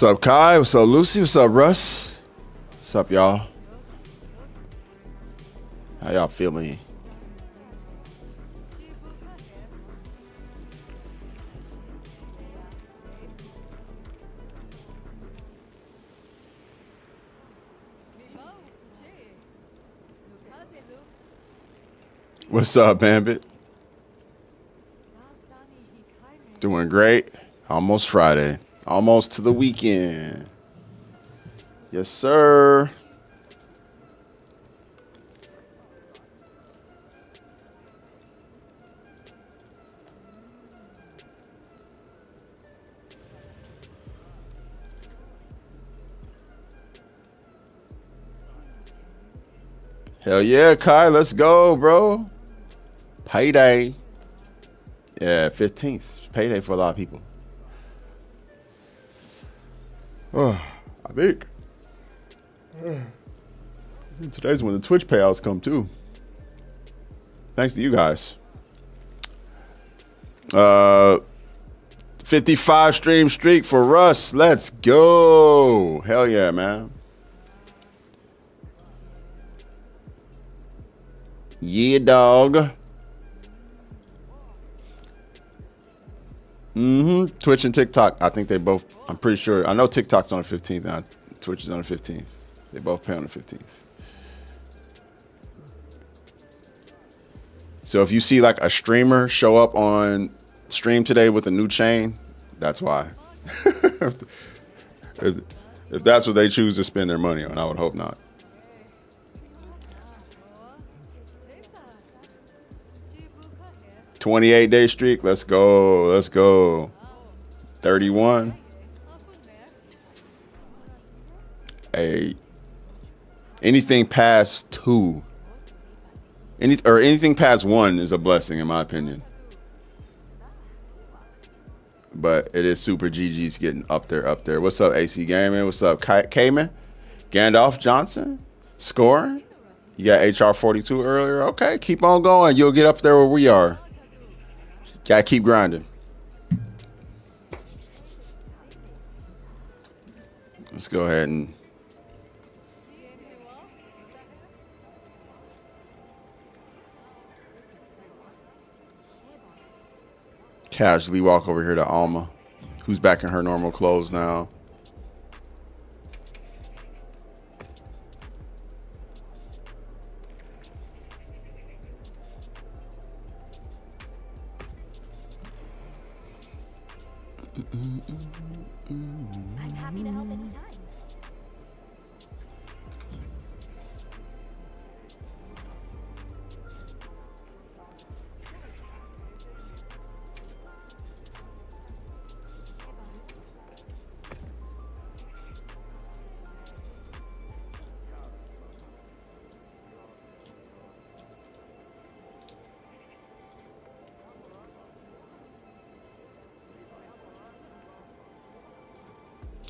What's up, Kai? What's up, Lucy? What's up, Russ? What's up, y'all? How y'all feeling? What's up, Bambit? Doing great. Almost Friday. Almost to the weekend. Yes, sir. Hell yeah, Kai. Let's go, bro. Payday. Yeah, 15th. Payday for a lot of people. Oh, I think today's when the Twitch payouts come too. Thanks to you guys. 55 stream streak for Russ. Let's go. Hell yeah, man. Yeah, dog. Twitch and TikTok. I think they both, I'm pretty sure. I know TikTok's on the 15th now. Twitch is on the 15th. They both pay on the 15th. So if you see like a streamer show up on stream today with a new chain, that's why. if that's what they choose to spend their money on, I would hope not. $28-day streak. Let's go. Let's go. 31. Hey. Anything past 2. Anything past 1 is a blessing, in my opinion. But it is super GG's getting up there. What's up, AC Gaming? What's up, Cayman? Gandalf Johnson? Scoring? You got HR 42 earlier? Okay, keep on going. You'll get up there where we are. Gotta keep grinding. Let's go ahead and casually walk over here to Alma, who's back in her normal clothes now. I'm happy to help anytime.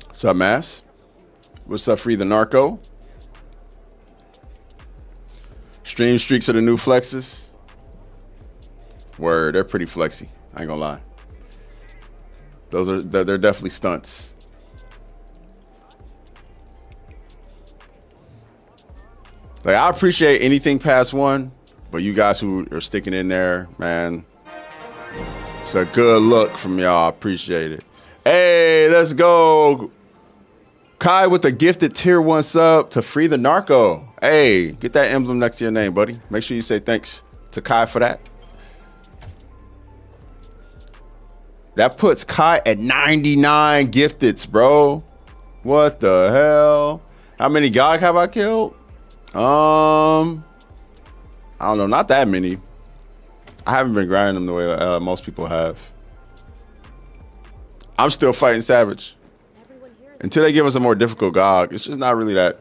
What's up, Mass? What's up, Free the Narco? Stream streaks are the new flexes. Word, they're pretty flexy. I ain't gonna lie. They're definitely stunts. Like, I appreciate anything past 1, but you guys who are sticking in there, man, it's a good look from y'all. I appreciate it. Hey, let's go. Kai with the gifted tier 1 sub to Free the Narco. Hey, get that emblem next to your name, buddy. Make sure you say thanks to Kai for that. That puts Kai at 99 gifteds, bro. What the hell? How many GOG have I killed? I don't know, not that many. I haven't been grinding them the way most people have. I'm still fighting Savage. Until they give us a more difficult GOG, it's just not really that.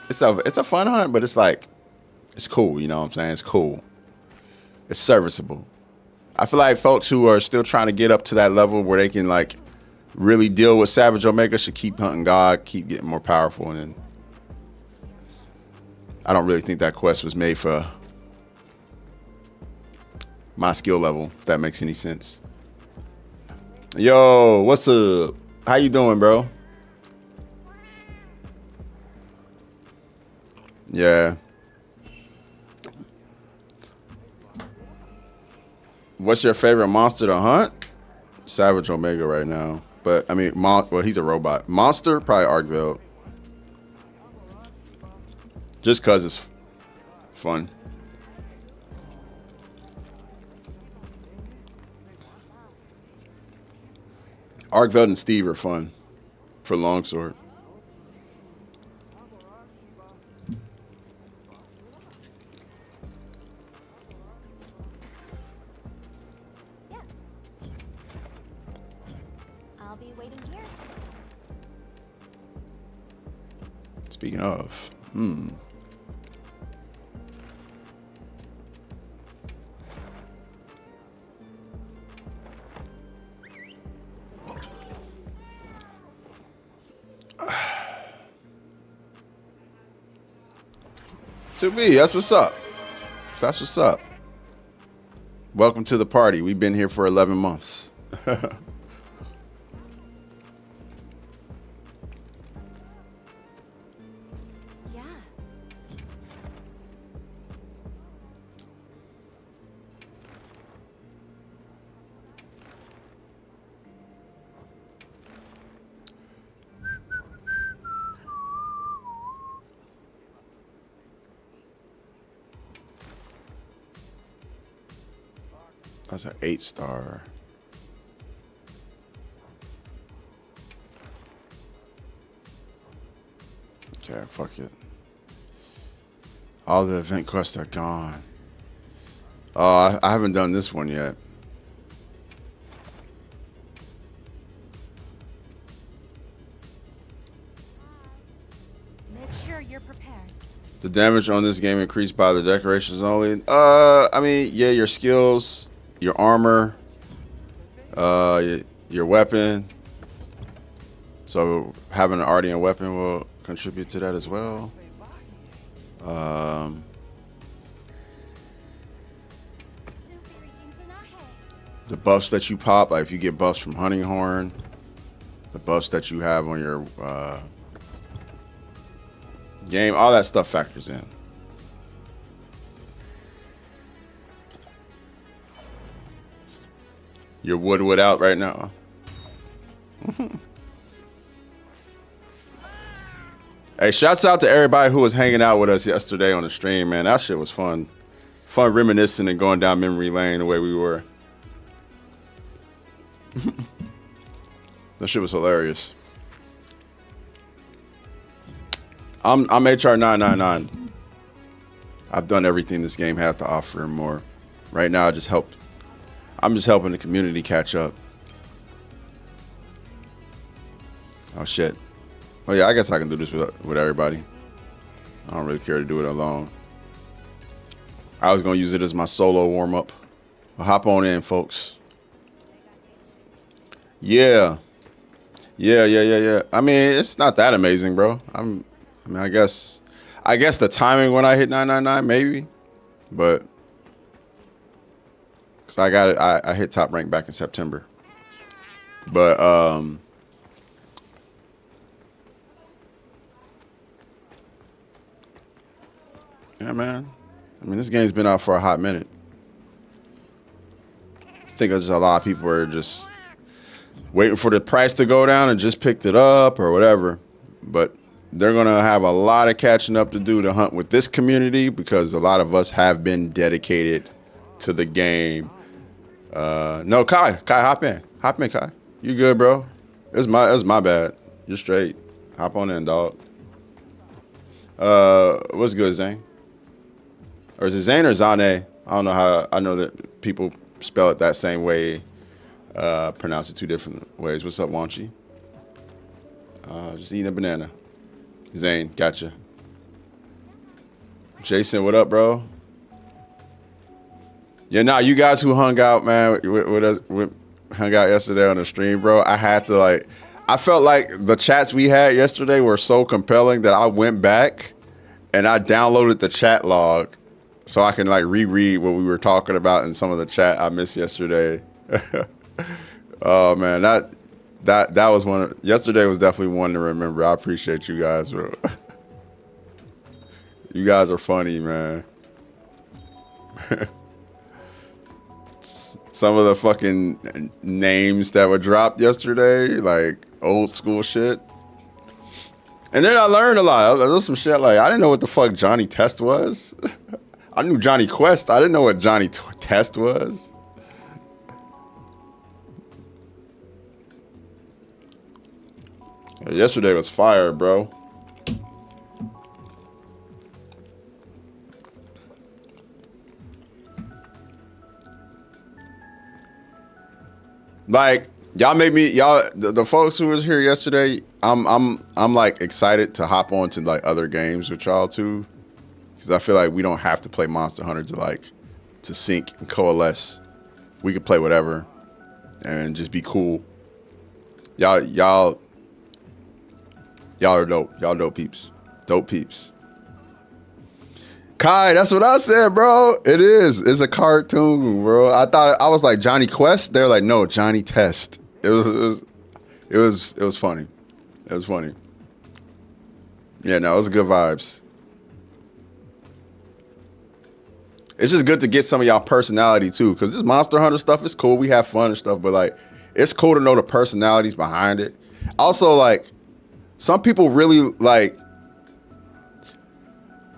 It's a fun hunt, but it's like, it's cool, you know what I'm saying? It's cool. It's serviceable. I feel like folks who are still trying to get up to that level where they can like really deal with Savage Omega should keep hunting GOG, keep getting more powerful, and then I don't really think that quest was made for my skill level, if that makes any sense. Yo, what's up? How you doing, bro? Yeah. What's your favorite monster to hunt? Savage Omega right now. But, I mean, well, he's a robot. Monster, probably Arkveld. Just because it's fun. Arkveld and Steve are fun for longsword. Yes. I'll be waiting here. Speaking of, to me, that's what's up. That's what's up. Welcome to the party. We've been here for 11 months. Yeah. That's an 8-star. Okay, fuck it. All the event quests are gone. Oh, I haven't done this one yet. Make sure you're prepared. The damage on this game increased by the decorations only. I mean, yeah, your skills, your armor, your weapon. So having an Ardian weapon will contribute to that as well. The buffs that you pop, like if you get buffs from Hunting Horn, the buffs that you have on your game, all that stuff factors in. Your wood out right now. Hey, shouts out to everybody who was hanging out with us yesterday on the stream, man. That shit was fun. Fun reminiscing and going down memory lane the way we were. That shit was hilarious. I'm HR 999. I've done everything this game has to offer and more. Right now, I'm just helping the community catch up. Oh shit. Oh yeah, I guess I can do this with everybody. I don't really care to do it alone. I was gonna use it as my solo warm up. Well, hop on in, folks. Yeah. I mean, it's not that amazing, bro. I guess the timing when I hit 999 maybe, but cause I got it. I hit top rank back in September, but yeah, man. I mean, this game's been out for a hot minute. I think there's a lot of people are just waiting for the price to go down and just picked it up or whatever. But they're going to have a lot of catching up to do to hunt with this community because a lot of us have been dedicated to the game. No, Kai, hop in. Hop in, Kai. You good, bro? It's my bad. You're straight. Hop on in, dog. What's good, Zane? Or is it Zane or Zane? I don't know how. I know that people spell it that same way, pronounce it two different ways. What's up, Waunchy? Just eating a banana. Zane, gotcha. Jason, what up, bro? Yeah, nah, you guys who hung out, man, with us, hung out yesterday on the stream, bro. I felt like the chats we had yesterday were so compelling that I went back and I downloaded the chat log so I can like reread what we were talking about in some of the chat I missed yesterday. Oh man, that was one. Yesterday was definitely one to remember. I appreciate you guys, bro. You guys are funny, man. Some of the fucking names that were dropped yesterday, like old school shit. And then I learned a lot. There was some shit like I didn't know what the fuck Johnny Test was. I knew Johnny Quest. I didn't know what Johnny Test was. Yesterday was fire, bro. Like y'all made me the folks who was here yesterday. I'm like excited to hop on to like other games with y'all too, because I feel like we don't have to play Monster Hunter to sync and coalesce. We could play whatever and just be cool. Y'all are dope. Y'all dope peeps. Dope peeps. Kai, that's what I said, bro. It is. It's a cartoon, bro. I was like Johnny Quest. They're like, no, Johnny Test. It was funny. It was funny. Yeah, no, it was good vibes. It's just good to get some of y'all personality too, because this Monster Hunter stuff is cool. We have fun and stuff, but like, it's cool to know the personalities behind it. Also, like, some people really like.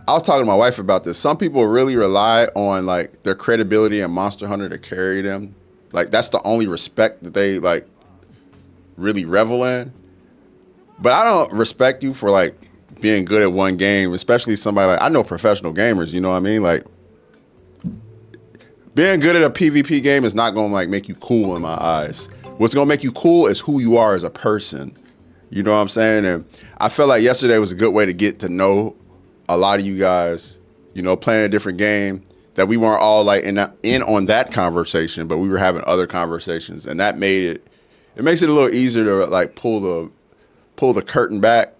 I was talking to my wife about this. Some people really rely on like their credibility in Monster Hunter to carry them. Like that's the only respect that they like really revel in. But I don't respect you for like being good at one game, especially somebody like I know professional gamers, you know what I mean? Like being good at a PvP game is not going to like make you cool in my eyes. What's going to make you cool is who you are as a person. You know what I'm saying? And I felt like yesterday was a good way to get to know a lot of you guys, you know, playing a different game that we weren't all like in on that conversation, but we were having other conversations, and that made it makes it a little easier to like pull the curtain back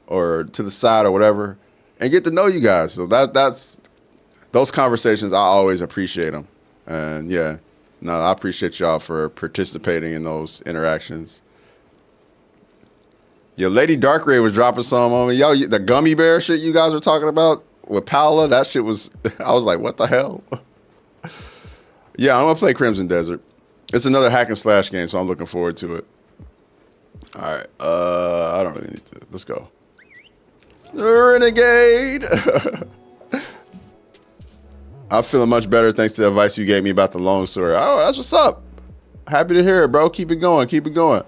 or to the side or whatever and get to know you guys. So that's those conversations. I always appreciate them. And yeah, no, I appreciate y'all for participating in those interactions. Yeah, Lady Darkray was dropping some on me. Yo, the gummy bear shit you guys were talking about with Paola, that shit was, I was like, what the hell? Yeah, I'm going to play Crimson Desert. It's another hack and slash game, so I'm looking forward to it. All right, I don't really need to, let's go. Renegade! I'm feeling much better thanks to the advice you gave me about the long story. Oh, that's what's up. Happy to hear it, bro. Keep it going, keep it going.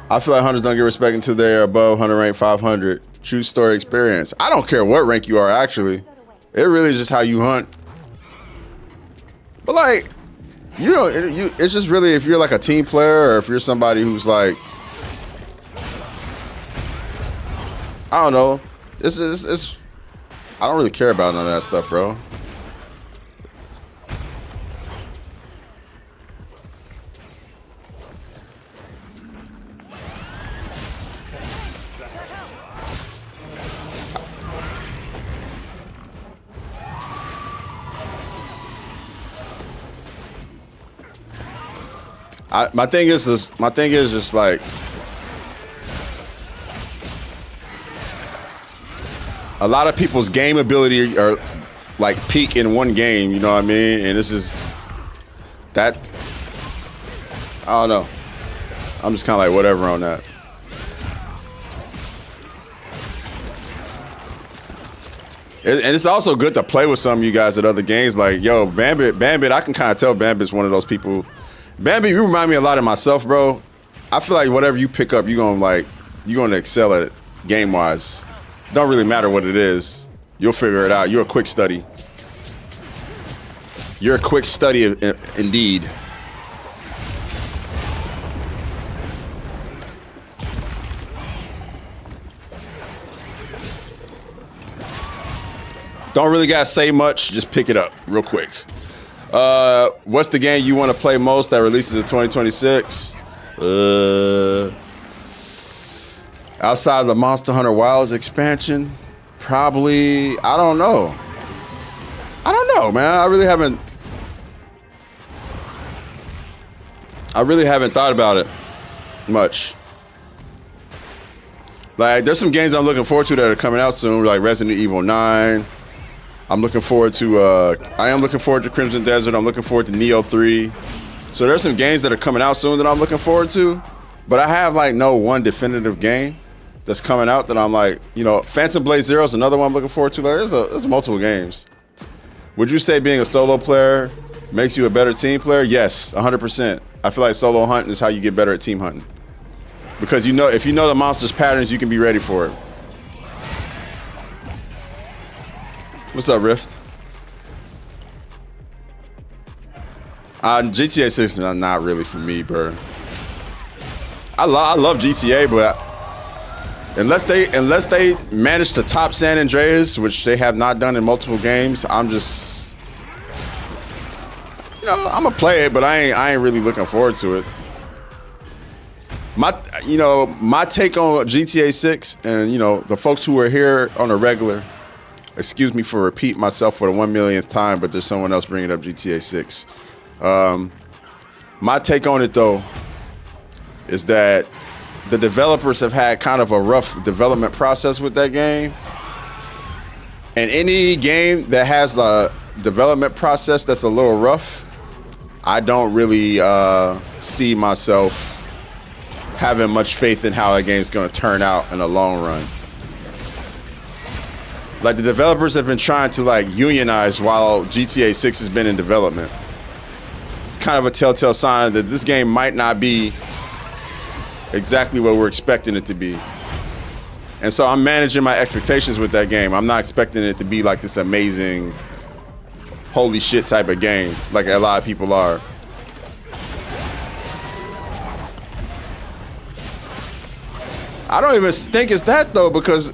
I feel like hunters don't get respect until they're above hunter rank 500. True story experience. I don't care what rank you are, actually. It really is just how you hunt. But like, you know, it's just really if you're like a team player or if you're somebody who's like, I don't know. It's I don't really care about none of that stuff, bro. My thing is just like a lot of people's game ability are like peak in one game, you know what I mean? And it's just that I don't know. I'm just kind of like whatever on that. And it's also good to play with some of you guys at other games. Like, yo, Bambit, I can kind of tell Bambit's one of those people. Bambi, you remind me a lot of myself, bro. I feel like whatever you pick up, you're gonna excel at it game-wise. Don't really matter what it is. You'll figure it out. You're a quick study. You're a quick study, indeed. Don't really gotta say much. Just pick it up real quick. What's the game you want to play most that releases in 2026? Outside of the Monster Hunter Wilds expansion, probably, I don't know, man. I really haven't. I really haven't thought about it much. Like, there's some games I'm looking forward to that are coming out soon, like Resident Evil 9. I'm looking forward to, I am looking forward to Crimson Desert. I'm looking forward to Neo 3. So there's some games that are coming out soon that I'm looking forward to. But I have, like, no one definitive game that's coming out that I'm like, you know, Phantom Blade Zero is another one I'm looking forward to. Like, there's multiple games. Would you say being a solo player makes you a better team player? Yes, 100%. I feel like solo hunting is how you get better at team hunting. Because you know, if you know the monster's patterns, you can be ready for it. What's up, Rift? GTA 6 is not really for me, bro. I love GTA, but unless they manage to top San Andreas, which they have not done in multiple games, I'm just, you know, I'm gonna play it, but I ain't really looking forward to it. My take on GTA 6, and you know, the folks who are here on a regular, excuse me for repeating myself for the 1 millionth time, but there's someone else bringing up GTA 6. My take on it though is that the developers have had kind of a rough development process with that game. And any game that has a development process that's a little rough, I don't really see myself having much faith in how that game's gonna turn out in the long run. Like, the developers have been trying to like unionize while GTA 6 has been in development. It's kind of a telltale sign that this game might not be exactly what we're expecting it to be. And so I'm managing my expectations with that game. I'm not expecting it to be like this amazing, holy shit type of game like a lot of people are. I don't even think it's that though, because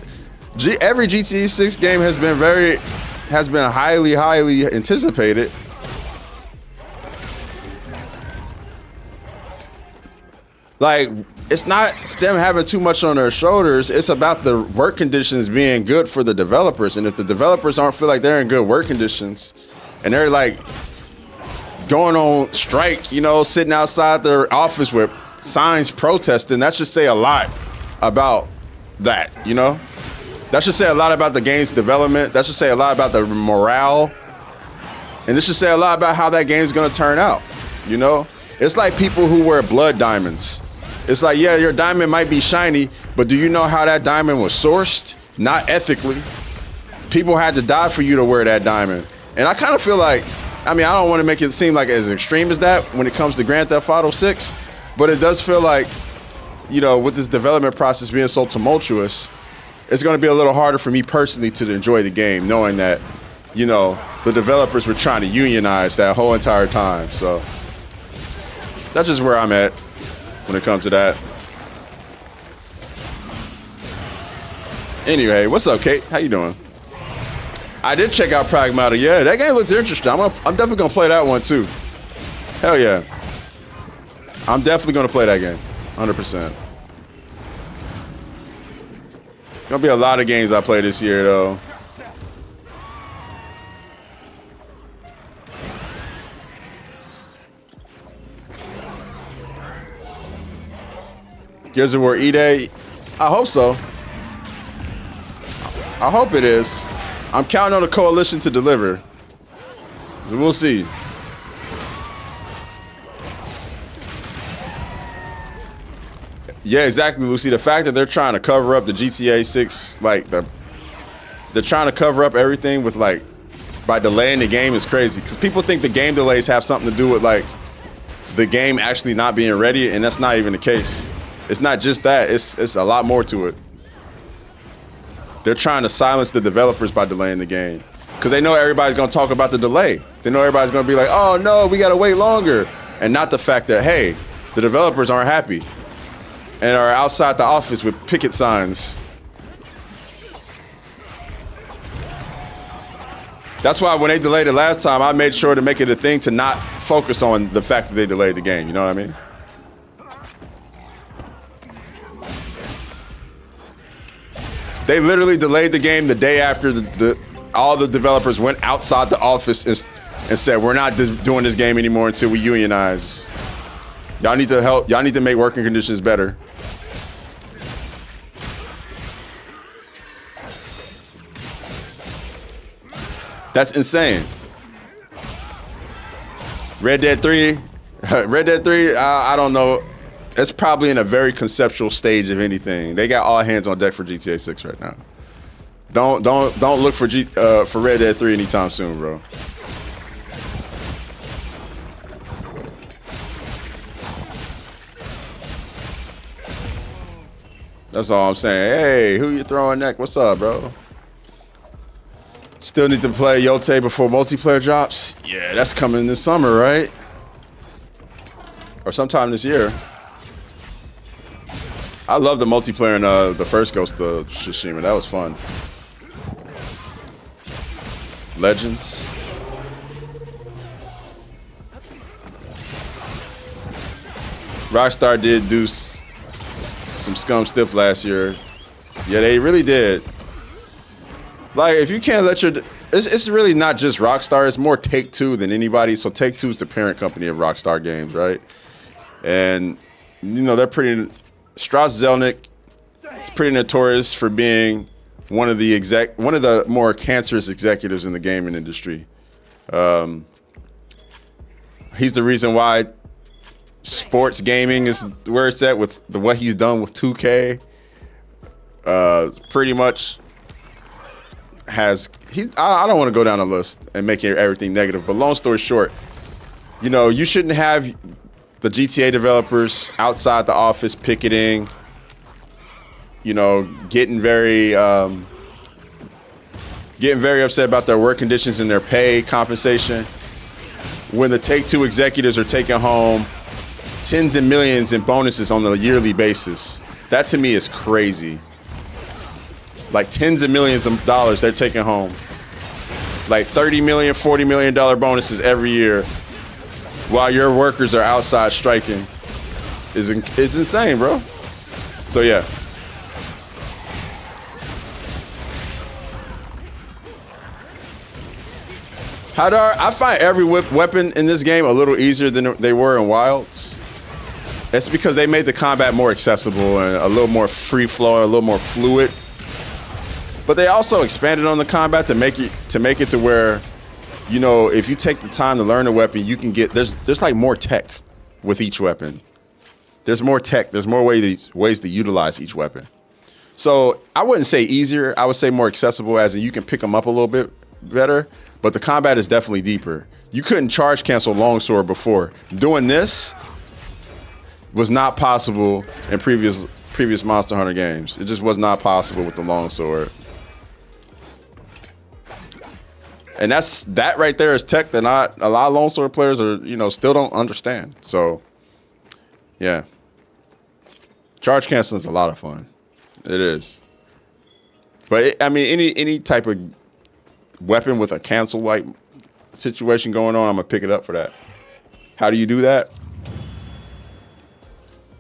every GTA 6 game has been highly anticipated. Like, it's not them having too much on their shoulders. It's about the work conditions being good for the developers. And if the developers aren't feel like they're in good work conditions, and they're like going on strike, you know, sitting outside their office with signs protesting, that should say a lot about that, you know? That should say a lot about the game's development. That should say a lot about the morale. And this should say a lot about how that game's gonna turn out, you know? It's like people who wear blood diamonds. It's like, yeah, your diamond might be shiny, but do you know how that diamond was sourced? Not ethically. People had to die for you to wear that diamond. And I kind of feel like, I mean, I don't want to make it seem like as extreme as that when it comes to Grand Theft Auto 6, but it does feel like, you know, with this development process being so tumultuous, it's going to be a little harder for me personally to enjoy the game, knowing that, you know, the developers were trying to unionize that whole entire time. So that's just where I'm at when it comes to that. Anyway, what's up, Kate? How you doing? I did check out Pragmata. Yeah, that game looks interesting. I'm definitely going to play that one too. Hell yeah. I'm definitely going to play that game. 100%. Gonna be a lot of games I play this year though. Gears of War E-Day? I hope so. I hope it is. I'm counting on the coalition to deliver. We'll see. Yeah, exactly, Lucy. The fact that they're trying to cover up the GTA 6, like they're trying to cover up everything with like by delaying the game is crazy. Because people think the game delays have something to do with like the game actually not being ready, and that's not even the case. It's not just that. It's a lot more to it. They're trying to silence the developers by delaying the game because they know everybody's gonna talk about the delay. They know everybody's gonna be like, "Oh no, we gotta wait longer," and not the fact that hey, the developers aren't happy and are outside the office with picket signs. That's why when they delayed it last time, I made sure to make it a thing to not focus on the fact that they delayed the game. You know what I mean? They literally delayed the game the day after all the developers went outside the office and said, we're not doing this game anymore until we unionize. Y'all need to help. Y'all need to make working conditions better. That's insane. Red Dead 3. Red Dead 3, I don't know. It's probably in a very conceptual stage of anything. They got all hands on deck for GTA 6 right now. Don't look for Red Dead 3 anytime soon, bro. That's all I'm saying. Hey, who you throwing neck? What's up, bro? Still need to play Yote before multiplayer drops? Yeah, that's coming this summer, right? Or sometime this year. I love the multiplayer in the first Ghost of Tsushima. That was fun. Legends. Rockstar did do some scum stiff last year. Yeah, they really did. Like, if you can't let your... It's really not just Rockstar. It's more Take-Two than anybody. So Take-Two is the parent company of Rockstar Games, right? And, you know, they're pretty... Strauss Zelnick is pretty notorious for being one of the more cancerous executives in the gaming industry. He's the reason why sports gaming is where it's at with what he's done with 2K. Pretty much has I don't want to go down the list and make everything negative, but long story short, you know, you shouldn't have the GTA developers outside the office picketing, you know, getting very upset about their work conditions and their pay compensation, when the Take-Two executives are taking home tens of millions in bonuses on a yearly basis. That to me is crazy. Like tens of millions of dollars they're taking home. Like $30 million, $40 million bonuses every year while your workers are outside striking is insane, bro. So yeah. Hadar, I find every weapon in this game a little easier than they were in Wilds. That's because they made the combat more accessible and a little more free-flowing, a little more fluid. But they also expanded on the combat to make it to where, you know, if you take the time to learn a weapon, you can get there's like more tech with each weapon. There's more tech. There's more ways to utilize each weapon. So I wouldn't say easier. I would say more accessible, as in you can pick them up a little bit better. But the combat is definitely deeper. You couldn't charge cancel longsword before. Doing this was not possible in previous Monster Hunter games. It just was not possible with the longsword. And that right there is tech that not a lot of longsword players are, you know, still don't understand. So, yeah, charge canceling is a lot of fun. It is. But I mean, any type of weapon with a cancel like situation going on, I'm gonna pick it up for that. How do you do that?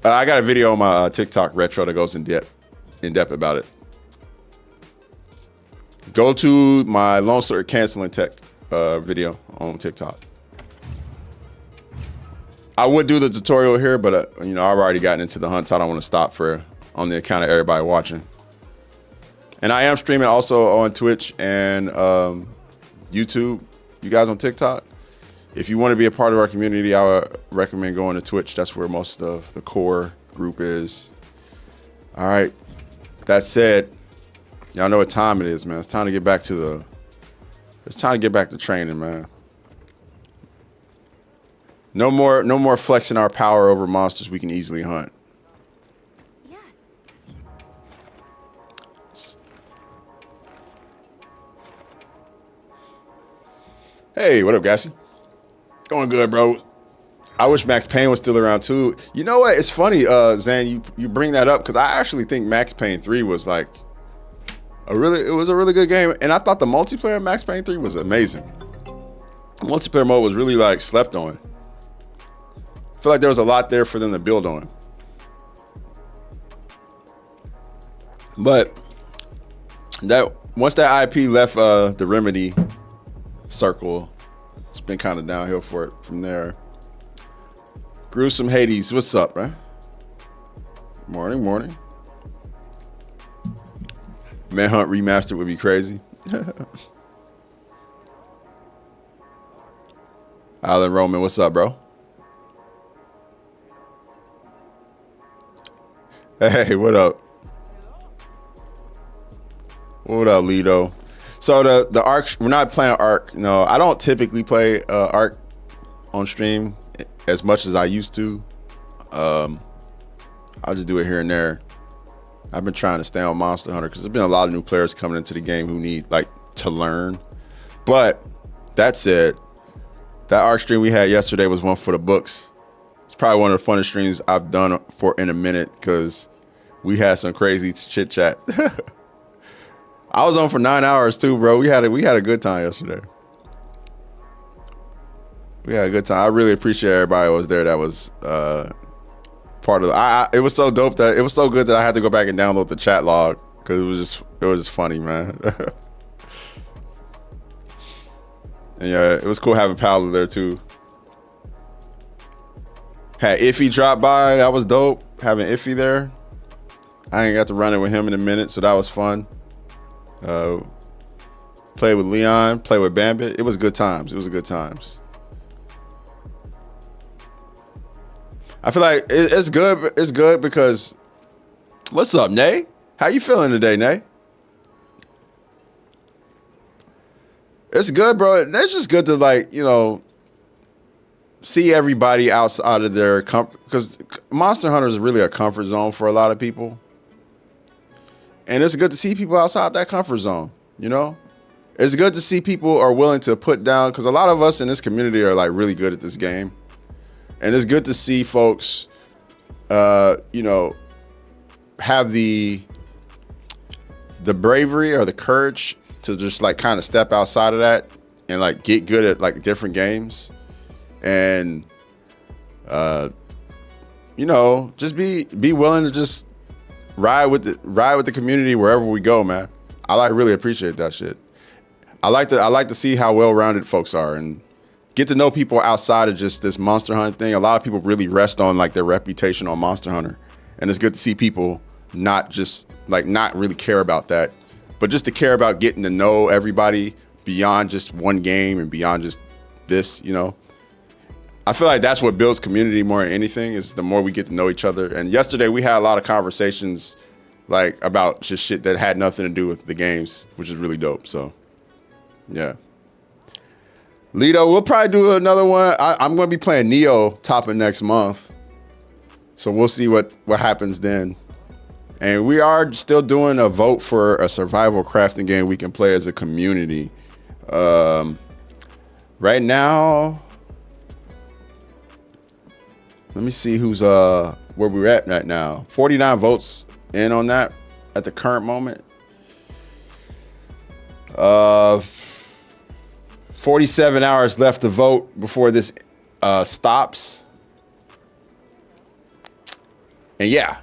I got a video on my TikTok retro that goes in depth about it. Go to my longsword canceling tech video on TikTok. I would do the tutorial here, but you know, I've already gotten into the hunt, so I don't want to stop on the account of everybody watching. And I am streaming also on Twitch and YouTube. You guys on TikTok? If you want to be a part of our community, I would recommend going to Twitch. That's where most of the core group is. All right. That said, y'all know what time it is, man. It's time to get back to training, man. No more flexing our power over monsters we can easily hunt. Yes. Hey, what up, Gassy? Going good, bro. I wish Max Payne was still around too. You know what? It's funny, Zan, you bring that up because I actually think Max Payne 3 was like it was a really good game, and I thought the multiplayer in Max Payne 3 was amazing. The multiplayer mode was really like slept on. I feel like there was a lot there for them to build on. But once that IP left the Remedy circle, it's been kind of downhill for it from there. Gruesome Hades, what's up, man? Morning, morning. Manhunt remastered would be crazy. Alan Roman, what's up, bro? Hey, what up? What up, Lido? So the Ark, we're not playing Ark. No, I don't typically play Ark on stream as much as I used to. I'll just do it here and there. I've been trying to stay on Monster Hunter because there's been a lot of new players coming into the game who need like to learn. But that said, that Ark stream we had yesterday was one for the books. It's probably one of the funnest streams I've done for in a minute because we had some crazy chit chat. I was on for 9 hours too, bro. We had a good time yesterday. We had a good time. I really appreciate everybody who was there that was part of the, it was so dope that it was so good that I had to go back and download the chat log because it was just funny, man. And yeah, it was cool having Paolo there too. Had Iffy drop by, that was dope. Having Iffy there. I ain't got to run it with him in a minute, so that was fun. Play with Leon, play with Bambit. It was good times. It was good times. I feel like it's good. It's good because what's up, Nay? How you feeling today, Nay? It's good, bro. It's just good to like, you know, see everybody outside of their comfort, because Monster Hunter is really a comfort zone for a lot of people. And it's good to see people outside that comfort zone, you know? It's good to see people are willing to put down, because a lot of us in this community are like really good at this game. And it's good to see folks, you know, have the bravery or the courage to just like kind of step outside of that and like get good at like different games. And, you know, just be willing to just ride with the community wherever we go, man. I really appreciate that shit. I like to see how well-rounded folks are and get to know people outside of just this Monster Hunter thing. A lot of people really rest on like their reputation on Monster Hunter, and it's good to see people not really care about that, but just to care about getting to know everybody beyond just one game and beyond just this, you know. I feel like that's what builds community more than anything, is the more we get to know each other. And yesterday we had a lot of conversations like about just shit that had nothing to do with the games, which is really dope. So yeah. Lido, we'll probably do another one. I'm going to be playing Neo topping next month. So we'll see what happens then. And we are still doing a vote for a survival crafting game we can play as a community. Right now, let me see who's where we're at right now. 49 votes in on that at the current moment. 47 hours left to vote before this stops. And yeah,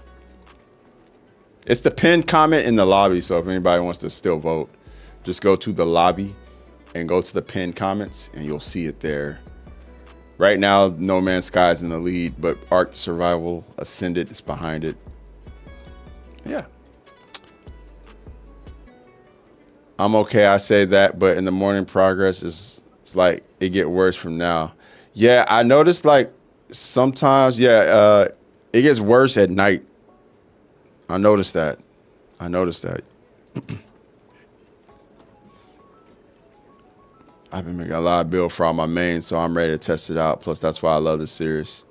it's the pinned comment in the lobby. So if anybody wants to still vote, just go to the lobby and go to the pinned comments and you'll see it there. Right now, No Man's Sky is in the lead, but Ark Survival Ascended is behind it. Yeah. I'm okay, I say that, but in the morning progress it's like it get worse from now. Yeah, I noticed like sometimes, it gets worse at night. I noticed that. I've been making a lot of build for all my mains, so I'm ready to test it out. Plus, that's why I love this series.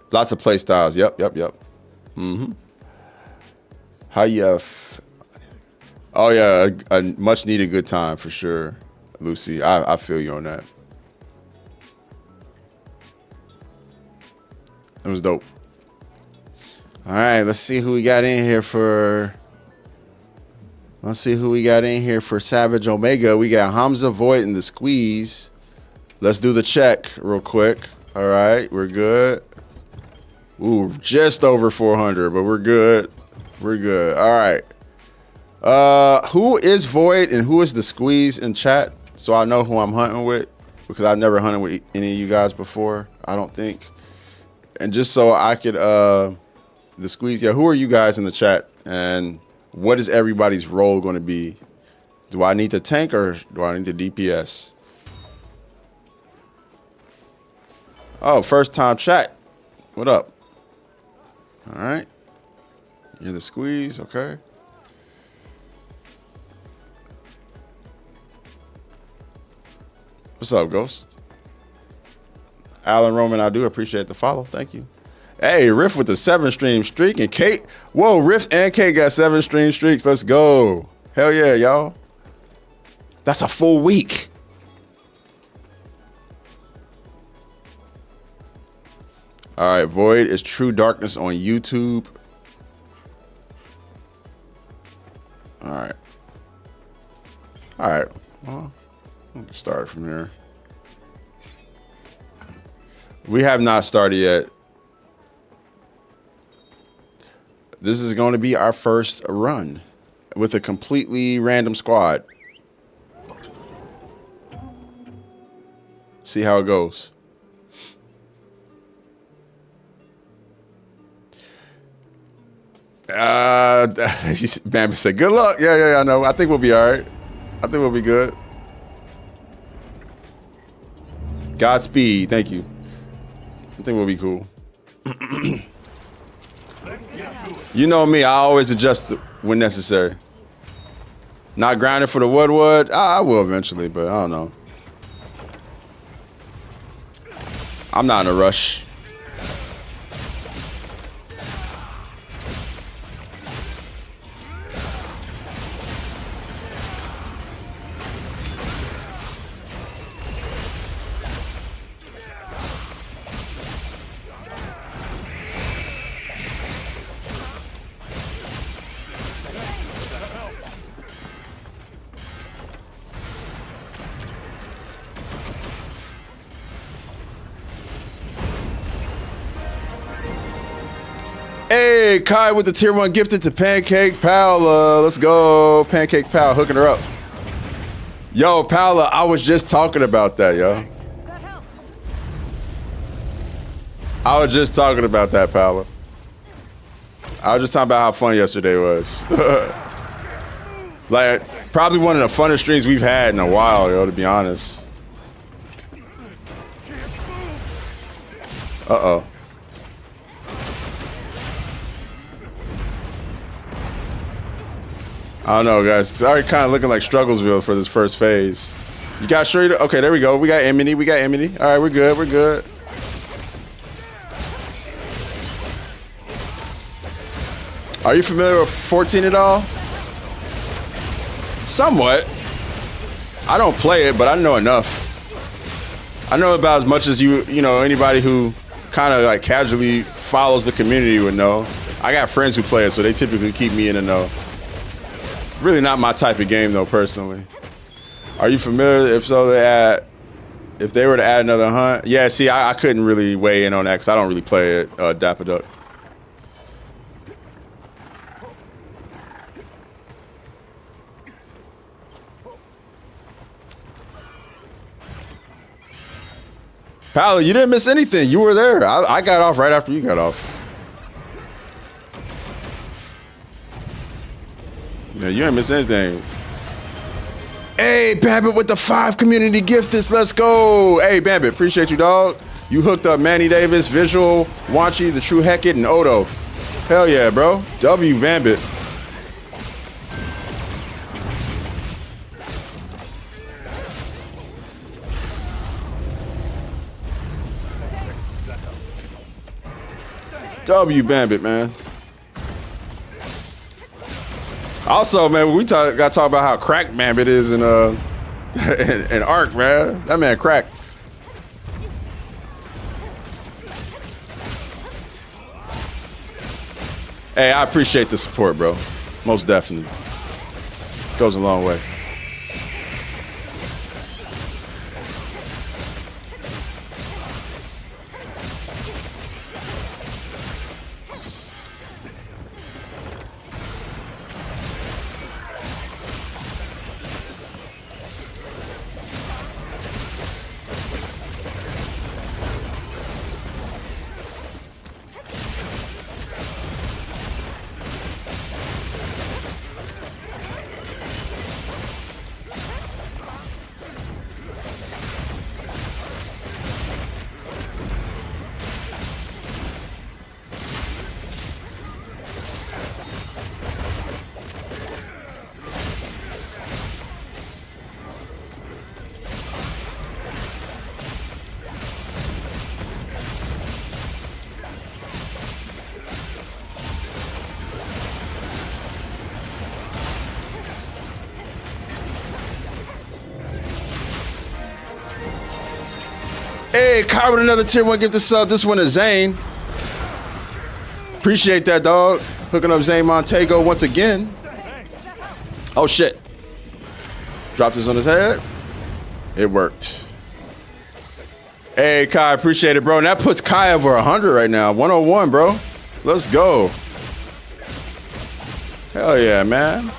Lots of play styles. Yep. Mm-hmm. How you oh yeah, a much needed good time for sure, Lucy. I feel you on that. It was dope. All right, let's see who we got in here for. Savage Omega. We got Hamza, Void, and the Squeeze. Let's do the check real quick. All right, we're good. Ooh, just over 400, but we're good. All right. Who is Void and who is the Squeeze in chat? So I know who I'm hunting with, because I've never hunted with any of you guys before, I don't think. And just so I could the squeeze. Yeah, who are you guys in the chat? And what is everybody's role going to be? Do I need to tank or do I need to DPS? Oh, first time chat. What up? All right. You're the squeeze, okay. What's up, Ghost? Alan Roman, I do appreciate the follow. Thank you. Hey, Riff with the 7-stream streak, and Kate. Whoa, Riff and Kate got 7-stream streaks. Let's go. Hell yeah, y'all. That's a full week. All right, Void is True Darkness on YouTube. All right. All right. Well, we'll start from here. We have not started yet. This is going to be our first run with a completely random squad. See how it goes. Bambi said, good luck. Yeah, I know. I think we'll be all right. I think we'll be good. Godspeed. Thank you. I think we'll be cool. You know me, I always adjust when necessary. Not grinding for the Woodwood. I will eventually, but I don't know. I'm not in a rush. Hey, Kai with the tier 1 gifted to Pancake Paola. Let's go. Pancake Pal hooking her up. Yo, Paola, I was just talking about that, yo. I was just talking about that, Paola. I was just talking about how fun yesterday was. Like, probably one of the funnest streams we've had in a while, yo, to be honest. Uh-oh. I don't know, guys. It's already kind of looking like Strugglesville for this first phase. You got sure? Okay, there we go. We got Emily. We got Emily. All right, we're good. We're good. Are you familiar with 14 at all? Somewhat. I don't play it, but I know enough. I know about as much as you know, anybody who kind of like casually follows the community would know. I got friends who play it, so they typically keep me in the know. Really not my type of game, though, personally. Are you familiar? If so, if they were to add another hunt. Yeah, see, I couldn't really weigh in on that because I don't really play it, Dapper Duck. Paolo, you didn't miss anything. You were there. I got off right after you got off. Yeah, you ain't miss anything. Hey, Bambit with the 5 community gifteds. Let's go. Hey, Bambit, appreciate you, dog. You hooked up Manny Davis, Visual, Wanchi, the True Hecate, and Odo. Hell yeah, bro. W, Bambit. W, Bambit, man. Also, man, we got to talk about how cracked Bambit is in in Ark, man. That man cracked. Hey, I appreciate the support, bro. Most definitely. Goes a long way. Hey, Kai with another tier 1 gift to sub. This one is Zane. Appreciate that, dog. Hooking up Zane Montego once again. Oh, shit. Dropped this on his head. It worked. Hey, Kai, appreciate it, bro. And that puts Kai over 100 right now. 101, bro. Let's go. Hell yeah, man.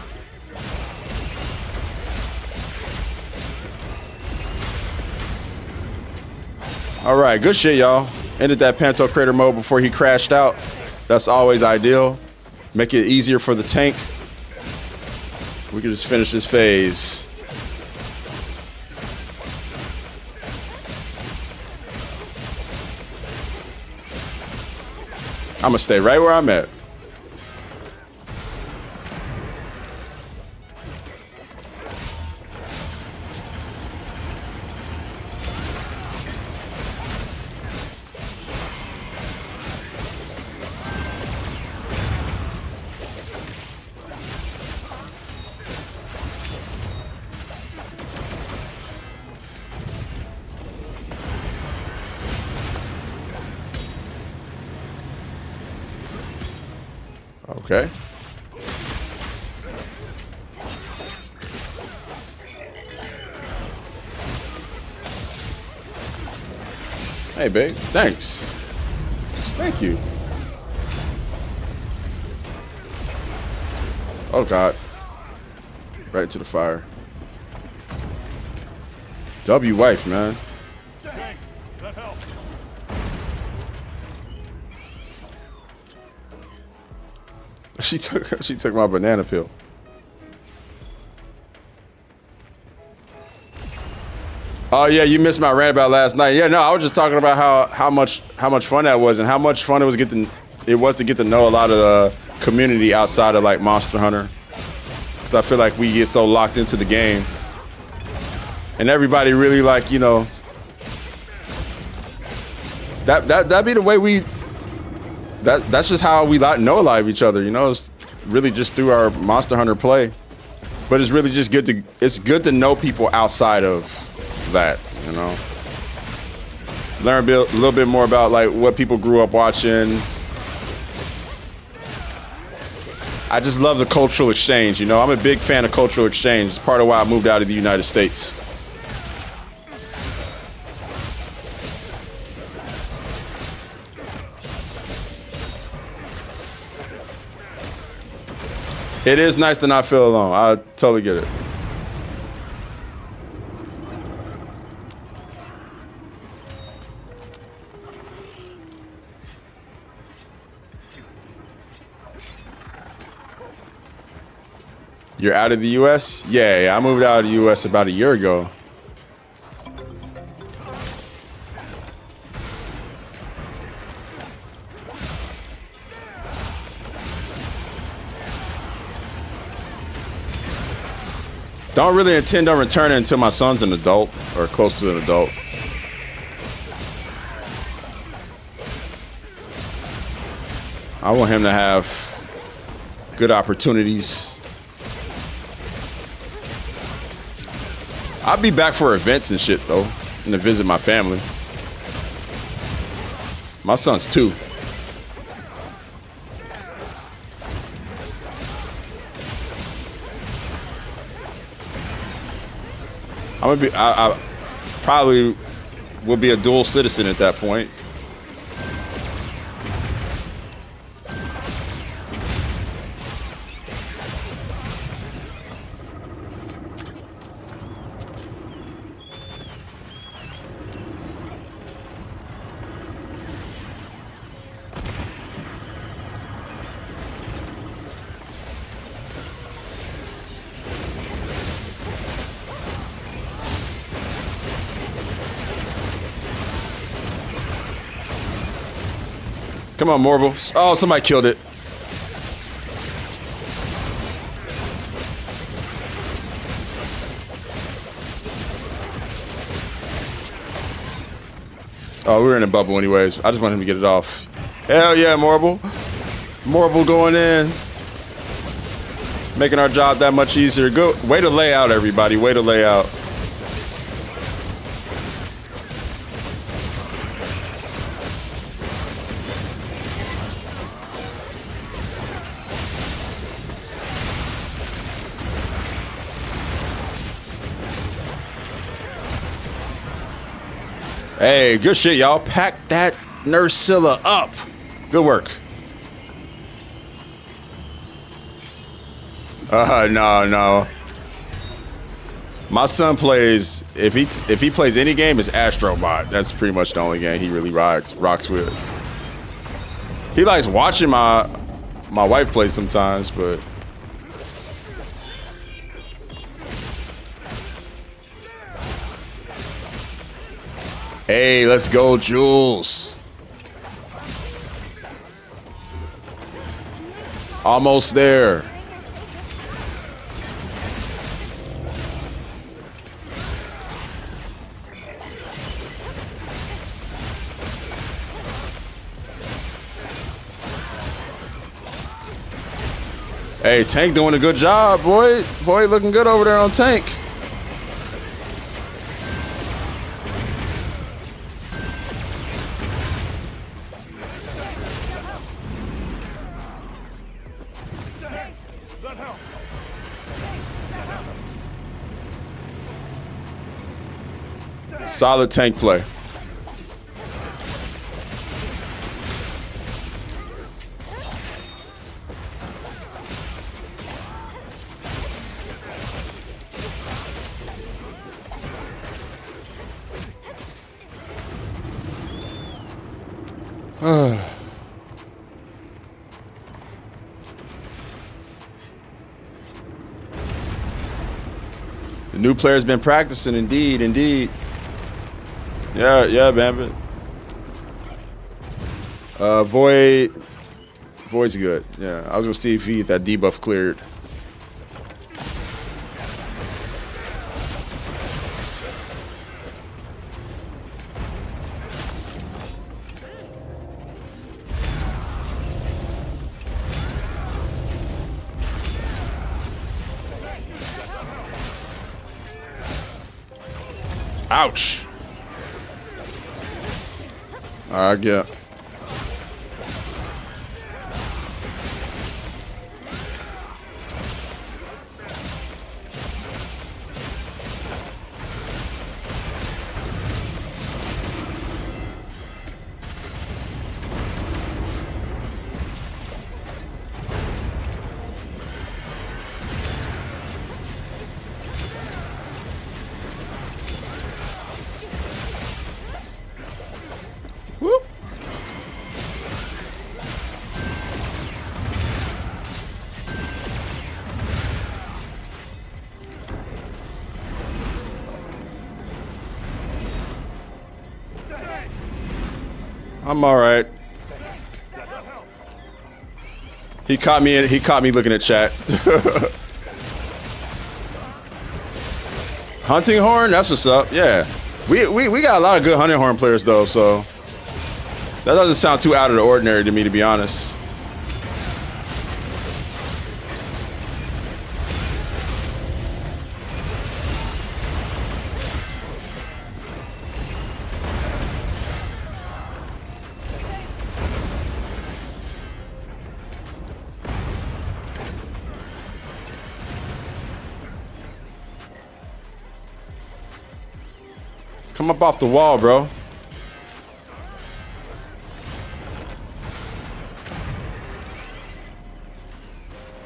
All right, good shit, y'all. Ended that Panto Crater mode before he crashed out. That's always ideal. Make it easier for the tank. We can just finish this phase. I'm gonna stay right where I'm at. Okay. Hey, babe. Thanks. Thank you. Oh, God. Right into the fire. W wife, man. Thanks. That helps. She took my banana peel. Oh yeah, you missed my rant about last night. Yeah, no, I was just talking about how much fun that was and how much fun it was to get to know a lot of the community outside of like Monster Hunter. Cause I feel like we get so locked into the game, and everybody really like, you know, that be the way we. That's just how we know a lot of each other, you know. It's really just through our Monster Hunter play, but it's really just good to know people outside of that, you know. Learn a little bit more about like what people grew up watching. I just love the cultural exchange, you know. I'm a big fan of cultural exchange. It's part of why I moved out of the United States. It is nice to not feel alone. I totally get it. You're out of the U.S.? Yeah, I moved out of the U.S. about a year ago. Don't really intend on returning until my son's an adult or close to an adult. I want him to have good opportunities. I'll be back for events and shit though, and to visit my family. My son's 2. I probably will be a dual citizen at that point. Come on, Morble. Oh, somebody killed it. Oh, we were in a bubble anyways. I just want him to get it off. Hell yeah, Morble. Morble going in. Making our job that much easier. Good way to lay out, everybody. Way to lay out. Hey, good shit, y'all. Pack that Nursilla up. Good work. No. My son plays, if he plays any game, it's Astrobot. That's pretty much the only game he really rocks with. He likes watching my wife play sometimes, but hey, let's go, Jules. Almost there. Hey, Tank doing a good job, boy. Boy, looking good over there on Tank. That helps. Solid tank play. The new player's been practicing, indeed. Yeah, Bambit. Void's good. Yeah, I was gonna see if that debuff cleared. Ouch. I get. Whoop. I'm all right. He caught me looking at chat. Hunting horn, that's what's up. Yeah. We got a lot of good hunting horn players though, so that doesn't sound too out of the ordinary to me, to be honest. Come up off the wall, bro.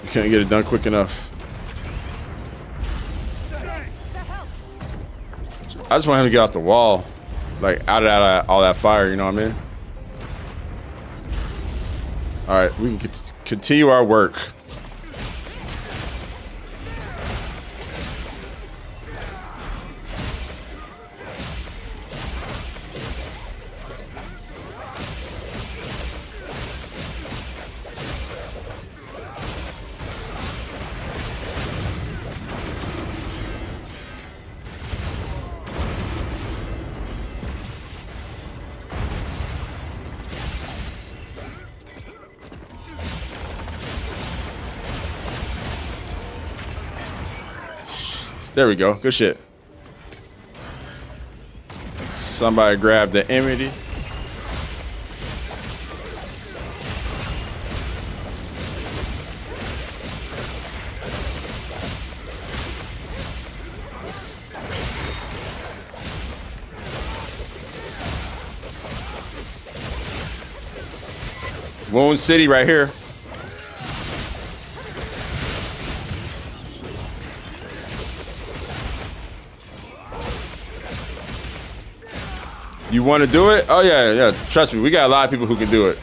You can't get it done quick enough. I just want him to get off the wall. Like, out of all that fire, you know what I mean? All right, we can continue our work. There we go. Good shit. Somebody grab the Amity. Wound City right here. You want to do it? Oh, yeah. Trust me, we got a lot of people who can do it.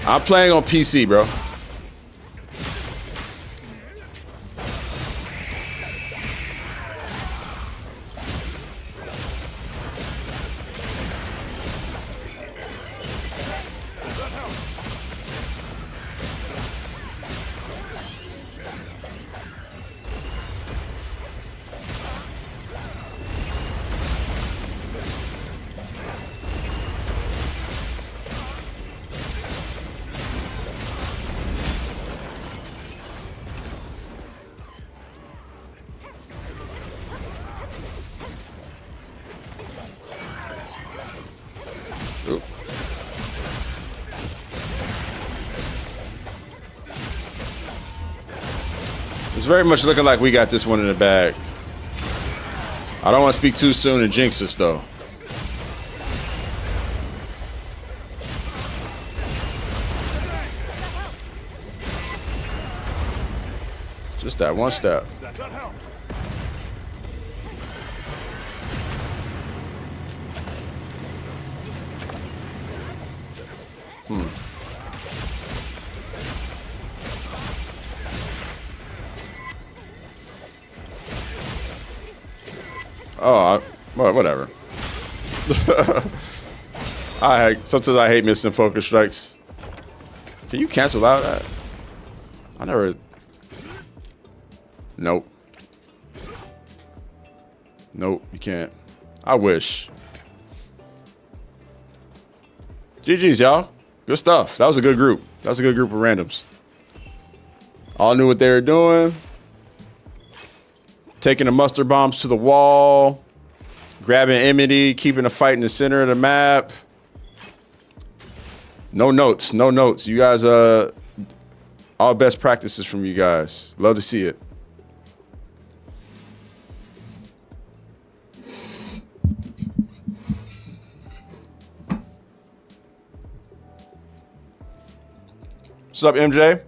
I'm playing on PC, bro. It's very much looking like we got this one in the bag. I don't want to speak too soon and jinx us, though. Just that one step. Oh, whatever. Sometimes I hate missing focus strikes. Can you cancel out that? I never. Nope. Nope, you can't. I wish. GG's, y'all. Good stuff. That was a good group. That was a good group of randoms. All knew what they were doing. Taking the mustard bombs to the wall. Grabbing Emity. Keeping the fight in the center of the map. No notes. No notes. You guys, all best practices from you guys. Love to see it. What's up, MJ?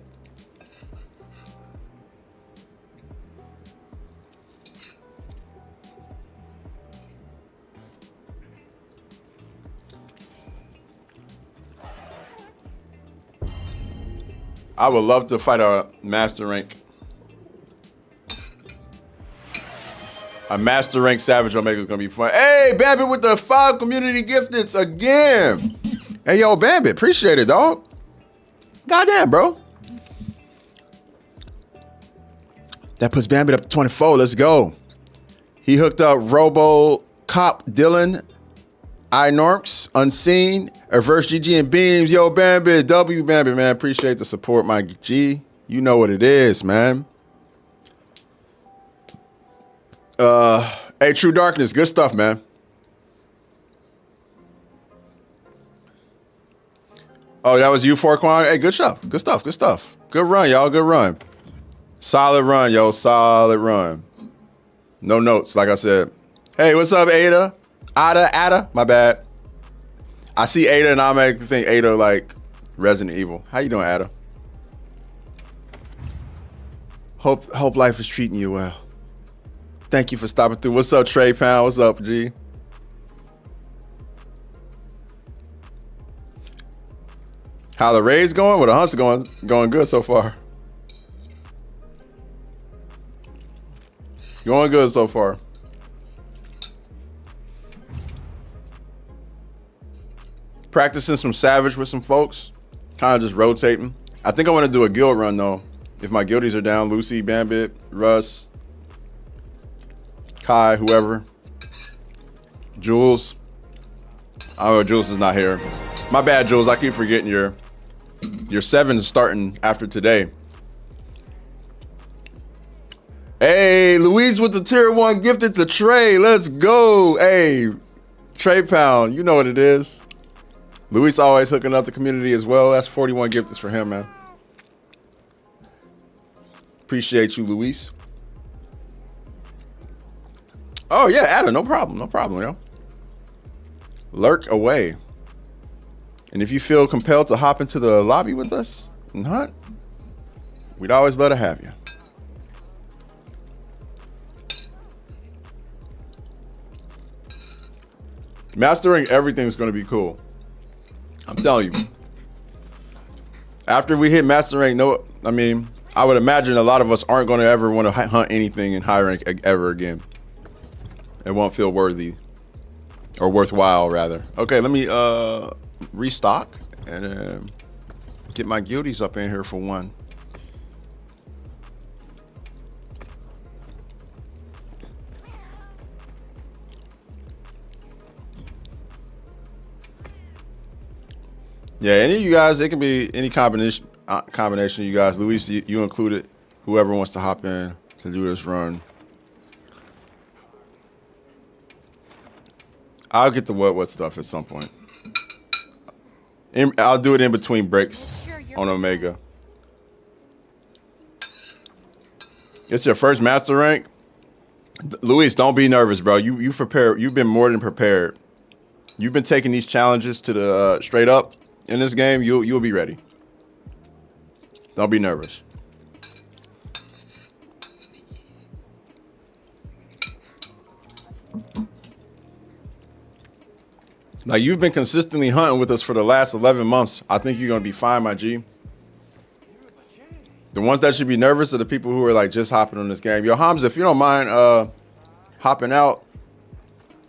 I would love to fight a master rank. A master rank Savage Omega is gonna be fun. Hey, Bambit with the 5 community gifteds again. Hey, yo, Bambit, appreciate it, dog. Goddamn, bro. That puts Bambit up to 24. Let's go. He hooked up Robo Cop Dylan, iNorms, Unseen, Reverse GG and Beams. Yo, Bambit, W Bambit, man. Appreciate the support, my G. You know what it is, man. Hey, True Darkness, good stuff, man. Oh, that was you, Forquan. Hey, good stuff. Good stuff. Good stuff. Good run, y'all. Good run. Solid run, yo. Solid run. No notes, like I said. Hey, what's up, Ada? Ada? My bad. I see Ada and I make think Ada like Resident Evil. How you doing, Ada? Hope life is treating you well. Thank you for stopping through. What's up, Trey Pound? What's up, G? How the raid's going? Well, the hunts are going good so far. Going good so far. Practicing some Savage with some folks. Kind of just rotating. I think I want to do a guild run though. If my guildies are down, Lucy, Bambit, Russ, Kai, whoever. Jules. Oh, Jules is not here. My bad, Jules. I keep forgetting your 7 is starting after today. Hey, Louise with the tier 1 gifted to Trey. Let's go. Hey, Trey Pound. You know what it is. Luis always hooking up the community as well. That's 41 gifteds for him, man. Appreciate you, Luis. Oh, yeah, Ada, no problem. No problem, yo. Lurk away. And if you feel compelled to hop into the lobby with us and hunt, we'd always love to have you. Mastering everything's going to be cool. I'm telling you. After we hit master rank, I would imagine a lot of us aren't going to ever want to hunt anything in high rank ever again. It won't feel worthy or worthwhile, rather. Okay, let me restock and get my guilties up in here for one. Yeah, any of you guys, it can be any combination of you guys. Luis, you included. Whoever wants to hop in to do this run. I'll get the what stuff at some point. I'll do it in between breaks on Omega. It's your first master rank. Luis, don't be nervous, bro. You've prepared. You've been more than prepared. You've been taking these challenges to the straight up in this game. You'll be ready. Don't be nervous. Like, you've been consistently hunting with us for the last 11 months. I think you're going to be fine, my G. The ones that should be nervous are the people who are like just hopping on this game. Yo, Hamza, if you don't mind hopping out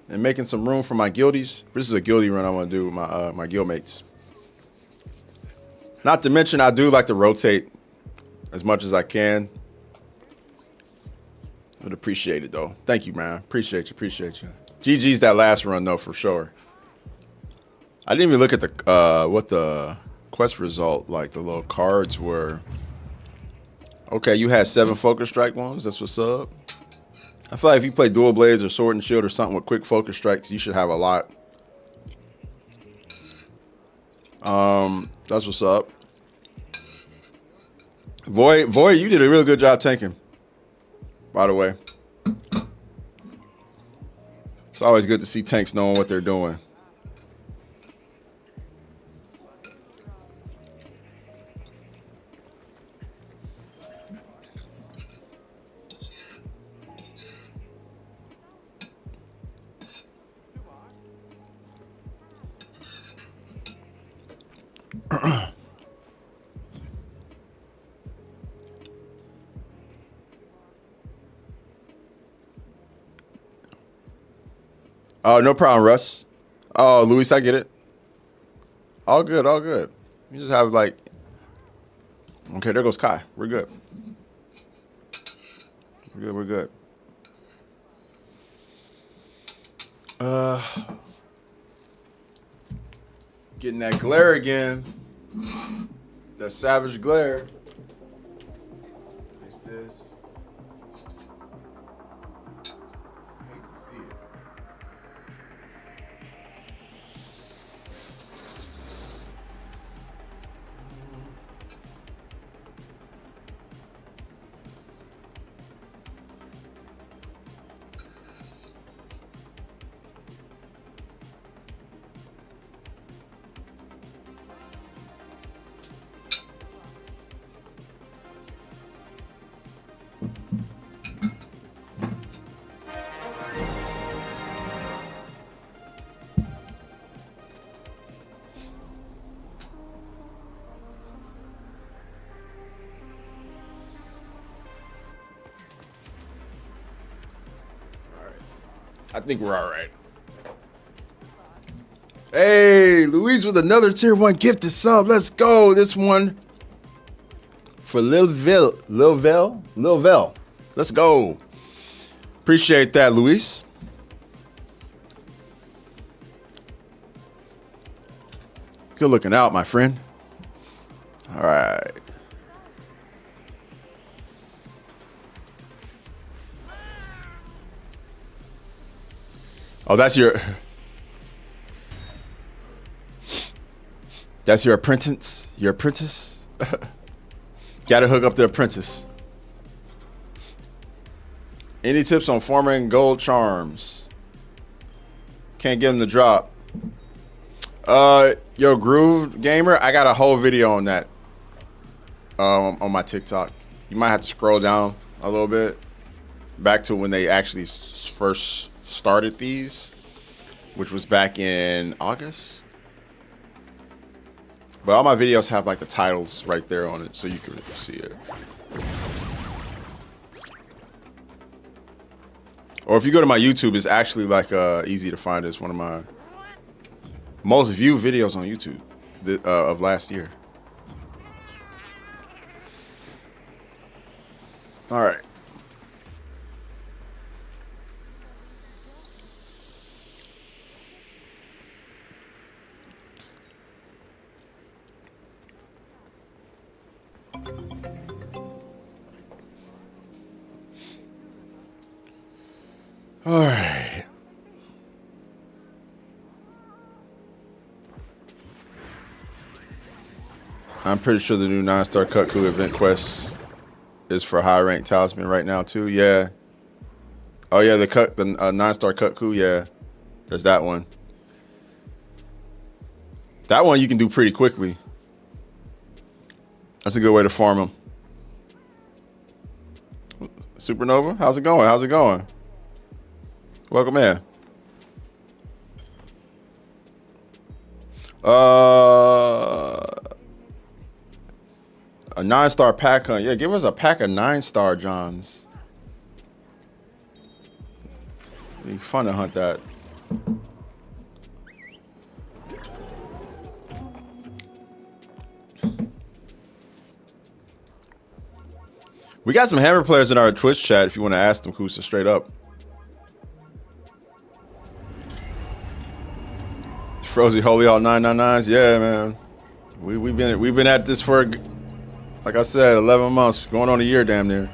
and making some room for my guildies. This is a guildie run I want to do with my guild mates. Not to mention, I do like to rotate as much as I can. Would appreciate it, though. Thank you, man. Appreciate you. GG's that last run, though, for sure. I didn't even look at the what the quest result, like the little cards were. Okay, you had 7 focus strike ones. That's what's up. I feel like if you play dual blades or sword and shield or something with quick focus strikes, you should have a lot. That's what's up. Void, you did a really good job tanking, by the way. It's always good to see tanks knowing what they're doing. Oh, no problem, Russ. Oh, Luis, I get it. All good, all good. You just have like, okay, there goes Kai. We're good. We're good. Getting that glare again. That savage glare. Fix this. I hate to see it. I think we're all right. Hey, Louise with another tier 1 gifted sub. Let's go. This one for Lil Vel. Let's go. Appreciate that, Luis. Good looking out, my friend. All right. Oh, that's your apprentice? Your apprentice? Gotta hook up the apprentice. Any tips on farming gold charms? Can't get them to drop. Yo, Groove Gamer, I got a whole video on that. On my TikTok. You might have to scroll down a little bit. Back to when they actually first started these, which was back in August. But all my videos have like the titles right there on it, so you can see it. Or if you go to my YouTube, it's actually like easy to find. It's one of my most viewed videos on YouTube of last year. All right. All right. I'm pretty sure the new 9-star cut crew event quest is for high ranked talisman right now too. Yeah. Oh yeah, the 9-star cut crew. Yeah, there's that one. That one you can do pretty quickly. That's a good way to farm them. Supernova, how's it going? How's it going? Welcome in. A 9-star pack hunt. Yeah, give us a pack of 9-star Johns. It'd be fun to hunt that. We got some Hammer players in our Twitch chat if you want to ask them who's straight up. Frozy Holy all 999s. Yeah, man. We've been at this for, like I said, 11 months, going on a year damn near.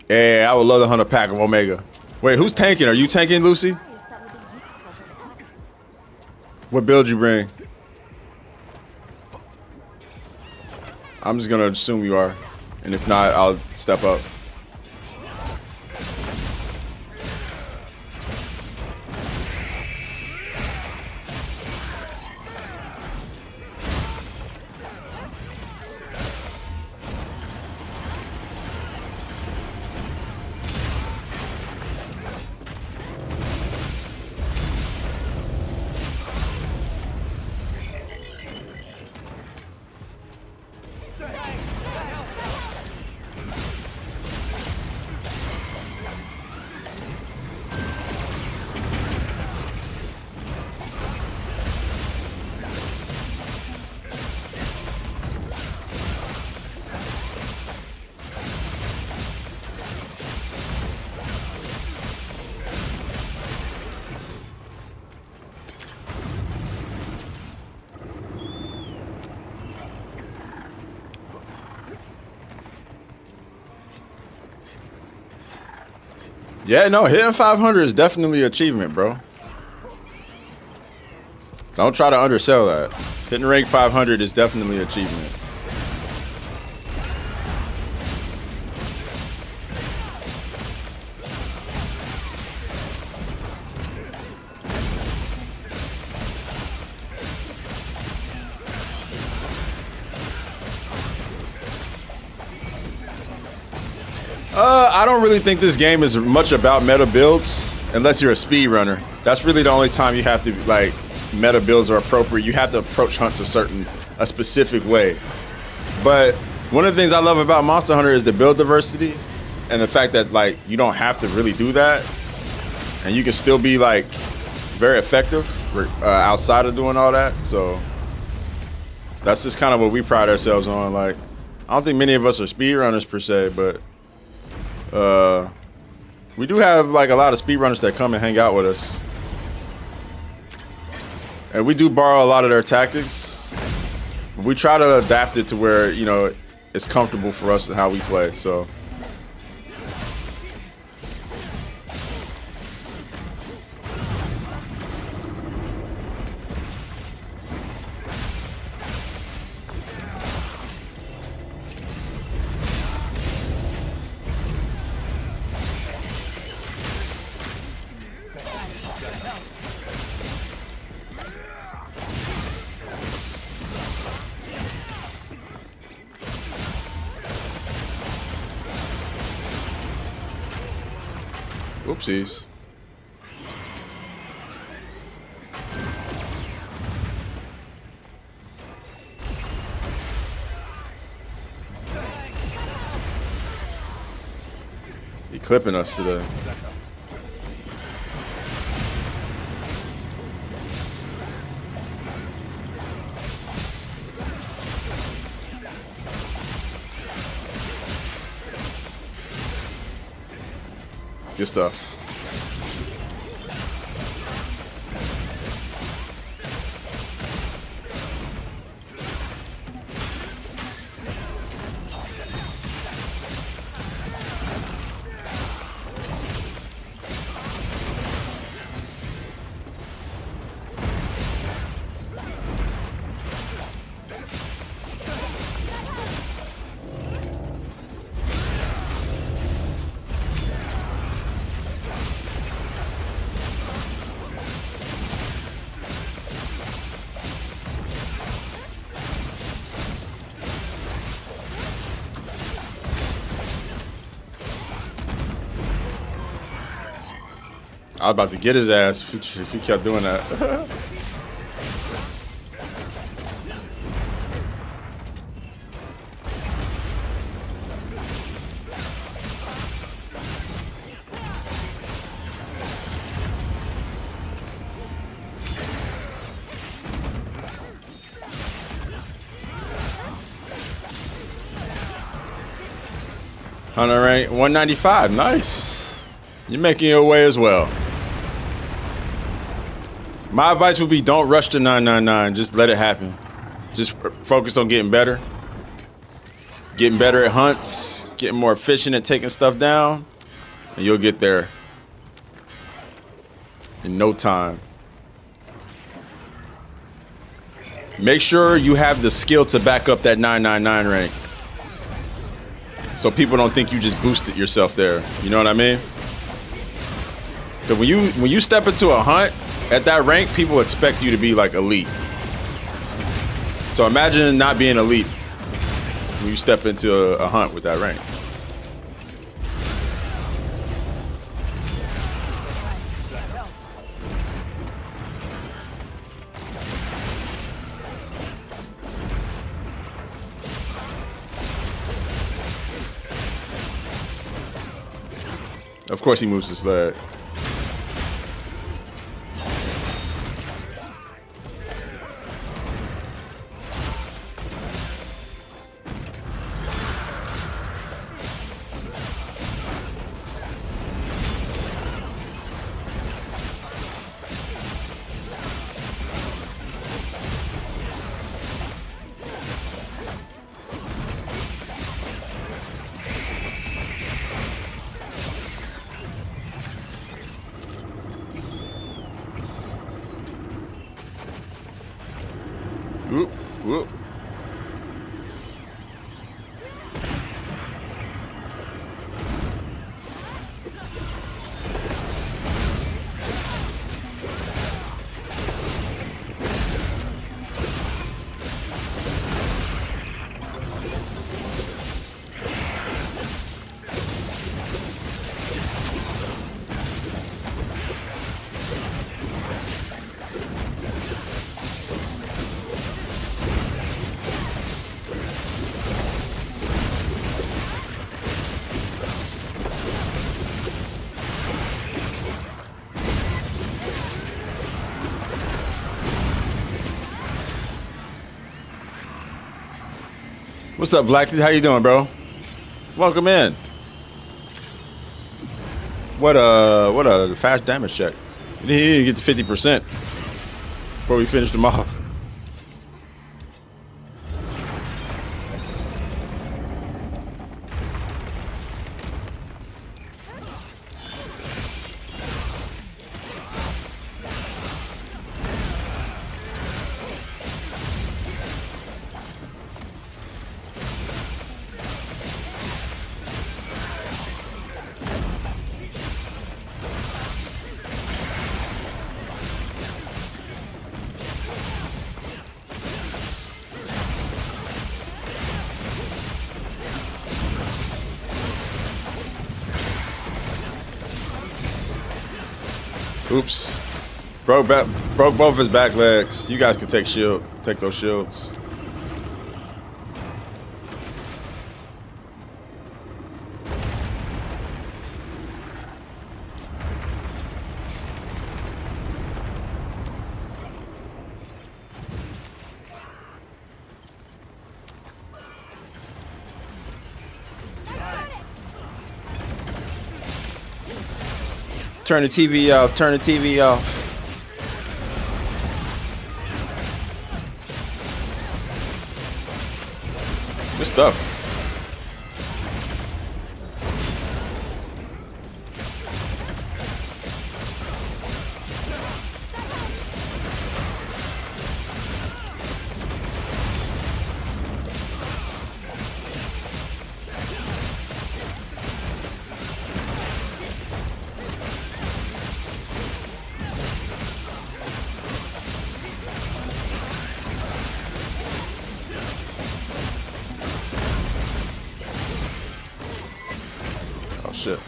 Yeah, I would love to hunt a pack of Omega. Wait, who's tanking? Are you tanking, Lucy? That will be useful for the quest. What build you bring? I'm just gonna assume you are. And if not, I'll step up. Yeah, no, hitting 500 is definitely an achievement, bro. Don't try to undersell that. Hitting rank 500 is definitely an achievement. I don't really think this game is much about meta builds unless you're a speed runner. That's really the only time you have to, like, meta builds are appropriate. You have to approach hunts a specific way. But one of the things I love about Monster Hunter is the build diversity and the fact that, like, you don't have to really do that and you can still be, like, very effective outside of doing all that. So that's just kind of what we pride ourselves on. Like, I don't think many of us are speed runners per se, but we do have like a lot of speedrunners that come and hang out with us, and we do borrow a lot of their tactics. We try to adapt it to where, you know, it's comfortable for us and how we play. So Oopsies. He clipping us today. Good stuff. I was about to get his ass if he kept doing that. Hunter rank 195. Nice. You're making your way as well. My advice would be don't rush to 999. Just let it happen. Just focus on getting better. Getting better at hunts. Getting more efficient at taking stuff down. And you'll get there in no time. Make sure you have the skill to back up that 999 rank. So people don't think you just boosted yourself there. You know what I mean? Because when you step into a hunt, at that rank, people expect you to be like elite. So imagine not being elite when you step into a hunt with that rank. Of course he moves his leg. Whoop, whoop. What's up, Black? How you doing, bro? Welcome in. What a fast damage check. He didn't get to 50% before we finished him off. Oops. Broke both of his back legs. You guys can take those shields. Turn the TV off. Turn the TV off. Good stuff. Shit.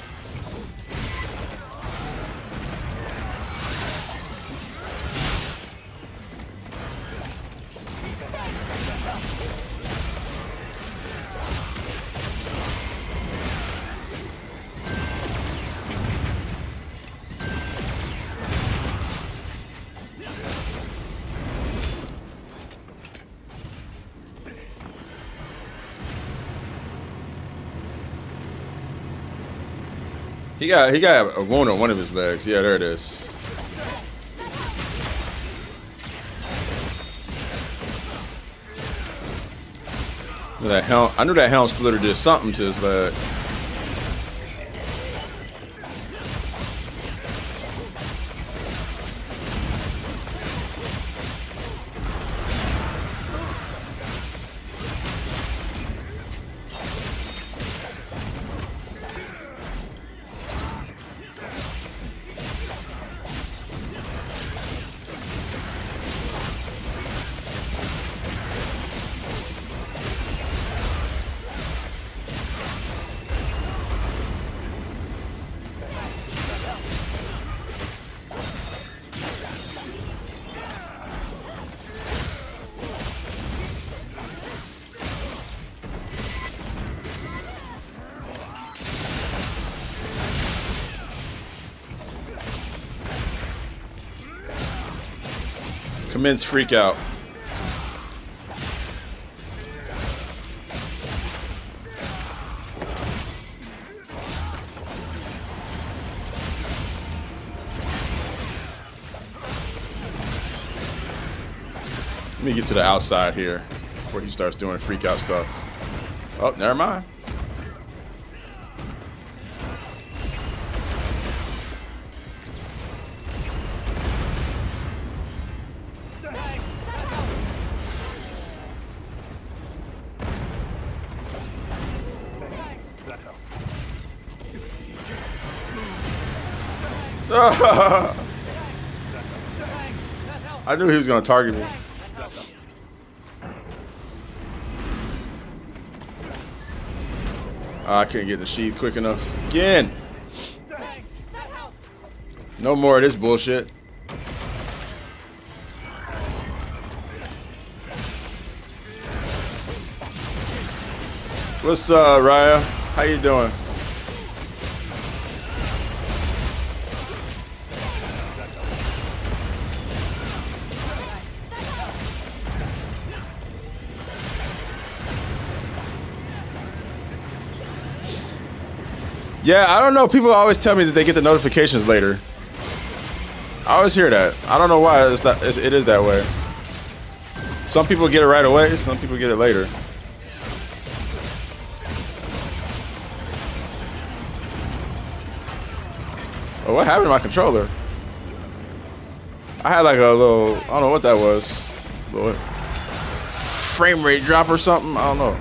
He got a wound on one of his legs. Yeah, there it is. That helm, I knew that helm splitter did something to his leg. Commence freak out. Let me get to the outside here before he starts doing freak out stuff. Oh, never mind. I knew he was going to target me. I couldn't get the sheath quick enough. Again. No more of this bullshit. What's up, Raya? How you doing? Yeah, I don't know. People always tell me that they get the notifications later. I always hear that. I don't know why it is that way. Some people get it right away. Some people get it later. Oh, what happened to my controller? I had like a little, I don't know what that was. A little frame rate drop or something. I don't know.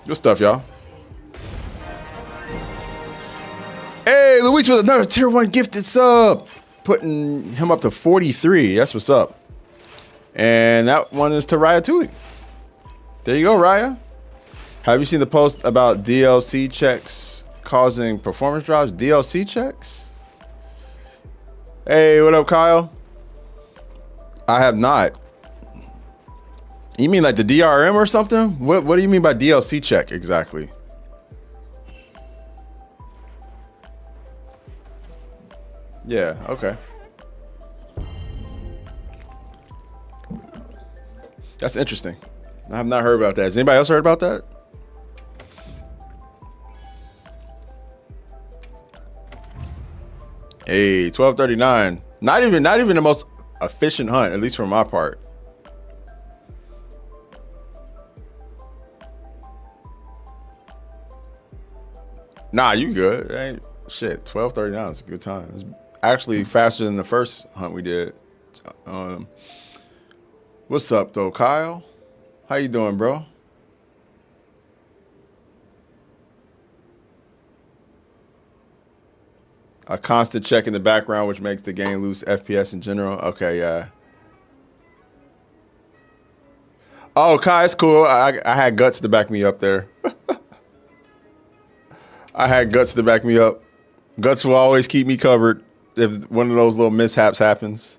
Good stuff, y'all. Hey, Luis with another tier 1 gifted sub. Putting him up to 43. That's what's up. And that one is to Raya Tui. There you go, Raya. Have you seen the post about DLC checks causing performance drops? DLC checks? Hey, what up, Kyle? I have not. You mean like the DRM or something? What do you mean by DLC check exactly? Yeah, okay. That's interesting. I have not heard about that. Has anybody else heard about that? Hey, 1239. Not even the most efficient hunt, at least for my part. Nah, you good. Hey, shit, 1239 is a good time. It's actually faster than the first hunt we did. What's up, though, Kyle? How you doing, bro? A constant check in the background, which makes the game lose FPS in general. Okay, yeah. Oh, Kai, it's cool. I had guts to back me up there. I had guts to back me up. Guts will always keep me covered if one of those little mishaps happens.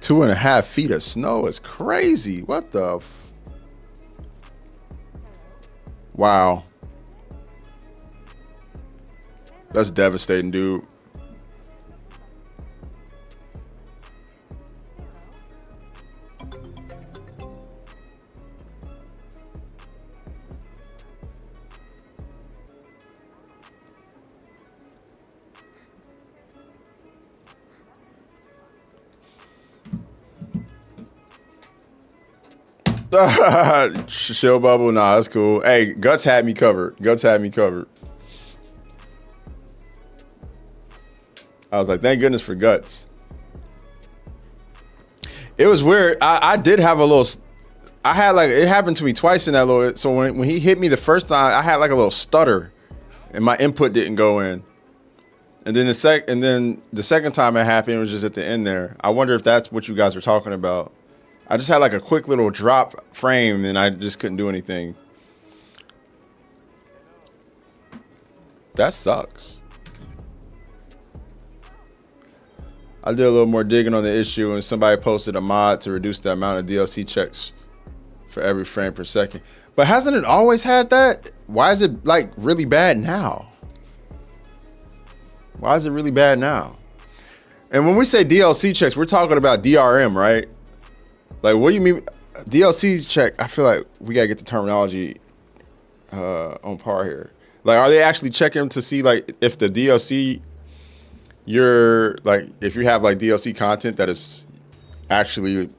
2.5 feet of snow is crazy. What the? Wow. That's devastating, dude. Chill bubble, nah, that's cool. Hey, Guts had me covered. Guts had me covered. I was like, thank goodness for Guts. It was weird. I did have a little. I had like it happened to me twice in that little. So when he hit me the first time, I had like a little stutter, and my input didn't go in. And then the second time it happened, it was just at the end there. I wonder if that's what you guys were talking about. I just had like a quick little drop frame and I just couldn't do anything. That sucks. I did a little more digging on the issue and somebody posted a mod to reduce the amount of DLC checks for every frame per second. But hasn't it always had that? Why is it like really bad now? Why is it really bad now? And when we say DLC checks, we're talking about DRM, right? Like, what do you mean? DLC check, I feel like we got to get the terminology on par here. Like, are they actually checking to see, like, if the DLC, if you have, like, DLC content that is actually,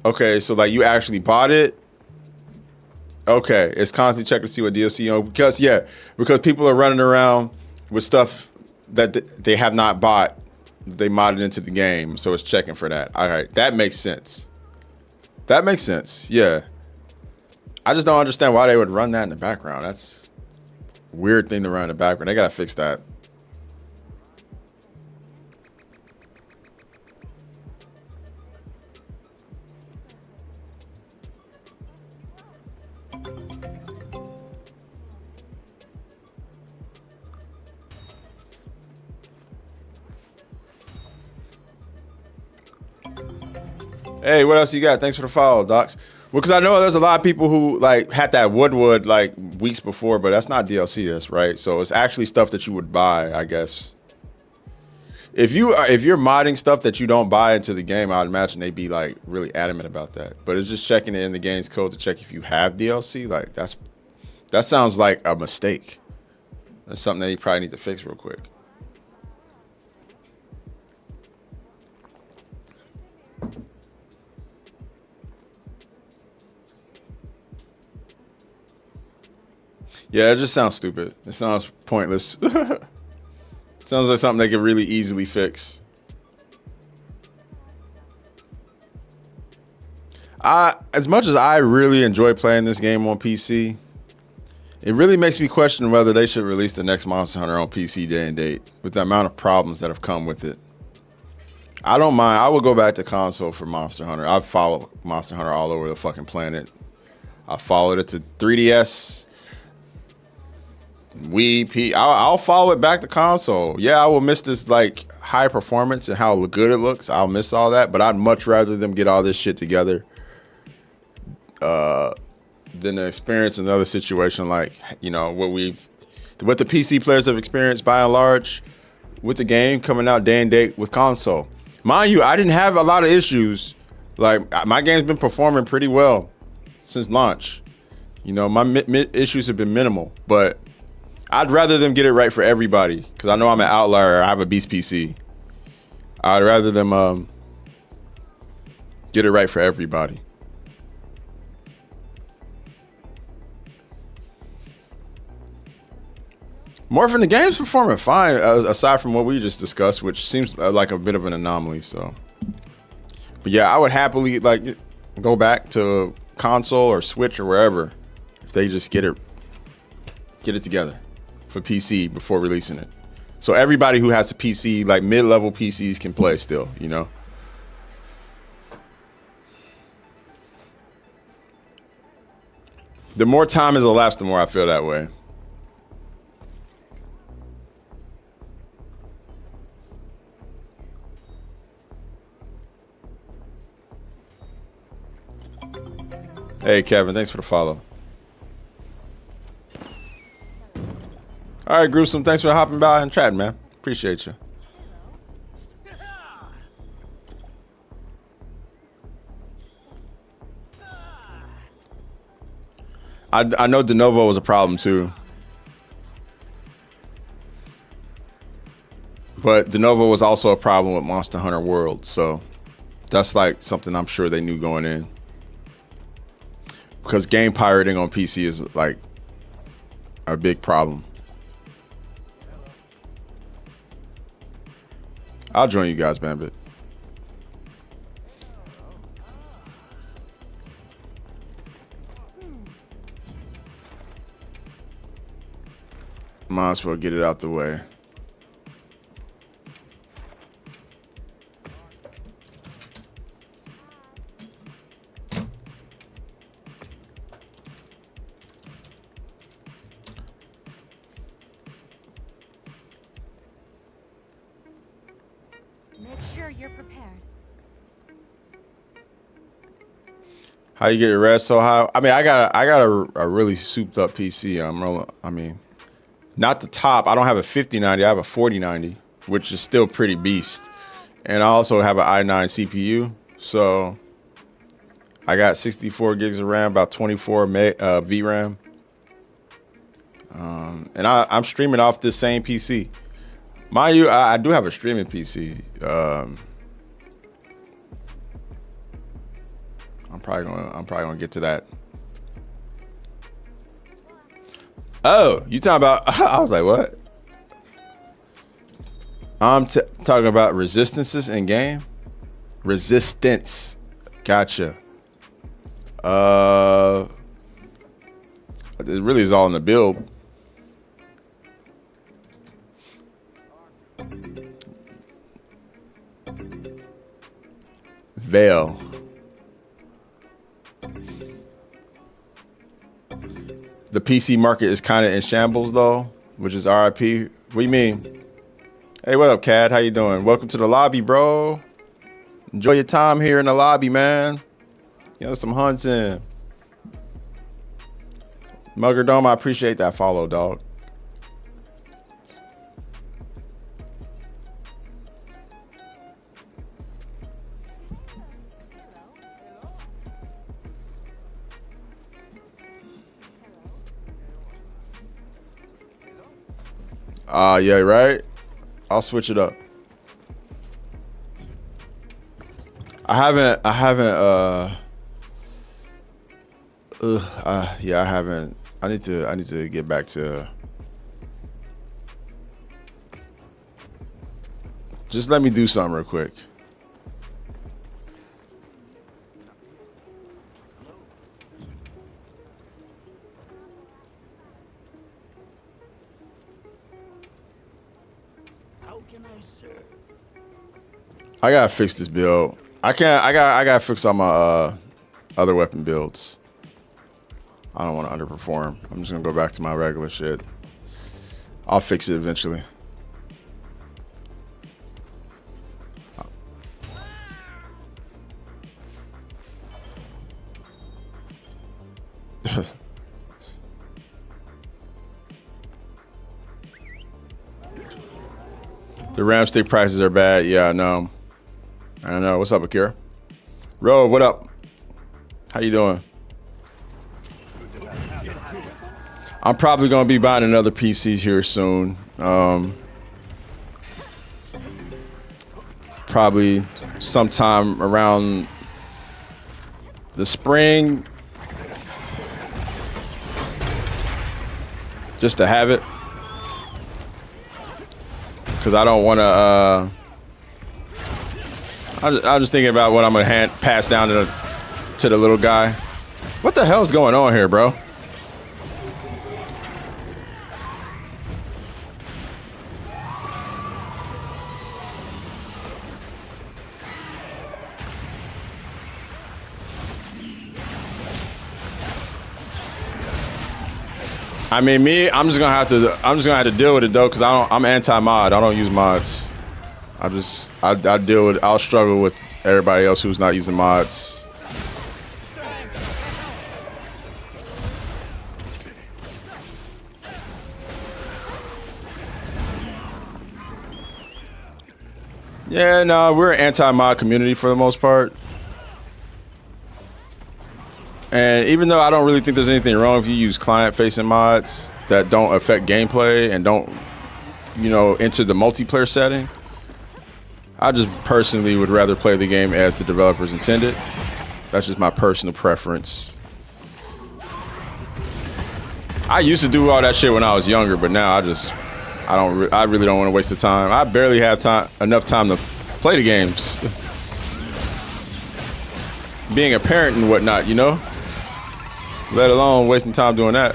okay, so, like, you actually bought it? Okay, it's constantly checking to see what DLC, because people are running around with stuff that they have not bought. They modded into the game, so it's checking for that. All right, that makes sense. That makes sense, yeah. I just don't understand why they would run that in the background. That's a weird thing to run in the background. They gotta fix that. Hey, what else you got? Thanks for the follow, Docs. Well, because I know there's a lot of people who like had that Woodwood like weeks before, but that's not DLC, that's right. So it's actually stuff that you would buy, I guess. If you're modding stuff that you don't buy into the game, I'd imagine they'd be like really adamant about that. But it's just checking it in the game's code to check if you have DLC. Like that sounds like a mistake. That's something that you probably need to fix real quick. Yeah, it just sounds stupid. It sounds pointless. Sounds like something they could really easily fix. As much as I really enjoy playing this game on PC, it really makes me question whether they should release the next Monster Hunter on PC day and date with the amount of problems that have come with it. I don't mind. I would go back to console for Monster Hunter. I've followed Monster Hunter all over the fucking planet. I followed it to 3DS, Wii, I'll follow it back to console. Yeah, I will miss this like high performance and how good it looks. I'll miss all that, but I'd much rather them get all this shit together than to experience another situation like, you know, what the PC players have experienced by and large with the game coming out day and date with console. Mind you, I didn't have a lot of issues. Like, my game's been performing pretty well since launch. You know, my issues have been minimal, but I'd rather them get it right for everybody because I know I'm an outlier. I have a beast PC. I'd rather them get it right for everybody. Morphin, the game's performing fine, aside from what we just discussed, which seems like a bit of an anomaly. So, but yeah, I would happily like go back to console or Switch or wherever if they just get it together for PC before releasing it. So everybody who has a PC, like mid-level PCs, can play still. You know. The more time has elapsed, the more I feel that way. Hey, Kevin, thanks for the follow. All right, Gruesome, thanks for hopping by and chatting, man. Appreciate you. I know de novo was a problem too. But de novo was also a problem with Monster Hunter World, so that's like something I'm sure they knew going in. Because game pirating on PC is like a big problem. I'll join you guys, Bambit. Might as well get it out the way. Make sure you're prepared. How you get your res so high? I mean, I got a really souped up PC. I mean, not the top. I don't have a 5090. I have a 4090, which is still pretty beast. And I also have an i9 CPU. So I got 64 gigs of RAM, about 24 VRAM. And I'm streaming off this same PC. Mind you, I do have a streaming PC. I'm probably gonna get to that. Oh, you talking about? I was like, what? I'm talking about resistances in game. Resistance. Gotcha. It really is all in the build. Veil. The PC market is kind of in shambles though, which is RIP. What do you mean? Hey, what up, Cad? How you doing? Welcome to the lobby, bro. Enjoy your time here in the lobby, man. You know, some hunting. Mugger Dome, I appreciate that follow, dog. Yeah, right. I'll switch it up. I haven't. Yeah, I haven't. I need to get back to. Just let me do something real quick. I gotta fix this build. I can't. I gotta fix all my other weapon builds. I don't want to underperform. I'm just gonna go back to my regular shit. I'll fix it eventually. The RAM stick prices are bad. Yeah, I know. I know. What's up, Akira? Ro, what up? How you doing? I'm probably gonna be buying another PC here soon. Probably sometime around the spring, just to have it, because I don't want to. I'm just thinking about what I'm gonna pass down to the little guy. What the hell's going on here, bro? I mean, I'm just gonna have to deal with it though, because I'm anti-mod. I don't use mods. I deal with. I'll struggle with everybody else who's not using mods. Yeah, no, we're an anti-mod community for the most part. And even though I don't really think there's anything wrong if you use client-facing mods that don't affect gameplay and don't, enter the multiplayer setting, I just personally would rather play the game as the developers intended. That's just my personal preference. I used to do all that shit when I was younger, but now I really don't want to waste the time. I barely have enough time to play the games. Being a parent and whatnot, let alone wasting time doing that.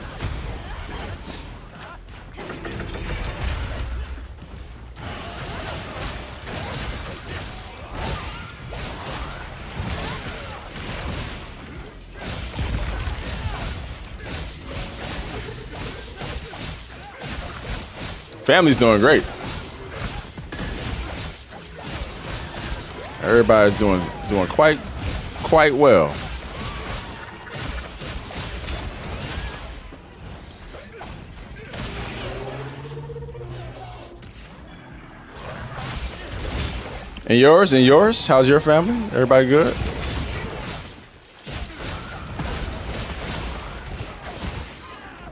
Family's doing great. Everybody's doing quite well. And yours? How's your family? Everybody good?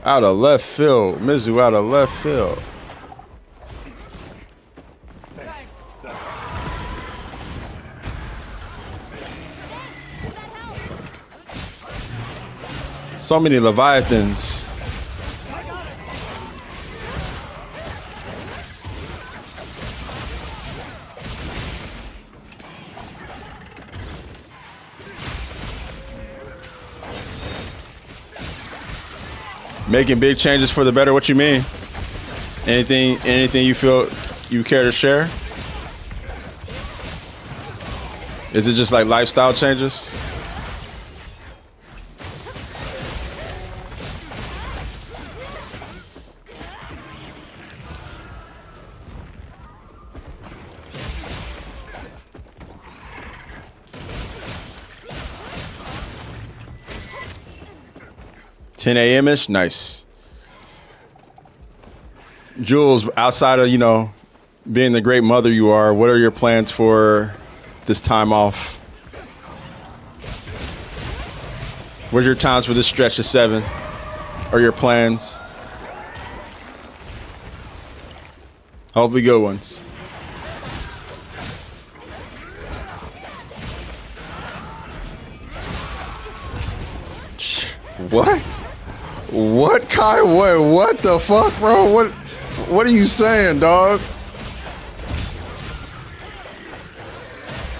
Out of left field. Mizu out of left field. So many Leviathans. Making big changes for the better. What you mean? Anything you feel you care to share? Is it just like lifestyle changes? $10 a.m.-ish? Nice. Jules, outside of, being the great mother you are, what are your plans for this time off? What are your times for this stretch of 7? Or your plans? Hopefully good ones. What? What, Kai? What the fuck, bro? What are you saying, dog?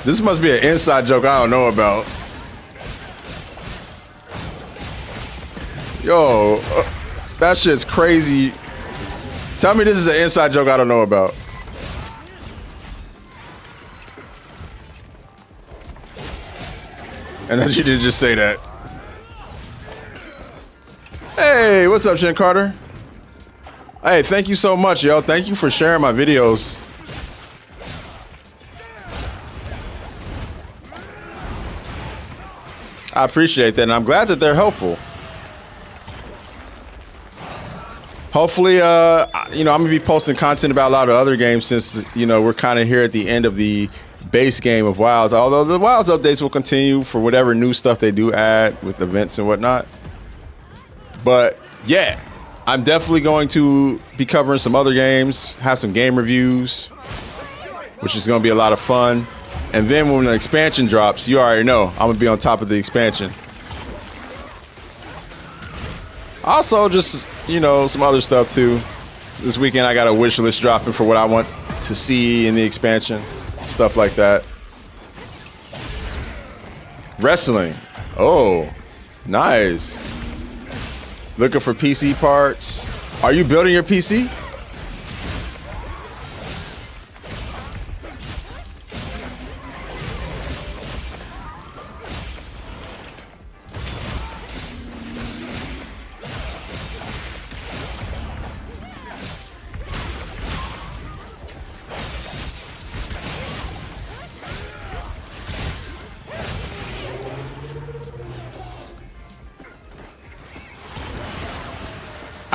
This must be an inside joke I don't know about. Yo, that shit's crazy. Tell me this is an inside joke I don't know about. And then she did just say that. Hey, what's up, Shin Carter? Hey, thank you so much, yo. Thank you for sharing my videos. I appreciate that, and I'm glad that they're helpful. Hopefully, I'm gonna be posting content about a lot of other games since, we're kind of here at the end of the base game of Wilds. Although the Wilds updates will continue for whatever new stuff they do add with events and whatnot. But yeah, I'm definitely going to be covering some other games, have some game reviews, which is gonna be a lot of fun. And then when the expansion drops, you already know I'm gonna be on top of the expansion. Also, just, some other stuff too. This weekend I got a wish list dropping for what I want to see in the expansion. Stuff like that. Wrestling. Oh, nice. Looking for PC parts. Are you building your PC?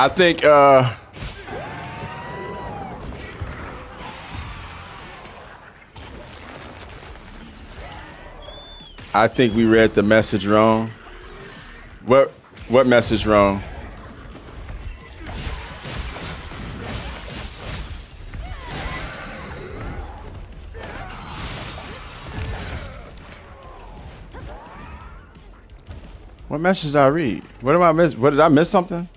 I think we read the message wrong. What message wrong? What message did I read? What did I miss? What did I miss something?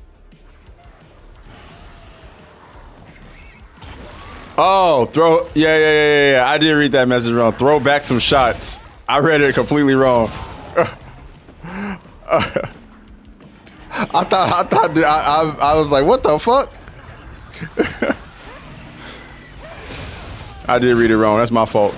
Oh, yeah. I did read that message wrong. Throw back some shots. I read it completely wrong. I was like, what the fuck? I did read it wrong. That's my fault.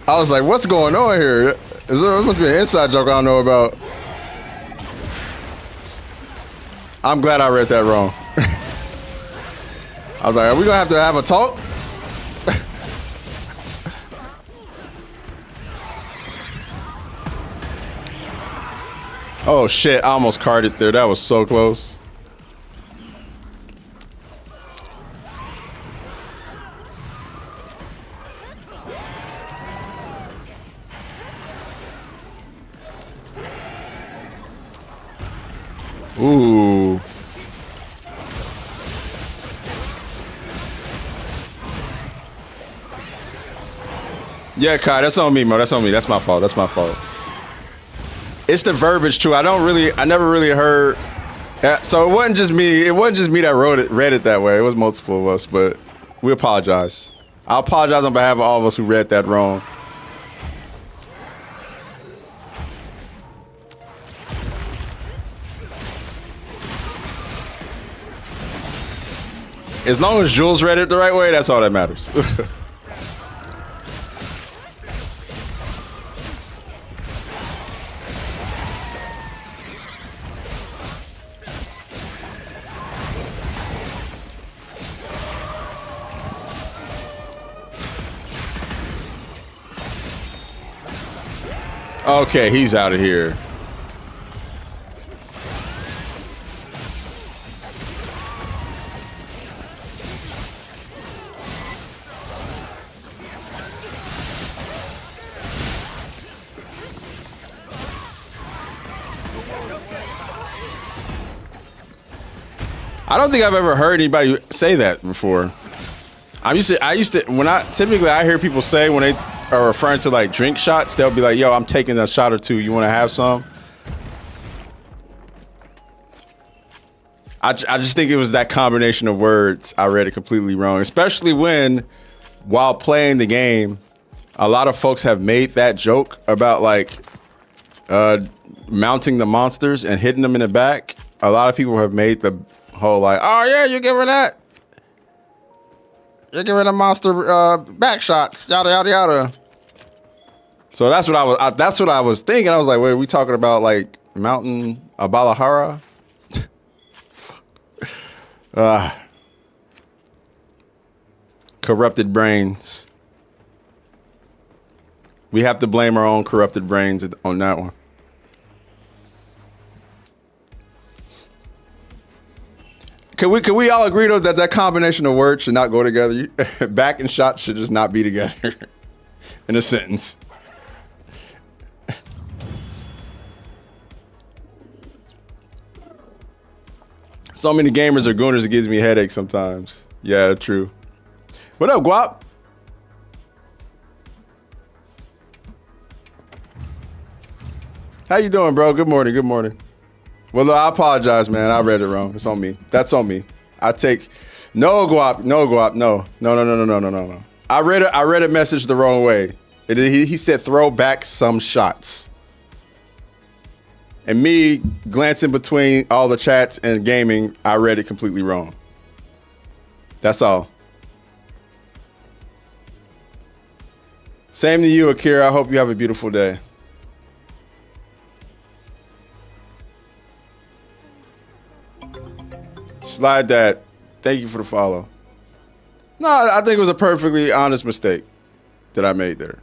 I was like, what's going on here? There must be an inside joke I don't know about. I'm glad I read that wrong. I was like, are we gonna have a talk? Oh shit, I almost carded there. That was so close. Ooh. Yeah, Kai, that's on me, Mo. That's on me. That's my fault. It's the verbiage too. I never really heard. So it wasn't just me. It wasn't just me that read it that way. It was multiple of us, but we apologize. I apologize on behalf of all of us who read that wrong. As long as Jules read it the right way, that's all that matters. Okay, he's out of here. I don't think I've ever heard anybody say that before. I used to when I hear people say when they are referring to like drink shots, they'll be like, yo, I'm taking a shot or two. You want to have some? I just think it was that combination of words. I read it completely wrong, especially when while playing the game, a lot of folks have made that joke about like mounting the monsters and hitting them in the back. A lot of people have made whole like, oh yeah, you give her that. You're giving a monster back shots, yada yada yada. So that's what I was thinking. I was like, wait, are we talking about like Mountain Abalahara? Corrupted brains. We have to blame our own corrupted brains on that one. Can we all agree though that combination of words should not go together? Back and shots should just not be together in a sentence. So many gamers are gooners, it gives me a headache sometimes. Yeah, true. What up, Guap? How you doing, bro? Good morning, good morning. Well, look, I apologize, man. I read it wrong. It's on me. That's on me. I take no Guap, no Guap, no. I read a message the wrong way. He said throw back some shots. And me glancing between all the chats and gaming, I read it completely wrong. That's all. Same to you, Akira. I hope you have a beautiful day. Slide that. Thank you for the follow. No, I think it was a perfectly honest mistake that I made there.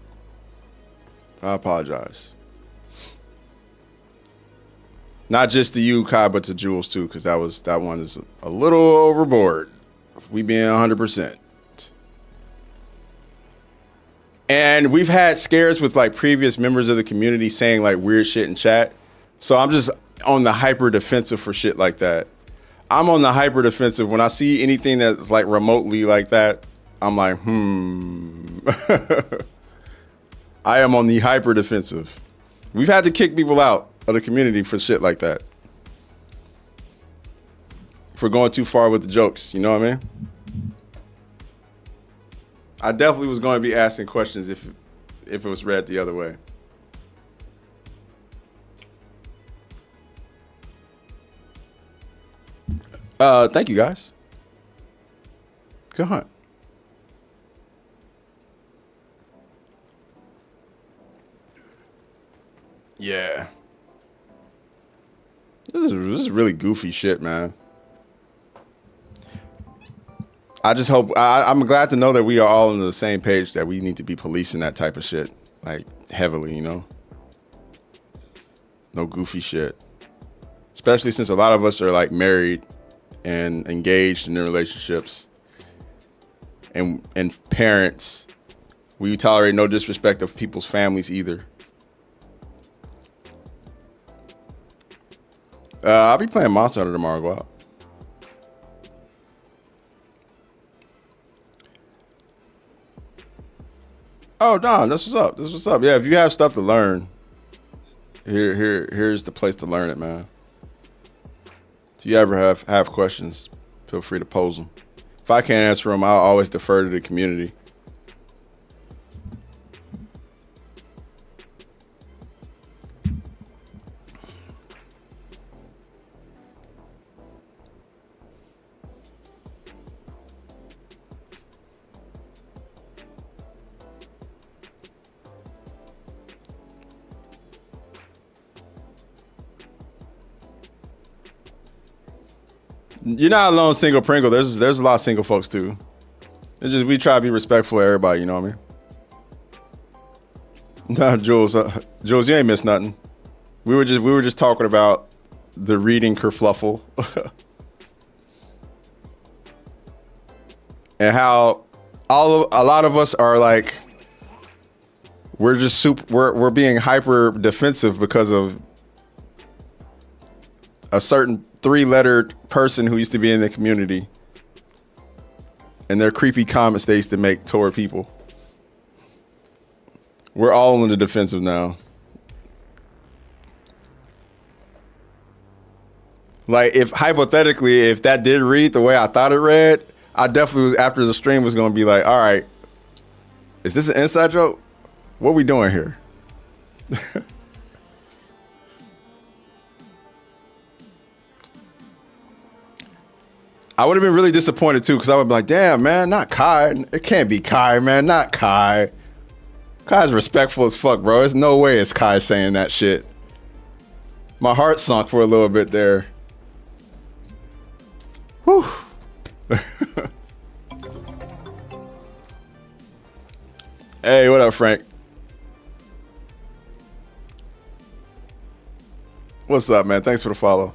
I apologize. Not just to you, Kai, but to Jules too, because that one is a little overboard. We being 100%. And we've had scares with like previous members of the community saying like weird shit in chat. So I'm just on the hyper defensive for shit like that. I'm on the hyper defensive. When I see anything that's like remotely like that, I'm like, I am on the hyper defensive. We've had to kick people out of the community for shit like that. For going too far with the jokes, you know what I mean? I definitely was going to be asking questions if it was read the other way. Thank you, guys. Good hunt. Yeah. This is really goofy shit, man. I just hope I'm glad to know that we are all on the same page that we need to be policing that type of shit, like heavily, you know? No goofy shit. Especially since a lot of us are like married and engaged in their relationships and parents. We tolerate no disrespect of people's families either. I'll be playing Monster Hunter tomorrow. Go out. Oh, Don, that's what's up. That's what's up. Yeah, if you have stuff to learn, here's the place to learn it, man. If you ever have questions, feel free to pose them. If I can't answer them, I'll always defer to the community. You're not alone, single Pringle. There's a lot of single folks too. It's just we try to be respectful of everybody. You know what I mean? Nah, Jules, you ain't missed nothing. We were just talking about the reading kerfluffle and how a lot of us are like we're being hyper defensive because of a certain 3-lettered person who used to be in the community and their creepy comments they used to make toward people. We're all on the defensive now. Like if hypothetically, if that did read the way I thought it read, I definitely was after the stream was going to be like, all right, is this an inside joke? What are we doing here? I would have been really disappointed too, because I would be like, damn, man, not Kai. It can't be Kai, man, not Kai. Kai's respectful as fuck, bro. There's no way it's Kai saying that shit. My heart sunk for a little bit there. Whew. Hey, what up, Frank? What's up, man? Thanks for the follow.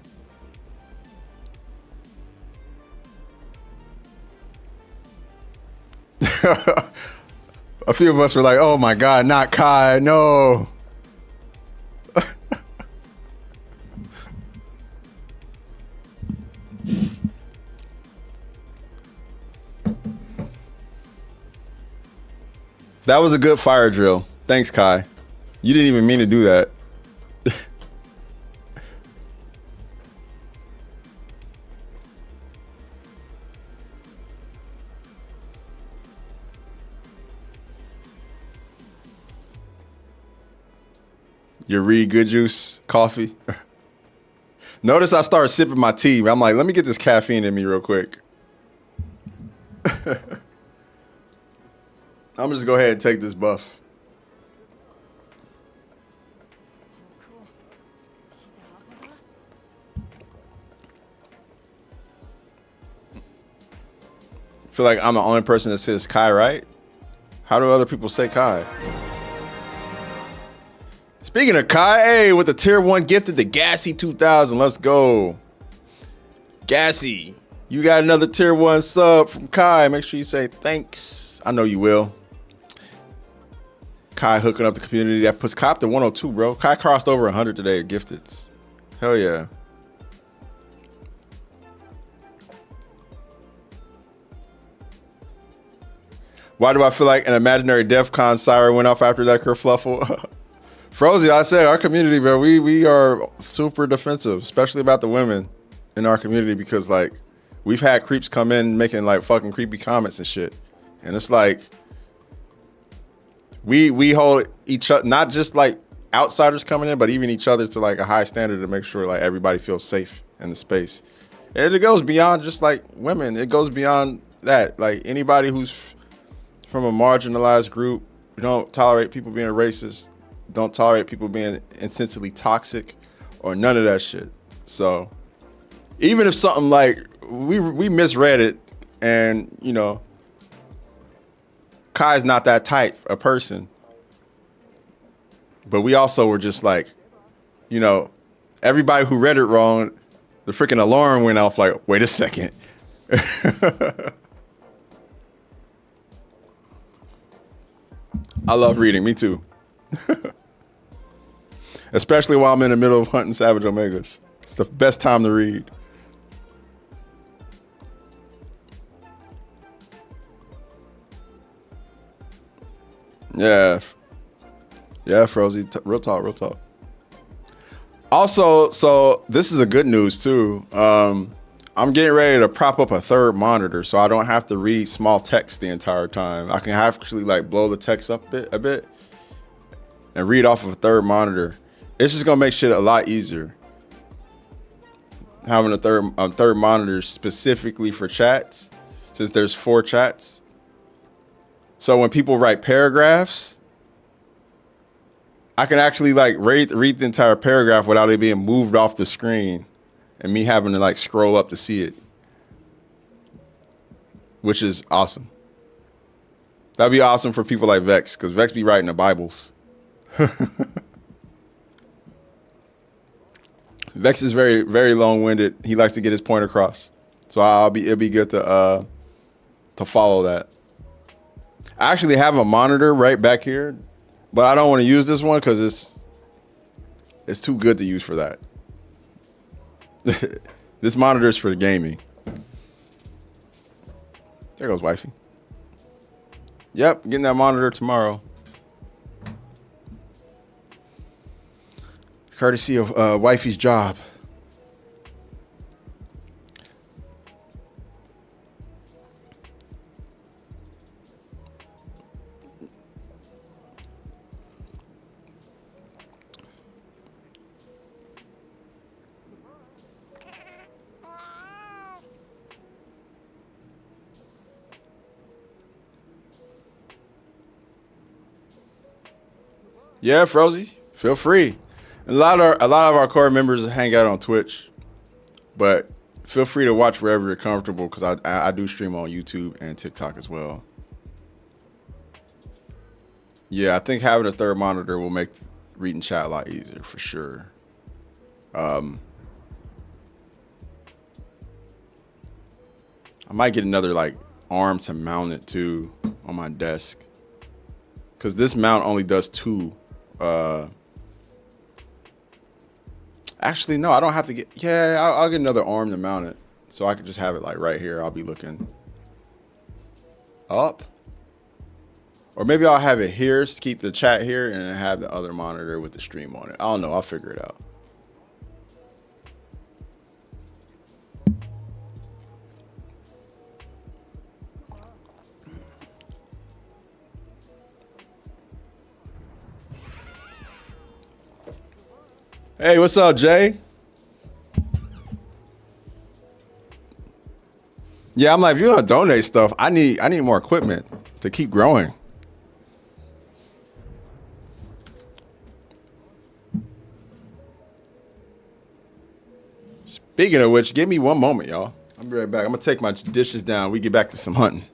A few of us were like, oh my God, not Kai, no. That was a good fire drill. Thanks, Kai. You didn't even mean to do that. Your Reed Good Juice coffee. Notice I started sipping my tea. I'm like, let me get this caffeine in me real quick. I'm just go ahead and take this buff. I feel like I'm the only person that says Kai, right? How do other people say Kai? Speaking of Kai, hey, with the tier 1 gifted to Gassy 2000. Let's go. Gassy, you got another tier 1 sub from Kai. Make sure you say thanks. I know you will. Kai hooking up the community. That puts Kai up to 102, bro. Kai crossed over 100 today at gifteds. Hell yeah. Why do I feel like an imaginary DEF CON siren went off after that kerfluffle? Frozy, I said our community, bro, we are super defensive, especially about the women in our community, because like we've had creeps come in making like fucking creepy comments and shit. And it's like we hold each other, not just like outsiders coming in, but even each other to like a high standard to make sure like everybody feels safe in the space. And it goes beyond just like women. It goes beyond that. Like anybody who's from a marginalized group, we don't tolerate people being racist, don't tolerate people being insensibly toxic or none of that shit. So even if something like we misread it and, you know, Kai's not that type of person, but we also were just like, you know, everybody who read it wrong, the freaking alarm went off like, wait a second. I love reading, me too. Especially while I'm in the middle of hunting Savage Omegas. It's the best time to read. Yeah. Yeah, Frozy. Real talk, real talk. Also, so this is a good news too. I'm getting ready to prop up a third monitor so I don't have to read small text the entire time. I can actually like blow the text up a bit and read off of a third monitor. It's just gonna make shit a lot easier. Having a third monitor specifically for chats, since there's 4 chats. So when people write paragraphs, I can actually like read the entire paragraph without it being moved off the screen and me having to like scroll up to see it, which is awesome. That'd be awesome for people like Vex, because Vex be writing the Bibles. Vex is very, very long-winded. He likes to get his point across. So it'll be good to follow that. I actually have a monitor right back here, but I don't want to use this one because it's too good to use for that. This monitor is for the gaming. There goes wifey. Yep, getting that monitor tomorrow. Courtesy of wifey's job. Yeah, Frozy, feel free. A lot of our core members hang out on Twitch, but feel free to watch wherever you're comfortable because I do stream on YouTube and TikTok as well. Yeah, I think having a third monitor will make reading chat a lot easier for sure. I might get another like arm to mount it to on my desk because this mount only does 2. Actually, no, I don't have to get. Yeah, I'll get another arm to mount it so I could just have it like right here. I'll be looking up. Or maybe I'll have it here to keep the chat here and then have the other monitor with the stream on it. I don't know. I'll figure it out. Hey, what's up, Jay? Yeah, I'm like, if you don't donate stuff, I need more equipment to keep growing. Speaking of which, give me one moment, y'all. I'll be right back. I'm gonna take my dishes down. We get back to some hunting.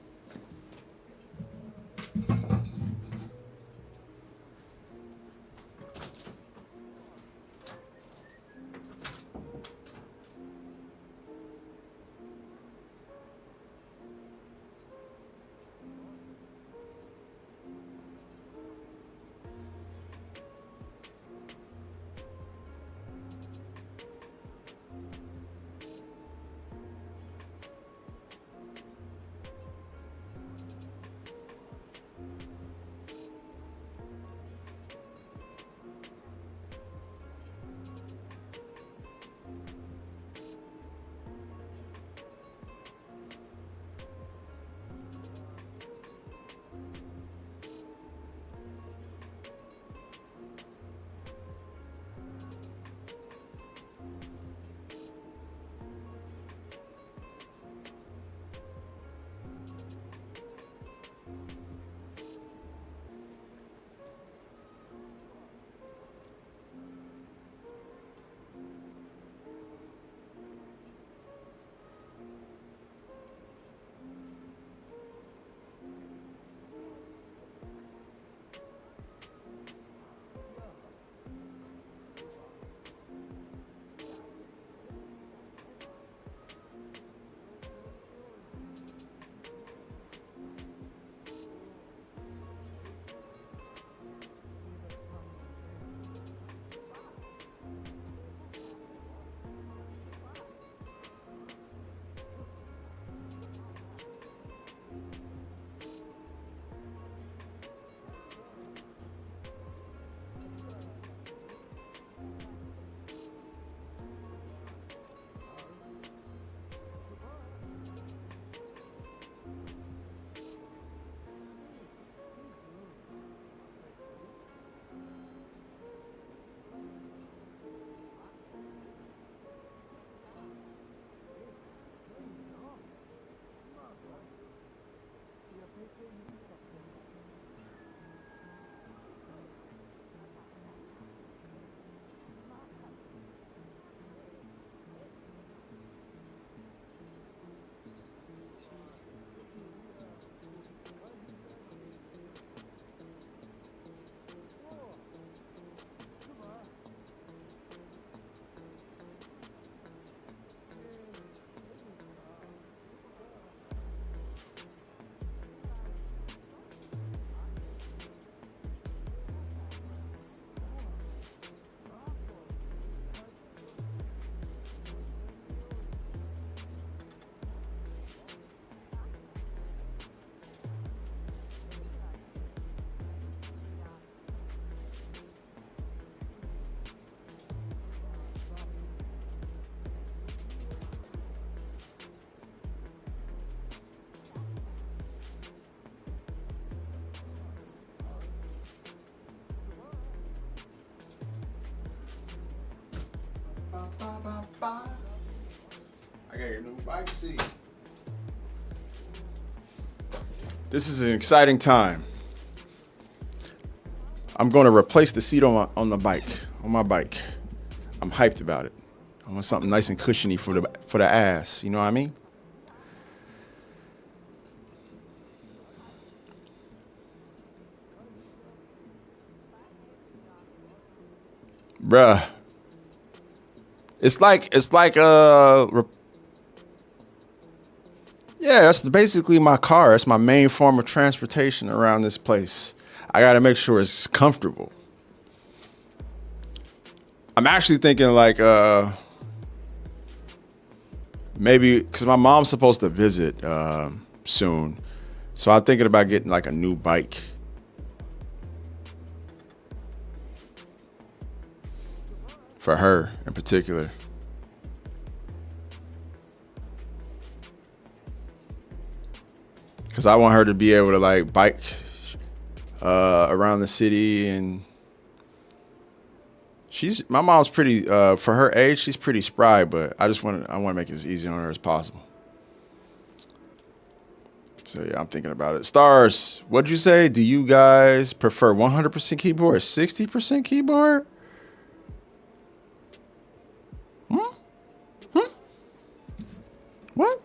I got your new bike seat. This is an exciting time. I'm going to replace the seat on my bike. I'm hyped about it. I want something nice and cushiony for the ass. You know what I mean? Bruh. It's like yeah, that's basically my car. That's my main form of transportation around this place. I got to make sure it's comfortable. I'm actually thinking like maybe because my mom's supposed to visit soon. So I'm thinking about getting like a new bike. For her in particular. Because I want her to be able to like bike around the city, and my mom's pretty for her age, she's pretty spry, but I want to make it as easy on her as possible. So yeah, I'm thinking about it. Stars, what'd you say? Do you guys prefer 100% keyboard or 60% keyboard? What?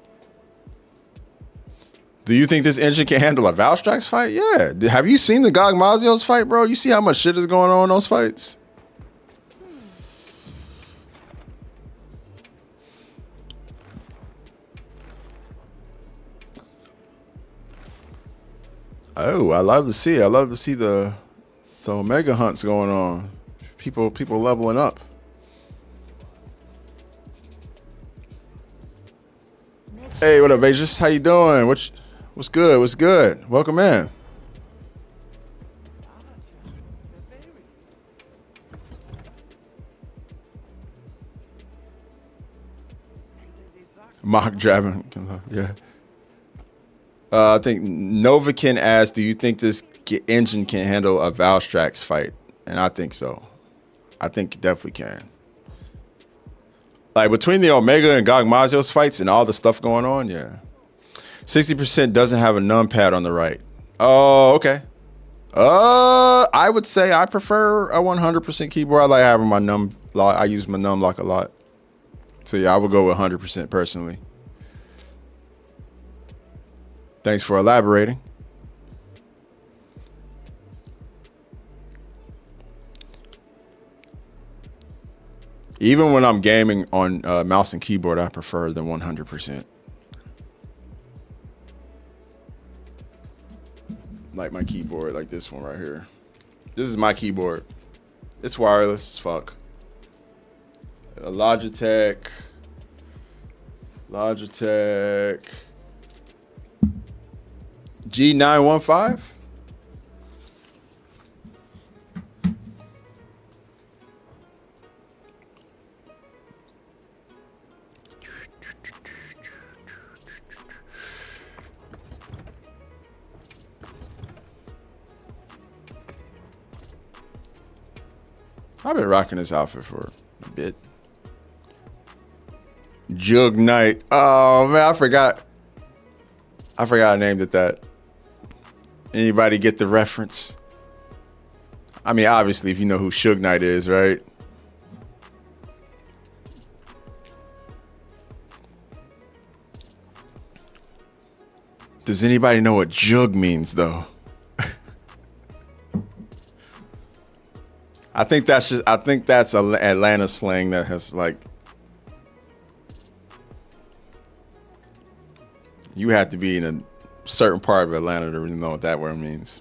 Do you think this engine can handle a Valstrax fight? Yeah. Have you seen the Gog Mazios fight, bro? You see how much shit is going on in those fights? Oh, I love to see it. I love to see the Omega hunts going on. People leveling up. Hey, what up, Vegas? How you doing? What's good? What's good? Welcome in. Mock driving. Yeah. I think Novakin asked, do you think this engine can handle a Valstrax fight? And I think so. I think it definitely can. Like between the Omega and Gog Mazios fights and all the stuff going on, yeah. 60% doesn't have a numpad on the right. Oh, okay. I would say I prefer a 100% keyboard. I like having my I use my num lock a lot. So yeah, I would go with 100% personally. Thanks for elaborating. Even when I'm gaming on mouse and keyboard, I prefer the 100%. Like my keyboard, like this one right here. This is my keyboard. It's wireless as fuck. A Logitech G915. I've been rocking this outfit for a bit. Jug Knight. Oh man, I forgot I named it that. Anybody get the reference? I mean, obviously, if you know who Suge Knight is, right? Does anybody know what jug means, though? I think that's Atlanta slang that has like, you have to be in a certain part of Atlanta to really know what that word means.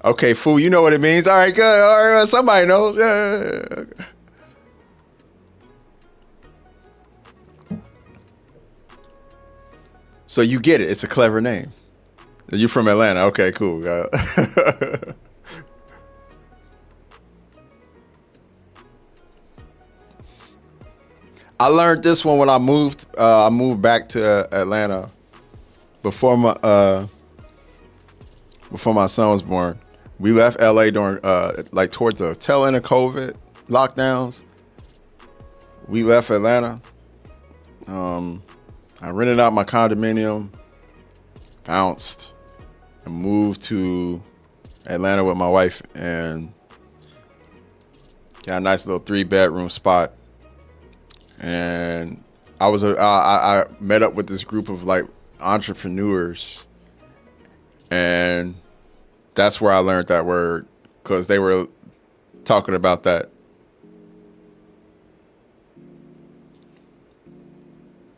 Okay, fool, you know what it means. All right, good. All right, somebody knows. Yeah. So you get it. It's a clever name. You're from Atlanta. Okay, cool. I learned this one when I moved. I moved back to Atlanta before my son was born. We left LA during like towards the tail end of COVID lockdowns. We left Atlanta. I rented out my condominium, bounced, and moved to Atlanta with my wife and got a nice little 3-bedroom spot. And I met up with this group of like entrepreneurs, and that's where I learned that word, because they were talking about that.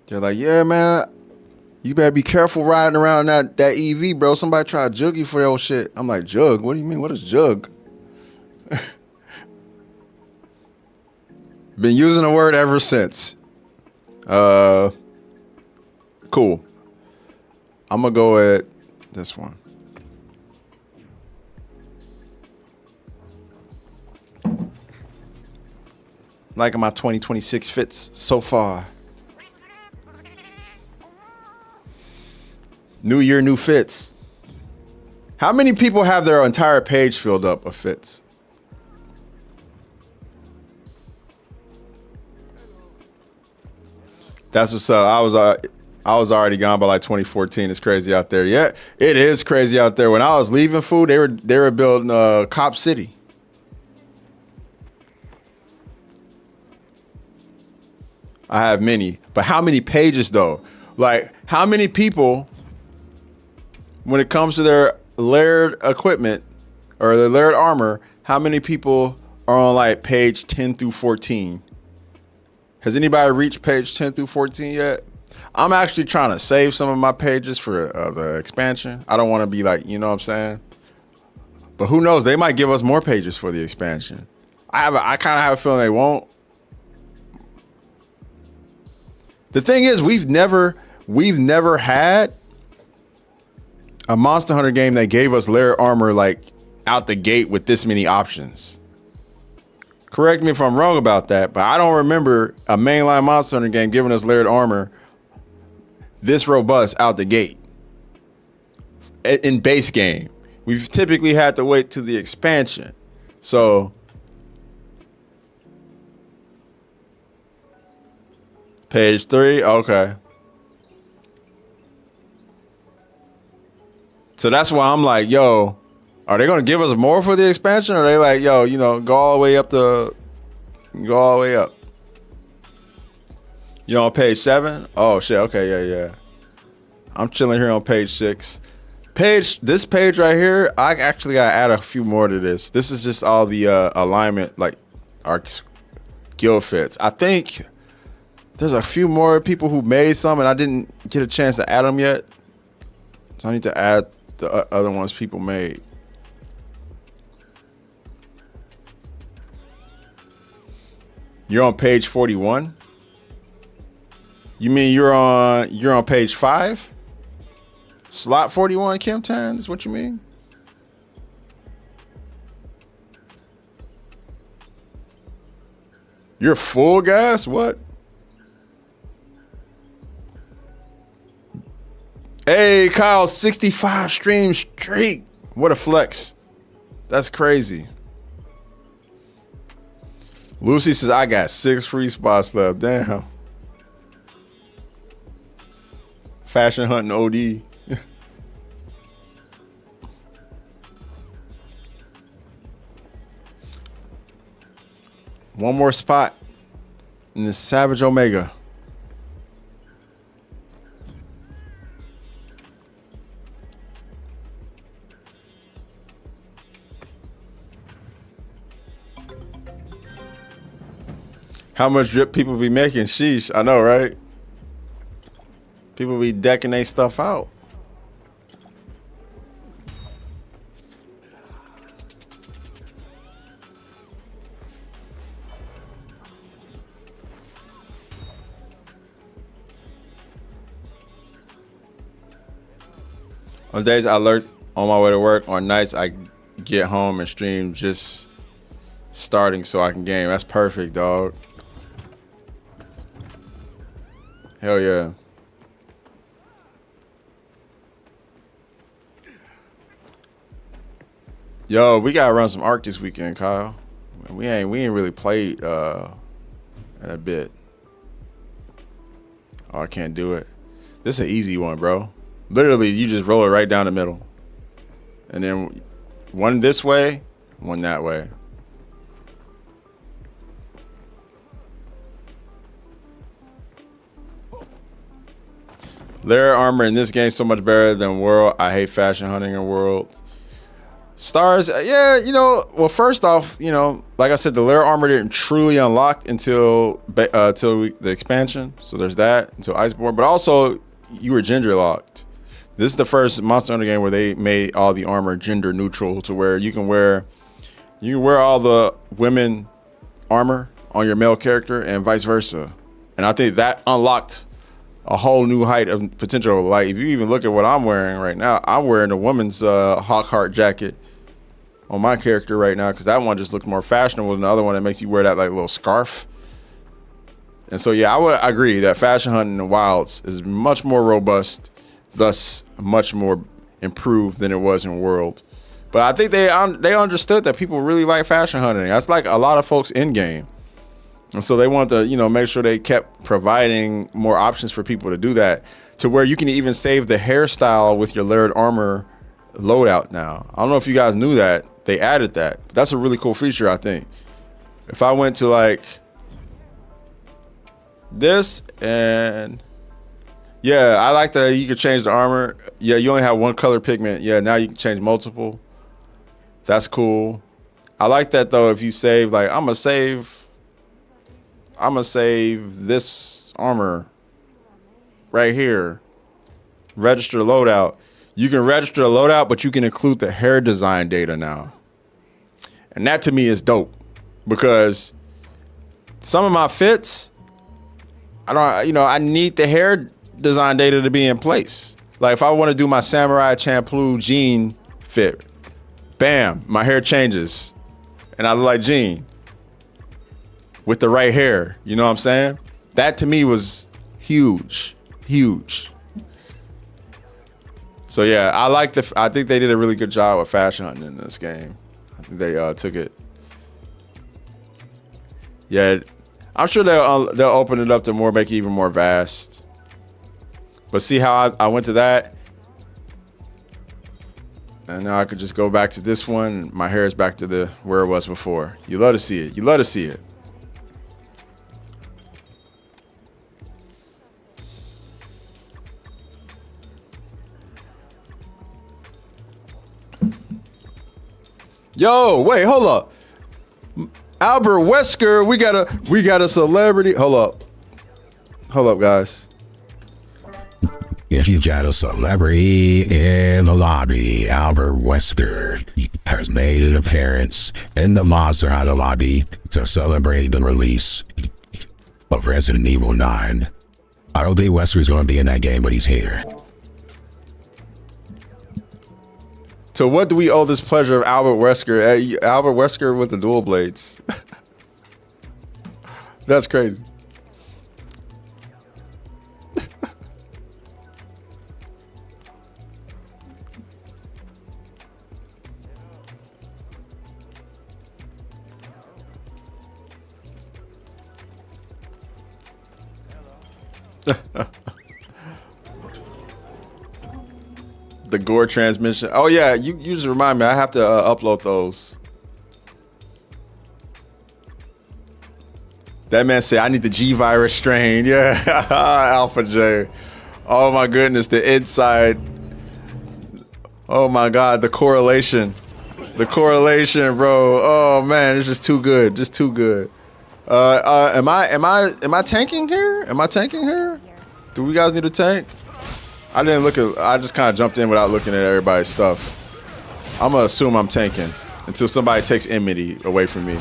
They're like, yeah, man, you better be careful riding around that EV, bro. Somebody try to jug you for your shit. I'm like, jug? What do you mean? What is jug? Been using the word ever since. Cool. I'm gonna go at this one. Liking my 2026 fits so far. New year, new fits. How many people have their entire page filled up of fits? That's what's up. I was already gone by like 2014. It's crazy out there. Yeah, it is crazy out there. When I was leaving food, they were building Cop City. I have many, but how many pages though? Like, how many people, when it comes to their layered equipment or their layered armor, how many people are on like page 10 through 14? Has anybody reached page 10 through 14 yet? I'm actually trying to save some of my pages for the expansion. I don't want to be like, you know what I'm saying? But who knows? They might give us more pages for the expansion. I kind of have a feeling they won't. The thing is, we've never had a Monster Hunter game that gave us layered armor like out the gate with this many options. Correct me if I'm wrong about that, but I don't remember a mainline Monster Hunter game giving us layered armor this robust out the gate. In base game, we've typically had to wait to the expansion. So page 3, okay. So that's why I'm like, yo, are they gonna give us more for the expansion? Or are they like, yo, you know, go all the way up. You on page 7? Oh shit, okay, yeah. I'm chilling here on page 6. This page right here, I actually gotta add a few more to this. This is just all the alignment, like our guild fits. I think there's a few more people who made some and I didn't get a chance to add them yet. So I need to add the other ones people made. You're on page 41? You mean you're on page 5? Slot 41, Kim Tan, is what you mean? You're full gas? What? Hey, Kyle, 65 stream streak. What a flex. That's crazy. Lucy says, I got 6 free spots left. Damn. Fashion hunting OD. One more spot in the Savage Omega. How much drip people be making? Sheesh, I know, right? People be decking their stuff out. On days I lurk on my way to work, on nights I get home and stream just starting so I can game. That's perfect, dog. Hell yeah. Yo, we gotta run some Arc this weekend, Kyle. We ain't really played in a bit. Oh, I can't do it. This is an easy one, bro. Literally, you just roll it right down the middle. And then One this way, one that way. Layer armor in this game so much better than World. I hate fashion hunting in World. Stars, yeah, you know. Well, first off, you know, like I said, the layer armor didn't truly unlock until the expansion. So there's that until Iceborne. But also, you were gender locked. This is the first Monster Hunter game where they made all the armor gender neutral, to where you can wear all the women armor on your male character and vice versa. And I think that unlocked a whole new height of potential. Like, if you even look at what I'm wearing right now, I'm wearing a woman's Hawkheart jacket on my character right now, because that one just looks more fashionable than the other one that makes you wear that like little scarf. And so yeah, I would agree that fashion hunting in Wilds is much more robust, thus much more improved than it was in World. But I think they understood that people really like fashion hunting. That's like a lot of folks in game. And so they want to, you know, make sure they kept providing more options for people to do that, to where you can even save the hairstyle with your layered armor loadout now. I don't know if you guys knew that. They added that. That's a really cool feature, I think. If I went to like this and yeah, I like that you could change the armor. Yeah, you only have one color pigment. Yeah, now you can change multiple. That's cool. I like that though. If you save, like, I'm gonna save this armor right here. Register loadout. You can register a loadout, but you can include the hair design data now. And that to me is dope, because some of my fits, I need the hair design data to be in place. Like if I want to do my Samurai Champloo jean fit, bam, my hair changes and I look like Jean with the right hair. You know what I'm saying? That to me was huge, huge. So yeah, I think they did a really good job with fashion hunting in this game. I think they took it. Yeah, I'm sure they'll open it up to more, make it even more vast. But see how I went to that, and now I could just go back to this one. My hair is back to where it was before. You love to see it. You love to see it. Yo, wait, hold up. Albert Wesker, we got a celebrity. Hold up, guys. If you got a celebrity in the lobby, Albert Wesker has made an appearance in the Monster Hunter lobby to celebrate the release of Resident Evil 9. I don't think Wesker's going to be in that game, but he's here. So what do we owe this pleasure of Albert Wesker? Albert Wesker with the dual blades. That's crazy. The gore transmission. Oh yeah, you just remind me. I have to upload those. That man said I need the G virus strain. Yeah, Alpha J. Oh my goodness, the inside. Oh my God, the correlation. The correlation, bro. Oh man, it's just too good. Just too good. Am I tanking here? Am I tanking here? Do we guys need a tank? I just kind of jumped in without looking at everybody's stuff. I'm gonna assume I'm tanking until somebody takes enmity away from me.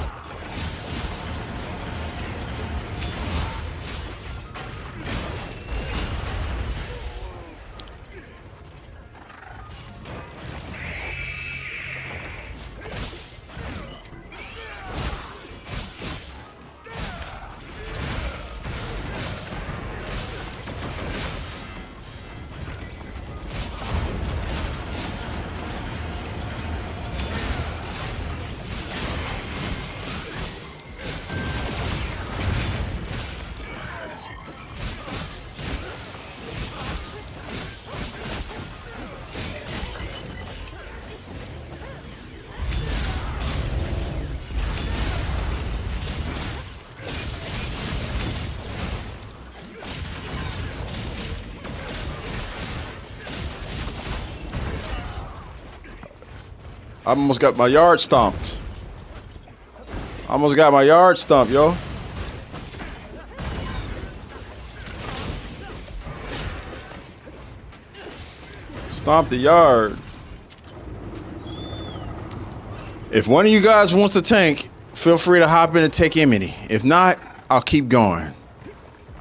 almost got my yard stomped. Almost got my yard stomped, yo. Stomp the yard. If one of you guys wants to tank, feel free to hop in and take Emily. If not, I'll keep going.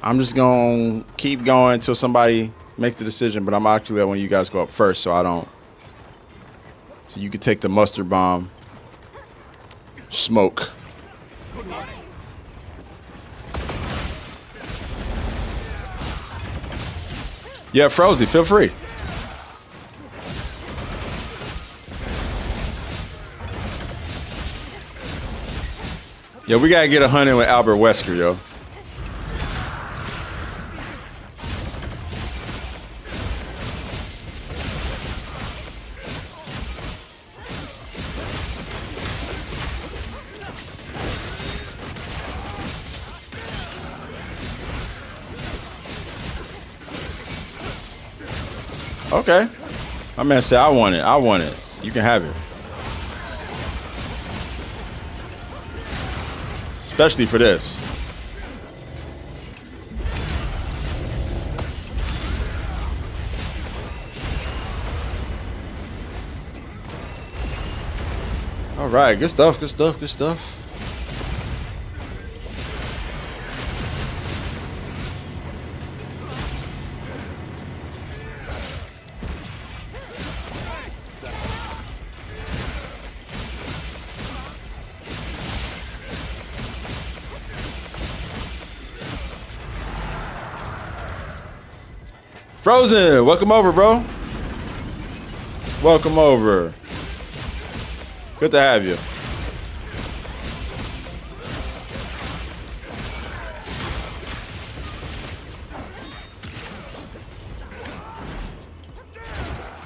I'm just gonna keep going until somebody makes the decision, but I'm actually letting one of you guys go up first so I don't. So you can take the mustard bomb. Smoke. Yeah, Frozy, feel free. Yeah, we gotta get a hunting with Albert Wesker, yo. Okay. My man said, I want it. I want it. You can have it. Especially for this. All right. Good stuff. Good stuff. Good stuff. Frozen, welcome over, bro. Welcome over. Good to have you.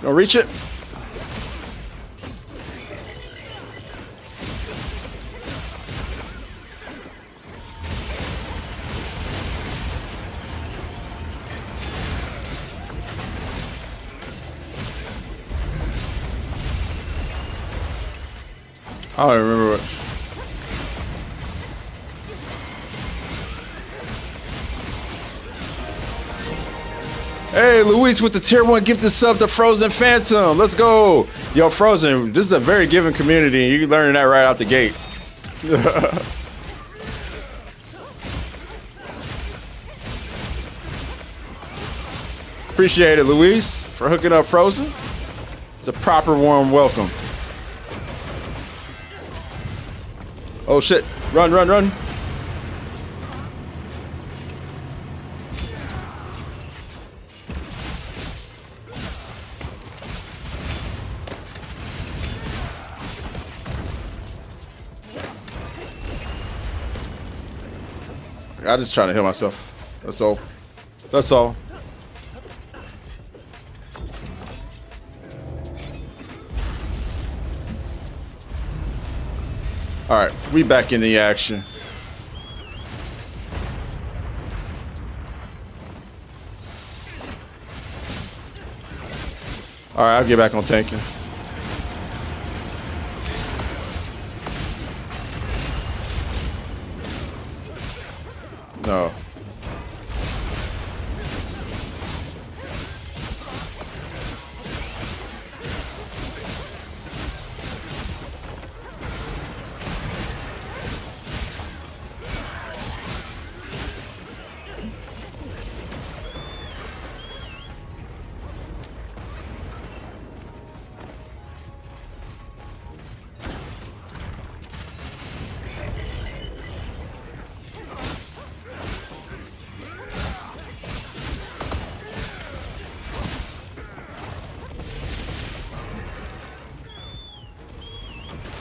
Gonna reach it. I don't remember what. Hey, Luis with the tier 1 gifted sub to Frozen Phantom. Let's go. Yo, Frozen, this is a very giving community, and you're learning that right out the gate. Appreciate it, Luis, for hooking up Frozen. It's a proper warm welcome. Oh shit, run, run, run. I'm just trying to heal myself. That's all. That's all. All right, we back in the action. All right, I'll get back on tanking. No.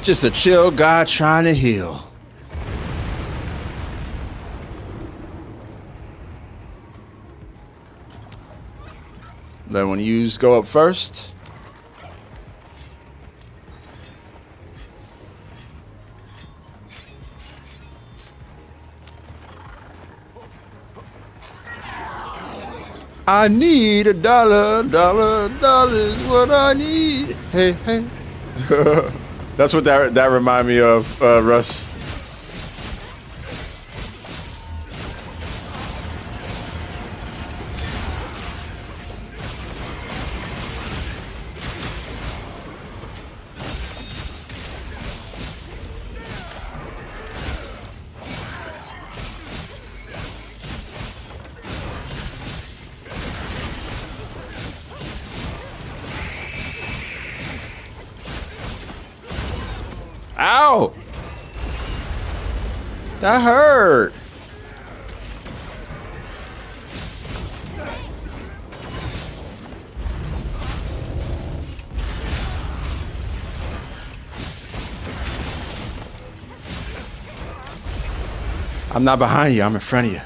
Just a chill guy trying to heal. Let one of you go up first. I need $1, $1 is what I need. Hey, hey. That's what that remind me of, Russ. Ow! That hurt. I'm not behind you, I'm in front of you.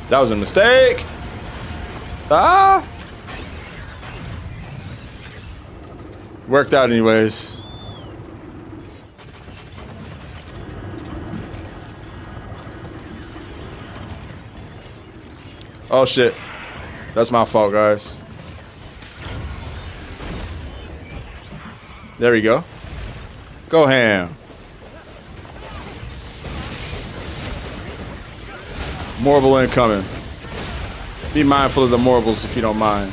That was a mistake. Ah. Worked out anyways. Oh shit. That's my fault, guys. There we go. Go ham. Morble incoming. Be mindful of the Morbles if you don't mind.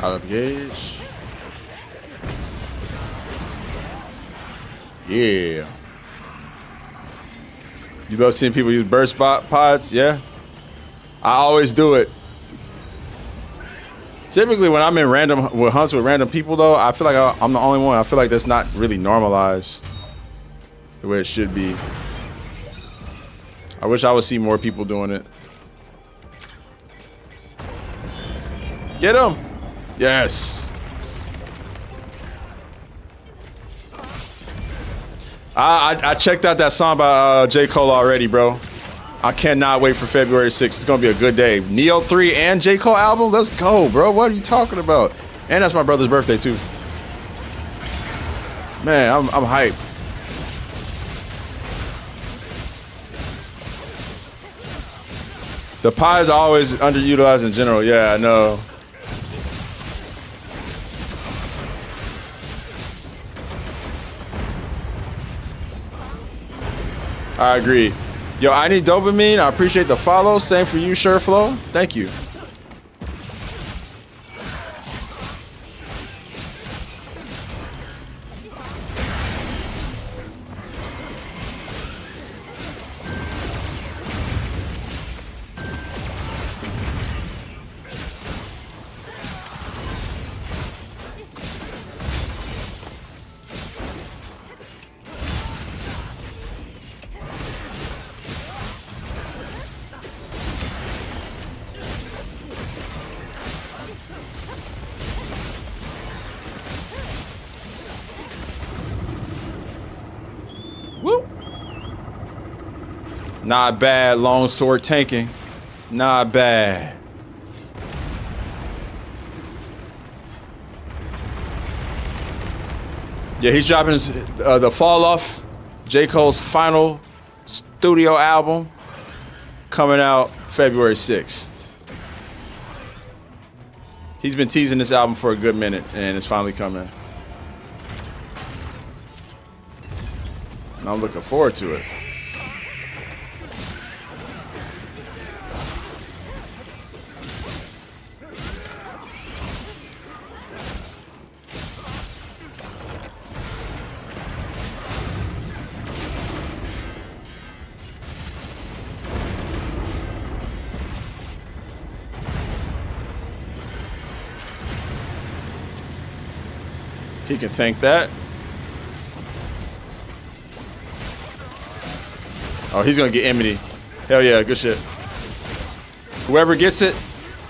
Out of gauge. Yeah. You love seeing people use burst pods? Yeah. I always do it. Typically, when I'm in with hunts with random people, though, I feel like I'm the only one. I feel like that's not really normalized the way it should be. I wish I would see more people doing it. Get him! Yes. I checked out that song by J. Cole already, bro. I cannot wait for February 6th. It's gonna be a good day. Neo 3 and J. Cole album? Let's go, bro. What are you talking about? And that's my brother's birthday too. Man, I'm hyped. The pies are always underutilized in general. Yeah, I know. I agree. Yo, I need dopamine. I appreciate the follow. Same for you, Sureflow. Thank you. Woo. Not bad, long sword tanking. Not bad. Yeah, he's dropping the Fall Off, J. Cole's final studio album, coming out February 6th. He's been teasing this album for a good minute, and it's finally coming. And I'm looking forward to it. He can tank that. Oh, he's gonna get enmity. Hell yeah, good shit. Whoever gets it,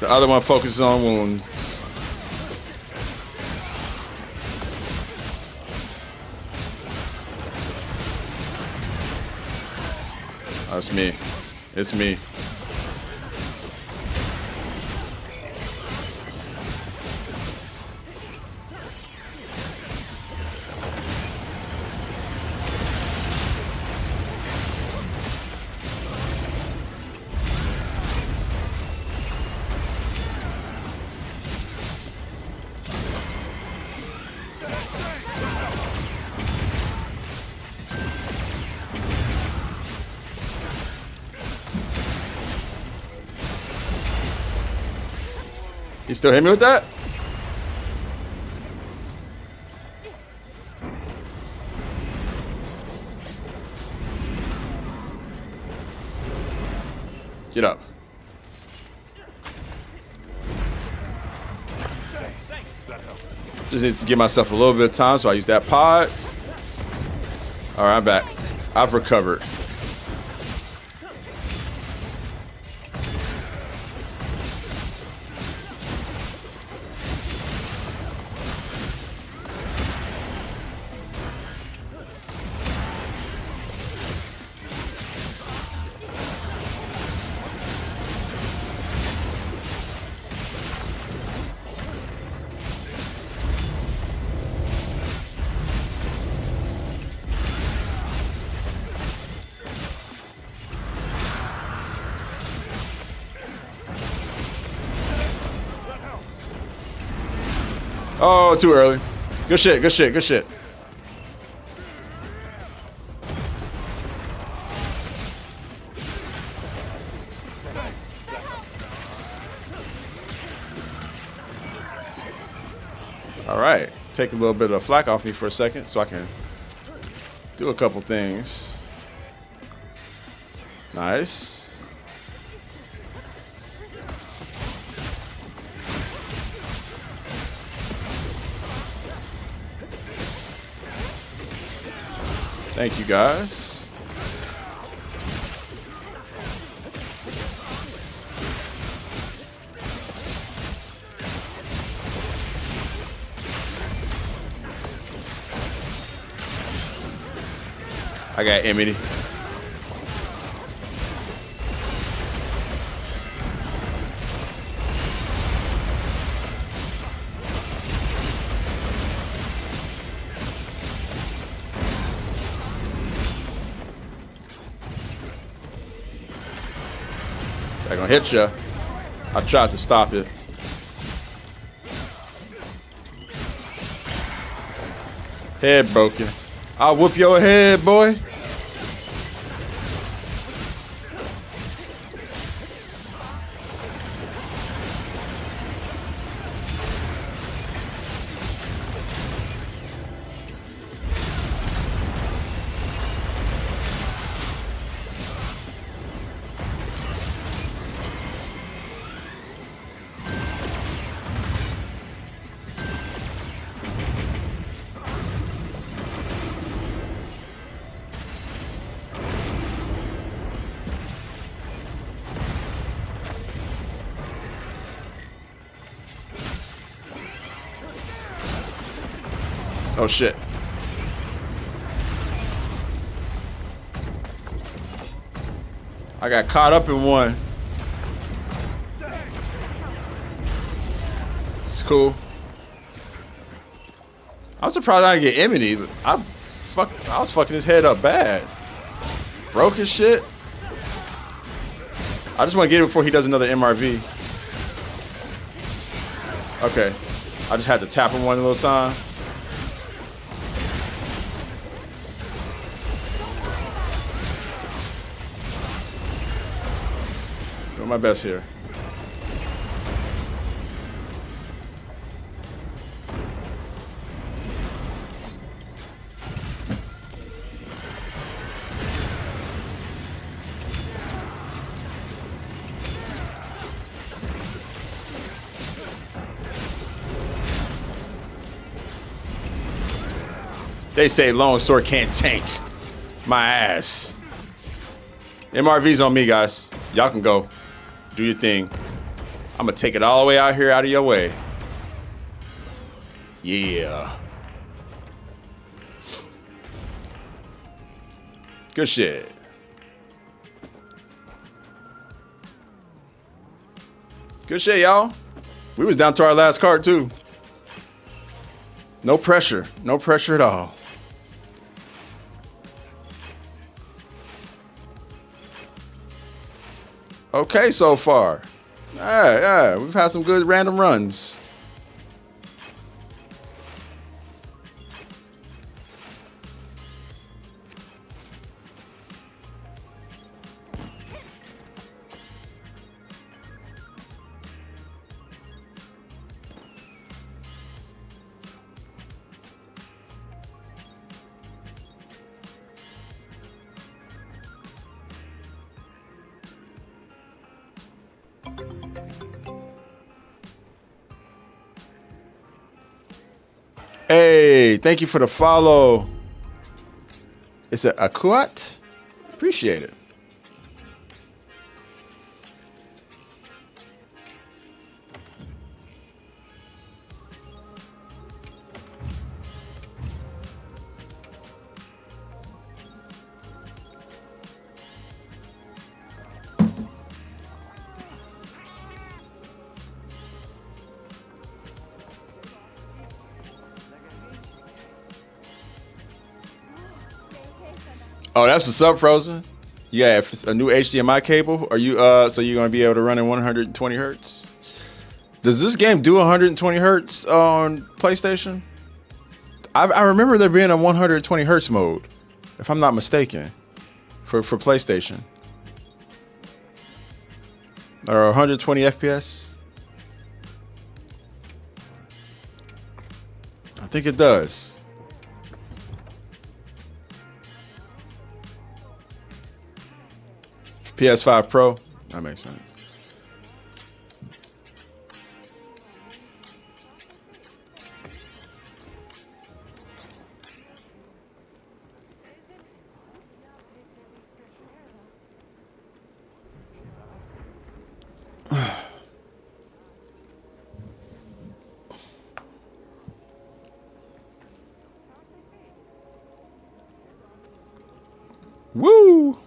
the other one focuses on wound. Oh, it's me. It's me. You still hit me with that? Get up. Just need to give myself a little bit of time, so I use that pod. All right, I'm back. I've recovered. Oh, too early. Good shit, good shit, good shit. All right, take a little bit of flak off me for a second so I can do a couple things. Nice. Thank you, guys. I got enmity. I gonna hit ya. I tried to stop it. Head broken. I'll whoop your head, boy. Oh shit. I got caught up in one. It's cool. I'm surprised I didn't get enmity. I was fucking his head up bad. Broke his shit. I just want to get him before he does another MRV. Okay. I just had to tap him one little time. Doing my best here. They say long sword can't tank my ass. MRV's on me, guys. Y'all can go. Do your thing. I'm gonna take it all the way out here, out of your way. Yeah. Good shit. Good shit, y'all. We was down to our last card, too. No pressure. No pressure at all. Okay, so far. Yeah, we've had some good random runs. Hey, thank you for the follow. Is it Akuat? Appreciate it. Oh, that's what's up, Frozen. Yeah, if it's a new HDMI cable. Are you so you're gonna be able to run in 120 hertz? Does this game do 120 hertz on PlayStation? I remember there being a 120 hertz mode, if I'm not mistaken, for PlayStation. Or 120 FPS. I think it does. PS5 Pro, that makes sense. Woo!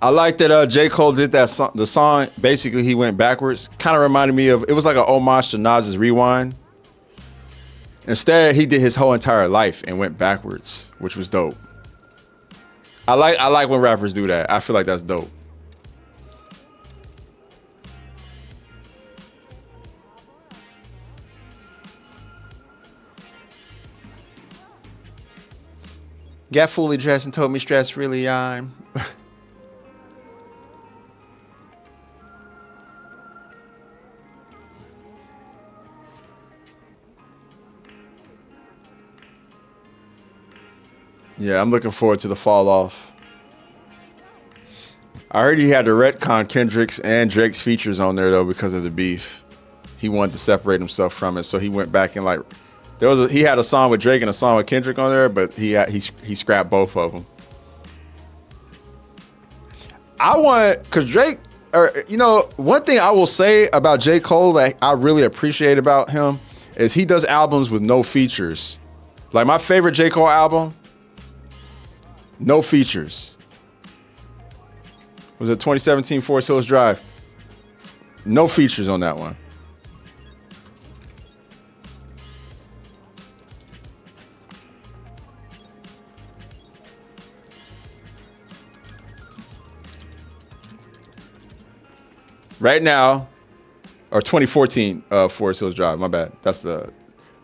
I like that J. Cole did that song. The song, basically, he went backwards. Kind of reminded me of, it was like an homage to Nas's Rewind. Instead, he did his whole entire life and went backwards, which was dope. I like when rappers do that. I feel like that's dope. Got fully dressed and told me stress really I'm. Yeah, I'm looking forward to the fall off. I heard he had to retcon Kendrick's and Drake's features on there though because of the beef. He wanted to separate himself from it, so he went back and like he had a song with Drake and a song with Kendrick on there, but he scrapped both of them. Cause Drake, one thing I will say about J. Cole that I really appreciate about him is he does albums with no features. Like my favorite J. Cole album. No features. Was it 2017 Forest Hills Drive? No features on that one. Right now, or 2014 Forest Hills Drive, my bad. That's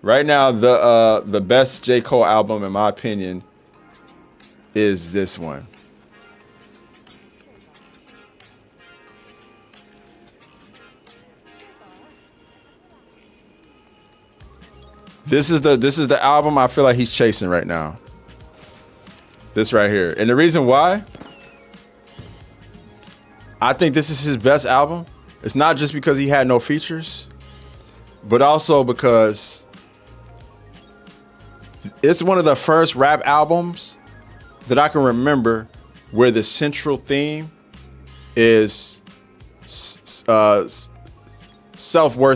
right now the best J. Cole album in my opinion is this one. This is the album I feel like he's chasing right now. This right here. And the reason why I think this is his best album, it's not just because he had no features, but also because it's one of the first rap albums that I can remember where the central theme is self-worth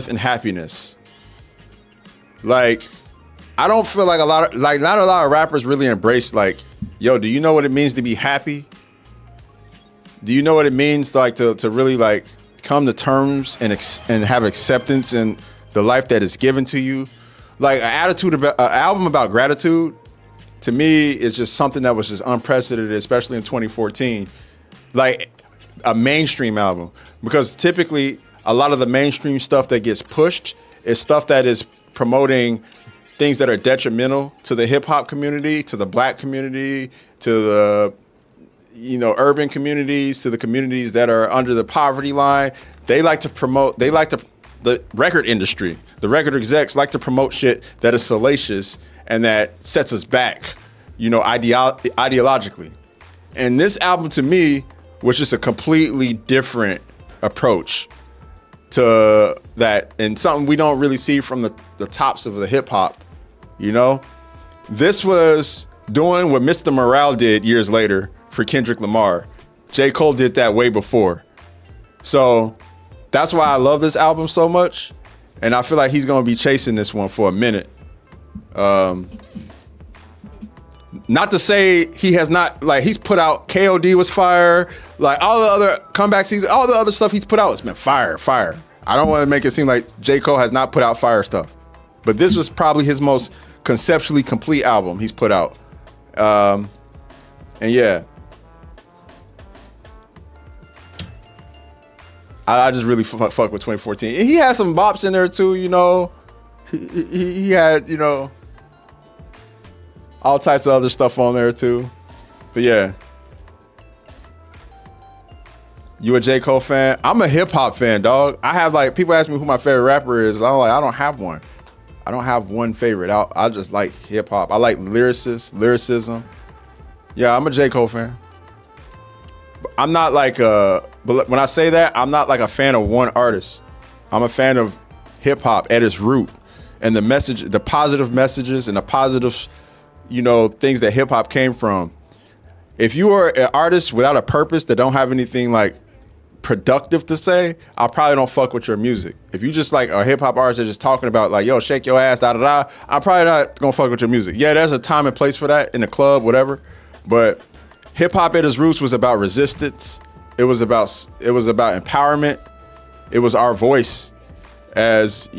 and happiness. Like, I don't feel like not a lot of rappers really embrace like, yo, do you know what it means to be happy? Do you know what it means like to really like come to terms and have acceptance in the life that is given to you? Like an album about gratitude, to me, is just something that was just unprecedented, especially in 2014. Like a mainstream album, because typically a lot of the mainstream stuff that gets pushed is stuff that is promoting things that are detrimental to the hip hop community, to the black community, to the urban communities, to the communities that are under the poverty line. The record industry, the record execs like to promote shit that is salacious and that sets us back, ideologically. And this album to me was just a completely different approach to that, and something we don't really see from the tops of the hip hop. This was doing what Mr. Morale did years later for Kendrick Lamar. J. Cole did that way before. So that's why I love this album so much. And I feel like he's going to be chasing this one for a minute. Not to say he has not, like, he's put out, KOD was fire. Like, all the other comeback seasons, all the other stuff he's put out has been fire. I don't want to make it seem like J. Cole has not put out fire stuff. But this was probably his most conceptually complete album he's put out. And yeah. I just really fuck with 2014. He had some bops in there too, He had, all types of other stuff on there too. But yeah. You a J. Cole fan? I'm a hip hop fan, dog. I have people ask me who my favorite rapper is. I'm like, I don't have one. I don't have one favorite. I just like hip hop. I like lyricism. Yeah, I'm a J. Cole fan. I'm not but when I say that, I'm not like a fan of one artist. I'm a fan of hip hop at its root, and the positive messages and the positive, things that hip hop came from. If you are an artist without a purpose that don't have anything like productive to say, I probably don't fuck with your music. If you just like a hip hop artist that's just talking about like, yo, shake your ass, da da da, I'm probably not gonna fuck with your music. Yeah, there's a time and place for that in the club, whatever. But hip hop at its roots was about resistance. It was about empowerment. It was our voice as,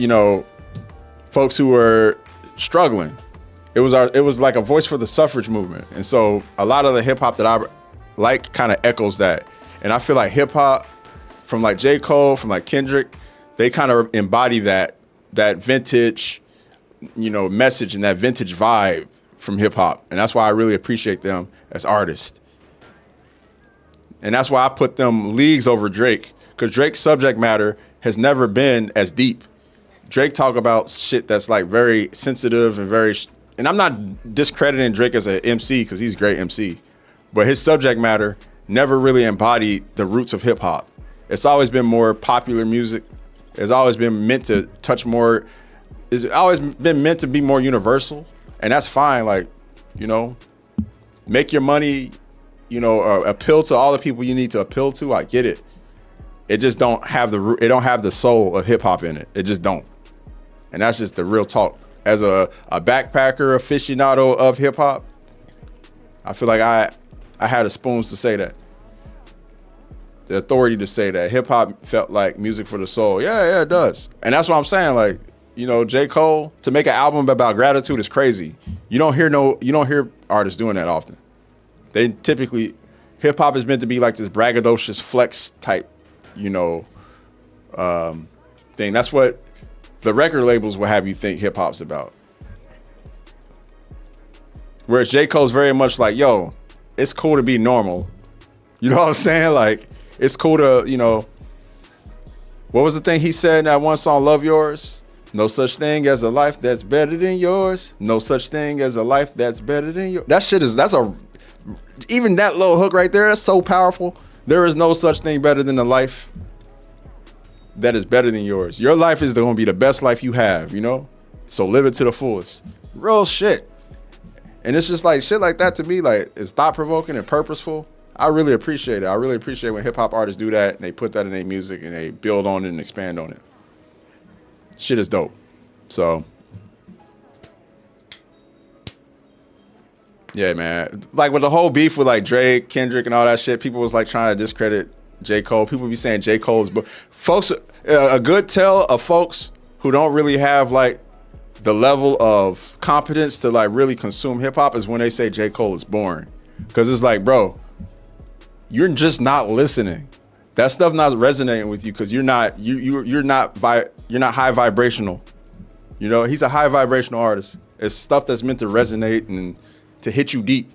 folks who were struggling. It was like a voice for the suffrage movement. And so a lot of the hip hop that I like kind of echoes that. And I feel like hip hop from like J. Cole, from like Kendrick, they kind of embody that vintage, message and that vintage vibe from hip hop. And that's why I really appreciate them as artists. And that's why I put them leagues over Drake, because Drake's subject matter has never been as deep. Drake talk about shit that's like very sensitive and and I'm not discrediting Drake as an MC because he's a great MC, but his subject matter never really embodied the roots of hip hop. It's always been more popular music. It's always been meant to touch more. It's always been meant to be more universal, and that's fine. Like, make your money, appeal to all the people you need to appeal to. I get it. It just don't have the soul of hip hop in it. It just don't. And that's just the real talk. As a backpacker aficionado of hip hop, I feel like I had the spoons to say that. The authority to say that hip hop felt like music for the soul. Yeah, it does. And that's what I'm saying. Like, J. Cole, to make an album about gratitude is crazy. You don't hear artists doing that often. They typically, hip hop is meant to be like this braggadocious flex type, thing. That's what the record labels will have you think hip hop's about. Whereas J. Cole's very much like, yo, it's cool to be normal. You know what I'm saying? Like, it's cool to, what was the thing he said in that one song, Love Yours? No such thing as a life that's better than yours. No such thing as a life that's better than yours. Even that little hook right there, that's so powerful. There is no such thing better than a life that is better than yours. Your life is going to be the best life you have, you know? So live it to the fullest. Real shit. And it's just like shit like that to me, like, it's thought-provoking and purposeful. I really appreciate it. I really appreciate when hip-hop artists do that and they put that in their music and they build on it and expand on it. Shit is dope. So, yeah, man. Like with the whole beef with like Drake, Kendrick, and all that shit, people was like trying to discredit J. Cole. People be saying J. Cole's, but folks, a good tell of folks who don't really have like the level of competence to like really consume hip hop is when they say J. Cole is boring. Cause it's like, bro, you're just not listening. That stuff not resonating with you because you're not high vibrational. You know, he's a high vibrational artist. It's stuff that's meant to resonate and to hit you deep.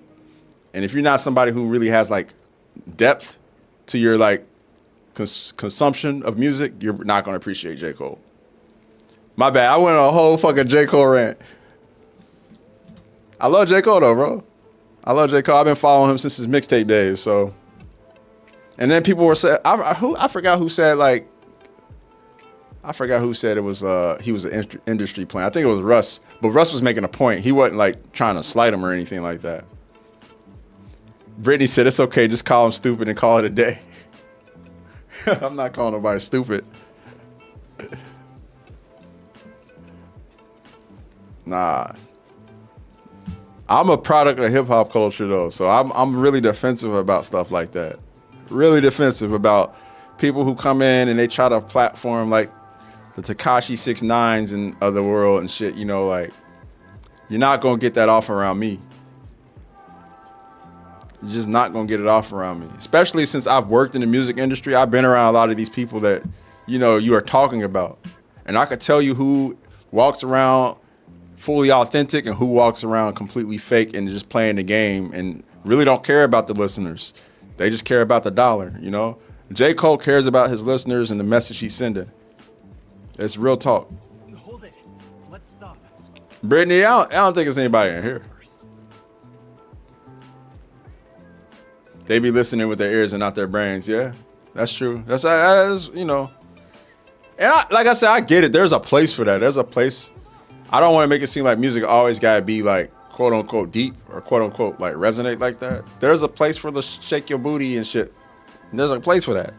And if you're not somebody who really has like depth to your like consumption of music, you're not gonna appreciate J. Cole. My bad. I went on a whole fucking J. Cole rant. I love J. Cole though, bro. I love J. Cole. I've been following him since his mixtape days. So, and then people were saying, I forgot who said like, I forgot who said it was he was an industry plant. I think it was Russ, but Russ was making a point. He wasn't like trying to slight him or anything like that. Brittany said it's okay, just call him stupid and call it a day. I'm not calling nobody stupid. Nah. I'm a product of hip hop culture though, so I'm really defensive about stuff like that. Really defensive about people who come in and they try to platform like the Tekashi 6ix9ines and other world and shit, you know, like you're not gonna get that off around me. You're just not gonna get it off around me. Especially since I've worked in the music industry, I've been around a lot of these people that, you know, you are talking about. And I could tell you who walks around fully authentic and who walks around completely fake and just playing the game and really don't care about the listeners. They just care about the dollar, you know? J. Cole cares about his listeners and the message he's sending. It's real talk. Hold it. Let's stop. Brittany, I don't think there's anybody in here. They be listening with their ears and not their brains. Yeah, that's true. That's you know. And like I said, I get it. There's a place for that. There's a place. I don't want to make it seem like music always got to be like quote unquote deep or quote unquote like resonate like that. There's a place for the shake your booty and shit. There's a place for that.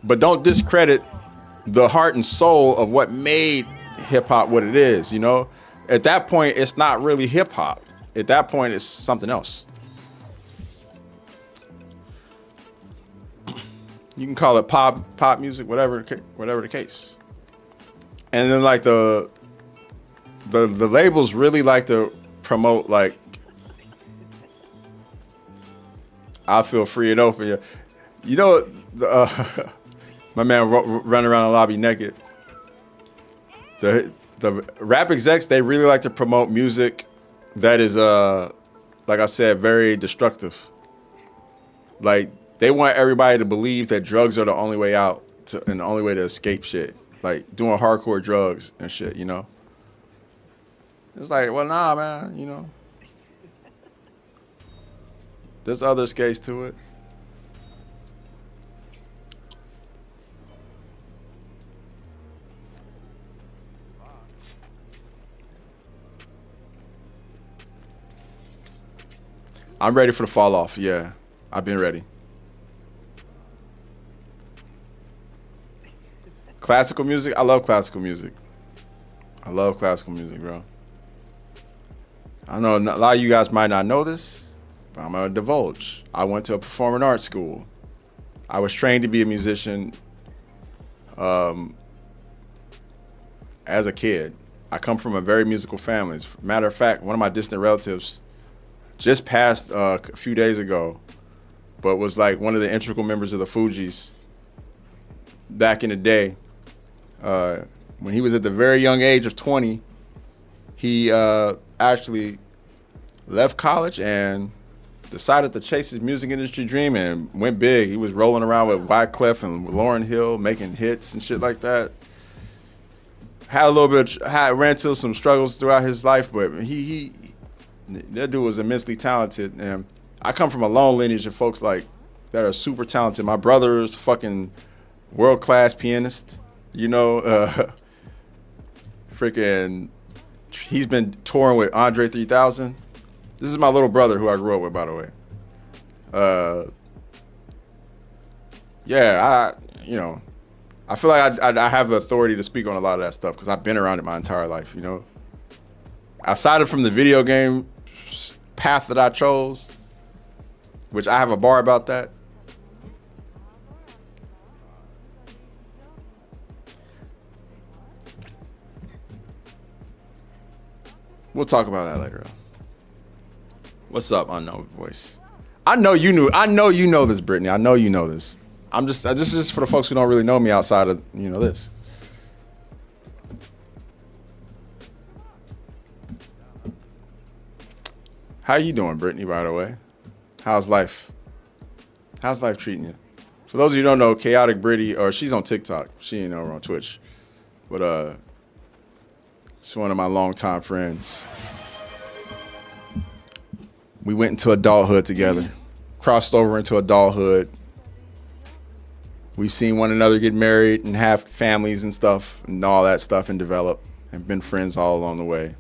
But don't discredit the heart and soul of what made hip hop what it is, you know? At that point, it's not really hip hop. At that point, it's something else. You can call it pop music, whatever the case. And then like the labels really like to promote like I feel free and open. You know, my man running around the lobby naked. The rap execs, they really like to promote music that is like I said, very destructive. Like they want everybody to believe that drugs are the only way out and the only way to escape shit. Like doing hardcore drugs and shit, you know? It's like, well, nah, man, you know? There's other escapes to it. I'm ready for the fall off, yeah. I've been ready. Classical music, I love classical music. I love classical music, bro. I know a lot of you guys might not know this, but I'm gonna divulge. I went to a performing arts school. I was trained to be a musician as a kid. I come from a very musical family. As a matter of fact, one of my distant relatives just passed a few days ago, but was like one of the integral members of the Fugees back in the day. When he was at the very young age of 20, he actually left college and decided to chase his music industry dream and went big. He was rolling around with Wyclef and Lauryn Hill, making hits and shit like that. had a little bit, ran into some struggles throughout his life, but that dude was immensely talented. And I come from a long lineage of folks like that are super talented. My brother is fucking world-class pianist, you know, freaking, he's been touring with Andre 3000. This is my little brother who I grew up with, by the way. I feel like I have the authority to speak on a lot of that stuff because I've been around it my entire life, you know. Aside from the video game path that I chose, which I have a bar about that. We'll talk about that later. What's up, unknown voice? I know you know this, Brittany. I know you know this. This is just for the folks who don't really know me outside of, you know, this. How you doing, Brittany, by the way? How's life? How's life treating you? For those of you who don't know, Chaotic Brittany, or she's on TikTok. She ain't over on Twitch. But she's one of my longtime friends. We went into adulthood together. Crossed over into adulthood. We've seen one another get married and have families and stuff and all that stuff and develop and been friends all along the way.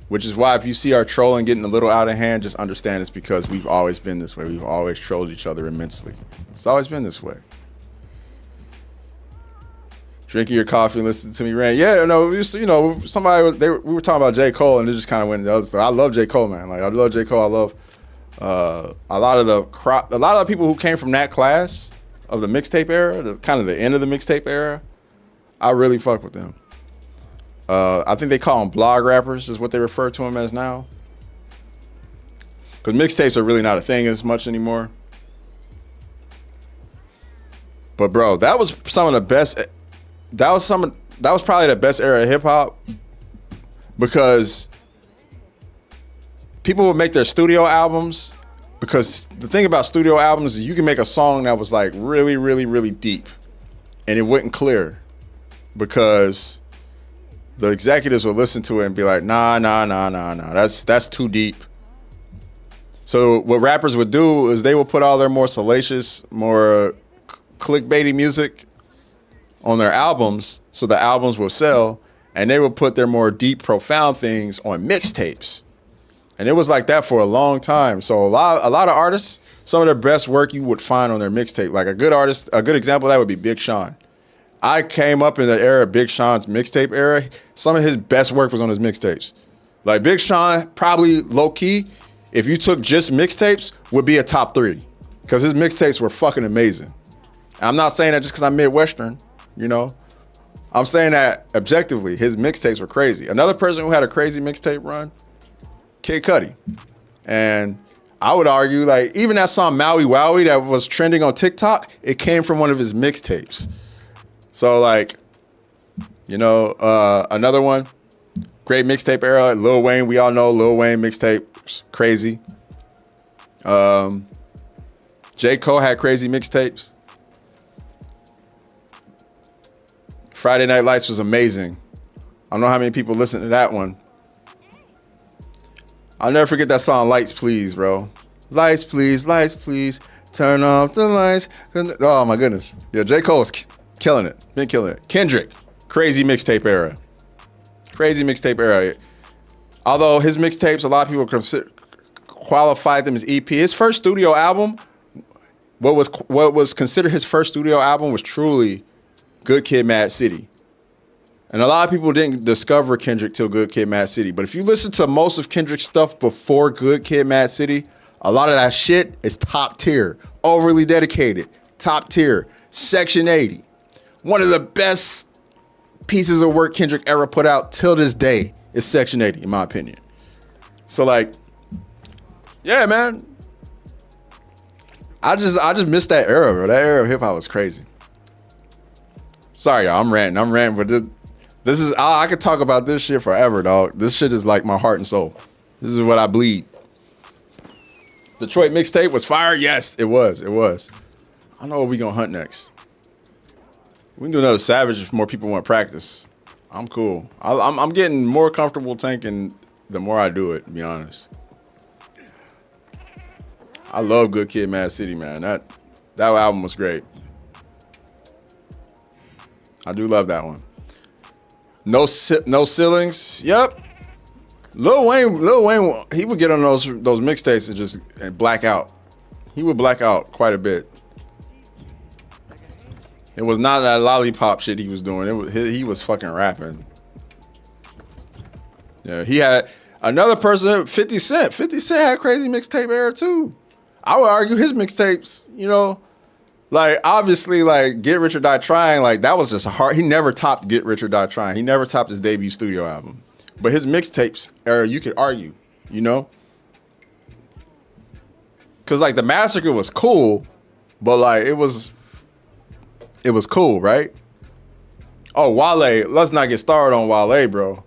Which is why if you see our trolling getting a little out of hand, just understand it's because we've always been this way. We've always trolled each other immensely. It's always been this way. Drinking your coffee and listening to me rant. Yeah, no, we were talking about J. Cole and it just kind of went into other stuff. I love J. Cole, man. Like I love J. Cole. I love a lot of the people who came from that class of the mixtape era, kind of the end of the mixtape era. I really fuck with them. I think they call them blog rappers is what they refer to them as now. Because mixtapes are really not a thing as much anymore. But bro, that was some of the best. That was probably the best era of hip hop because people would make their studio albums. Because the thing about studio albums is you can make a song that was like really, really, really deep and it wouldn't clear because the executives would listen to it and be like, nah, that's too deep. So what rappers would do is they would put all their more salacious, more clickbaity music on their albums so the albums will sell, and they would put their more deep, profound things on mixtapes. And it was like that for a long time. So a lot of artists, some of their best work you would find on their mixtape. Like a good artist, a good example of that would be Big Sean. I came up in the era of Big Sean's mixtape era. Some of his best work was on his mixtapes. Like Big Sean, probably low key, if you took just mixtapes, would be a top 3. Because his mixtapes were fucking amazing. I'm not saying that just because I'm Midwestern, you know. I'm saying that objectively, his mixtapes were crazy. Another person who had a crazy mixtape run, Kid Cudi. And I would argue, like, even that song Maui Wowie that was trending on TikTok, it came from one of his mixtapes. So, like, you know, another one, great mixtape era, Lil Wayne. We all know Lil Wayne mixtape, crazy. J. Cole had crazy mixtapes. Friday Night Lights was amazing. I don't know how many people listened to that one. I'll never forget that song, Lights Please, bro. Lights please, turn off the lights. Oh my goodness. Yeah, J. Cole's killing it, been killing it. Kendrick, crazy mixtape era. Crazy mixtape era. Although his mixtapes, a lot of people qualified them as EP. His first studio album, what was considered his first studio album was truly Good Kid, Mad City. And a lot of people didn't discover Kendrick till Good Kid, Mad City. But if you listen to most of Kendrick's stuff before Good Kid, Mad City, a lot of that shit is top tier. Overly Dedicated, top tier. Section 80. One of the best pieces of work Kendrick ever put out till this day is Section 80, in my opinion. So, like, yeah, man. I just missed that era, bro. That era of hip hop was crazy. Sorry, y'all. I'm ranting, but this is, I could talk about this shit forever, dog. This shit is like my heart and soul. This is what I bleed. Detroit mixtape was fire. Yes, it was. I don't know what we gonna hunt next. We can do another Savage if more people want to practice. I'm cool. I'm getting more comfortable tanking the more I do it, to be honest. I love Good Kid, Mad City, man. That album was great. I do love that one. No ceilings. Yep. Lil Wayne, he would get on those mixtapes and black out. He would black out quite a bit. It was not that lollipop shit he was doing. He was fucking rapping. Yeah, he had another person, 50 Cent. 50 Cent had crazy mixtape era too. I would argue his mixtapes, you know, like obviously like Get Rich or Die Trying, like that was just a hard. He never topped Get Rich or Die Trying. He never topped his debut studio album. But his mixtapes era, you could argue, you know, because like the Massacre was cool, but like it was cool, right? Oh, Wale, let's not get started on Wale, bro.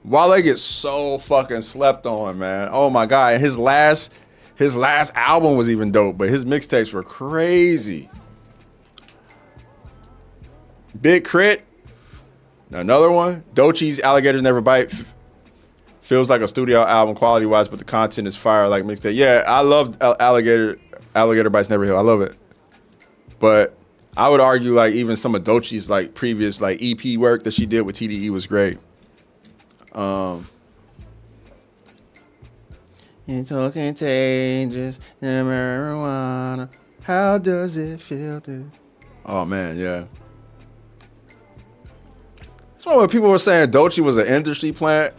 Wale gets so fucking slept on, man. Oh my God. And his last album was even dope, but his mixtapes were crazy. Big Crit, another one. Doechie's Alligators Never Bite feels like a studio album quality wise, but the content is fire like mixtape. Yeah, I love Alligator Bites Never Heal. I love it. But I would argue like even some of Doechie's like previous like EP work that she did with TDE was great. It's so contagious, the marijuana. How does it feel, dude? Oh man, yeah. That's why when people were saying Doechii was an industry plant.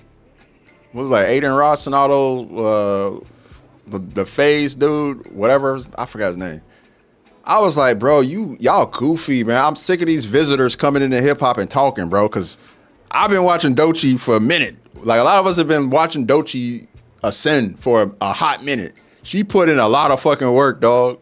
What was like Aiden Ross and all those, the Phase dude, whatever. I forgot his name. I was like, bro, y'all goofy, man. I'm sick of these visitors coming into hip hop and talking, bro, because I've been watching Doechii for a minute. Like a lot of us have been watching Doechii ascend for a hot minute. She put in a lot of fucking work, dog.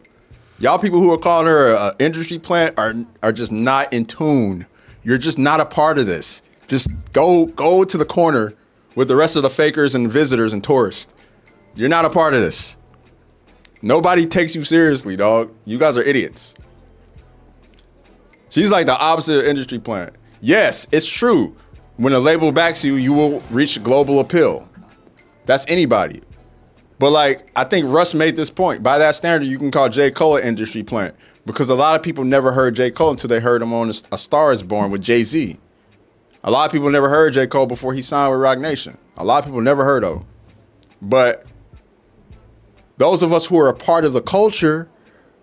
Y'all people who are calling her an industry plant are just not in tune. You're just not a part of this. Just go to the corner with the rest of the fakers and visitors and tourists. You're not a part of this. Nobody takes you seriously, dog. You guys are idiots. She's like the opposite of industry plant. Yes, it's true. When a label backs you, you will reach global appeal. That's anybody. But like, I think Russ made this point. By that standard, you can call J. Cole an industry plant because a lot of people never heard J. Cole until they heard him on A Star Is Born with Jay-Z. A lot of people never heard J. Cole before he signed with Roc Nation. A lot of people never heard of him. But those of us who are a part of the culture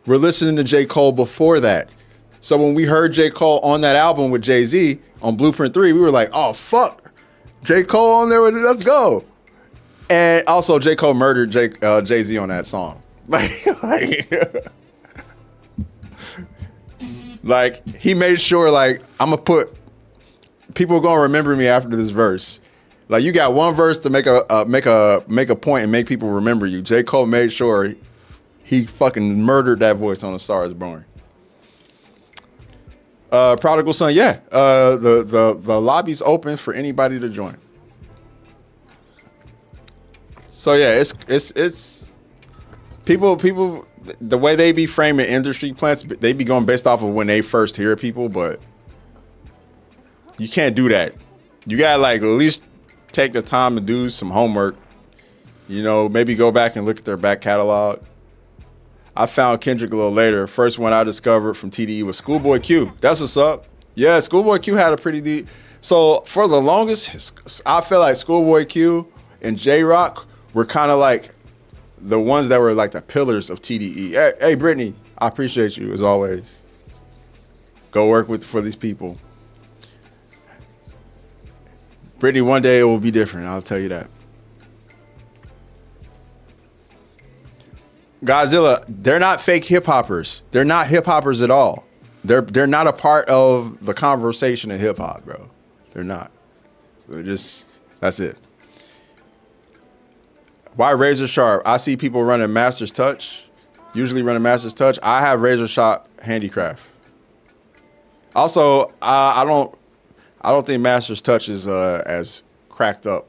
were listening to J. Cole before that. So when we heard J. Cole on that album with Jay-Z on Blueprint 3, we were like, oh, fuck. J. Cole on there with it, let's go. And also J. Cole murdered Jay-Z on that song. Like he made sure like, I'm going to put, people are going to remember me after this verse. Like you got one verse to make a point and make people remember you. J. Cole made sure he fucking murdered that voice on A Star Is Born. Prodigal Son, yeah. The lobby's open for anybody to join. So yeah, it's people. The way they be framing industry plants, they be going based off of when they first hear people, but you can't do that. You gotta like at least take the time to do some homework. You know, maybe go back and look at their back catalog. I found Kendrick a little later. First one I discovered from TDE was Schoolboy Q. That's what's up. Yeah, Schoolboy Q had a pretty deep. So for the longest, I feel like Schoolboy Q and J-Rock were kind of like the ones that were like the pillars of TDE. Hey, Brittany, I appreciate you as always. Go work for these people. Brittany, one day it will be different. I'll tell you that. Godzilla, they're not fake hip hoppers. They're not hip hoppers at all. They're not a part of the conversation in hip hop, bro. They're not. So that's it. Why Razor Sharp? I see people running Master's Touch. Usually running Master's Touch. I have Razor Sharp Handicraft. Also, I don't think Master's Touch is as cracked up.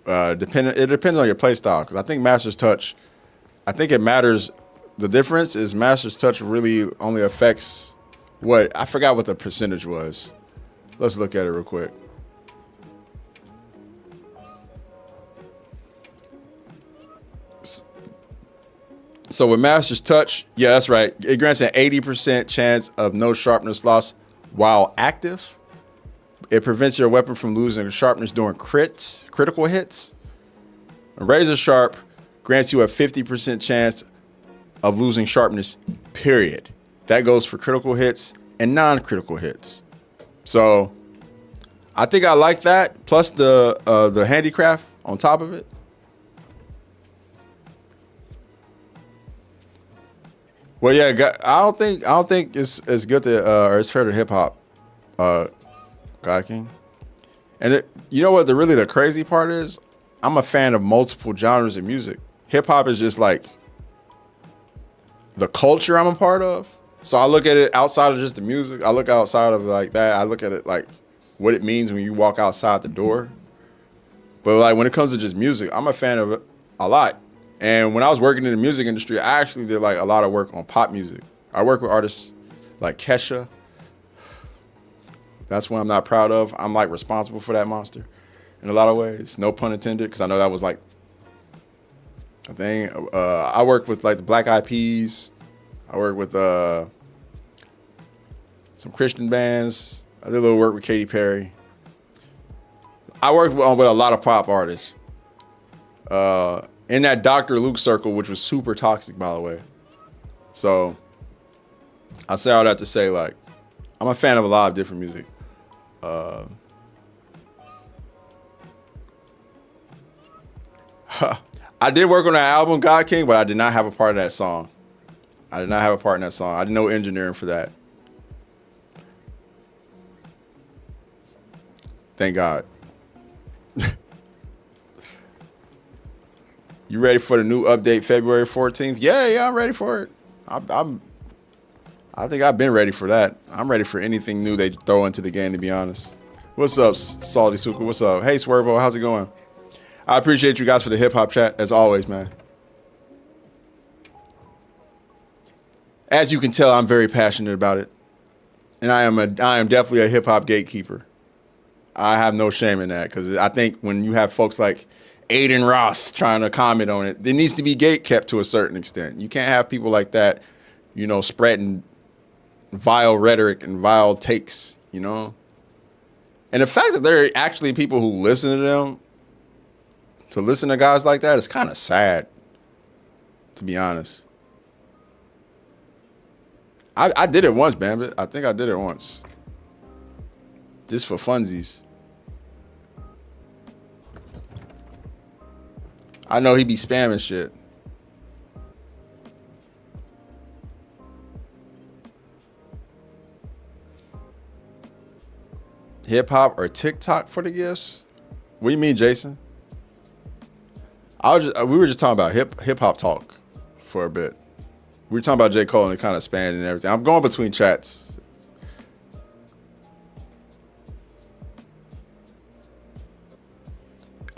It depends on your play style because I think Master's Touch. I think it matters. The difference is Master's Touch really only affects I forgot what the percentage was. Let's look at it real quick. So with Master's Touch, yeah, that's right. It grants an 80% chance of no sharpness loss while active. It prevents your weapon from losing sharpness during critical hits. A Razor Sharp grants you a 50% chance of losing sharpness, period. That goes for critical hits and non-critical hits. So I think I like that. Plus the handicraft on top of it. Well, yeah, I don't think it's good to or it's fair to hip hop, God King. And you know what the crazy part is? I'm a fan of multiple genres of music. Hip hop is just like the culture I'm a part of. So I look at it outside of just the music. I look outside of like that. I look at it like what it means when you walk outside the door. But like when it comes to just music, I'm a fan of it a lot. And when I was working in the music industry, I actually did like a lot of work on pop music. I work with artists like Kesha. That's one I'm not proud of. I'm like responsible for that monster in a lot of ways. No pun intended, because I know that was like a thing. I worked with like the Black Eyed Peas. I worked with some Christian bands. I did a little work with Katy Perry. I worked with a lot of pop artists. In that Dr. Luke circle, which was super toxic, by the way. So I say all that to say, like, I'm a fan of a lot of different music. I did work on that album, God King, but I did not have a part of that song. I did no engineering for that. Thank God. You ready for the new update February 14th? Yeah, I'm ready for it. I think I've been ready for that. I'm ready for anything new they throw into the game, to be honest. What's up, Salty Suka? What's up? Hey, Swervo, how's it going? I appreciate you guys for the hip-hop chat, as always, man. As you can tell, I'm very passionate about it. And I am definitely a hip-hop gatekeeper. I have no shame in that, because I think when you have folks like Aiden Ross trying to comment on it, there needs to be gate kept to a certain extent. You can't have people like that, spreading vile rhetoric and vile takes, And the fact that there are actually people who listen to them, to listen to guys like that, is kind of sad, to be honest. I did it once, Bambit. I think I did it once. Just for funsies. I know he be spamming shit. Hip-hop or TikTok for the gifts? What do you mean, Jason? We were just talking about hip-hop talk for a bit. We were talking about J. Cole and it kind of spanned and everything. I'm going between chats.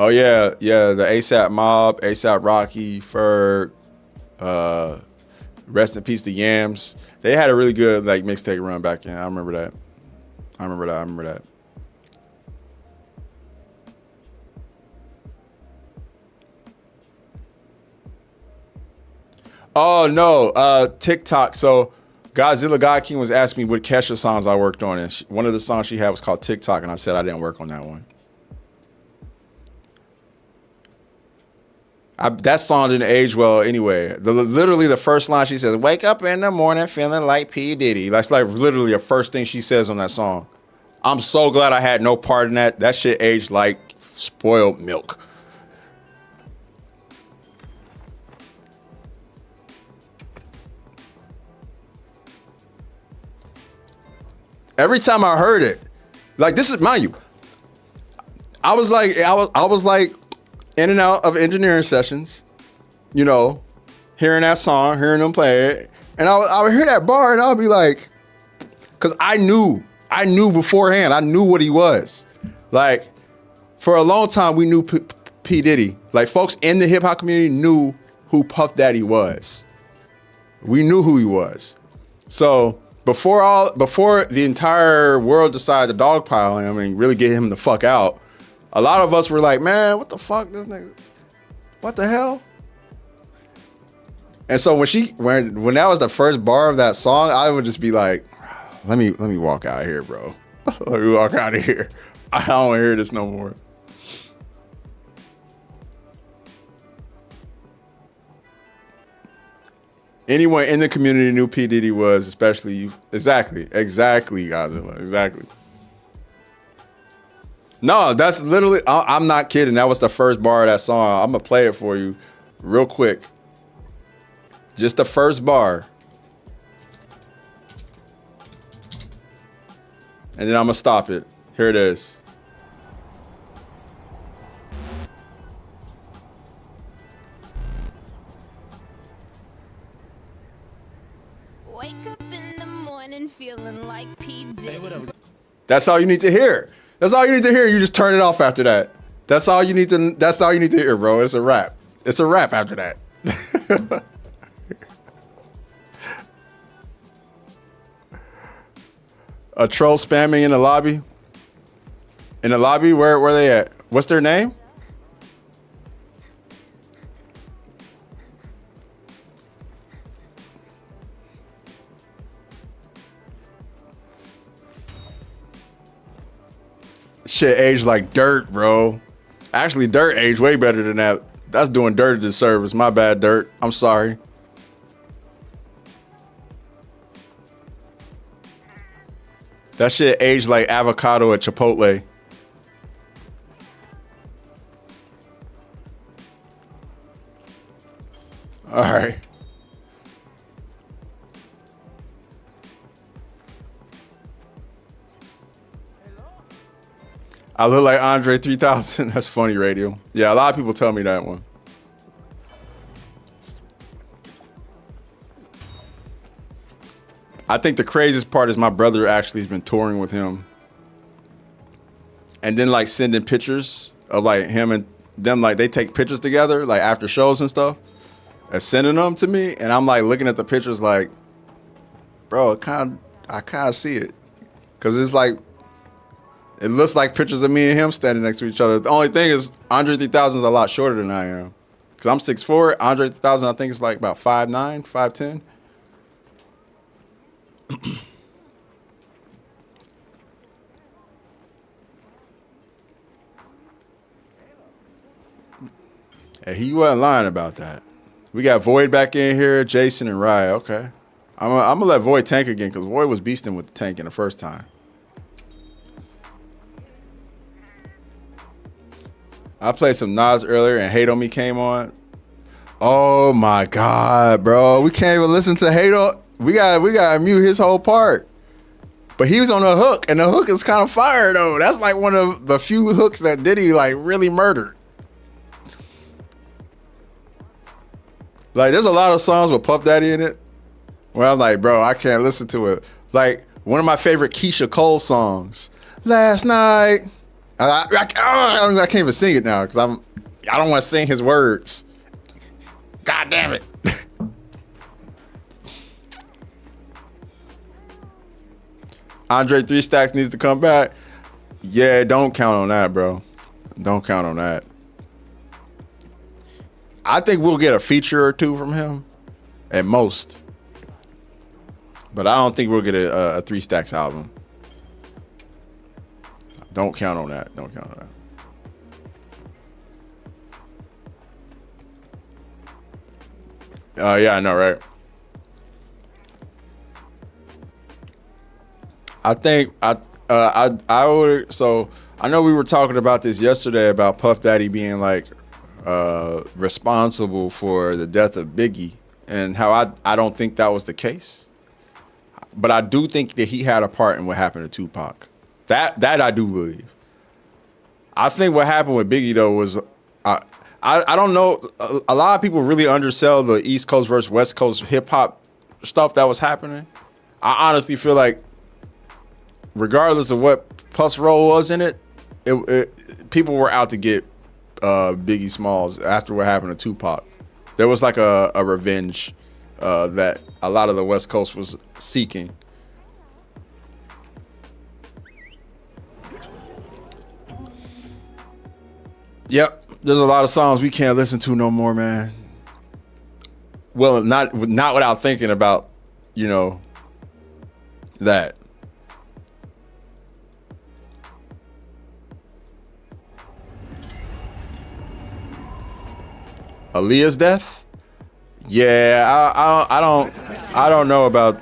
Oh, yeah, the ASAP Mob, ASAP Rocky, Ferg, rest in peace to Yams. They had a really good mixtape run back in. I remember that. Oh, no, TikTok. So Godzilla God King was asking me what Kesha songs I worked on. And one of the songs she had was called TikTok, and I said I didn't work on that one. That song didn't age well anyway. Literally the first line she says, "Wake up in the morning feeling like P. Diddy." That's like literally the first thing she says on that song. I'm so glad I had no part in that. That shit aged like spoiled milk. Every time I heard it, this is, mind you, I was like in and out of engineering sessions, hearing that song, hearing them play it. And I would hear that bar and I'll be like, because I knew beforehand, I knew what he was. For a long time, we knew P. Diddy. Folks in the hip hop community knew who Puff Daddy was. We knew who he was. So, before the entire world decided to dogpile him and really get him the fuck out, a lot of us were like, man, what the fuck, this nigga? What the hell? And so when that was the first bar of that song, I would just be like, let me walk out of here, bro. Let me walk out of here. I don't want to hear this no more. Anyone in the community knew P. Diddy was, especially you. Exactly, Godzilla, exactly. No, that's literally, I'm not kidding. That was the first bar of that song. I'm going to play it for you real quick. Just the first bar. And then I'm going to stop it. Here it is. Wake up in the morning feeling like P. Diddy. That's all you need to hear. That's all you need to hear. You just turn it off after that. That's all you need to hear, bro. It's a wrap. It's a wrap after that. A troll spamming in the lobby. In the lobby, where they at? What's their name? Shit aged like dirt, bro. Actually, dirt aged way better than that. That's doing dirt a disservice. My bad, dirt. I'm sorry. That shit aged like avocado at Chipotle. All right. I look like Andre 3000. That's funny, radio. Yeah, a lot of people tell me that one. I think the craziest part is my brother actually has been touring with him. And then like sending pictures of like him and them, like they take pictures together, like after shows and stuff, and sending them to me. And I'm like looking at the pictures like, bro, I kind of see it. Cause it's like, it looks like pictures of me and him standing next to each other. The only thing is Andre 3000 is a lot shorter than I am. Cause I'm 6'4", Andre 3000 I think is like about 5'9", 5'10". Hey, he wasn't lying about that. We got Void back in here, Jason and Raya. Okay. I'm gonna let Void tank again because Void was beasting with the tank in the first time. I played some Nas earlier and Hate on Me came on. Oh my God, bro. We can't even listen to Hate on. We gotta mute his whole part. But he was on a hook, and the hook is kind of fire though. That's like one of the few hooks that Diddy like really murdered. Like there's a lot of songs with Puff Daddy in it where I'm like, bro, I can't listen to it. Like one of my favorite Keisha Cole songs, Last Night. I can't even sing it now because I don't want to sing his words. God damn it. Andre 3 Stacks needs to come back. Yeah, don't count on that, bro. Don't count on that. I think we'll get a feature or two from him at most. But I don't think we'll get a 3 Stacks album. Don't count on that. Don't count on that. Yeah, I know, right? I think I would. So I know we were talking about this yesterday about Puff Daddy being like responsible for the death of Biggie and how I don't think that was the case. But I do think that he had a part in what happened to Tupac. That I do believe. I think what happened with Biggie though was I don't know. A lot of people really undersell the East Coast versus West Coast hip hop stuff that was happening. I honestly feel like, regardless of what Puff's role was in it, people were out to get Biggie Smalls after what happened to Tupac. There was like a revenge that a lot of the West Coast was seeking. Yep, there's a lot of songs we can't listen to no more, man. Well, not without thinking about, you know, that. Aaliyah's death? Yeah, I don't know about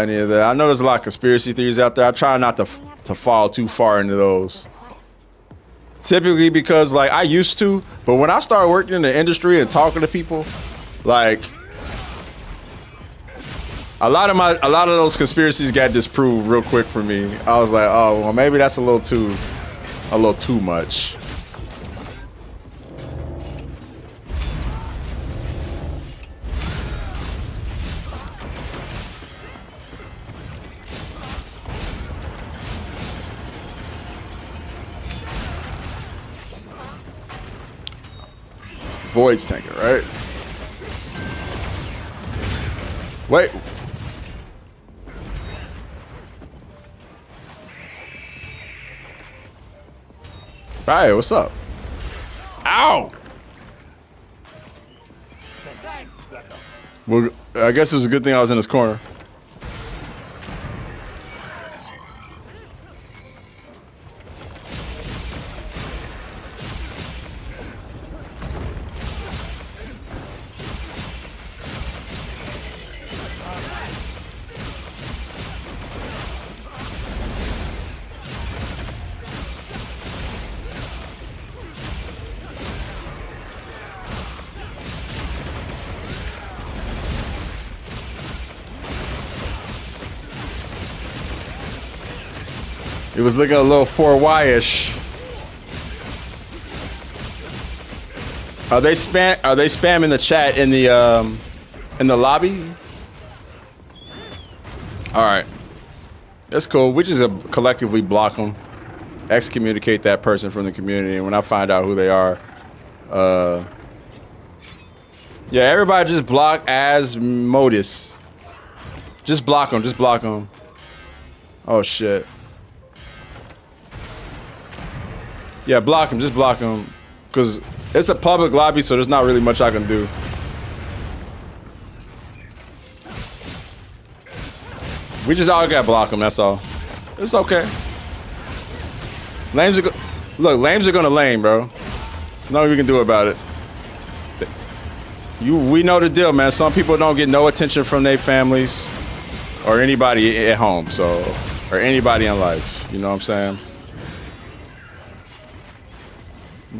any of that. I know there's a lot of conspiracy theories out there. I try not to fall too far into those. Typically because like I used to, but when I started working in the industry and talking to people, like a lot of those conspiracies got disproved real quick for me. I was like, oh well, maybe that's a little too much. Void's tanking, right? Wait. Hey, what's up? Ow! Well, I guess it was a good thing I was in this corner. It was looking a little 4Y-ish. Are they spamming the chat in the lobby? All right, that's cool. We just collectively block them, excommunicate that person from the community, and when I find out who they are, yeah, everybody just block as Modus. Just block them. Just block them. Oh shit. Yeah, block him. Just block him. Because it's a public lobby, so there's not really much I can do. We just all gotta block him, that's all. It's okay. Lames are gonna lame, bro. There's nothing we can do about it. We know the deal, man. Some people don't get no attention from their families or anybody at home, or anybody in life. You know what I'm saying?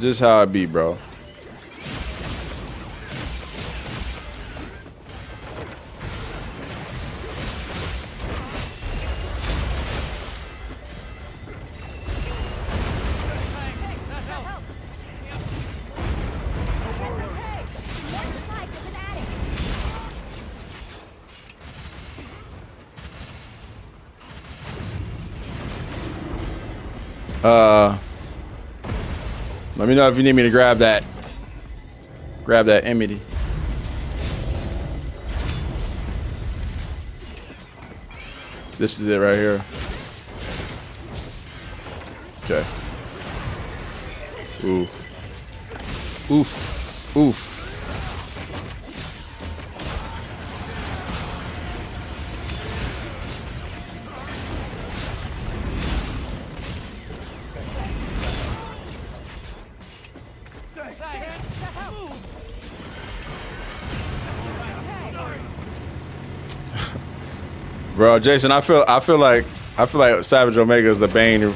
Just how it be, bro. Let me know if you need me to grab that Emity. This is it right here. Okay. Oof. Oof. Oof. Bro, Jason, I feel like Savage Omega is the Bane.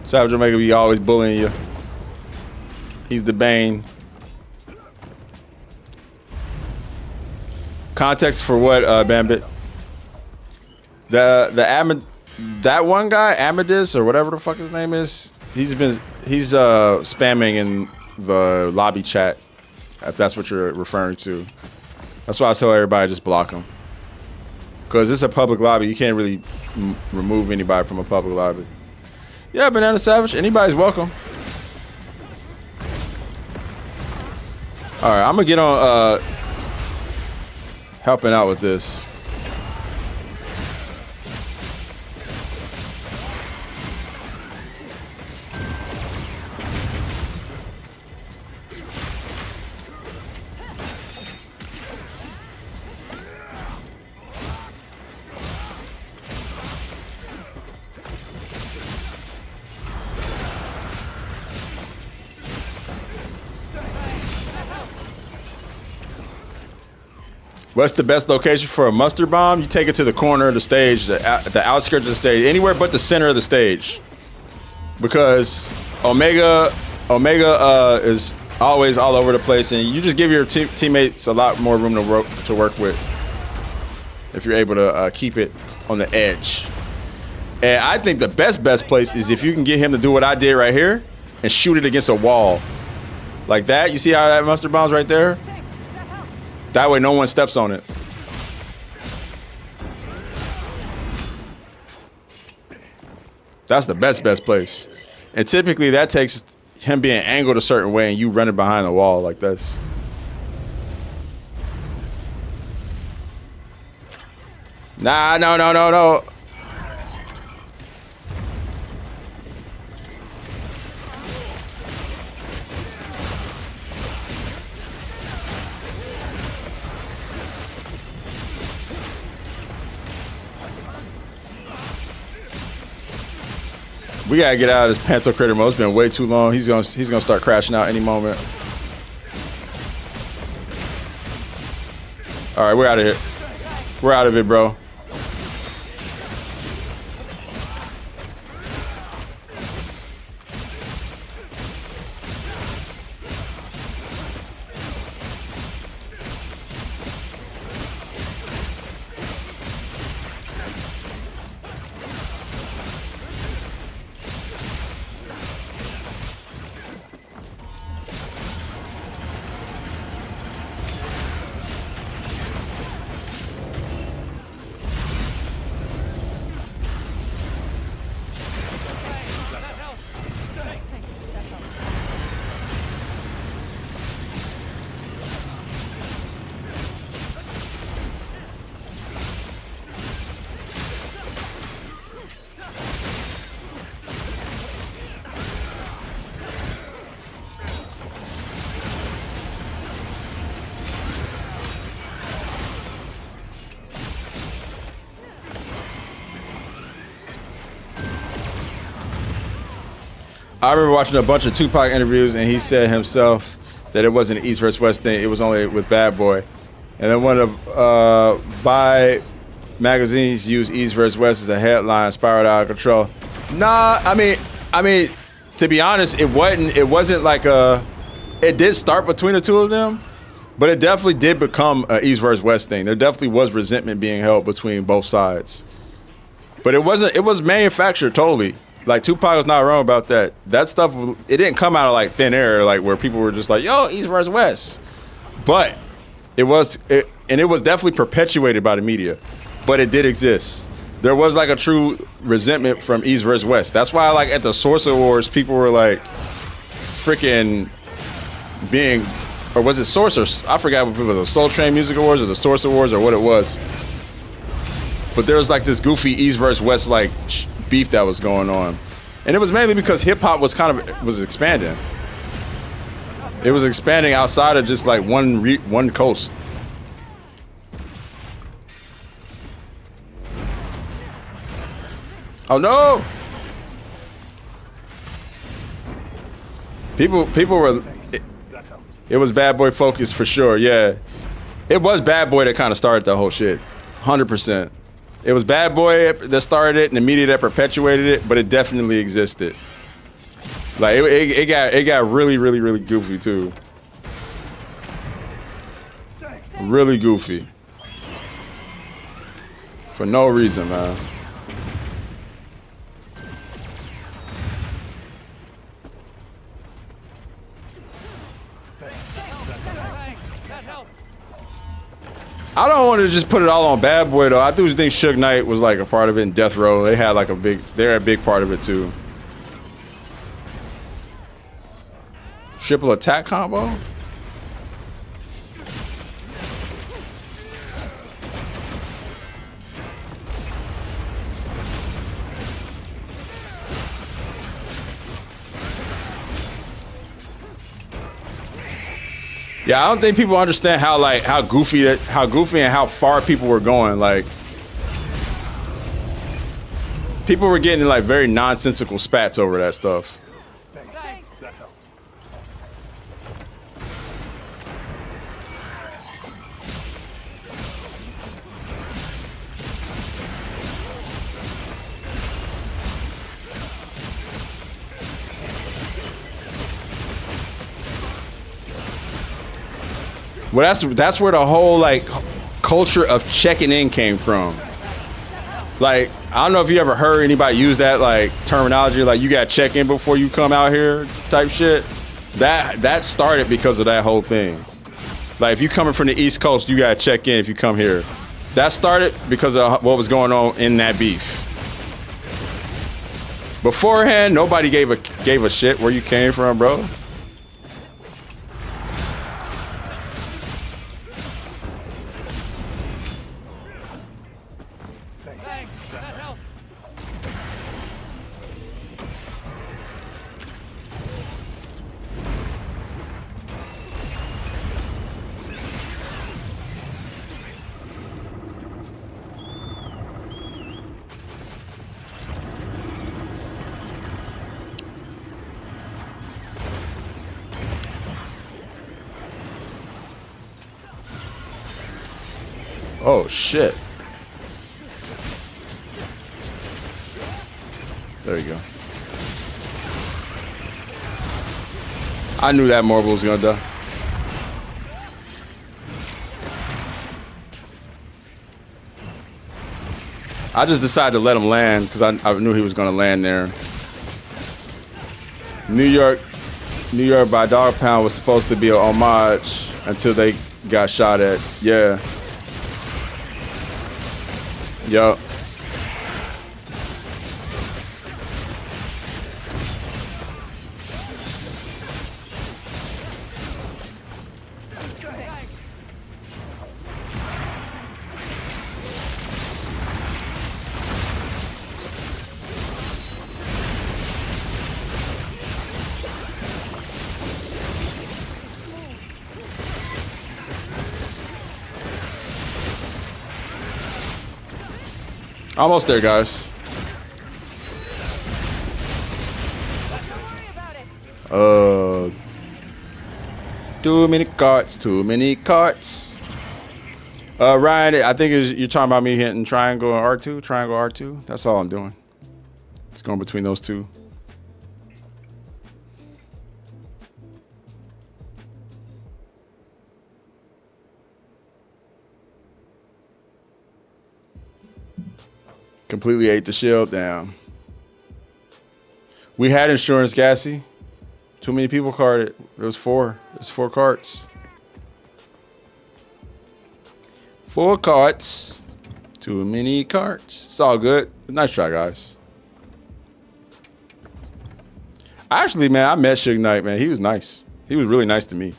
Savage Omega be always bullying you. He's the Bane. Context for what, Bambit? That one guy, Amadis or whatever the fuck his name is, he's spamming in the lobby chat, if that's what you're referring to. That's why I tell everybody just block them. Because it's a public lobby. You can't really remove anybody from a public lobby. Yeah, Banana Savage. Anybody's welcome. All right, I'm going to get on helping out with this. What's the best location for a mustard bomb? You take it to the corner of the stage, the outskirts of the stage, anywhere but the center of the stage. Because Omega is always all over the place, and you just give your teammates a lot more room to work with if you're able to keep it on the edge. And I think the best place is if you can get him to do what I did right here and shoot it against a wall. Like that. You see how that mustard bomb's right there? That way no one steps on it. That's the best place. And typically that takes him being angled a certain way and you running behind the wall like this. Nah, no. We gotta get out of this Panto Critter mode. It's been way too long. He's gonna start crashing out any moment. All right, we're out of here. We're out of it, bro. I remember watching a bunch of Tupac interviews, and he said himself that it wasn't an East versus West thing. It was only with Bad Boy. And then one of Buy magazines used East versus West as a headline, spiraled out of control. Nah, I mean, to be honest, it wasn't like it did start between the two of them, but it definitely did become an East versus West thing. There definitely was resentment being held between both sides. But it was manufactured totally. Like, Tupac was not wrong about that. That stuff, it didn't come out of, like, thin air, like, where people were just like, yo, East versus West. But it was definitely perpetuated by the media. But it did exist. There was, like, a true resentment from East versus West. That's why, like, at the Source Awards, people were, like, freaking being, or was it Source, or I forgot what it was, the Soul Train Music Awards or the Source Awards or what it was. But there was, like, this goofy East versus West, like, beef that was going on, and it was mainly because hip hop was was expanding. It was expanding outside of just like one coast. Oh no! People were. It was Bad Boy focused for sure. Yeah, it was Bad Boy that kind of started the whole shit. 100%. It was Bad Boy that started it and the media that perpetuated it, but it definitely existed. Like, it got really, really, really goofy, too. Really goofy. For no reason, man. I don't want to just put it all on Bad Boy though. I do think Suge Knight was like a part of it, in Death Row. They had like they're a big part of it too. Triple attack combo? Yeah, I don't think people understand how goofy and how far people were going. Like, people were getting like very nonsensical spats over that stuff. Well, that's where the whole like culture of checking in came from. Like, I don't know if you ever heard anybody use that like terminology, like you got to check in before you come out here type shit. That started because of that whole thing. Like, if you coming from the East Coast, you got to check in if you come here. That started because of what was going on in that beef. Beforehand, nobody gave a shit where you came from, bro. Oh shit. There you go. I knew that Marble was gonna die. I just decided to let him land because I knew he was gonna land there. New York by Dog Pound was supposed to be an homage until they got shot at. Yeah. Yup. Almost there, guys. Too many carts, too many carts. Ryan, I think you're talking about me hitting triangle R2, triangle R2. That's all I'm doing. It's going between those two. Completely ate the shield down. We had insurance, Gassy. Too many people carded. There was 4. There's 4 carts. 4 carts. Too many carts. It's all good. Nice try, guys. Actually, man, I met Suge Knight, man. He was nice. He was really nice to me.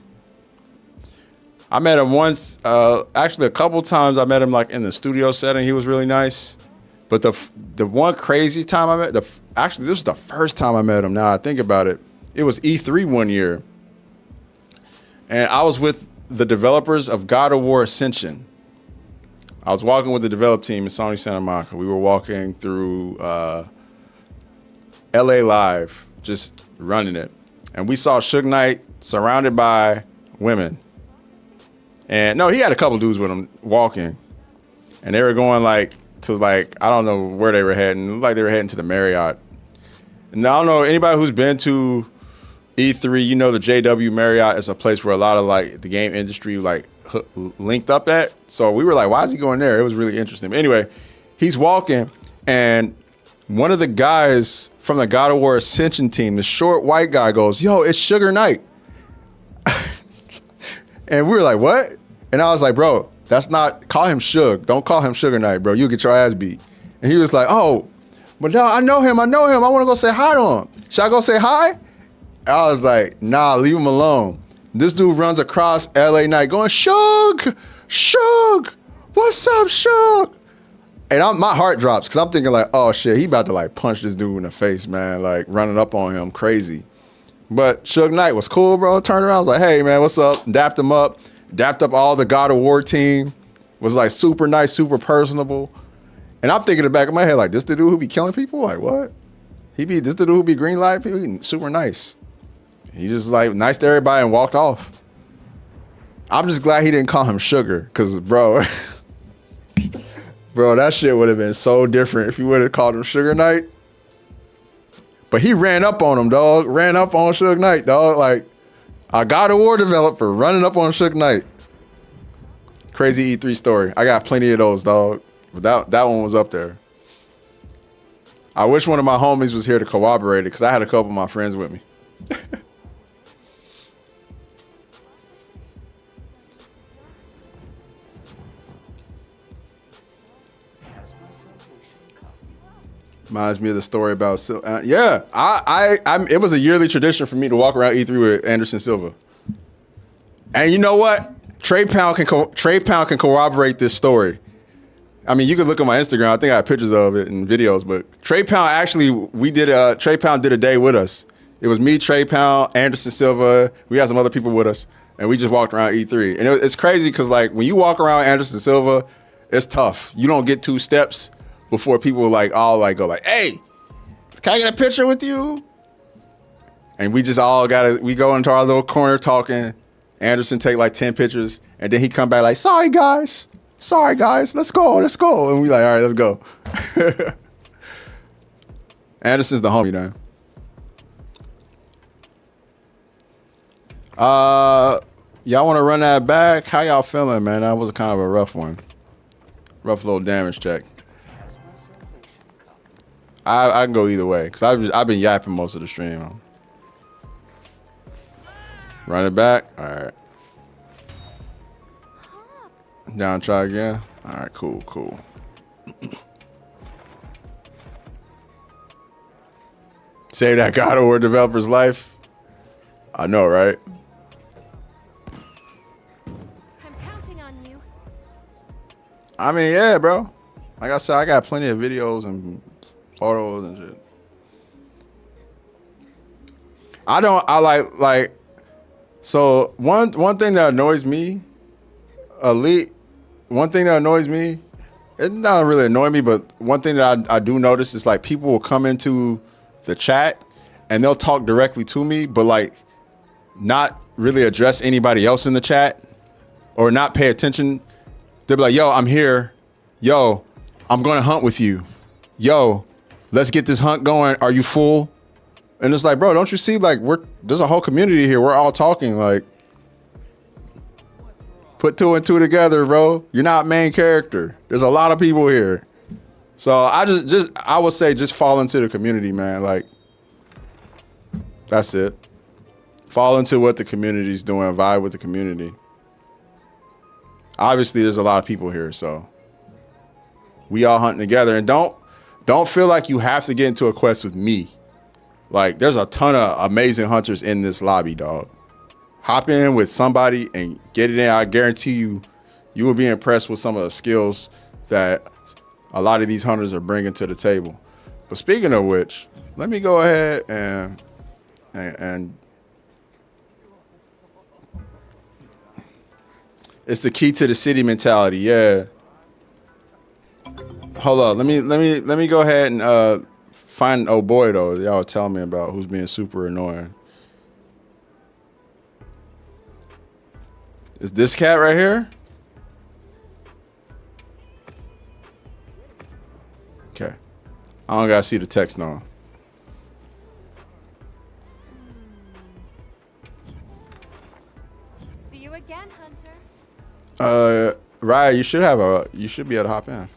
I met him once. Actually, a couple times I met him like in the studio setting. He was really nice. But the one crazy time I met, actually, this was the first time I met him. Now I think about it. It was E3 one year. And I was with the developers of God of War Ascension. I was walking with the develop team in Sony Santa Monica. We were walking through LA Live, just running it. And we saw Suge Knight surrounded by women. And no, he had a couple dudes with him walking. And they were going like, to like, I don't know where they were heading. It looked like they were heading to the Marriott. And I don't know, anybody who's been to E3, you know the JW Marriott is a place where a lot of like the game industry like linked up at. So we were like, why is he going there? It was really interesting. But anyway, he's walking and one of the guys from the God of War Ascension team, the short white guy goes, yo, it's Suge Knight. And we were like, what? And I was like, bro, that's not, call him Suge. Don't call him Suge Knight, bro. You'll get your ass beat. And he was like, oh, but no, I know him. I want to go say hi to him. Should I go say hi? And I was like, nah, leave him alone. This dude runs across LA Knight going, Suge, what's up, Suge? And my heart drops because I'm thinking like, oh shit, he about to like punch this dude in the face, man. Like running up on him, crazy. But Suge Knight was cool, bro. Turned around, was like, hey man, what's up? Dapped him up. Dapped up all the God of War team, was like super nice, super personable. And I'm thinking in the back of my head, like, this the dude who be killing people? Like, what? This the dude who be green light people? He super nice. He just like nice to everybody and walked off. I'm just glad he didn't call him Sugar, because bro, that shit would have been so different if you would have called him Suge Knight. But he ran up on him, dog. Ran up on Suge Knight, dog. Like, a God of War developer running up on Suge Knight. Crazy E3 story. I got plenty of those, dog. But that one was up there. I wish one of my homies was here to corroborate it because I had a couple of my friends with me. Reminds me of the story about it was a yearly tradition for me to walk around E3 with Anderson Silva. And you know what? Trey Pound can corroborate this story. I mean, you can look at my Instagram. I think I have pictures of it and videos. But Trey Pound actually, Trey Pound did a day with us. It was me, Trey Pound, Anderson Silva. We had some other people with us, and we just walked around E3. And it's crazy because like when you walk around Anderson Silva, it's tough. You don't get 2 steps before people go like, hey, can I get a picture with you? And we just all we go into our little corner talking. Anderson take like 10 pictures, and then he come back like, sorry guys, let's go. And we like, all right, let's go. Anderson's the homie now. Y'all want to run that back? How y'all feeling, man? That was kind of a rough one. Rough little damage check. I can go either way because I've been yapping most of the stream. Run it back. All right. Down, try again. All right, cool. Save that God of War developer's life. I know, right? I'm counting on you. I mean, yeah, bro. Like I said, I got plenty of videos and photos and shit. So one thing that annoys me, Elite, one thing that annoys me, it doesn't really annoy me, but one thing that I do notice is like people will come into the chat and they'll talk directly to me, but like not really address anybody else in the chat or not pay attention. They'll be like, yo, I'm here. Yo, I'm going to hunt with you. Yo, let's get this hunt going. Are you full? And it's like, bro, don't you see, like, there's a whole community here. We're all talking, like, put 2 and 2 together, bro. You're not main character. There's a lot of people here. So I would say just fall into the community, man. Like, that's it. Fall into what the community's doing, vibe with the community. Obviously, there's a lot of people here, so we all hunting together. And don't feel like you have to get into a quest with me. Like, there's a ton of amazing hunters in this lobby, dog. Hop in with somebody and get it in. I guarantee you will be impressed with some of the skills that a lot of these hunters are bringing to the table. But speaking of which, let me go ahead and it's the key to the city mentality. Yeah. Hold on. Let me go ahead and find oh boy though. Y'all were telling me about who's being super annoying. Is this cat right here? Okay. I don't gotta see the text now. See you again, Hunter. Ryan, you should be able to hop in.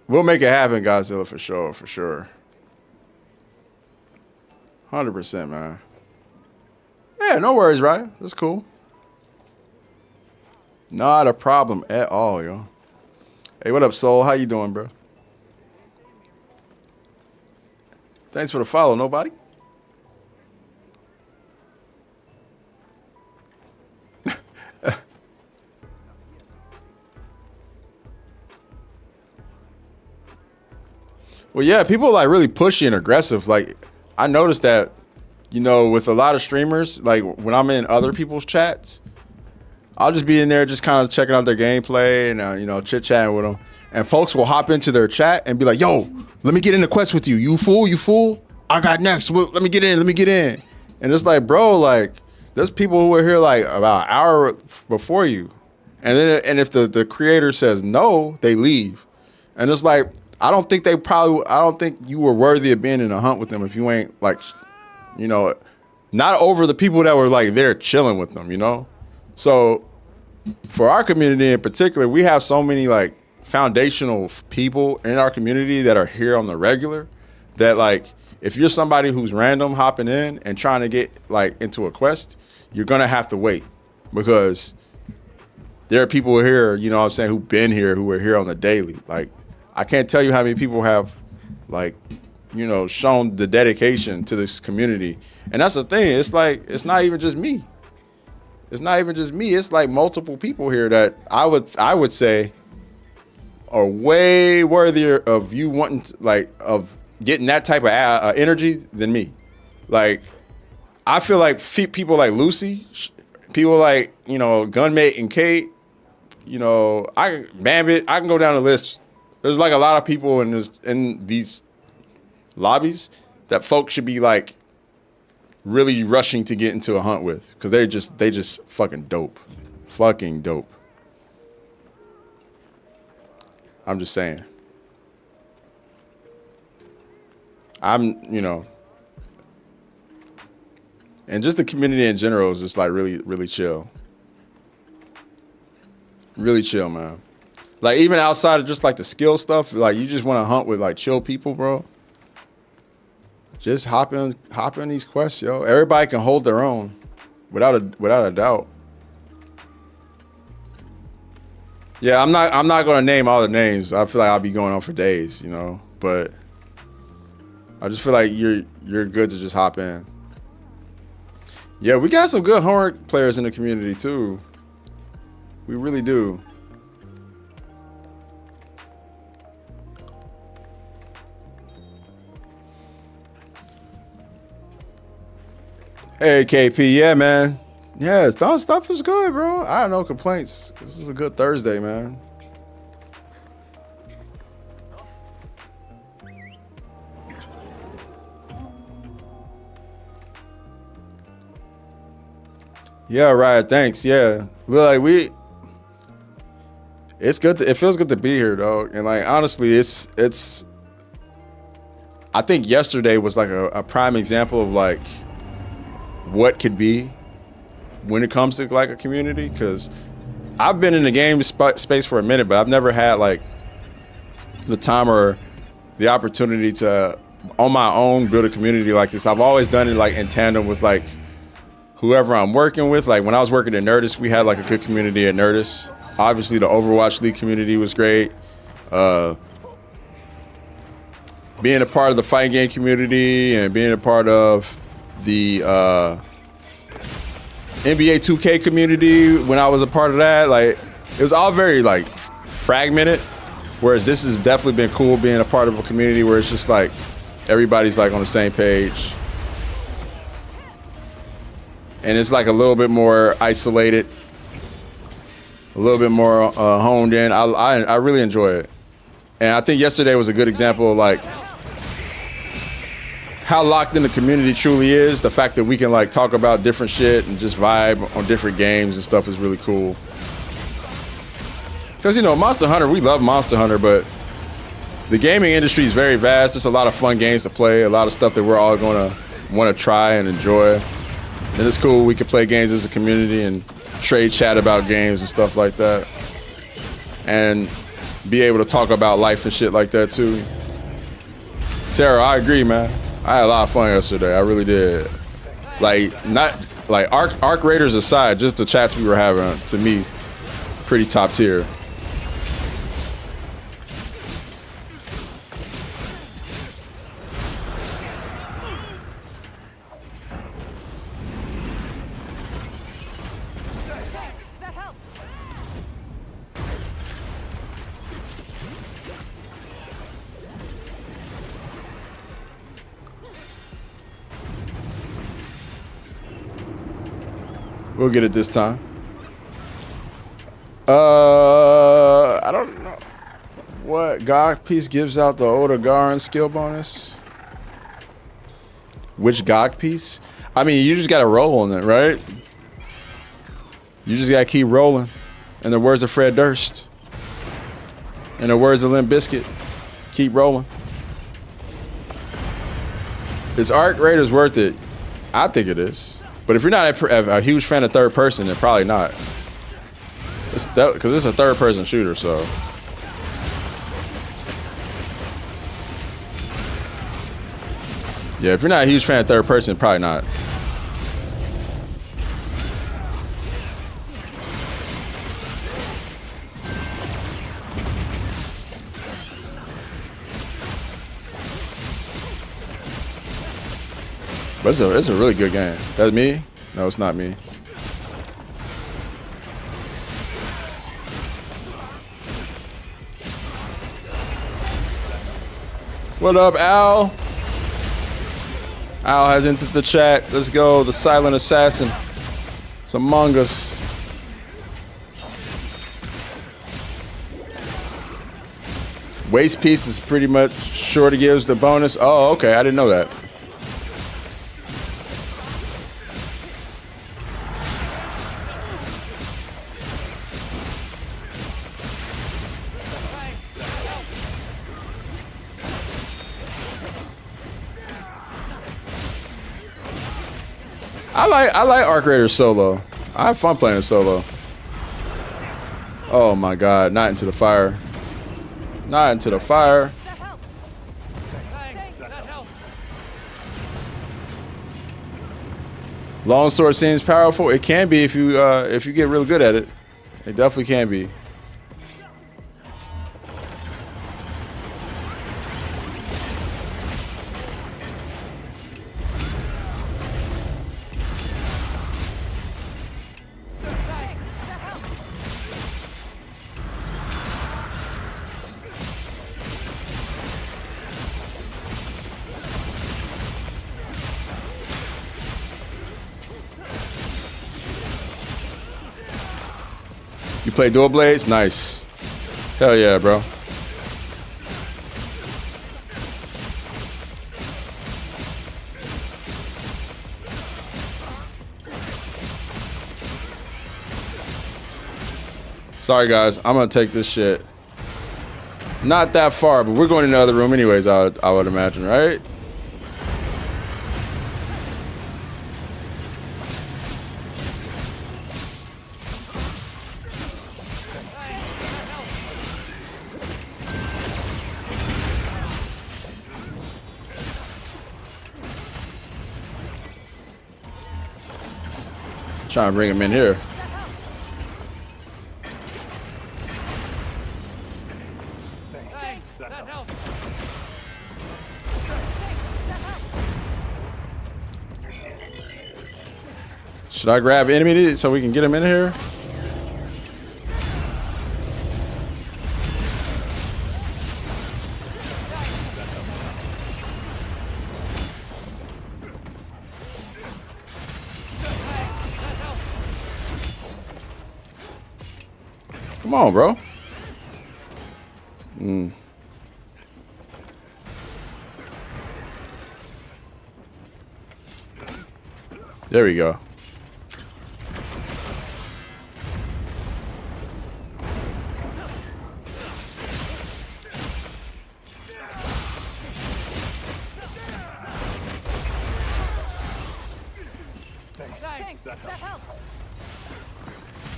We'll make it happen, Godzilla, for sure. 100%, man. Yeah, no worries, right? That's cool. Not a problem at all, yo. Hey, what up, Soul? How you doing, bro? Thanks for the follow, nobody. Well, yeah, people are like really pushy and aggressive. Like, I noticed that, you know, with a lot of streamers, like when I'm in other people's chats, I'll just be in there just kind of checking out their gameplay and, you know, chit-chatting with them. And folks will hop into their chat and be like, yo, let me get in the quest with you. You fool? I got next. Well, let me get in. And it's like, bro, like, there's people who are here like about an hour before you. And then, and if the creator says no, they leave. And it's like, I don't think you were worthy of being in a hunt with them if you ain't like, you know, not over the people that were like there chilling with them, you know? So for our community in particular, we have so many like foundational people in our community that are here on the regular that like, if you're somebody who's random hopping in and trying to get like into a quest, you're gonna have to wait because there are people here, you know what I'm saying, who've been here, who are here on the daily. Like, I can't tell you how many people have, like, you know, shown the dedication to this community. And that's the thing. It's like, it's not even just me. It's not even just me. It's like multiple people here that I would say are way worthier of you wanting to, like, of getting that type of energy than me. Like, I feel like people like Lucy, people like, you know, Gunmate and Kate, you know, Bambit, I can go down the list. There's like a lot of people in these lobbies that folks should be like really rushing to get into a hunt with because they just fucking dope. Fucking dope. I'm just saying. You know, and just the community in general is just like really, really chill. Really chill, man. Like even outside of just like the skill stuff, like you just want to hunt with like chill people, bro. Just hop in these quests, yo. Everybody can hold their own, without a doubt. Yeah, I'm not gonna name all the names. I feel like I'll be going on for days, you know. But I just feel like you're good to just hop in. Yeah, we got some good homework players in the community too. We really do. Hey KP, yeah man. Yeah, stuff was good, bro. I have no complaints. This is a good Thursday, man. Yeah, right. Thanks. Yeah. Like it's good. It feels good to be here, dog. And like honestly, it's. I think yesterday was like a prime example of like what could be when it comes to like a community. Because I've been in the game space for a minute, but I've never had like the time or the opportunity to on my own build a community like this. I've always done it like in tandem with like whoever I'm working with. Like when I was working at Nerdist, we had like a good community at Nerdist. Obviously the Overwatch League community was great. Being a part of the fighting game community and being a part of the NBA 2K community when I was a part of that, like it was all very like fragmented. Whereas this has definitely been cool being a part of a community where it's just like everybody's like on the same page. And it's like a little bit more isolated, a little bit more honed in. I really enjoy it. And I think yesterday was a good example of like how locked in the community truly is. The fact that we can like talk about different shit and just vibe on different games and stuff is really cool. Because, you know, Monster Hunter, we love Monster Hunter, but the gaming industry is very vast. There's a lot of fun games to play, a lot of stuff that we're all going to want to try and enjoy. And it's cool we can play games as a community and trade chat about games and stuff like that. And be able to talk about life and shit like that too. Tara, I agree, man. I had a lot of fun yesterday. I really did. Like, not like Arc Raiders aside, just the chats we were having, to me, pretty top tier. We'll get it this time. I don't know what GOG piece gives out the Odegaard skill bonus. Which GOG piece? I mean, you just gotta roll on it, right? You just gotta keep rolling. In the words of Fred Durst, in the words of Limp Bizkit, keep rolling. Is Arc Raiders worth it? I think it is. But if you're not a huge fan of third person, then probably not. Because it's a third person shooter, so. Yeah, if you're not a huge fan of third person, probably not. But it's a really good game. That's me? No, it's not me. What up, Al? Al has entered the chat. Let's go. The Silent Assassin. It's among us. Waste piece is pretty much sure to give us the bonus. Oh, okay. I didn't know that. I like Arc Raiders solo. I have fun playing solo. Oh my god, not into the fire. Not into the fire. Long sword seems powerful. It can be if you get really good at it. It definitely can be. You play dual blades? Nice. Hell yeah, bro. Sorry guys, I'm gonna take this shit. Not that far, but we're going in the other room anyways, I would imagine, right? Trying to bring him in here. Should I grab enemy so we can get him in here? Come on, bro. There we go.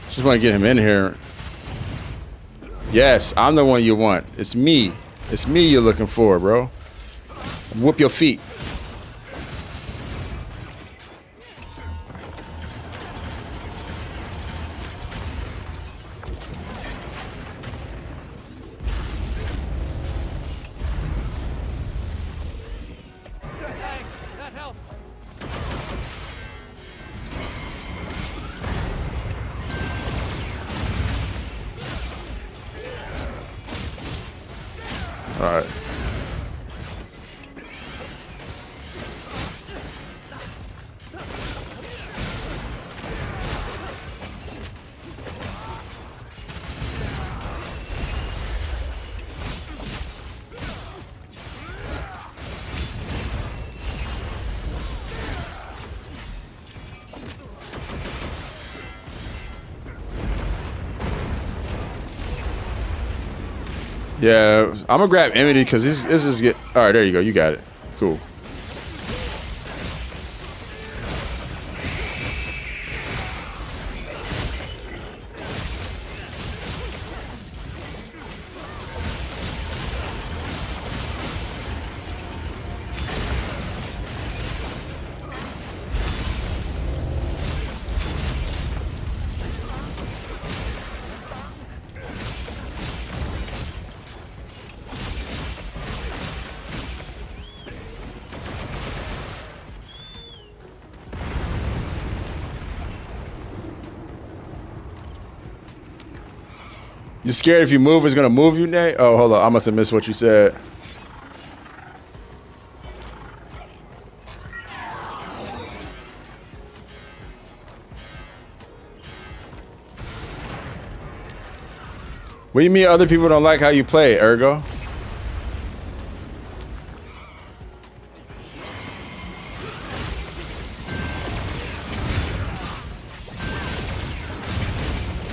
Just want to get him in here. Yes, I'm the one you want. It's me. It's me you're looking for, bro. Whoop your feet. All right. Yeah, I'm gonna grab Emity because this is get. All right, there you go. You got it. Cool. You scared if you move, it's gonna move you, Nate? Oh, hold on. I must have missed what you said. What do you mean other people don't like how you play, Ergo?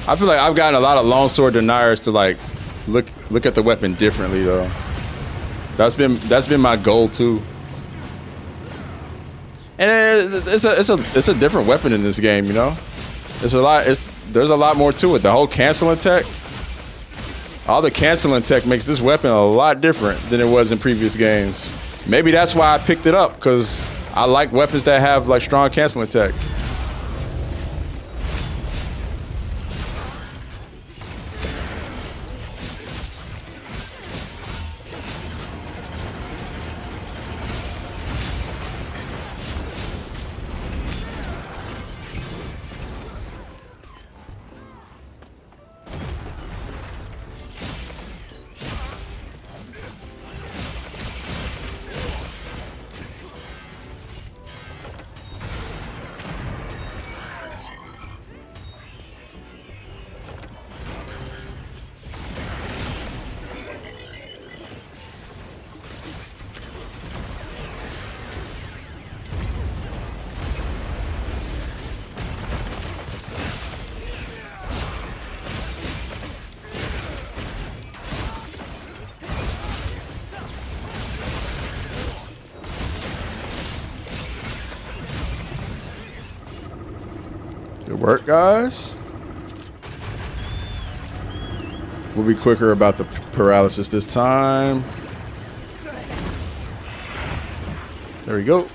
I feel like I've gotten a lot of longsword deniers to like look at the weapon differently though. That's been my goal too. And it's a different weapon in this game, you know. There's a lot more to it. The whole canceling tech, all the canceling tech makes this weapon a lot different than it was in previous games. Maybe that's why I picked it up, because I like weapons that have like strong canceling tech. Good work, guys. We'll be quicker about the paralysis this time. There we go.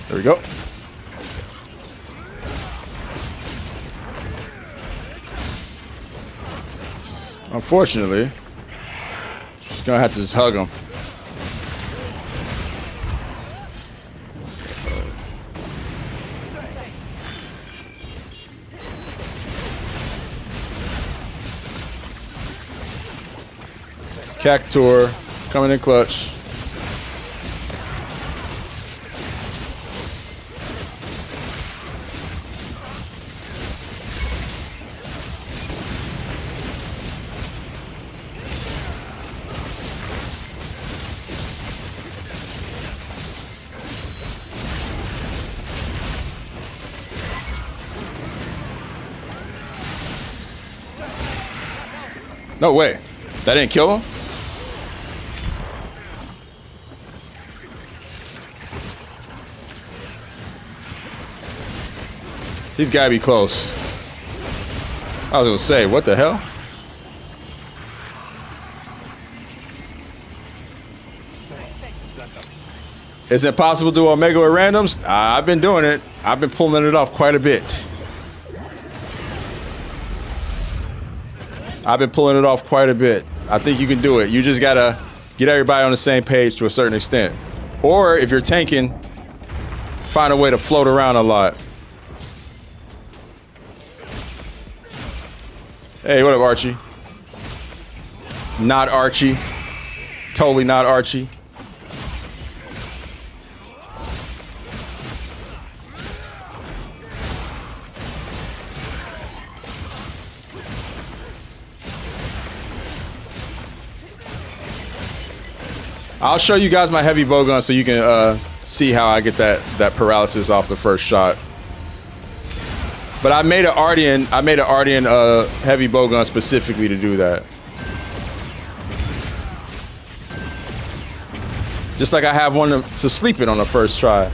There we go. Unfortunately, just gonna have to just hug him. Cactuar coming in clutch. No way. That didn't kill him? He's gotta be close. I was gonna say, what the hell? Is it possible to do Omega with randoms? I've been doing it. I've been pulling it off quite a bit. I think you can do it. You just gotta get everybody on the same page to a certain extent. Or if you're tanking, find a way to float around a lot. Hey, what up, Archie? Not Archie. Totally not Archie. I'll show you guys my heavy bowgun so you can see how I get that paralysis off the first shot. But I made an Ardian heavy bowgun specifically to do that. Just like I have one to sleep it on the first try.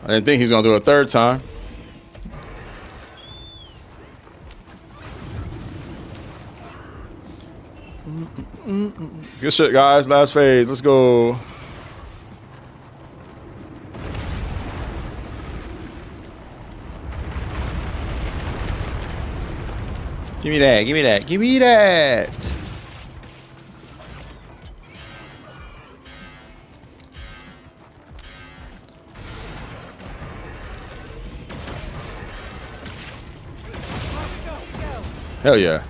I didn't think he was gonna do it a third time. Good shit, guys. Last phase. Let's go. Give me that. Give me that. Give me that. Hell yeah.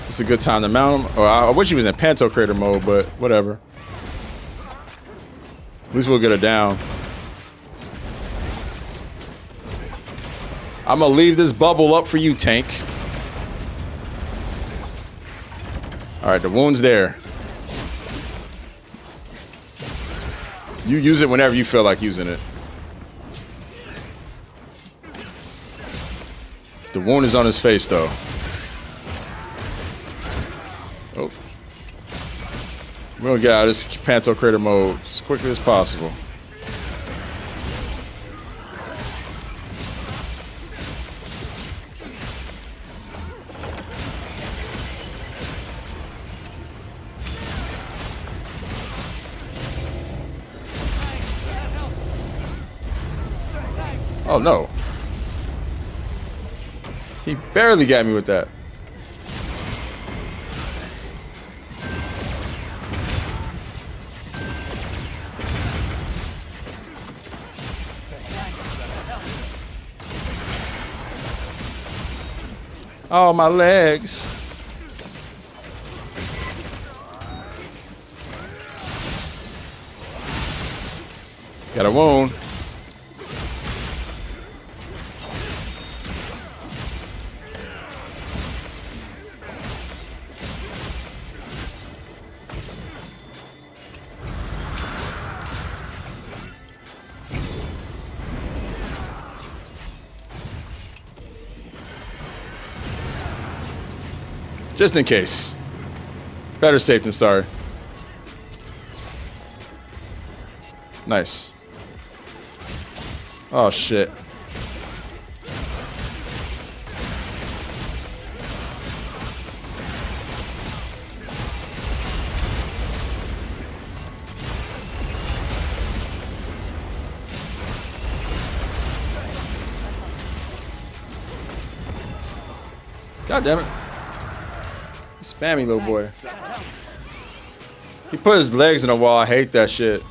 It's a good time to mount him. Or I wish he was in Pantocrator mode, but whatever. At least we'll get her down. I'm gonna leave this bubble up for you, tank. Alright, the wound's there. You use it whenever you feel like using it. The wound is on his face, though. Oh. We're gonna get out of this Pantocrator mode as quickly as possible. Oh no. He barely got me with that. Oh, my legs. Got a wound. Just in case. Better safe than sorry. Nice. Oh, shit. God damn it. Spammy little boy. He put his legs in a wall. I hate that shit.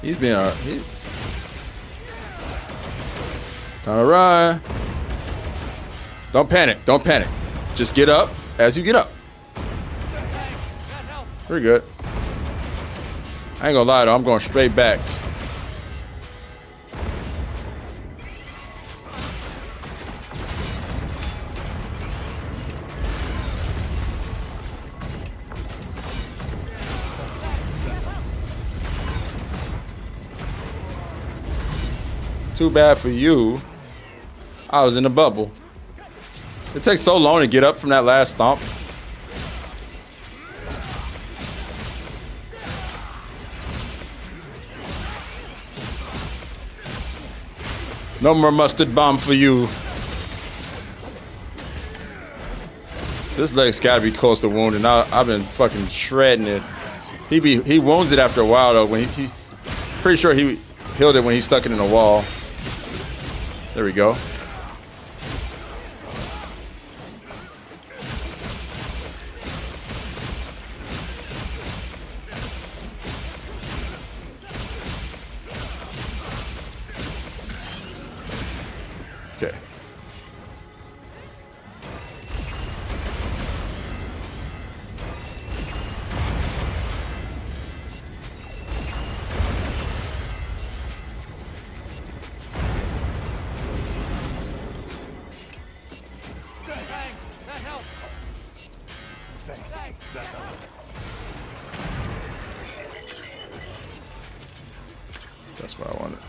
He's being alright. Time to run. Don't panic. Don't panic. Just get up as you get up. Pretty good. I ain't gonna lie though, I'm going straight back. Too bad for you. I was in the bubble. It takes so long to get up from that last stomp. No more mustard bomb for you. This leg's gotta be close to wounded. I've been fucking shredding it. He wounds it after a while though. When he pretty sure he healed it when he stuck it in a wall. There we go. Okay. That's what I wanted.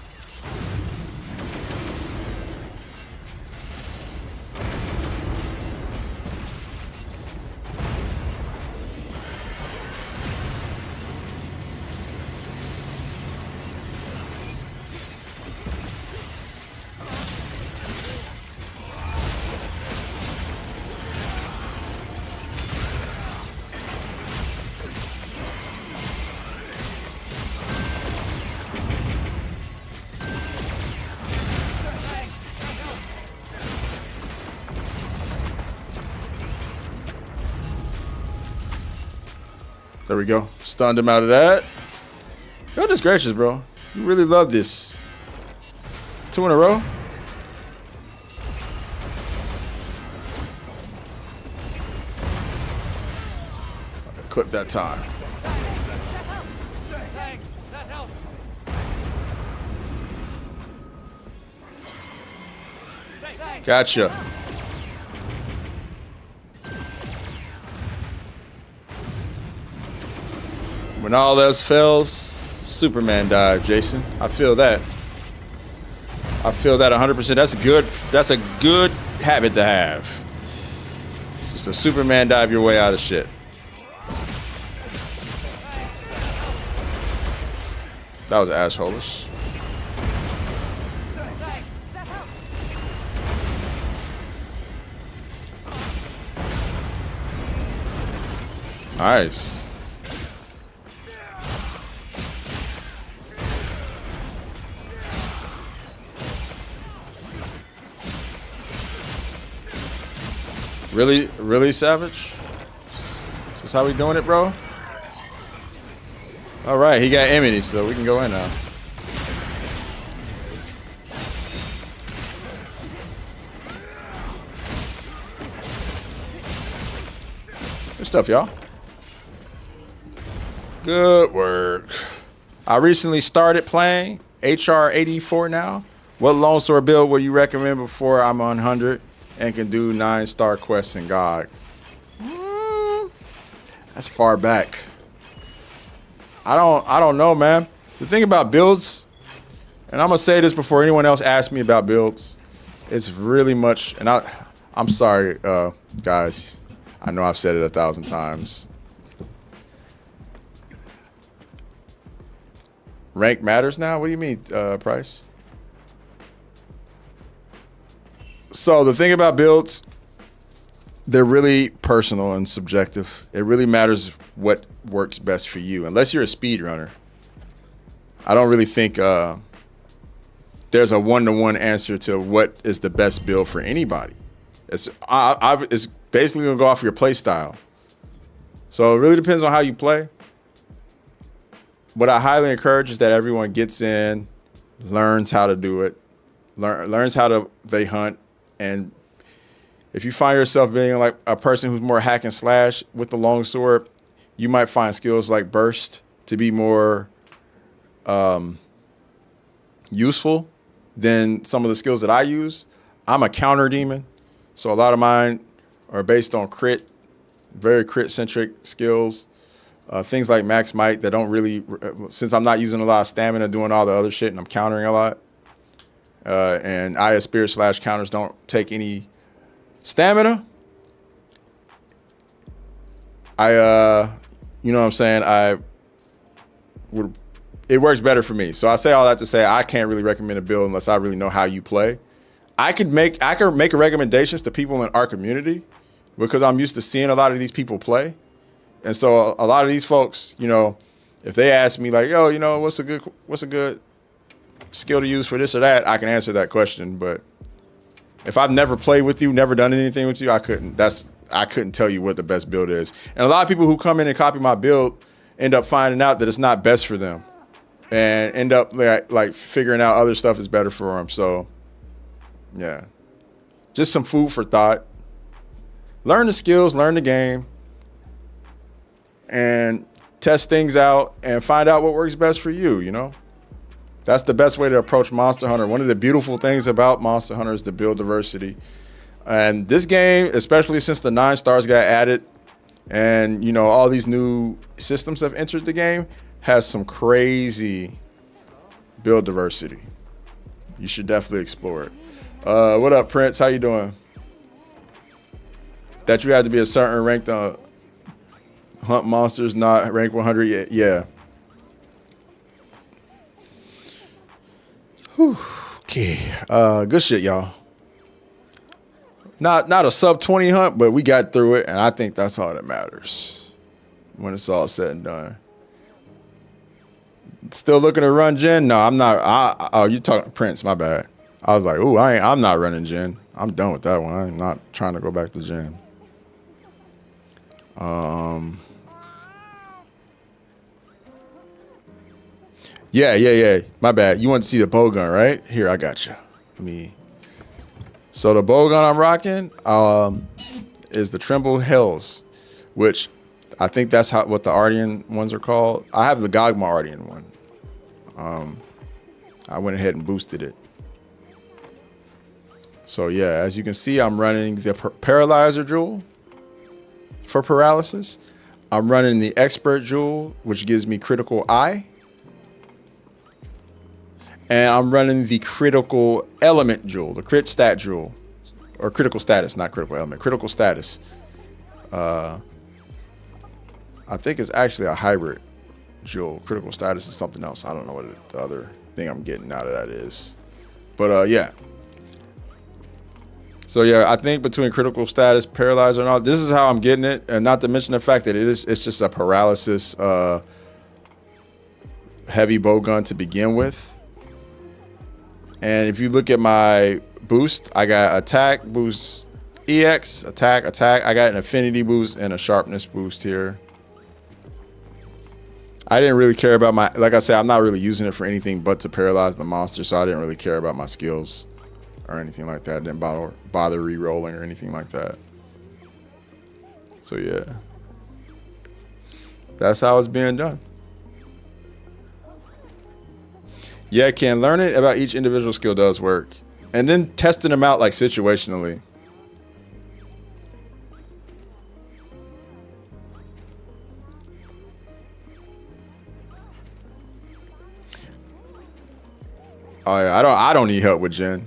There we go. Stunned him out of that. Goodness gracious, bro. You really love this. 2 in a row. Clip that time. Gotcha. When all else fails, Superman dive, Jason. I feel that. I feel that 100%. That's a good habit to have. Just a Superman dive your way out of shit. That was asshole-ish. Nice. Really, Savage? Is this how we doing it, bro? All right, he got immunity, so we can go in now. Good stuff, y'all. Good work. I recently started playing HR 84 now. What Lone Sword build would you recommend before I'm on 100 and can do 9-star quests in GOG? That's far back. I don't know, man. The thing about builds, and I'm gonna say this before anyone else asks me about builds, it's really much, and I'm sorry, guys. I know I've said it 1,000 times. Rank matters now? What do you mean, Price? So the thing about builds, they're really personal and subjective. It really matters what works best for you. Unless you're a speedrunner, I don't really think there's a one-to-one answer to what is the best build for anybody. It's basically gonna go off your play style. So it really depends on how you play. What I highly encourage is that everyone gets in, learns how to do it, learns how to they hunt, and if you find yourself being like a person who's more hack and slash with the longsword, you might find skills like burst to be more useful than some of the skills that I use. I'm a counter demon, so a lot of mine are based on crit, very crit-centric skills. Things like max might that don't really, since I'm not using a lot of stamina doing all the other shit and I'm countering a lot. and Aya Spirit / counters don't take any stamina, you know what I'm saying? It works better for me. So I say all that to say I can't really recommend a build unless I really know how you play. I could make recommendations to people in our community because I'm used to seeing a lot of these people play. And so a lot of these folks, you know, if they ask me like, yo, you know, what's a good skill to use for this or that, I can answer that question. But if I've never played with you, never done anything with you, I couldn't tell you what the best build is. And a lot of people who come in and copy my build end up finding out that it's not best for them and end up like figuring out other stuff is better for them. So yeah, just some food for thought. Learn the skills, learn the game, and test things out and find out what works best for you, you know? That's the best way to approach Monster Hunter. One of the beautiful things about Monster Hunter is the build diversity. And this game, especially since the 9 stars got added and, you know, all these new systems have entered the game, has some crazy build diversity. You should definitely explore it. What up, Prince? How you doing? That you had to be a certain rank to hunt monsters, not rank 100. Yeah. Whew. Okay. Good shit, y'all. Not a sub 20 hunt, but we got through it, and I think that's all that matters when it's all said and done. Still looking to run Gen? No, I'm not. Oh, you talking Prince? My bad. I was like, ooh, I'm not running Gen. I'm done with that one. I'm not trying to go back to Gen. Yeah. My bad. You want to see the bow gun, right? Here, I got you. So the bow gun I'm rocking is the Tremble Hells, which I think that's what the Ardian ones are called. I have the Gogma Ardian one. I went ahead and boosted it. So yeah, as you can see, I'm running the Paralyzer Jewel for paralysis. I'm running the Expert Jewel, which gives me critical eye. And I'm running the Critical Element Jewel, the Crit Stat Jewel. Or Critical Status, not Critical Element. Critical Status. I think it's actually a hybrid jewel. Critical Status is something else. I don't know what the other thing I'm getting out of that is. But yeah. So yeah, I think between Critical Status, Paralyzer, and all, this is how I'm getting it. And not to mention the fact that it's just a paralysis heavy bow gun to begin with. And if you look at my boost, I got attack, boost, EX, attack. I got an affinity boost and a sharpness boost here. I didn't really care about like I said, I'm not really using it for anything but to paralyze the monster, so I didn't really care about my skills or anything like that. I didn't bother re-rolling or anything like that. So yeah. That's how it's being done. Yeah, Ken, learning about each individual skill does work. And then testing them out like situationally. Oh yeah, I don't need help with Gen.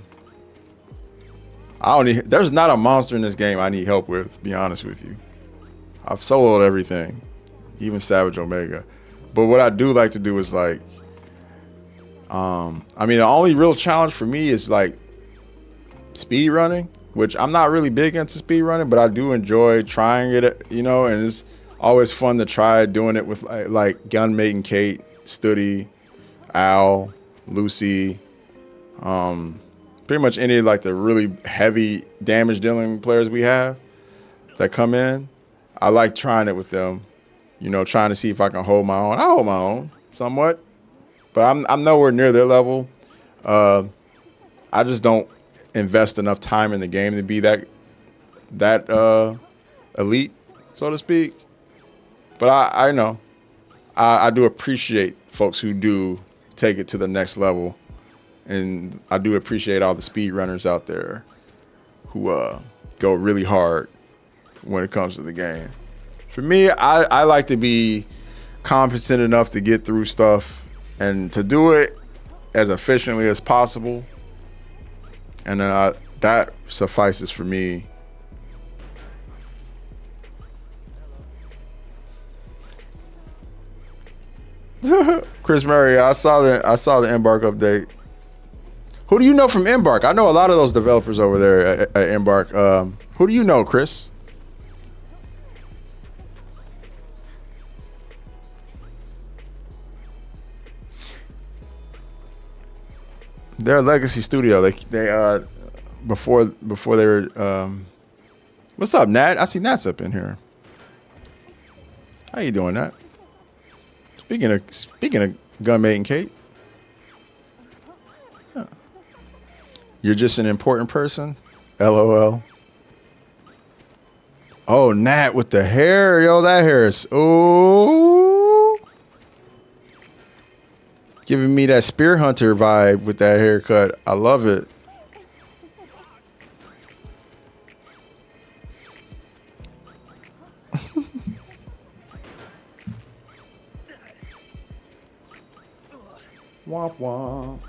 There's not a monster in this game I need help with, to be honest with you. I've soloed everything, even Savage Omega. But what I do like to do is like, I mean, the only real challenge for me is like speed running, which I'm not really big into speed running, but I do enjoy trying it, you know, and it's always fun to try doing it with like Gunmaiden Kate, Studi, Al, Lucy, pretty much any like the really heavy damage dealing players we have that come in. I like trying it with them, you know, trying to see if I can hold my own. I hold my own somewhat, but I'm nowhere near their level. I just don't invest enough time in the game to be that elite, so to speak. But I know I do appreciate folks who do take it to the next level, and I do appreciate all the speed runners out there who go really hard when it comes to the game. For me, I like to be competent enough to get through stuff and to do it as efficiently as possible. And then that suffices for me. Chris Murray, I saw the Embark update. Who do you know from Embark? I know a lot of those developers over there at Embark. Who do you know, Chris? They're a legacy studio. They before they were. What's up, Nat? I see Nat's up in here. How you doing, Nat? Speaking of gunmate and Kate, you're just an important person. LOL. Oh, Nat with the hair, yo, that hair is giving me that Spear Hunter vibe with that haircut. I love it. Womp womp.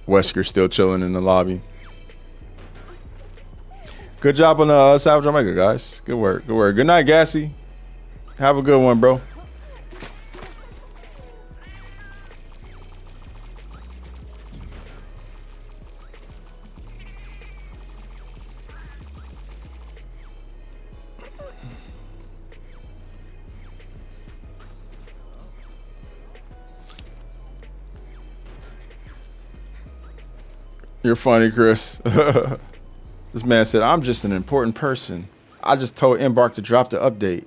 Wesker still chilling in the lobby. Good job on the Savage Omega, guys. Good work. Good work. Good night, Gassy. Have a good one, bro. You're funny, Chris. This man said, I'm just an important person. I just told Embark to drop the update.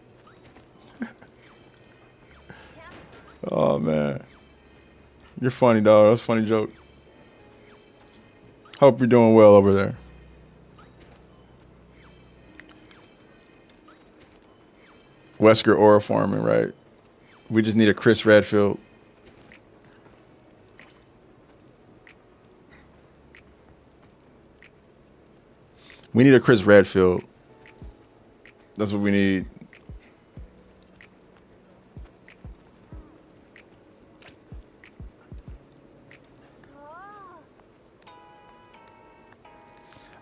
Oh, man. You're funny, dog. That's a funny joke. Hope you're doing well over there. Wesker Aura farming, right? We just need a Chris Redfield. We need a Chris Redfield. That's what we need.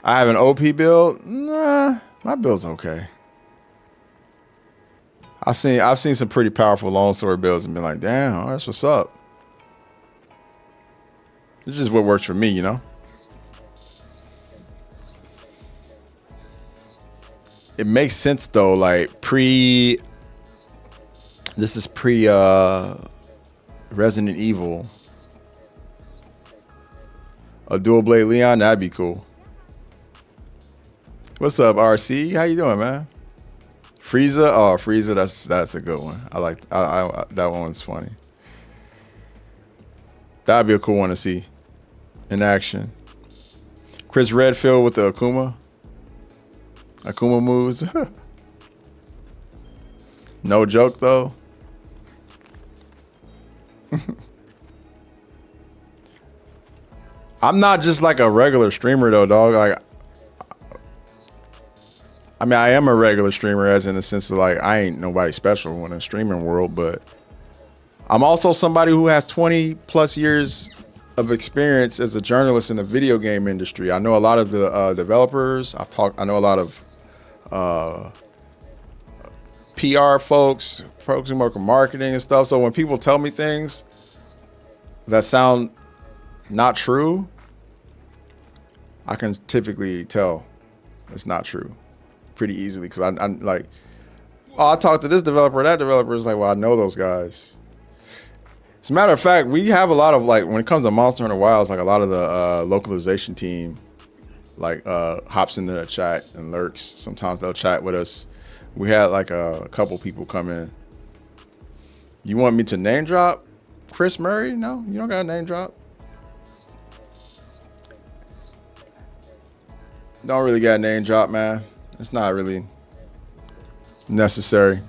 I have an OP build. Nah, my build's okay. I've seen some pretty powerful longsword builds and been like, damn, that's what's up. This is what works for me, you know? It makes sense though, like this is pre Resident Evil. A dual blade Leon, that'd be cool. What's up, RC? How you doing, man? Frieza? Oh, Frieza, that's a good one. I like that one's funny. That'd be a cool one to see in action. Chris Redfield with the Akuma. Akuma moves. No joke though. I'm not just like a regular streamer though, dog. Like, I mean, I am a regular streamer as in the sense of like, I ain't nobody special in the streaming world, but I'm also somebody who has 20 plus years of experience as a journalist in the video game industry. I know a lot of the developers. I know a lot of PR folks who work in marketing and stuff. So when people tell me things that sound not true, I can typically tell it's not true pretty easily because I'm like, oh, I talked to this developer, that developer is like, well, I know those guys. As a matter of fact, we have a lot of like, when it comes to Monster Hunter Wilds, like a lot of the localization team like hops into the chat and lurks. Sometimes they'll chat with us. We had like a couple people come in. You want me to name drop Chris Murray? No, you don't got a name drop. Don't really got a name drop, man. It's not really necessary.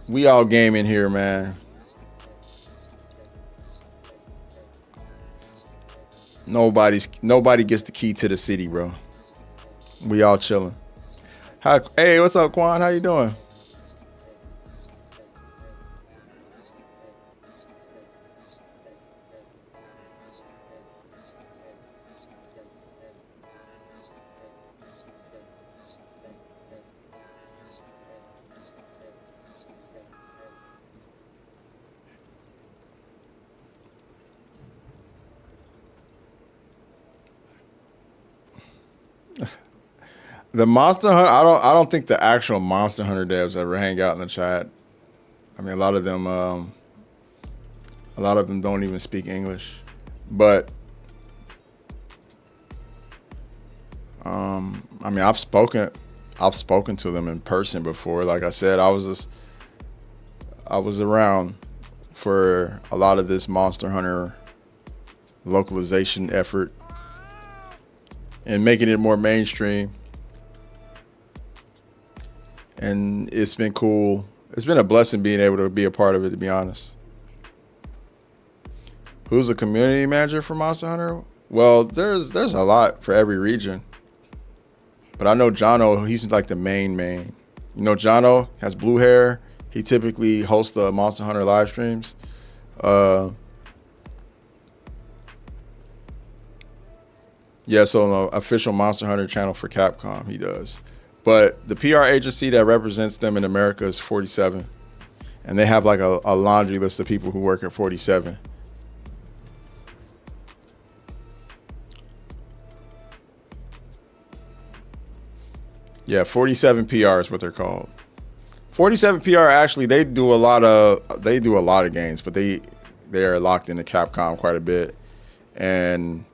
We all gaming here, man. Nobody gets the key to the city, bro. We all chilling. Hey, what's up, Quan? How you doing? The Monster Hunter, I don't think the actual Monster Hunter devs ever hang out in the chat. I mean, a lot of them don't even speak English. But I mean, I've spoken to them in person before. Like I said, I was around for a lot of this Monster Hunter localization effort and making it more mainstream. And it's been cool. It's been a blessing being able to be a part of it, to be honest. Who's the community manager for Monster Hunter? Well, there's a lot for every region. But I know Jono, he's like the main. You know, Jono has blue hair. He typically hosts the Monster Hunter live streams. Yeah, so on the official Monster Hunter channel for Capcom, he does. But the PR agency that represents them in America is 47. And they have like a laundry list of people who work at 47. Yeah, 47 PR is what they're called. 47 PR actually they do a lot of games, but they are locked into Capcom quite a bit. And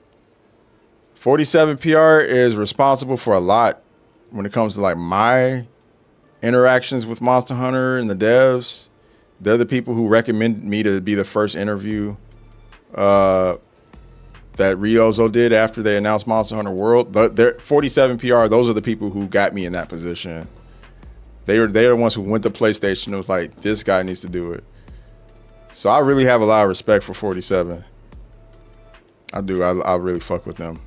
47 PR is responsible for a lot when it comes to like my interactions with Monster Hunter and the devs. They're the people who recommended me to be the first interview that Ryozo did after they announced Monster Hunter World. They're 47 PR, those are the people who got me in that position. They're the ones who went to PlayStation and was like, this guy needs to do it. So I really have a lot of respect for 47. I do. I really fuck with them.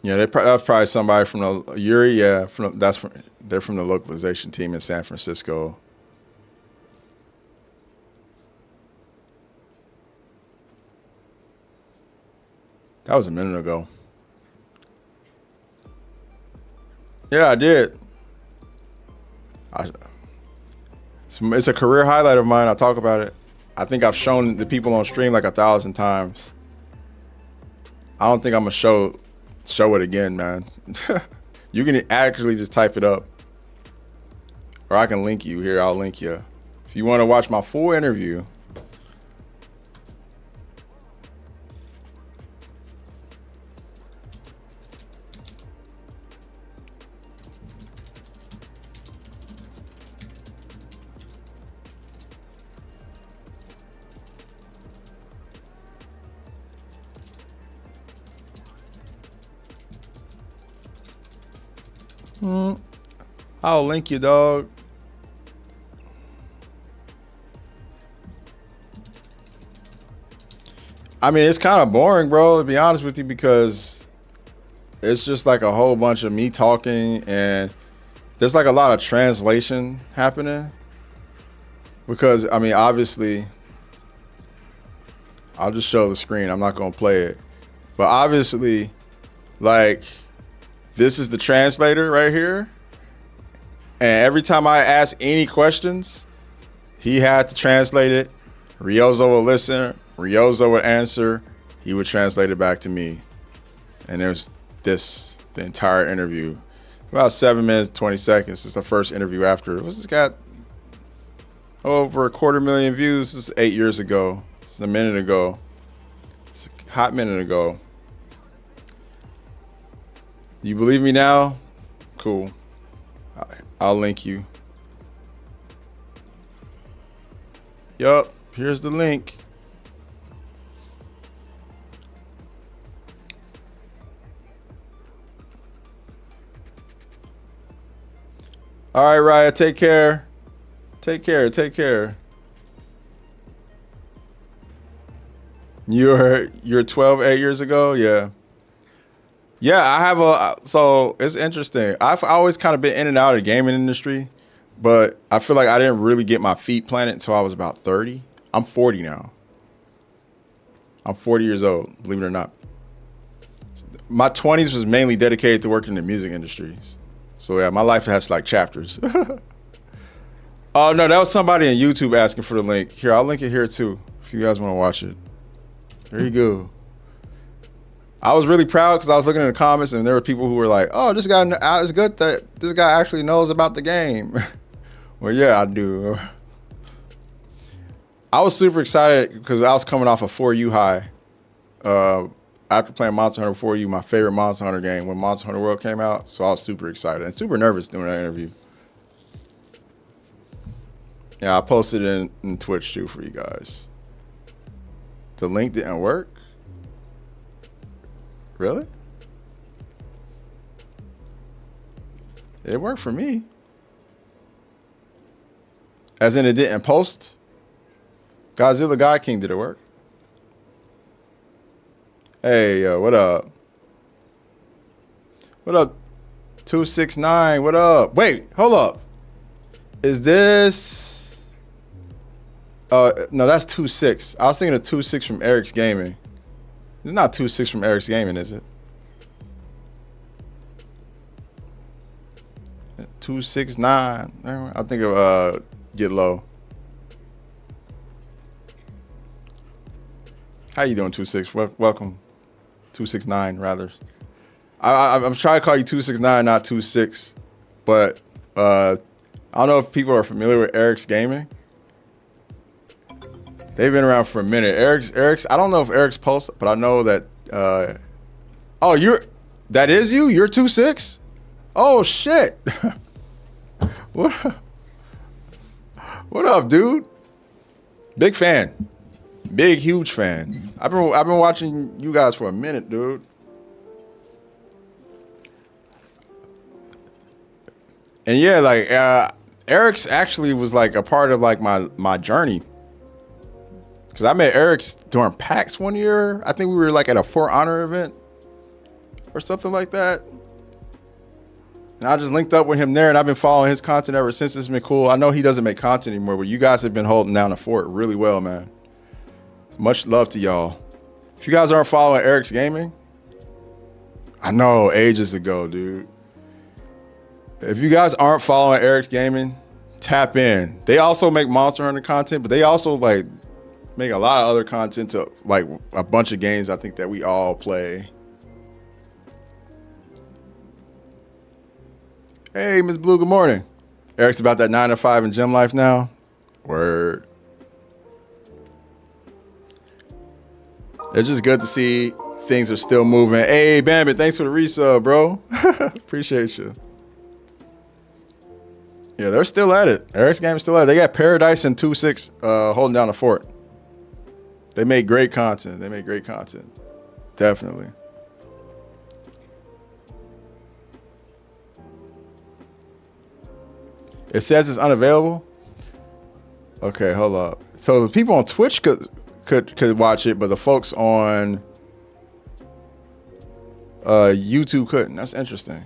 Yeah, that's probably somebody from the Yuri. Yeah, they're from the localization team in San Francisco. That was a minute ago. Yeah, I did. It's a career highlight of mine. I talk about it. I think I've shown the people on stream like 1,000 times. I don't think I'm gonna show it again, man. You can actually just type it up, or I can link you here. I'll link you if you want to watch my full interview. I'll link you, dog. I mean, it's kind of boring, bro, to be honest with you, because it's just like a whole bunch of me talking, and there's like a lot of translation happening. Because, I mean, obviously, I'll just show the screen. I'm not going to play it. But obviously, like, this is the translator right here. And every time I ask any questions, he had to translate it. Ryozo would listen. Ryozo would answer. He would translate it back to me. And there's the entire interview. About 7 minutes, 20 seconds. It's the first interview after. What's this got? Over 250,000 views. This was 8 years ago. It's a minute ago. It's a hot minute ago. You believe me now? Cool. I'll link you. Yup, here's the link. All right, Raya, take care. Take care. You're 12 8 years ago? Yeah. Yeah, I have so it's interesting. I've always kind of been in and out of the gaming industry, but I feel like I didn't really get my feet planted until I was about 30. I'm 40 now. I'm 40 years old, believe it or not. My 20s was mainly dedicated to working in the music industry. So yeah, my life has like chapters. Oh no, that was somebody on YouTube asking for the link. Here, I'll link it here too if you guys want to watch it. There you go. I was really proud because I was looking in the comments and there were people who were like, "Oh, this guy, it's good that this guy actually knows about the game." Well, yeah, I do. I was super excited because I was coming off a 4U high. After playing Monster Hunter 4U, my favorite Monster Hunter game, when Monster Hunter World came out, so I was super excited and super nervous doing that interview. Yeah, I posted it in Twitch too for you guys. The link didn't work? Really? It worked for me. As in it didn't post? Godzilla God King, did it work? Hey, yo, what up? What up? 269, what up? Wait, hold up. Is this... no, that's 26. I was thinking of 26 from Eric's Gaming. It's not 26 from Eric's Gaming, is it? 269. I think of Get Low. How you doing, 26? Welcome. 269, rather. I'm trying to call you 269, not 26. But I don't know if people are familiar with Eric's Gaming. They've been around for a minute. Eric's. I don't know if Eric's post, but I know that. Oh, that is you? You're 26? Oh shit! What up, dude? Big fan. Big huge fan. I've been watching you guys for a minute, dude. And yeah, like Eric's actually was like a part of like my journey. Cause I met Eric's during PAX one year. I think we were like at a For Honor event or something like that. And I just linked up with him there and I've been following his content ever since. It's been cool. I know he doesn't make content anymore, but you guys have been holding down the fort really well, man. Much love to y'all. If you guys aren't following Eric's Gaming, I know, ages ago, dude. If you guys aren't following Eric's Gaming, tap in. They also make Monster Hunter content, but they also like make a lot of other content to like a bunch of games I think that we all play. Hey, Miss Blue, good morning. Eric's about that 9 to 5 in gym life now. Word. It's just good to see things are still moving. Hey, Bambit, thanks for the resub, bro. Appreciate you. Yeah, they're still at it. Eric's Game is still at it. They got Paradise and 2-6 holding down the fort. They make great content. Definitely. It says it's unavailable. Okay, hold up. So the people on Twitch could watch it, but the folks on YouTube couldn't. That's interesting.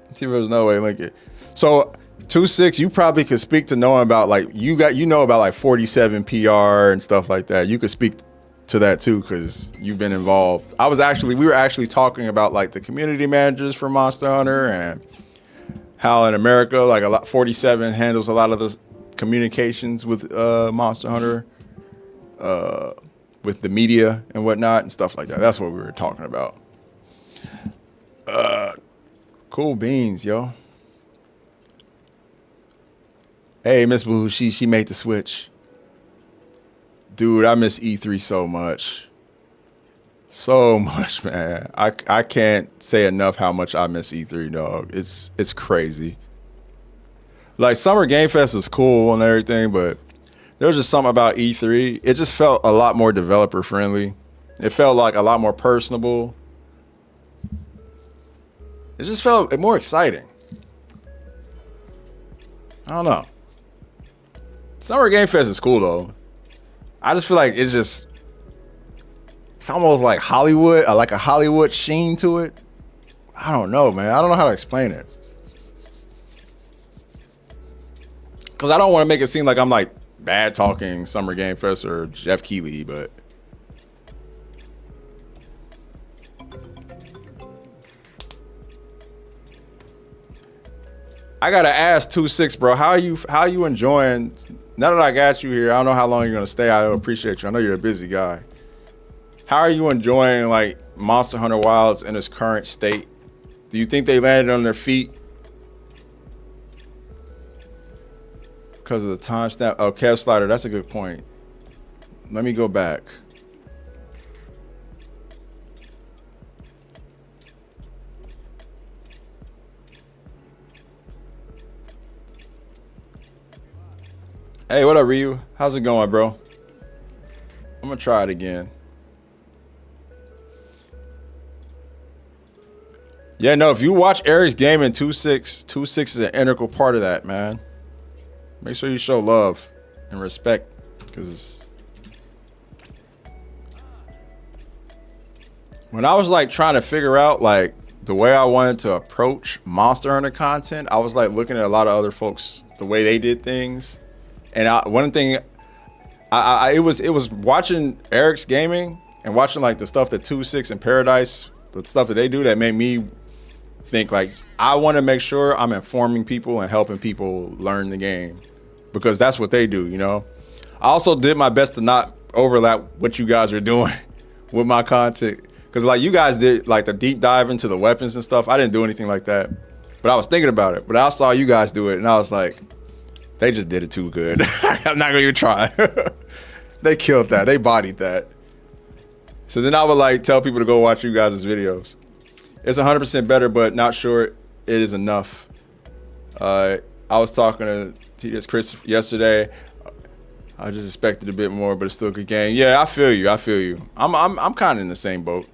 Let's see if there's no way to link it. So 2-6, you probably could speak to knowing about like you know about like 47 PR and stuff like that. You could speak to that too because you've been involved. We were actually talking about like the community managers for Monster Hunter and how in America like 47 handles a lot of the communications with Monster Hunter, with the media and whatnot and stuff like that. That's what we were talking about. Cool beans, yo. Hey, Miss Blue, she made the switch. Dude, I miss E3 so much. So much, man. I can't say enough how much I miss E3, dog. It's crazy. Like Summer Game Fest is cool and everything, but there was just something about E3. It just felt a lot more developer friendly. It felt like a lot more personable. It just felt more exciting. I don't know. Summer Game Fest is cool though. I just feel like it's almost like Hollywood, like a Hollywood sheen to it. I don't know, man. I don't know how to explain it. Because I don't want to make it seem like I'm like bad talking Summer Game Fest or Jeff Keighley, but I gotta ask 2-6, bro. How are you enjoying? Now that I got you here, I don't know how long you're gonna stay. I appreciate you. I know you're a busy guy. How are you enjoying like Monster Hunter Wilds in its current state? Do you think they landed on their feet because of the timestamp? Oh, Kev Slider, that's a good point. Let me go back. Hey, what up, Ryu? How's it going, bro? I'm gonna try it again. Yeah, no, if you watch Eric's Gaming 2-6 is an integral part of that, man. Make sure you show love and respect, because when I was like trying to figure out like the way I wanted to approach Monster Hunter content, I was like looking at a lot of other folks, the way they did things. And one thing, it was watching Eric's Gaming and watching like the stuff that 2-6 and Paradise, the stuff that they do, that made me think like I want to make sure I'm informing people and helping people learn the game, because that's what they do, you know. I also did my best to not overlap what you guys are doing with my content, because like you guys did like the deep dive into the weapons and stuff. I didn't do anything like that, but I was thinking about it. But I saw you guys do it, and I was like, they just did it too good. I'm not gonna even try. They killed that. They bodied that. So then I would like tell people to go watch you guys' videos. It's 100% better, but not sure it is enough. I was talking to TS Chris yesterday. I just expected a bit more, but it's still a good game. Yeah, I feel you. I feel you. I'm kind of in the same boat.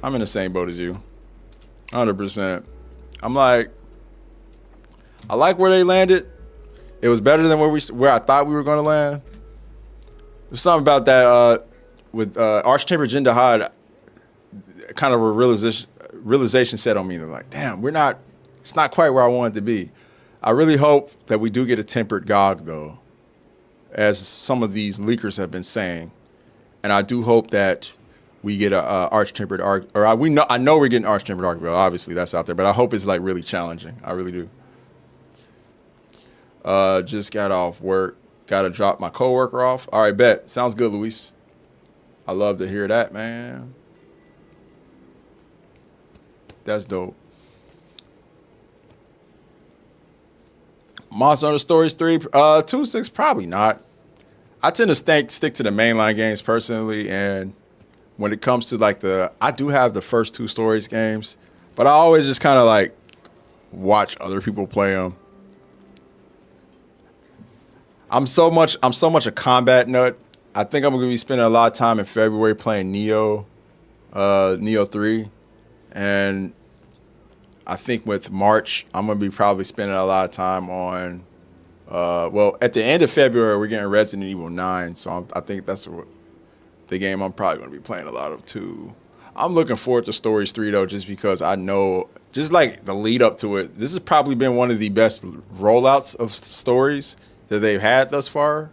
I'm in the same boat as you. 100%. I'm like, I like where they landed. It was better than where I thought we were going to land. There's something about that with Arch-Tempered Jindahad, kind of a realization set on me. They're like, damn, it's not quite where I want it to be. I really hope that we do get a tempered GOG though, as some of these leakers have been saying. And I do hope that we get a Arch-Tempered I know we're getting Arch-Tempered Archville. Obviously that's out there, but I hope it's like really challenging. I really do. Just got off work. Got to drop my coworker off. All right, bet. Sounds good, Luis. I love to hear that, man. That's dope. Monster Hunter Stories 3, 2-6, probably not. I tend to stick to the mainline games personally, and when it comes to like I do have the first 2 Stories games, but I always just kind of like watch other people play them. I'm so much a combat nut. I think I'm gonna be spending a lot of time in February playing Neo 3, and I think with March I'm gonna be probably spending a lot of time on. Well, at the end of February we're getting Resident Evil 9, so I think that's the game I'm probably gonna be playing a lot of too. I'm looking forward to Stories 3 though, just because I know, just like the lead up to it, this has probably been one of the best rollouts of stories that they've had thus far.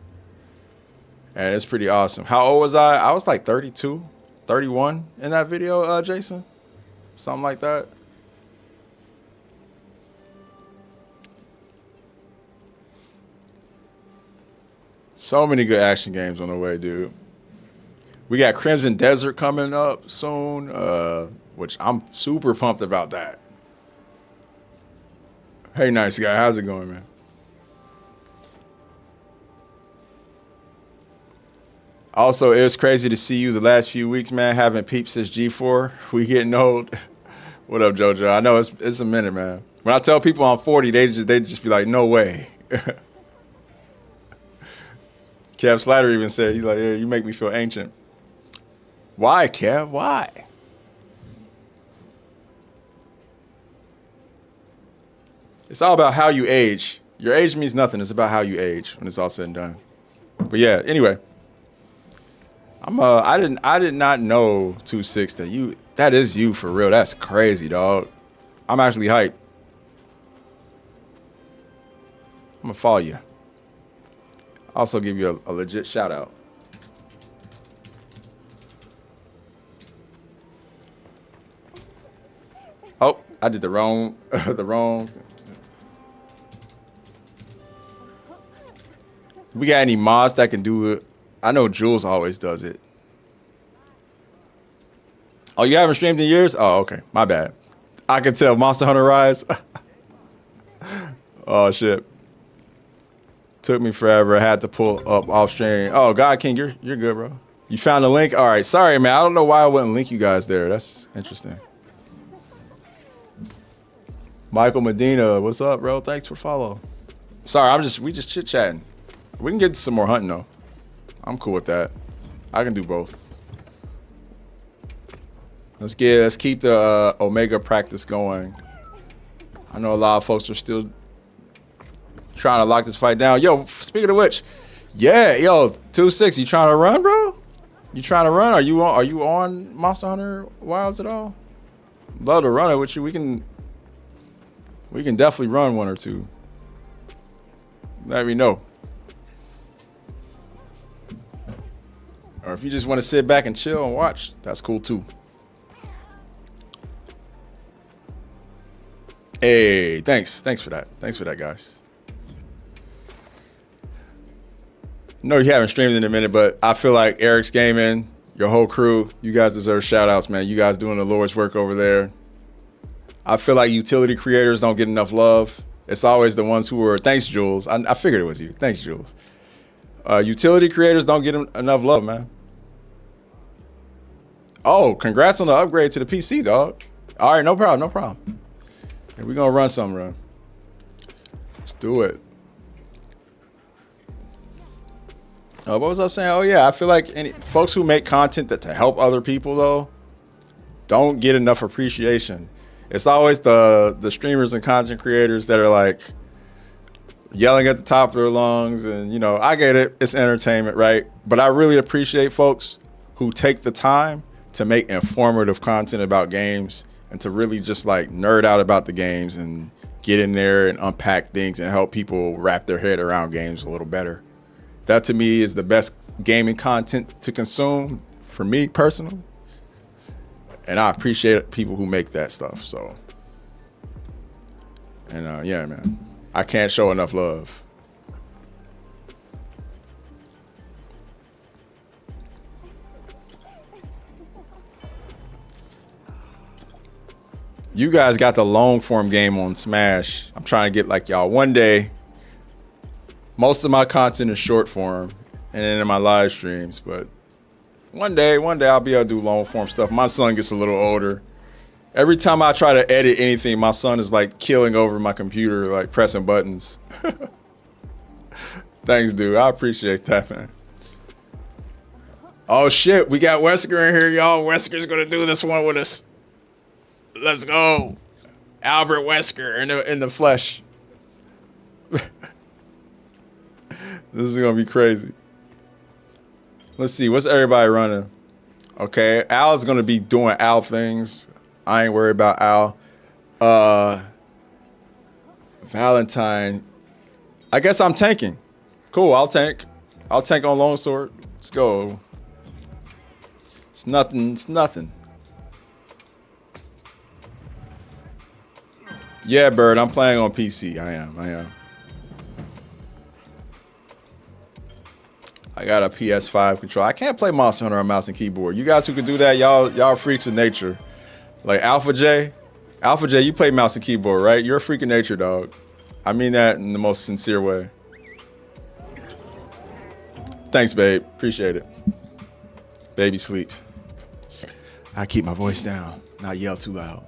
And it's pretty awesome. How old was I? I was like 32, 31 in that video, Jason. Something like that. So many good action games on the way, dude. We got Crimson Desert coming up soon, which I'm super pumped about that. Hey, nice guy. How's it going, man? Also, it was crazy to see you the last few weeks, man. Haven't peeped since G4. We getting old. What up, JoJo? I know it's a minute, man. When I tell people I'm 40, they just be like, no way. Kev Slatter even said, he's like, yeah, you make me feel ancient. Why, Kev? Why? It's all about how you age. Your age means nothing. It's about how you age when it's all said and done. But yeah, anyway. I did not know 2-6 that is you for real. That's crazy, dog. I'm actually hyped. I'm gonna follow you. Also give you a legit shout out. Oh, I did the wrong. We got any mods that can do it? I know Jules always does it. Oh, you haven't streamed in years? Oh, okay. My bad. I can tell. Monster Hunter Rise. Oh, shit. Took me forever. I had to pull up off stream. Oh, God King, you're good, bro. You found the link? All right. Sorry, man. I don't know why I wouldn't link you guys there. That's interesting. Michael Medina, what's up, bro? Thanks for follow. Sorry, we just chit-chatting. We can get to some more hunting, though. I'm cool with that. I can do both. Let's keep the Omega practice going. I know a lot of folks are still trying to lock this fight down. Yo, speaking of which, yeah, yo, 2-6, you trying to run, bro? You trying to run? Are you on Monster Hunter Wilds at all? Love to run it with you. We can definitely run one or two. Let me know. Or if you just want to sit back and chill and watch, that's cool too. Hey, thanks for that. Thanks for that, guys. No, you haven't streamed in a minute, but I feel like Eric's Gaming, your whole crew, you guys deserve shout outs, man. You guys doing the Lord's work over there. I feel like utility creators don't get enough love. It's always the ones who are, thanks, Jules. I figured it was you. Thanks, Jules. Utility creators don't get enough love, man. Oh, congrats on the upgrade to the PC, dog. All right, no problem, no problem. Hey, we're going to run something, bro. Let's do it. What was I saying? Oh, yeah, I feel like folks who make content to help other people, though, don't get enough appreciation. It's always the streamers and content creators that are like yelling at the top of their lungs. And, you know, I get it. It's entertainment, right? But I really appreciate folks who take the time to make informative content about games and to really just like nerd out about the games and get in there and unpack things and help people wrap their head around games a little better. That to me is the best gaming content to consume for me personally. And I appreciate people who make that stuff. So, and yeah, man, I can't show enough love. You guys got the long form game on Smash. I'm trying to get like y'all one day. Most of my content is short form and then in my live streams, but one day I'll be able to do long form stuff. My son gets a little older. Every time I try to edit anything, my son is like killing over my computer, like pressing buttons. Thanks, dude. I appreciate that, man. Oh shit, we got Wesker in here, y'all. Wesker's gonna do this one with us. Let's go. Albert Wesker in the flesh. This is gonna be crazy. Let's see, what's everybody running? Okay, Al's gonna be doing Al things. I ain't worried about Al. Valentine. I guess I'm tanking. Cool, I'll tank. I'll tank on longsword. Let's go. It's nothing. Yeah, Bird, I'm playing on PC. I am. I got a PS5 controller. I can't play Monster Hunter on mouse and keyboard. You guys who can do that, y'all freaks of nature. Like Alpha J, you play mouse and keyboard, right? You're a freak of nature, dog. I mean that in the most sincere way. Thanks, babe. Appreciate it. Baby sleep. I keep my voice down, not yell too loud.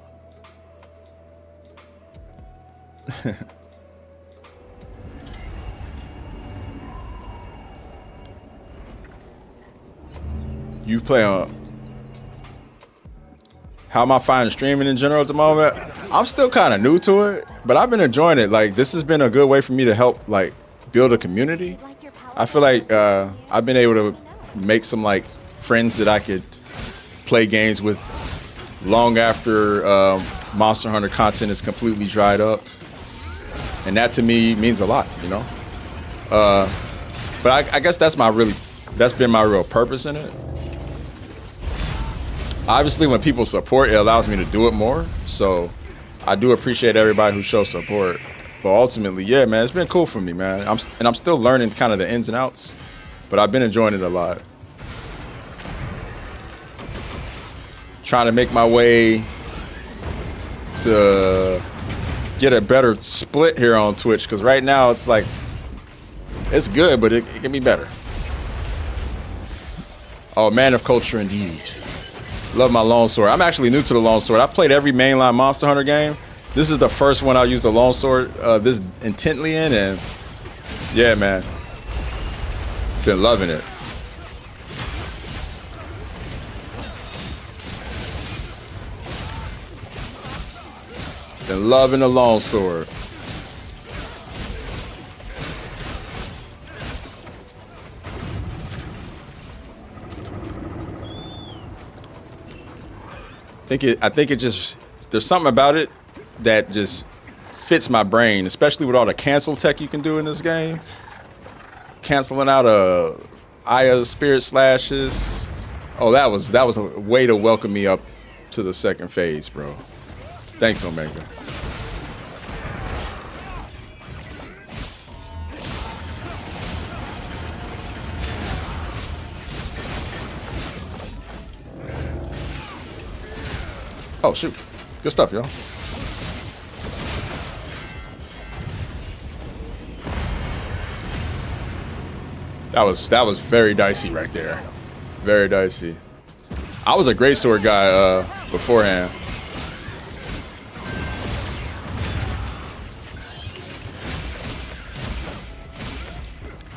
You play on. How am I finding streaming in general at the moment? I'm still kind of new to it, but I've been enjoying it. Like, this has been a good way for me to help like build a community. I feel like I've been able to make some like friends that I could play games with long after Monster Hunter content is completely dried up. And that to me means a lot, you know? But I guess that's been my real purpose in it. Obviously, when people support, it allows me to do it more. So I do appreciate everybody who shows support. But ultimately, yeah, man, it's been cool for me, man. I'm still learning kind of the ins and outs, but I've been enjoying it a lot. Trying to make my way to get a better split here on Twitch, because right now it's like, it's good, but it can be better. Oh, man of culture indeed. Love my longsword. I'm actually new to the longsword. I played every mainline Monster Hunter game. This is the first one I used the longsword this intently in, and yeah, man, been loving it. Been loving the longsword. I think it just, there's something about it that just fits my brain, especially with all the cancel tech you can do in this game. Canceling out Aya spirit slashes. Oh, that was a way to welcome me up to the second phase, bro. Thanks, Omega. Oh shoot. Good stuff, y'all. That was very dicey right there. Very dicey. I was a greatsword guy beforehand.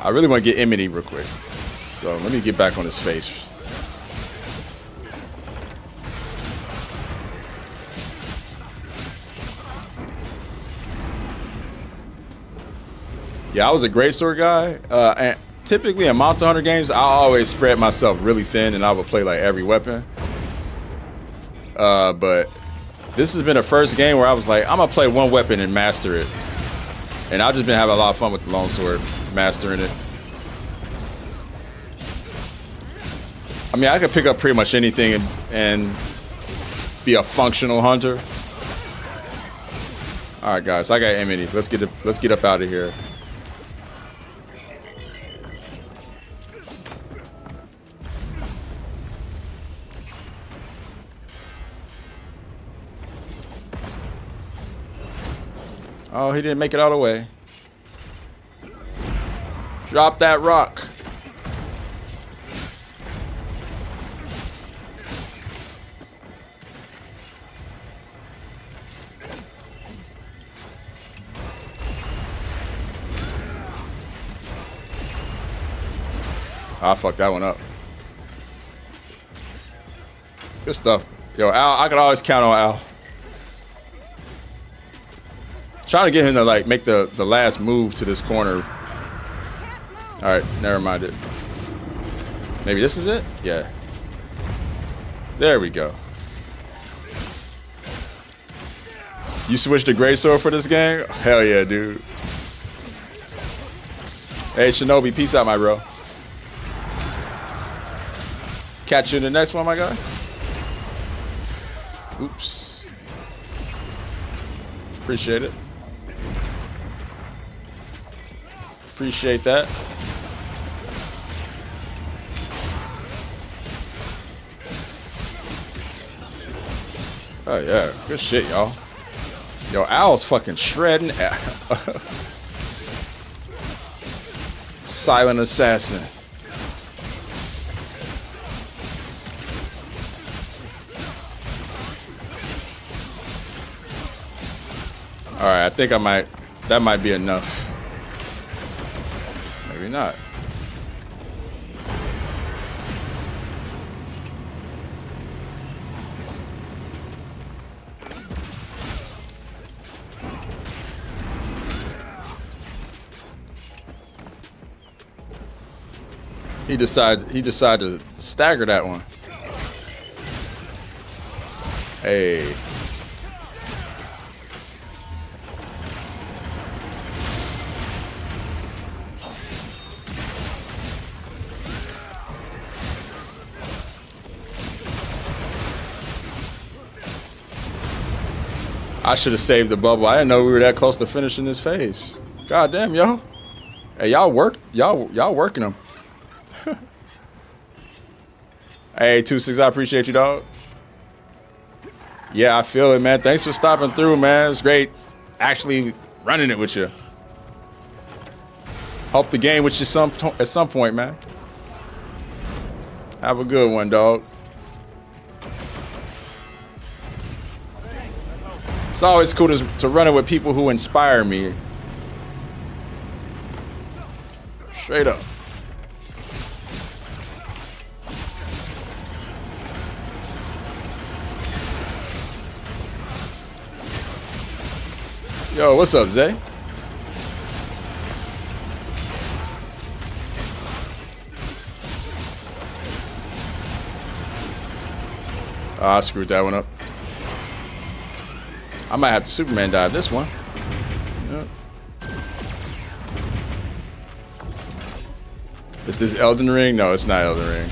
I really want to get Emily real quick. So let me get back on his face. Yeah, I was a greatsword guy, and typically in Monster Hunter games, I always spread myself really thin, and I would play like every weapon. But this has been the first game where I was like, I'm gonna play one weapon and master it, and I've just been having a lot of fun with the longsword, mastering it. I mean, I could pick up pretty much anything and be a functional hunter. All right, guys, I got Emily. Let's get up out of here. Oh, he didn't make it all the way. Drop that rock. I fucked that one up. Good stuff. Yo, Al, I can always count on Al. Trying to get him to like make the last move to this corner. All right, never mind it. Maybe this is it? Yeah. There we go. You switched to greatsword for this game? Hell yeah, dude. Hey, Shinobi, peace out, my bro. Catch you in the next one, my guy. Oops. Appreciate it. Appreciate that. Oh yeah, good shit, y'all. Yo, Al's fucking shredding. Silent assassin. All right, I think that might be enough. Maybe not. He decided to stagger that one. Hey. I should have saved the bubble. I didn't know we were that close to finishing this phase. God damn, yo. Hey, y'all working them. Hey, 2-6, I appreciate you, dog. Yeah, I feel it, man. Thanks for stopping through, man. It's great actually running it with you. Hope the game with you at some point, man. Have a good one, dog. It's always cool to run it with people who inspire me. Straight up. Yo, what's up, Zay? Oh, I screwed that one up. I might have to Superman dive this one. Yep. Is this Elden Ring? No, it's not Elden Ring.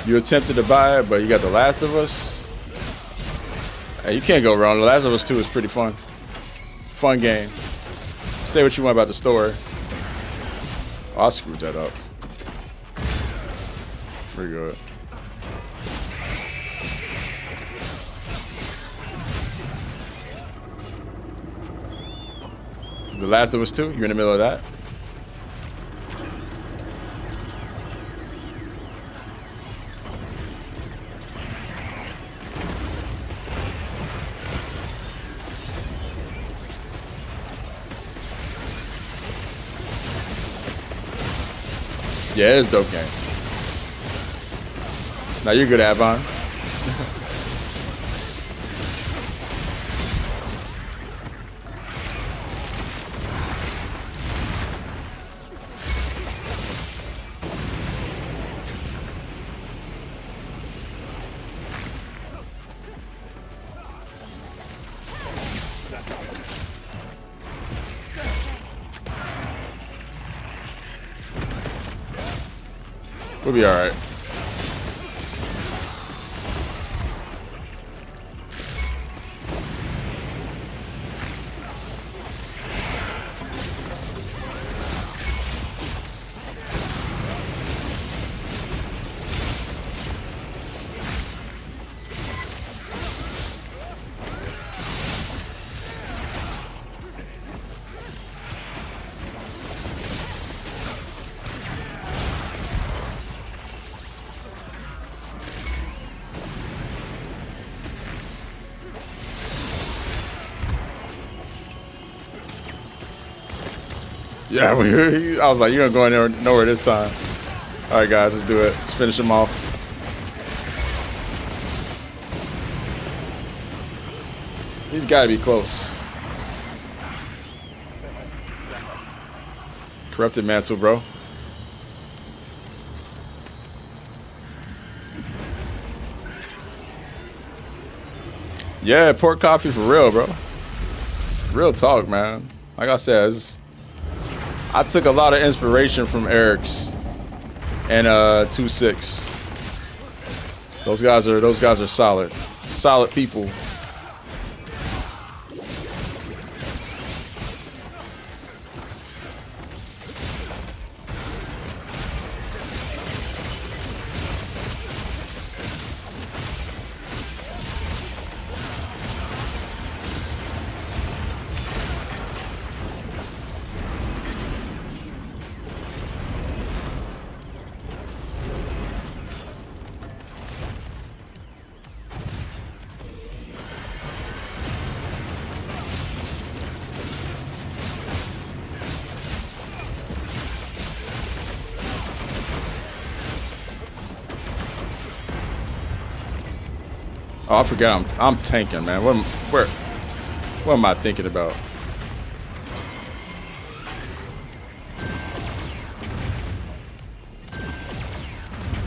You attempted to buy it, but you got The Last of Us. Hey, you can't go wrong. The Last of Us 2 is pretty fun. Fun game. Say what you want about the story. Oh, I screwed that up. Pretty good. The Last of Us 2, you're in the middle of that? Yeah, it's a dope game. Now you're good, Avon. We'll be all right. Yeah, I was like, you're gonna go in there nowhere this time. All right, guys, let's do it. Let's finish him off. He's got to be close. Corrupted mantle, bro. Yeah, pork coffee for real, bro. Real talk, man. Like I said, I took a lot of inspiration from Eric's and 2-6. Those guys are solid people. Oh, I forgot I'm tanking, man. What am I thinking about?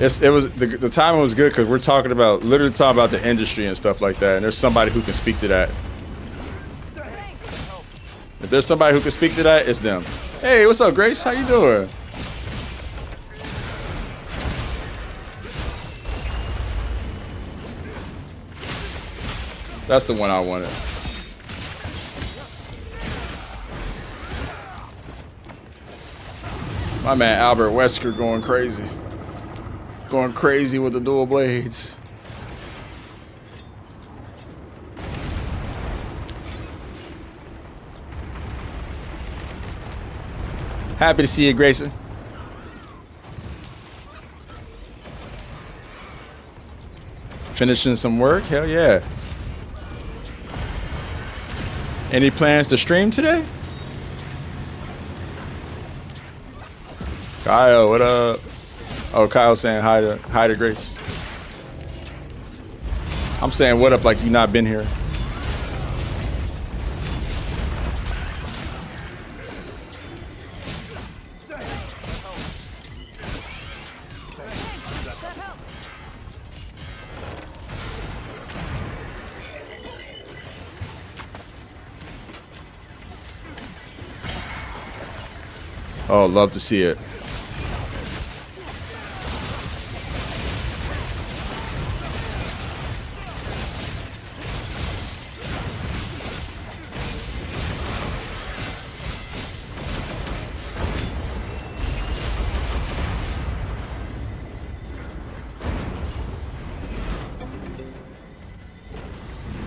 It was the timing was good because we're literally talking about the industry and stuff like that, and there's somebody who can speak to that. If there's somebody who can speak to that, it's them. Hey, what's up, Grace? How you doing? That's the one I wanted. My man Albert Wesker going crazy. Going crazy with the dual blades. Happy to see you, Grayson. Finishing some work? Hell yeah. Any plans to stream today? Kyle, what up? Oh, Kyle saying hi to Grace. I'm saying what up like you not been here. Oh, love to see it.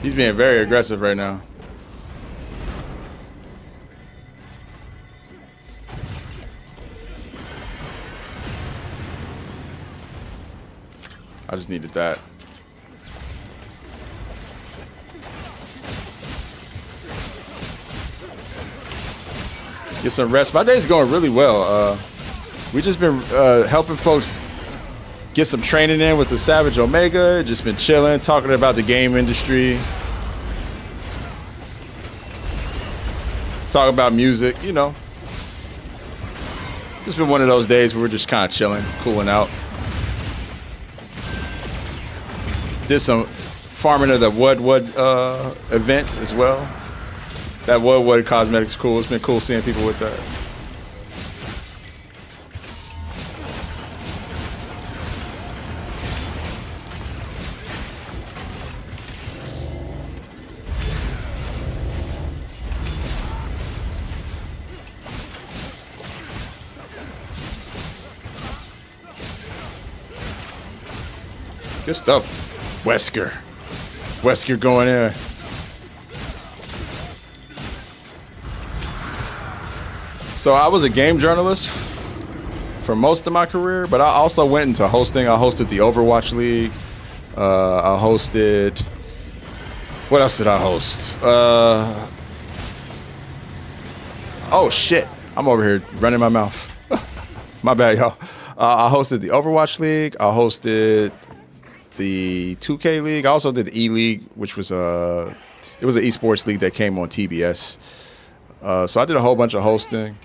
He's being very aggressive right now. I just needed that. Get some rest. My day's going really well. We just been helping folks get some training in with the Savage Omega. Just been chilling, talking about the game industry. Talking about music, you know. It's been one of those days where we're just kind of chilling, cooling out. Did some farming of the Wood event as well. That Wood cosmetics cool. It's been cool seeing people with that. Good stuff. Wesker going in. So I was a game journalist for most of my career, but I also went into hosting. I hosted the Overwatch League. I hosted... What else did I host? Oh, shit. I'm over here running my mouth. My bad, y'all. I hosted the Overwatch League. I hosted the 2K League. I also did the E-League, which was it was an esports league that came on TBS. So I did a whole bunch of hosting.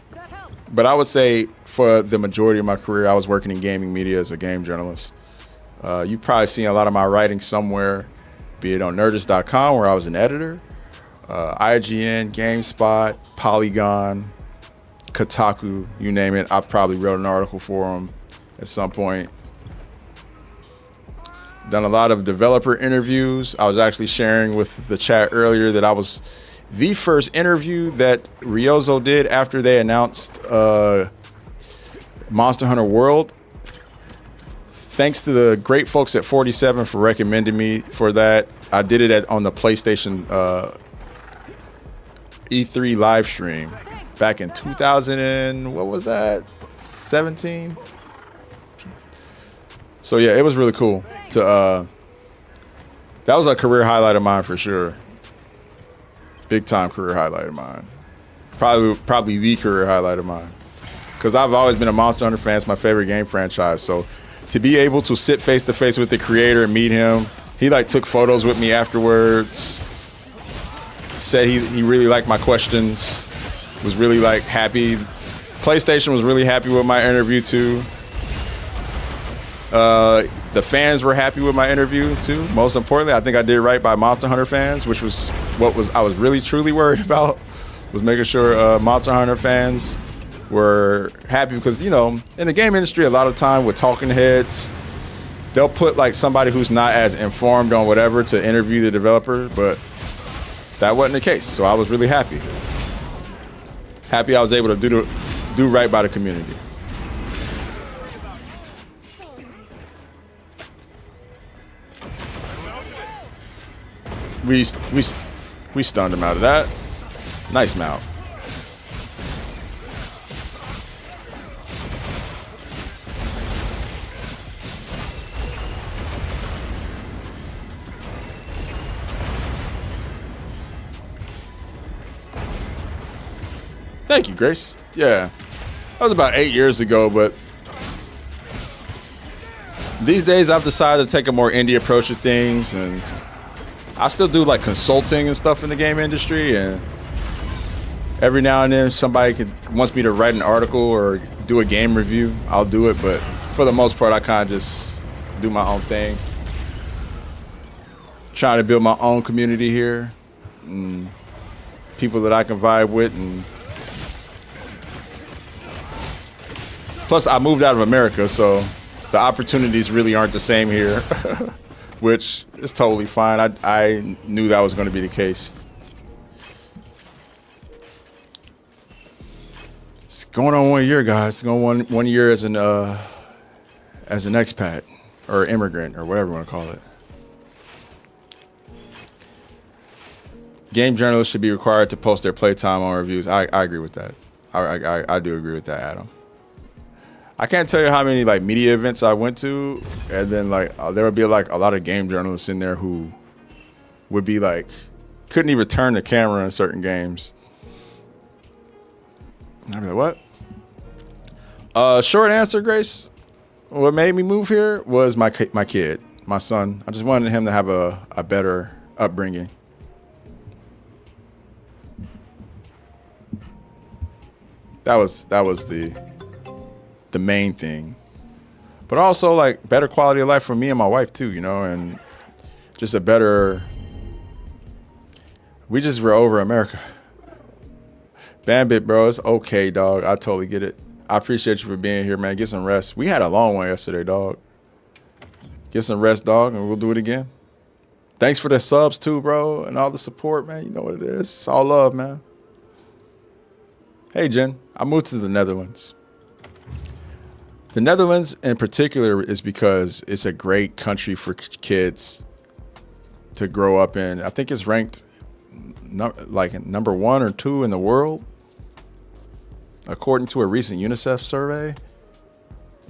But I would say for the majority of my career, I was working in gaming media as a game journalist. You've probably seen a lot of my writing somewhere, be it on Nerdist.com, where I was an editor, IGN, GameSpot, Polygon, Kotaku, you name it. I probably wrote an article for them at some point. Done a lot of developer interviews. I was actually sharing with the chat earlier that I was the first interview that Ryozo did after they announced Monster Hunter World. Thanks to the great folks at 47 for recommending me for that. I did it on the PlayStation E3 live stream back in 2000 and what was that? 17. So yeah, it was really cool to that was a career highlight of mine for sure. Big time career highlight of mine. Probably the career highlight of mine. Because I've always been a Monster Hunter fan. It's my favorite game franchise. So to be able to sit face to face with the creator and meet him, he like took photos with me afterwards. Said he really liked my questions. Was really like happy. PlayStation was really happy with my interview too. The fans were happy with my interview too. Most importantly, I think I did right by Monster Hunter fans, which was I was really truly worried about. Was making sure Monster Hunter fans were happy because, you know, in the game industry, a lot of time with talking heads, they'll put like somebody who's not as informed on whatever to interview the developer, but that wasn't the case. So I was really happy. Happy I was able to do right by the community. We stunned him out of that. Nice mount. Thank you, Grace. Yeah, that was about 8 years ago, but these days I've decided to take a more indie approach to things, and I still do like consulting and stuff in the game industry, and every now and then somebody wants me to write an article or do a game review, I'll do it, but for the most part I kind of just do my own thing. Trying to build my own community here, and people that I can vibe with, and plus I moved out of America, so the opportunities really aren't the same here. Which is totally fine. I knew that was going to be the case. It's going on 1 year, guys. It's going on one year as an expat or immigrant or whatever you want to call it. Game journalists should be required to post their playtime on reviews. I agree with that. I do agree with that, Adam. I can't tell you how many like media events I went to, and then like there would be like a lot of game journalists in there who would be like couldn't even turn the camera in certain games. And I'd be like, what? Short answer, Grace. What made me move here was my kid, my son. I just wanted him to have a better upbringing. That was the main thing, but also like better quality of life for me and my wife too, you know, and just a better, we just were over America. Bambit, bro, it's okay, dog. I totally get it. I appreciate you for being here, man. Get some rest. We had a long one yesterday, dog. Get some rest, dog, and we'll do it again. Thanks for the subs too, bro, and all the support, man. You know what it is. It's all love, man. Hey, Jen, I moved to the Netherlands. The Netherlands in particular is because it's a great country for kids to grow up in. I think it's ranked like number 1 or 2 in the world, according to a recent UNICEF survey.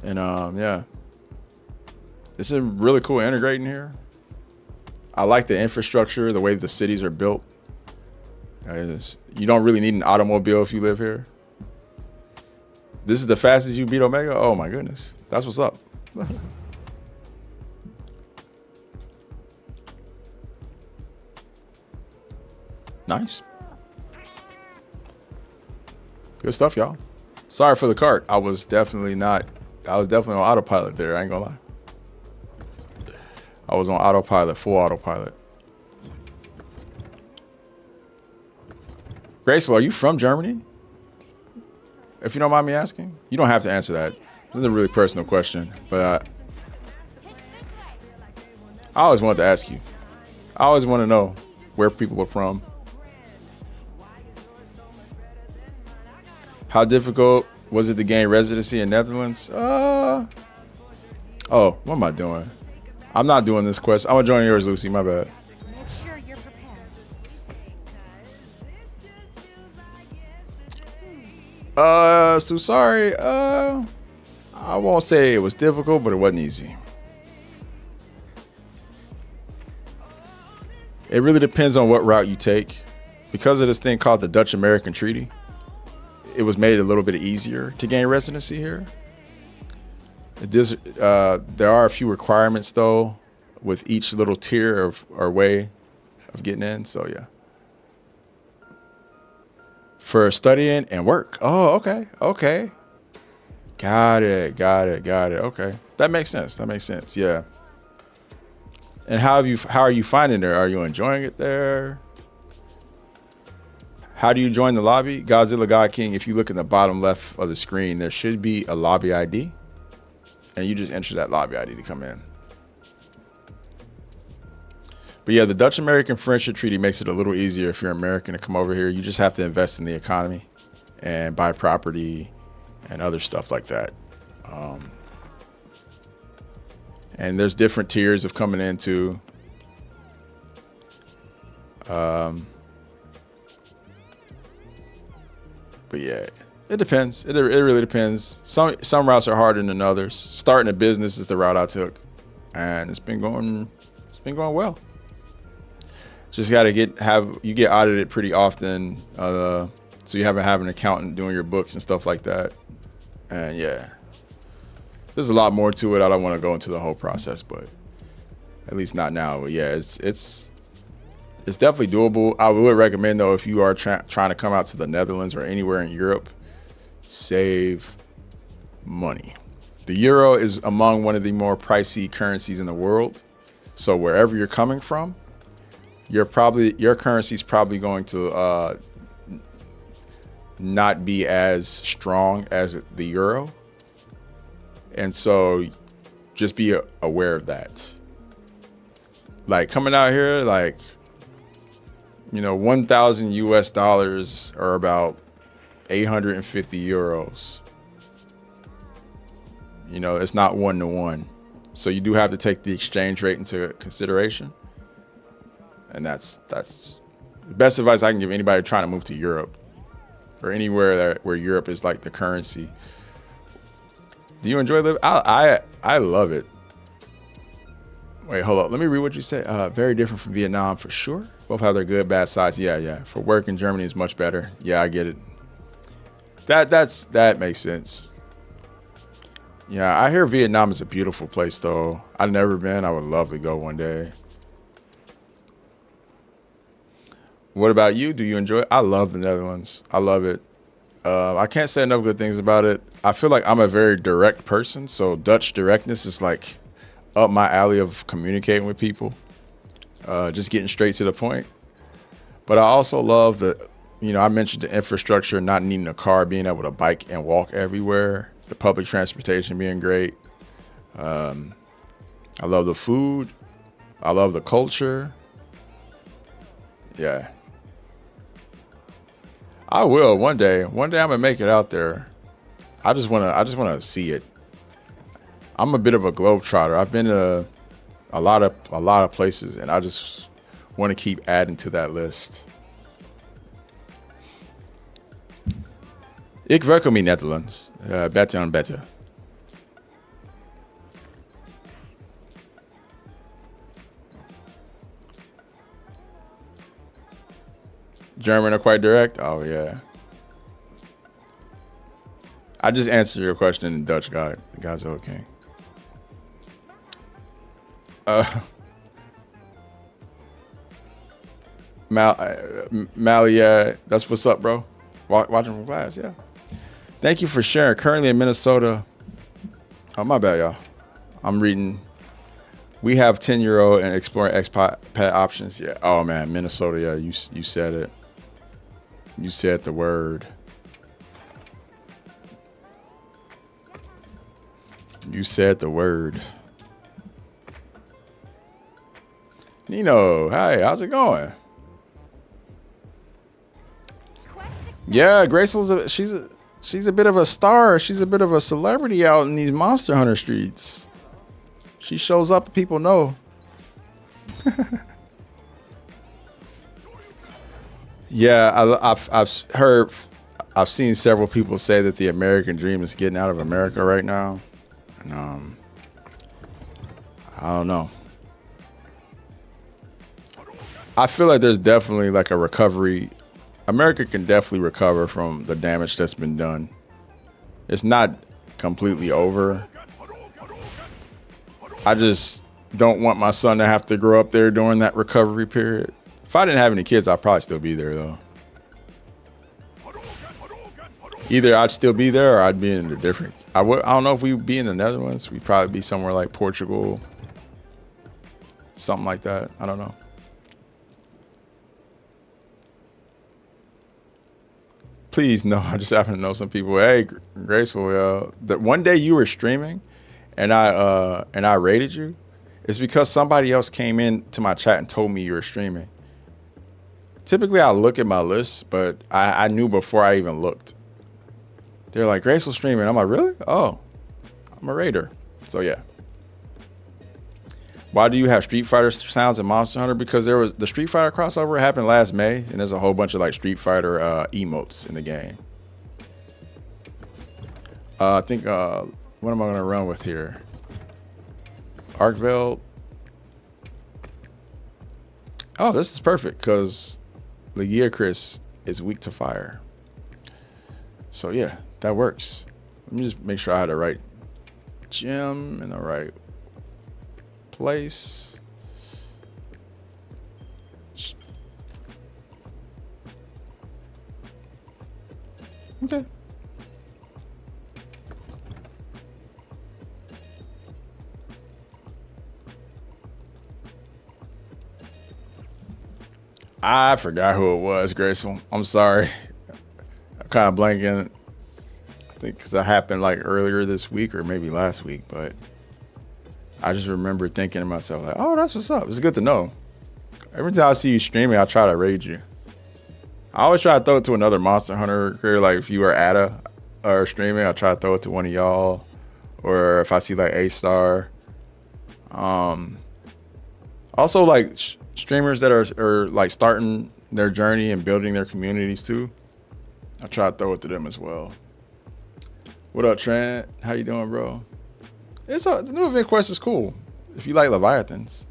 And yeah, it's a really cool integrating here. I like the infrastructure, the way the cities are built. You don't really need an automobile if you live here. This is the fastest you beat Omega? Oh my goodness. That's what's up. Nice. Good stuff, y'all. Sorry for the cart. I was definitely on autopilot there. I ain't gonna lie. I was on autopilot, full autopilot. Grace, are you from Germany? If you don't mind me asking, you don't have to answer that. This is a really personal question, but I always wanted to ask you. I always want to know where people were from. How difficult was it to gain residency in Netherlands? Oh, what am I doing? I'm not doing this quest. I'm gonna join yours, Lucy. My bad. Make sure you're prepared. So sorry. I won't say it was difficult, but it wasn't easy. It really depends on what route you take. Because of this thing called the Dutch-American Treaty, it was made a little bit easier to gain residency here. There are a few requirements though with each little tier of or way of getting in. So yeah. For studying and work. Oh, okay. Got it. Okay. That makes sense. Yeah. And how are you finding it? Are you enjoying it there? How do you join the lobby? Godzilla God King, if you look in the bottom left of the screen, there should be a lobby ID. And you just enter that lobby ID to come in. But yeah, the Dutch-American Friendship Treaty makes it a little easier if you're American to come over here. You just have to invest in the economy and buy property and other stuff like that. And there's different tiers of coming into. But yeah, it depends. It really depends. Some routes are harder than others. Starting a business is the route I took, and it's been going well. Just got to you get audited pretty often, so you have an accountant doing your books and stuff like that. And yeah, there's a lot more to it. I don't want to go into the whole process, but at least not now. But yeah, it's definitely doable. I would recommend, though, if you are trying to come out to the Netherlands or anywhere in Europe, save money. The euro is among one of the more pricey currencies in the world. So wherever you're coming from, your currency is probably going to not be as strong as the euro. And so just be aware of that. Like coming out here, like, 1,000 US dollars are about 850 euros. It's not 1-to-1. So you do have to take the exchange rate into consideration. And that's the best advice I can give anybody trying to move to Europe or anywhere where Europe is like the currency. Do you enjoy living? I love it. Wait, hold up. Let me read what you said. Very different from Vietnam for sure. Both have their good, bad sides. Yeah. For work in Germany is much better. Yeah, I get it. That makes sense. Yeah, I hear Vietnam is a beautiful place though. I've never been. I would love to go one day. What about you? Do you enjoy it? I love the Netherlands. I love it. I can't say enough good things about it. I feel like I'm a very direct person, so Dutch directness is like up my alley of communicating with people, just getting straight to the point. But I also love I mentioned the infrastructure, not needing a car, being able to bike and walk everywhere, the public transportation being great. I love the food. I love the culture. Yeah. I will one day. One day I'm gonna make it out there. I just wanna see it. I'm a bit of a globetrotter. I've been to a lot of places, and I just want to keep adding to that list. Ik welkom in Netherlands. Better and better. German are quite direct. Oh yeah. I just answered your question in Dutch, guys. Okay. Mally, that's what's up, bro. Watching from class, yeah. Thank you for sharing. Currently in Minnesota. Oh, my bad, y'all. I'm reading. We have 10 euro and exploring expat options. Yeah. Oh man, Minnesota. Yeah, you said it. You said the word. You said the word. Nino, hi, how's it going? Yeah, Graceful's she's a bit of a star. She's a bit of a celebrity out in these Monster Hunter streets. She shows up and people know. Yeah, I've seen several people say that the American dream is getting out of America right now. And I don't know. I feel like there's definitely like a recovery. America can definitely recover from the damage that's been done. It's not completely over. I just don't want my son to have to grow up there during that recovery period. If I didn't have any kids, I'd probably still be there though. Either I'd still be there or I'd be in a different. I don't know if we'd be in the Netherlands. We'd probably be somewhere like Portugal. Something like that. I don't know. please, no. I just happen to know some people. Hey, Graceful, that one day you were streaming, and I rated you. It's because somebody else came in to my chat and told me you were streaming. Typically, I look at my list, but I knew before I even looked. They're like, Graceful streaming. I'm like, really? Oh, I'm a raider. So yeah. Why do you have Street Fighter sounds in Monster Hunter? Because there was the Street Fighter crossover happened last May, and there's a whole bunch of like Street Fighter emotes in the game. I think what am I gonna run with here? Arkveld. Oh, this is perfect because Legia Chris is weak to fire. So yeah, that works. Let me just make sure I had the right gem in the right place. Okay. I forgot who it was, Grayson. I'm sorry. I'm kind of blanking. I think because that happened like earlier this week or maybe last week, but I just remember thinking to myself, like, oh, that's what's up. It's good to know. Every time I see you streaming, I try to raid you. I always try to throw it to another Monster Hunter career. Like if you were Ada or streaming, I try to throw it to one of y'all. Or if I see like A-Star. Also like streamers that are like starting their journey and building their communities too. I try to throw it to them as well. What up, Trent? How you doing, bro? The new event quest is cool. If you like Leviathans,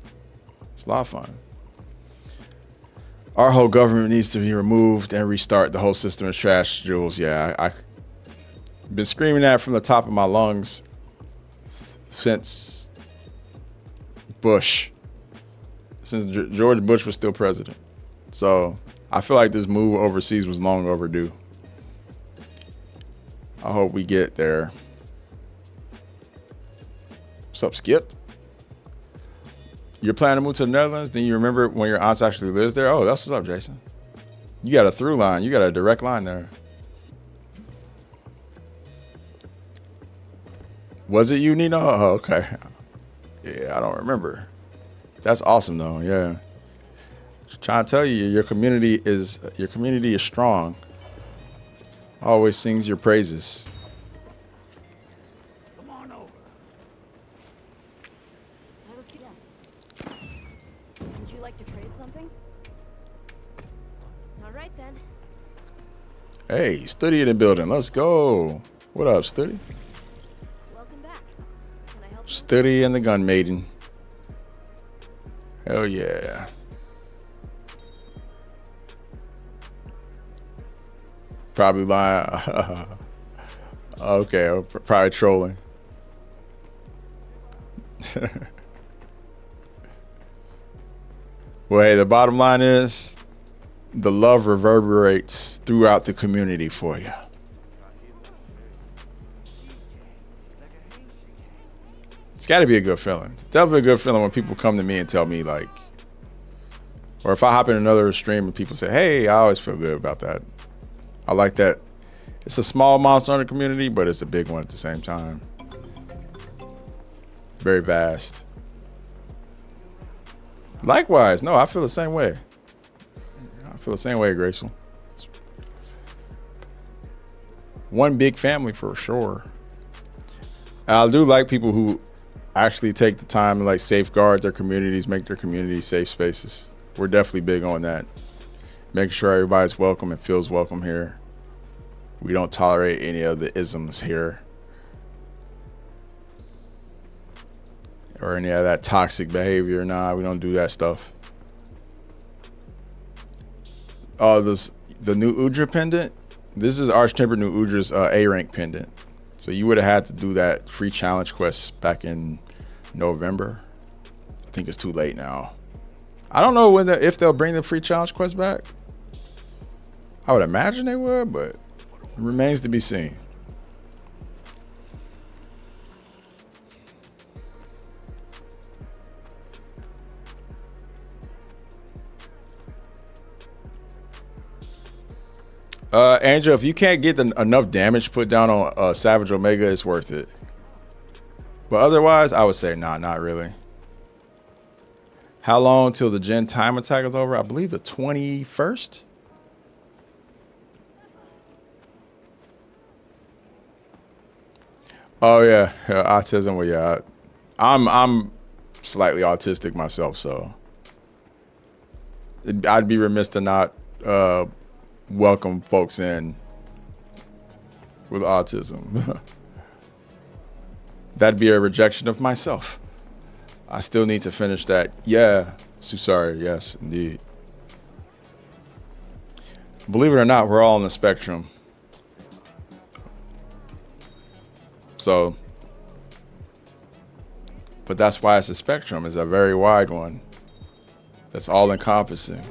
it's a lot of fun. Our whole government needs to be removed and restart. The whole system is trash, Jules. Yeah, I've been screaming that from the top of my lungs since Bush. Since George Bush was still president. So I feel like this move overseas was long overdue. I hope we get there. What's up, Skip? You're planning to move to the Netherlands? Then you remember when your aunt actually lives there? Oh, that's what's up, Jason. You got a through line. You got a direct line there. Was it you, Nino? Oh, okay. Yeah, I don't remember. That's awesome, though. Yeah. Trying to tell you, your community is strong. Always sings your praises. Come on over. Let us guess. Would you like to trade something? All right then. Hey, Studi in the building. Let's go. What up, Studi? Welcome back. Can I help you? Studi and the Gun Maiden. Hell yeah. Probably lying. Okay, probably trolling. Well, hey, the bottom line is the love reverberates throughout the community for you. It's got to be a good feeling. Definitely a good feeling when people come to me and tell me like, or if I hop in another stream and people say, hey, I always feel good about that. I like that. It's a small Monster Hunter community, but it's a big one at the same time. Very vast. Likewise. No, I feel the same way. I feel the same way, Grayson. One big family for sure. And I do like people who actually take the time to like safeguard their communities, make their communities safe spaces. We're definitely big on that. Making sure everybody's welcome and feels welcome here. We don't tolerate any of the isms here. Or any of that toxic behavior. Nah, we don't do that stuff. Oh, the new Udra pendant. This is Arch-Tempered New Udra's A rank pendant. So you would have had to do that free challenge quest back in November. I think it's too late now. I don't know if they'll bring the free challenge quest back. I would imagine they would, but it remains to be seen. Angel, if you can't get enough damage put down on Savage Omega, it's worth it. But otherwise, I would say nah, not really. How long till the Gen time attack is over? I believe the 21st. Oh yeah, autism. Well, yeah, I'm slightly autistic myself, so I'd be remiss to not welcome folks in with autism. That'd be a rejection of myself. I still need to finish that. Yeah, Susari, yes, indeed. Believe it or not, we're all on the spectrum. So, but that's why it's a spectrum. It's a very wide one. That's all encompassing.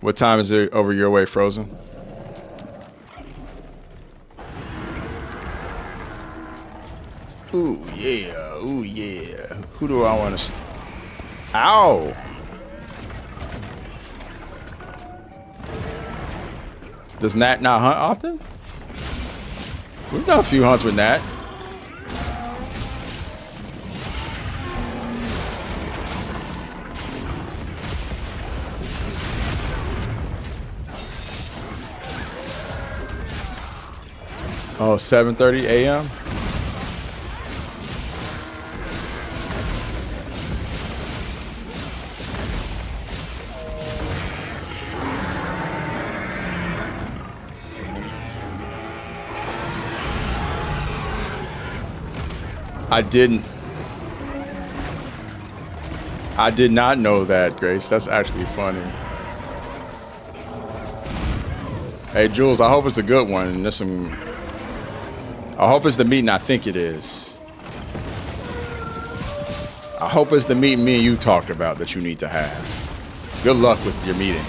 What time is it over your way, Frozen? Ooh, yeah. Ooh, yeah. Who do I want to... Ow! Does Nat not hunt often? We've done a few hunts with Nat. Oh, 7:30 a.m.? I did not know that, Grace. That's actually funny. Hey, Jules, I hope it's a good one. And there's some... I hope it's the meeting I think it is. I hope it's the meeting me and you talked about that you need to have. Good luck with your meeting.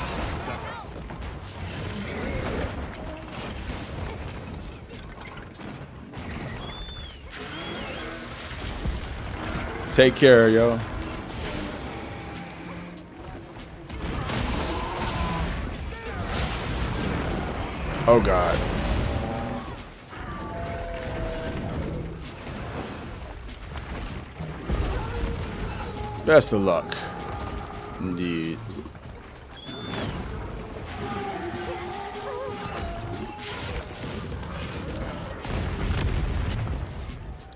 Take care, yo. Oh, God. Best of luck. Indeed.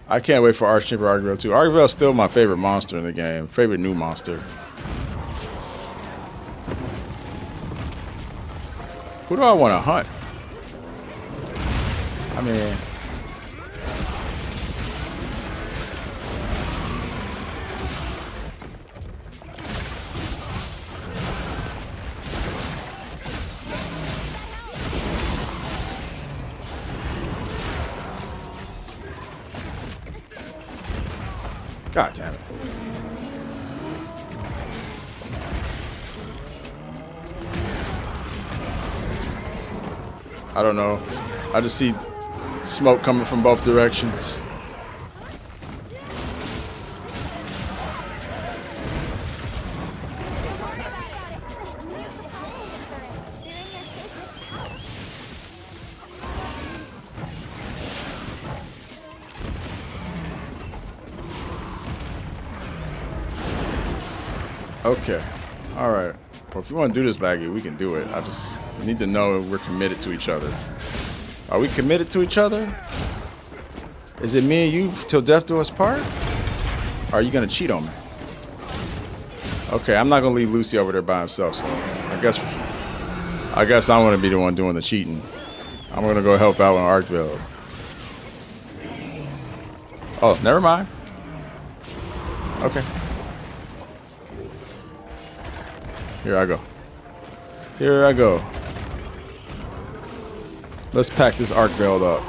I can't wait for Archimper Argvale too. Argvale's still my favorite monster in the game. Favorite new monster. Who do I want to hunt? I mean... God damn it. I don't know. I just see smoke coming from both directions. Okay. All right. Well, if you want to do this, Laggy, we can do it. I just need to know we're committed to each other. Are we committed to each other? Is it me and you till death do us part? Or are you going to cheat on me? Okay, I'm not going to leave Lucy over there by himself, so I guess I'm going to be the one doing the cheating. I'm going to go help out on Archvale. Oh, never mind. Okay. Here I go. Here I go. Let's pack this Archvale up.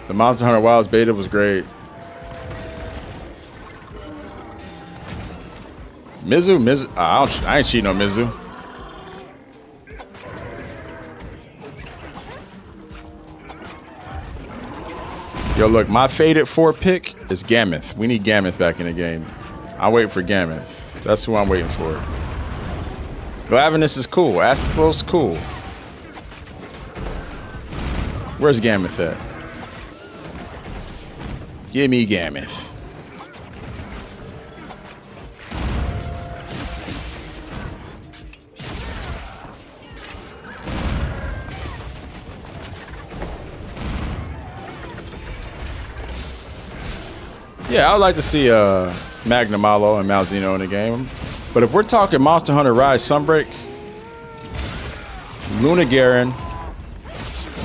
The Monster Hunter Wilds beta was great. Mizu. I ain't cheating on Mizu. Yo, look, my faded 4 pick is Gammoth. We need Gammoth back in the game. I'm waiting for Gammoth. That's who I'm waiting for. Glavinus is cool. Astropos cool. Where's Gammoth at? Give me Gammoth. Yeah, I would like to see Magna Malo and Malzeno in the game. But if we're talking Monster Hunter Rise Sunbreak, Luna Garen,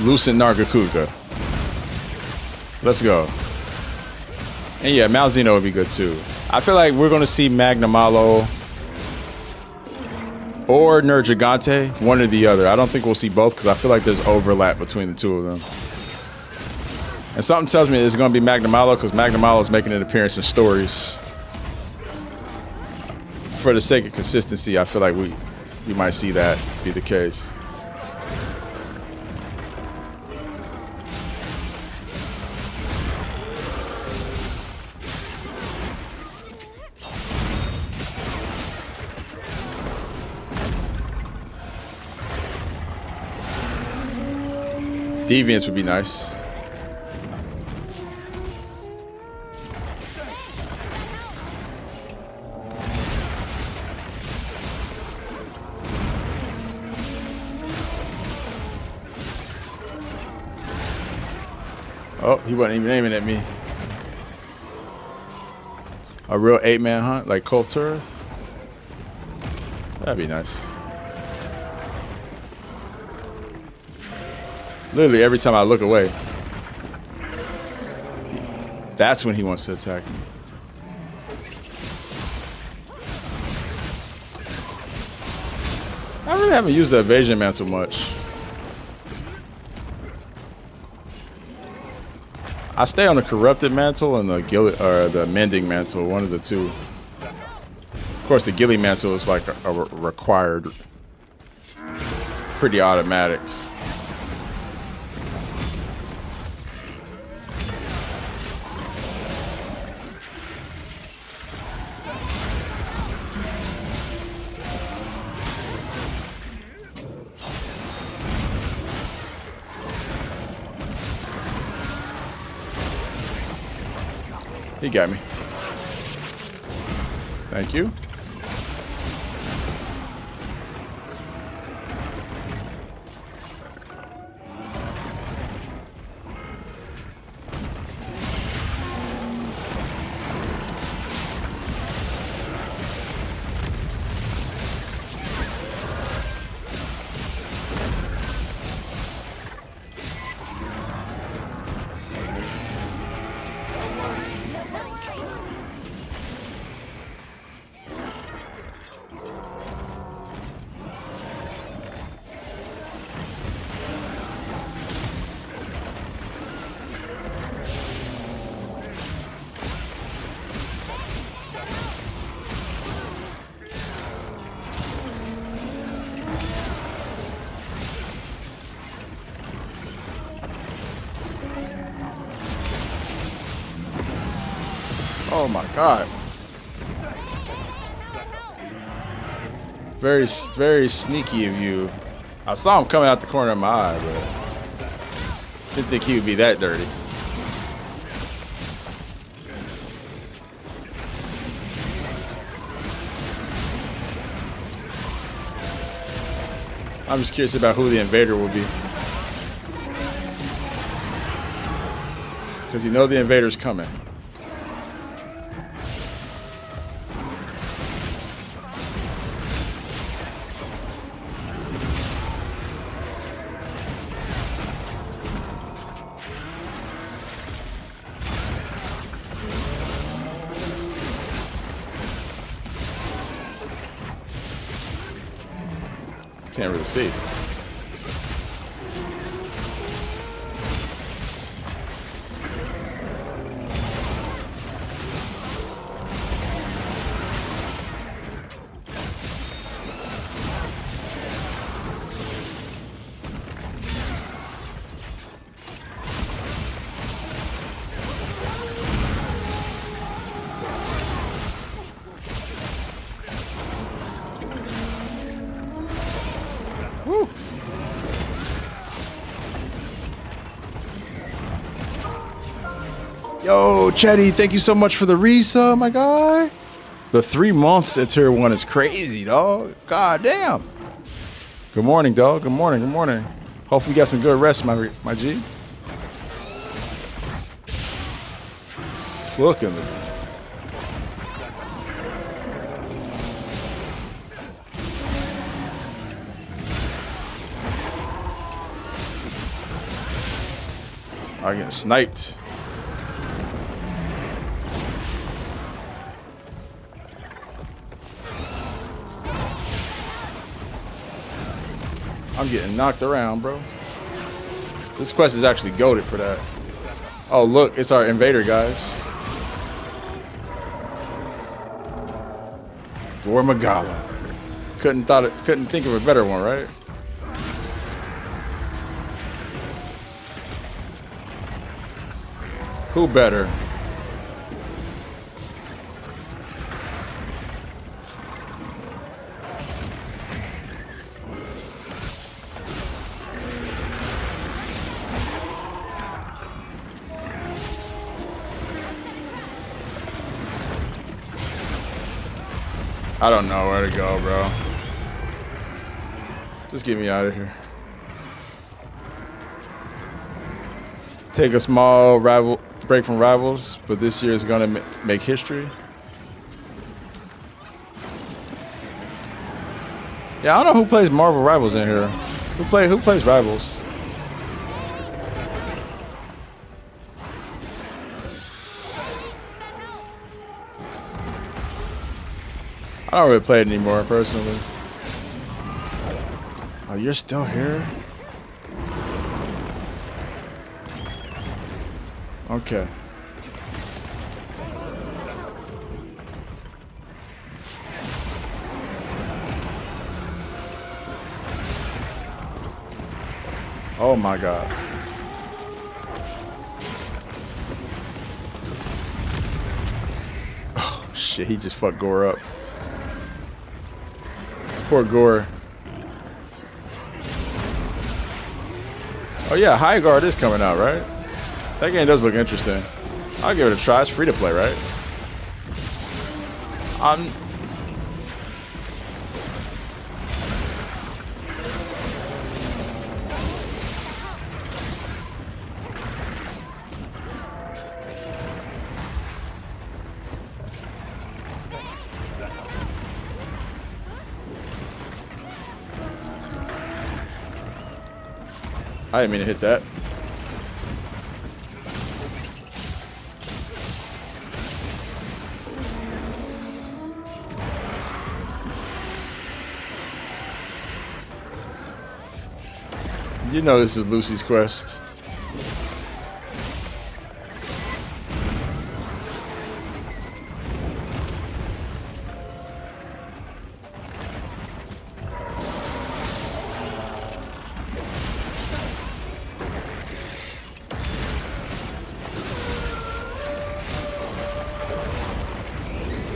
Lucent Nargacuga. Let's go. And yeah, Malzeno would be good too. I feel like we're going to see Magna Malo or Nergigante, one or the other. I don't think we'll see both because I feel like there's overlap between the two of them. And something tells me it's going to be Magna Malo because Magna Malo is making an appearance in stories. For the sake of consistency, I feel like we might see that be the case. Deviants would be nice. Oh, he wasn't even aiming at me. A real 8-man hunt like Kultura? That'd be nice. Literally every time I look away, that's when he wants to attack me. I really haven't used the evasion mantle much. I stay on the corrupted mantle and the mending mantle, one of the two. Of course, the ghillie mantle is like a required, pretty automatic. He got me. Thank you. Oh my God. Very, very sneaky of you. I saw him coming out the corner of my eye, but didn't think he would be that dirty. I'm just curious about who the invader will be. Because you know the invader's coming. Can't really see. Yo, Chetty, thank you so much for the resub, my guy. The 3 months at tier 1 is crazy, dog. God damn. Good morning, dog. Good morning. Good morning. Hopefully you got some good rest, my G. Look at me. I'm getting sniped. I'm getting knocked around, bro. This quest is actually goated for that. Oh, look, it's our invader, guys. Gore Magala. Couldn't think of a better one, right? Who better? I don't know where to go, bro. Just get me out of here. Take a small break from rivals, but this year is gonna make history. Yeah, I don't know who plays Marvel Rivals in here. Who plays Rivals? I don't really play it anymore, personally. Oh, you're still here? Okay. Oh my God. Oh shit, he just fucked Gore up. Poor Gore. Oh yeah, High Guard is coming out, right? That game does look interesting. I'll give it a try. It's free to play, right? I didn't mean to hit that. You know this is Lucy's quest.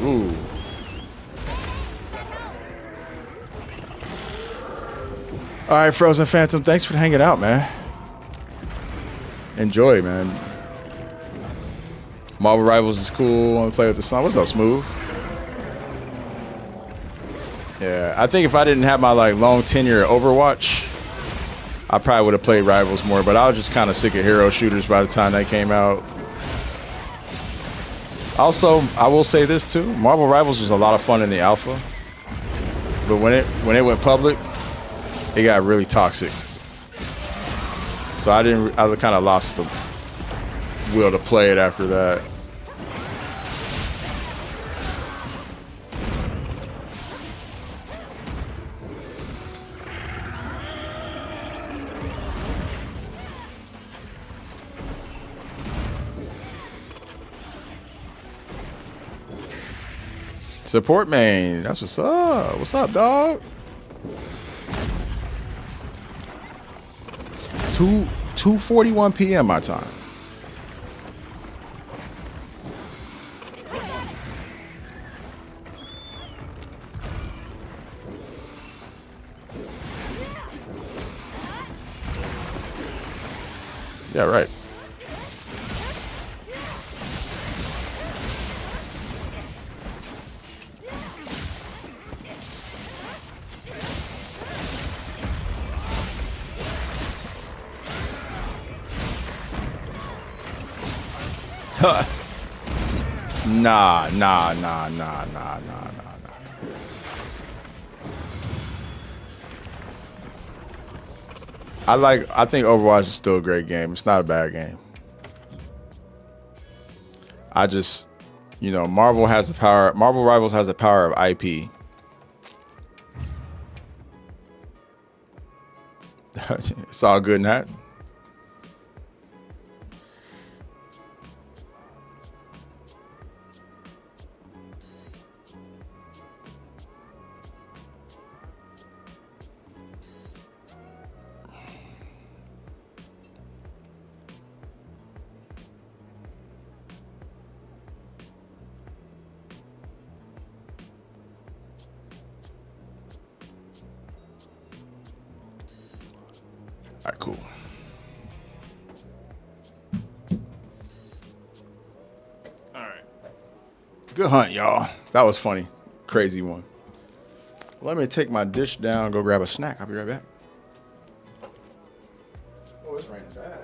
Ooh. All right, Frozen Phantom, thanks for hanging out, man. Enjoy, man. Marvel Rivals is cool. I want to play with the song. What's up, Smooth? Yeah, I think if I didn't have my long tenure at Overwatch, I probably would have played Rivals more, but I was just kind of sick of hero shooters by the time that came out. Also, I will say this too, Marvel Rivals was a lot of fun in the alpha, but when it went public, it got really toxic. So I kind of lost the will to play it after that. Support main, that's what's up. What's up, dog? 2:41 p.m. my time. Yeah, right. Nah, nah, nah, nah, nah, nah, nah, nah. I think Overwatch is still a great game. It's not a bad game. I just, you know, Marvel Rivals has the power of IP. It's all good in that. All right, cool. All right. Good hunt, y'all. That was funny. Crazy one. Let me take my dish down, go grab a snack. I'll be right back. Oh, it's raining bad.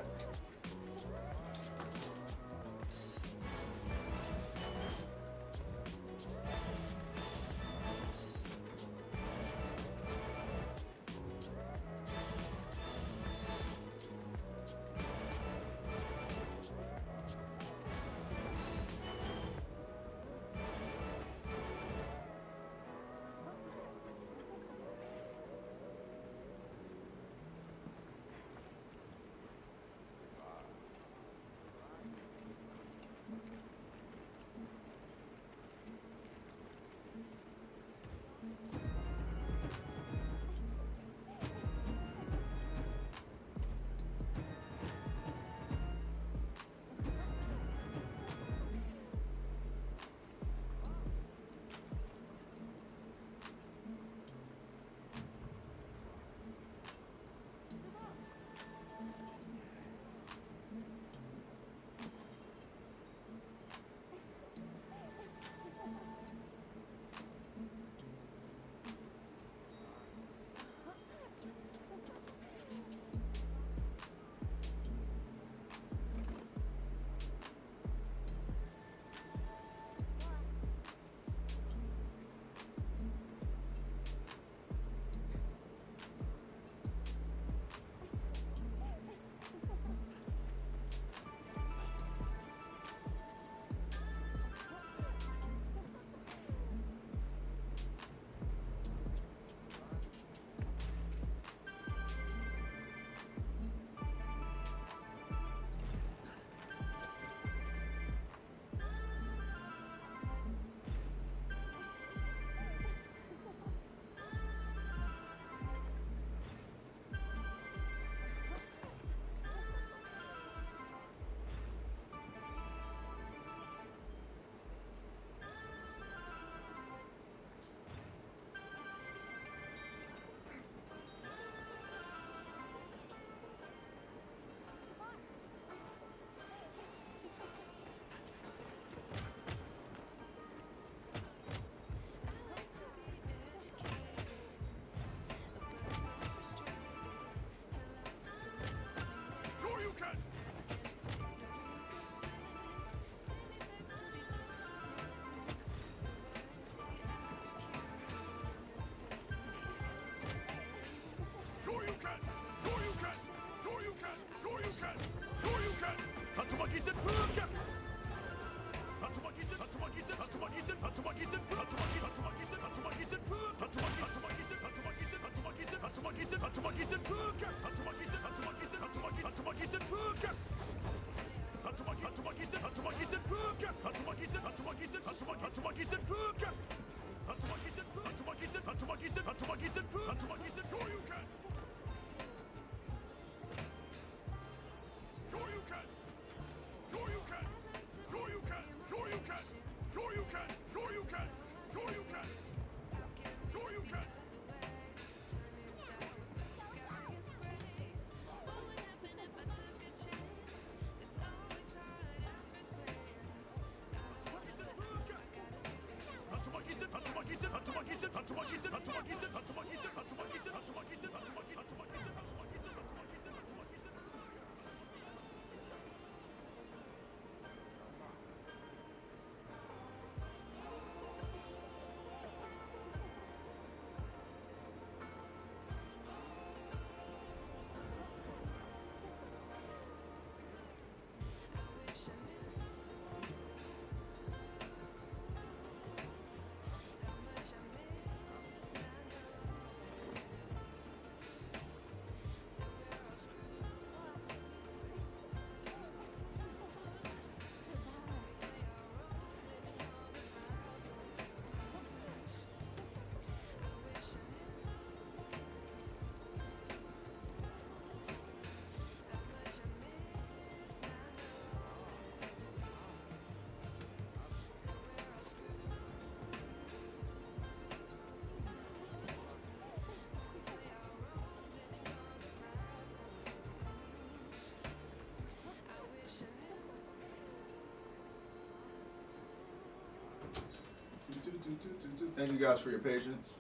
Thank you guys for your patience.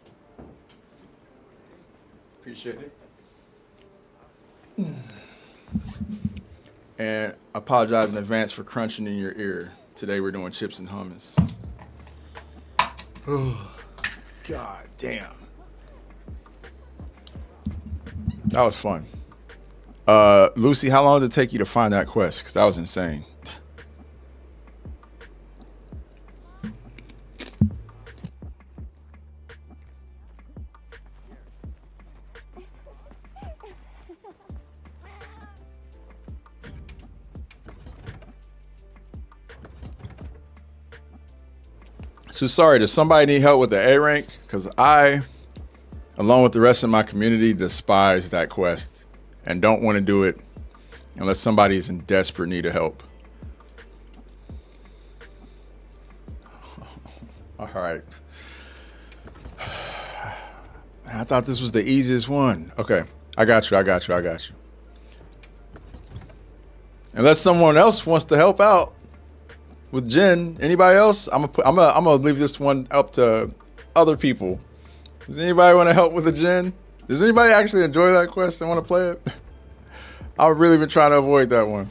Appreciate it. And I apologize in advance for crunching in your ear. Today we're doing chips and hummus. Oh, God damn. That was fun. Lucy, how long did it take you to find that quest? Because that was insane. So sorry, does somebody need help with the A rank? Because I, along with the rest of my community, despise that quest and don't want to do it unless somebody's in desperate need of help. All right. I thought this was the easiest one. Okay, I got you. Unless someone else wants to help out with Jen. Anybody else? I'm gonna leave this one up to other people. Does anybody want to help with the Jen? Does anybody actually enjoy that quest and want to play it? I've really been trying to avoid that one.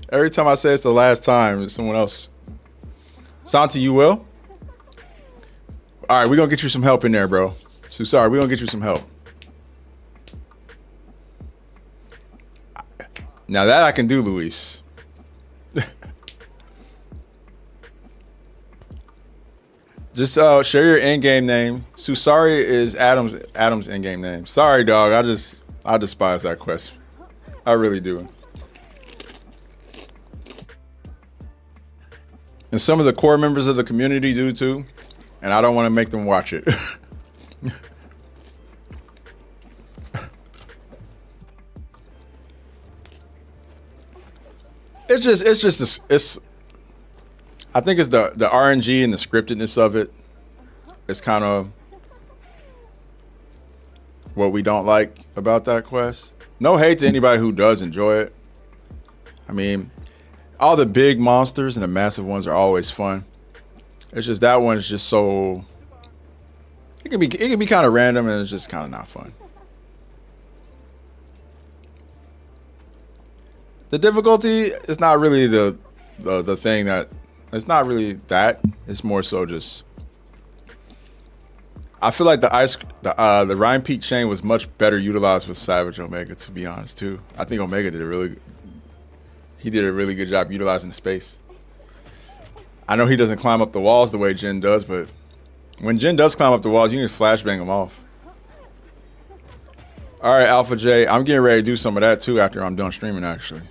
Every time I say it's the last time, it's someone else. Santi, you will? All right, we're gonna get you some help in there, bro. So sorry, we're gonna get you some help. Now that I can do, Luis. Just share your in-game name. Susari is Adam's in-game name. Sorry, dog. I despise that quest. I really do. And some of the core members of the community do too. And I don't want to make them watch it. I think it's the RNG and the scriptedness of it. It's kind of what we don't like about that quest. No hate to anybody who does enjoy it. I mean, all the big monsters and the massive ones are always fun. It's just that one is just so. It can be kind of random and it's just kind of not fun. The difficulty is not really the thing that. It's not really that. It's more so just. I feel like the Rhyme Peak chain was much better utilized with Savage Omega, to be honest, too. I think Omega did a really good job utilizing the space. I know he doesn't climb up the walls the way Jin does, but when Jin does climb up the walls, you can flashbang him off. All right, Alpha J, I'm getting ready to do some of that too after I'm done streaming, actually.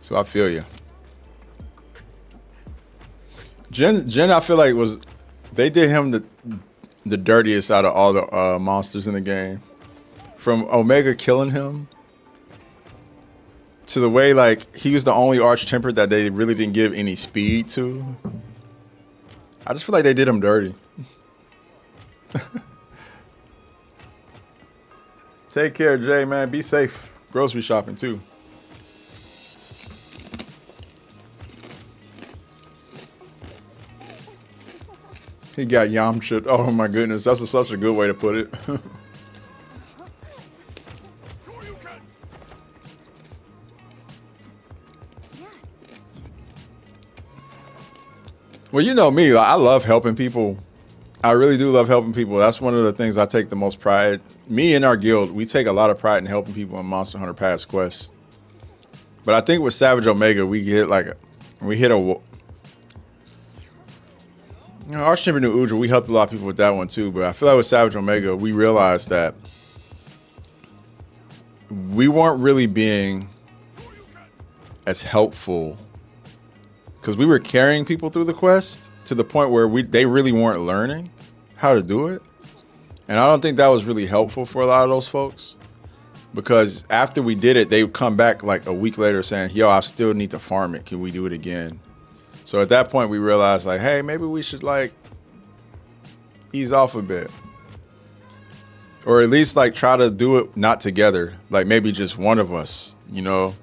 So I feel you. Jin, I feel like they did him the dirtiest out of all the monsters in the game. From Omega killing him to the way like he was the only arch-tempered that they really didn't give any speed to. I just feel like they did him dirty. Take care, Jay, man. Be safe. Grocery shopping too. He got Yamcha. Oh my goodness, that's such a good way to put it. Well, you know me, I love helping people. I really do love helping people. That's one of the things I take the most pride. Me and our guild, we take a lot of pride in helping people in Monster Hunter Pass quests. But I think with Savage Omega, we hit a. You know, Arch Champion Udra, we helped a lot of people with that one too. But I feel like with Savage Omega, we realized that we weren't really being as helpful because we were carrying people through the quest to the point where they really weren't learning how to do it. And I don't think that was really helpful for a lot of those folks, because after we did it, they would come back like a week later saying, yo, I still need to farm it. Can we do it again? So at that point, we realized like, hey, maybe we should like ease off a bit. Or at least like try to do it not together. Like maybe just one of us, you know?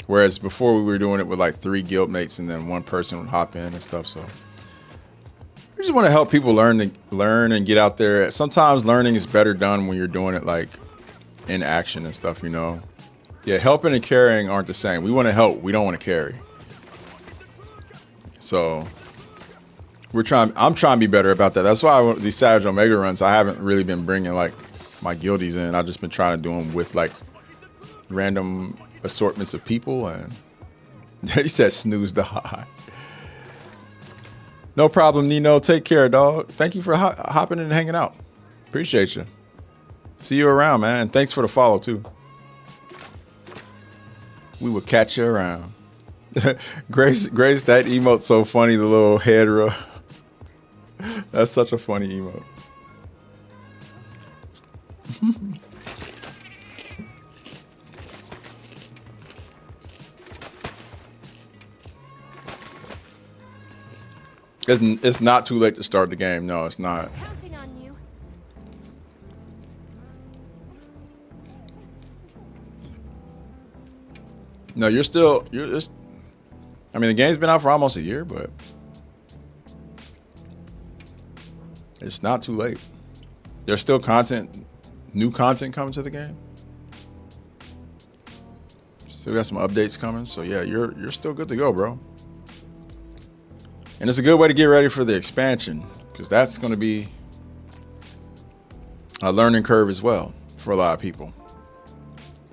Whereas before we were doing it with like 3 guildmates and then one person would hop in and stuff. So We just want to help people learn and get out there. Sometimes learning is better done when you're doing it like in action and stuff, you know. Yeah, helping and carrying aren't the same. We want to help. We don't want to carry. So I'm trying to be better about that. That's why these Savage Omega runs, I haven't really been bringing like my guildies in. I've just been trying to do them with like random assortments of people. And he said snooze the high. No problem, Nino. Take care, dog. Thank you for hopping in and hanging out. Appreciate you. See you around, man. Thanks for the follow too. We will catch you around. Grace, that emote's so funny. The little head rub. That's such a funny emote. It's not too late to start the game. No, it's not. Counting on you. No, you're just. I mean, the game's been out for almost a year, but it's not too late. There's still new content coming to the game. Still got some updates coming, so yeah, you're still good to go, bro. And it's a good way to get ready for the expansion, because that's going to be a learning curve as well for a lot of people.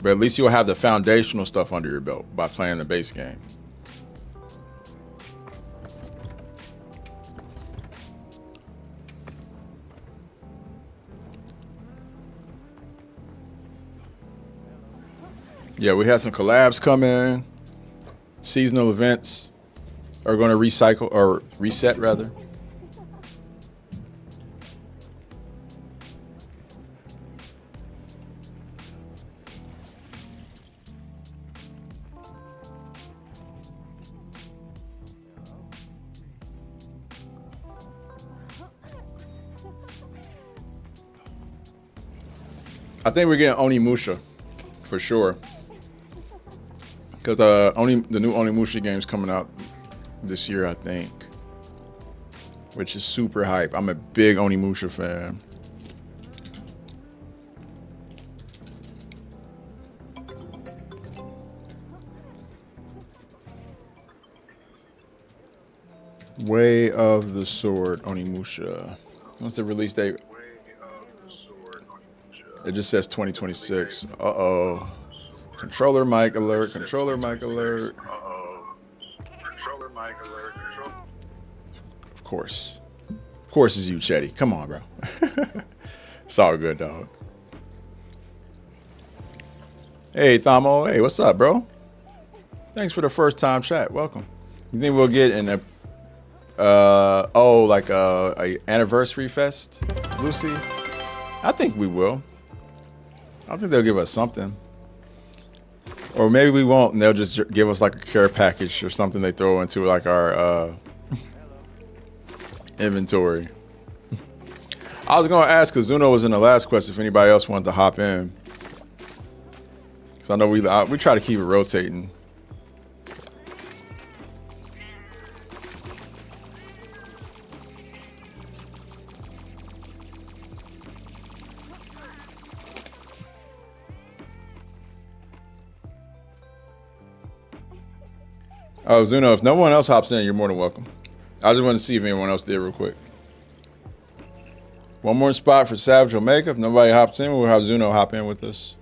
But at least you'll have the foundational stuff under your belt by playing the base game. Yeah, we have some collabs coming. Seasonal events are going to reset rather. I think we're getting Onimusha for sure. Because the new Onimusha game's coming out this year, I think. Which is super hype. I'm a big Onimusha fan. Way of the Sword Onimusha. What's the release date? It just says 2026. Uh-oh. Controller mic alert. Controller mic alert. Uh-oh. Controller mic alert. Of course. Of course it's you, Chetty. Come on, bro. It's all good, dog. Hey, Thamo. Hey, what's up, bro? Thanks for the first time chat. Welcome. You think we'll get an a anniversary fest, Lucy? I think we will. I think they'll give us something. Or maybe we won't, and they'll just give us like a care package or something they throw into like our inventory. I was going to ask, because Zuno was in the last quest, if anybody else wanted to hop in. Because I know we try to keep it rotating. Oh, Zuno, if no one else hops in, you're more than welcome. I just want to see if anyone else did real quick. One more spot for Savage Omega. If nobody hops in, we'll have Zuno hop in with us.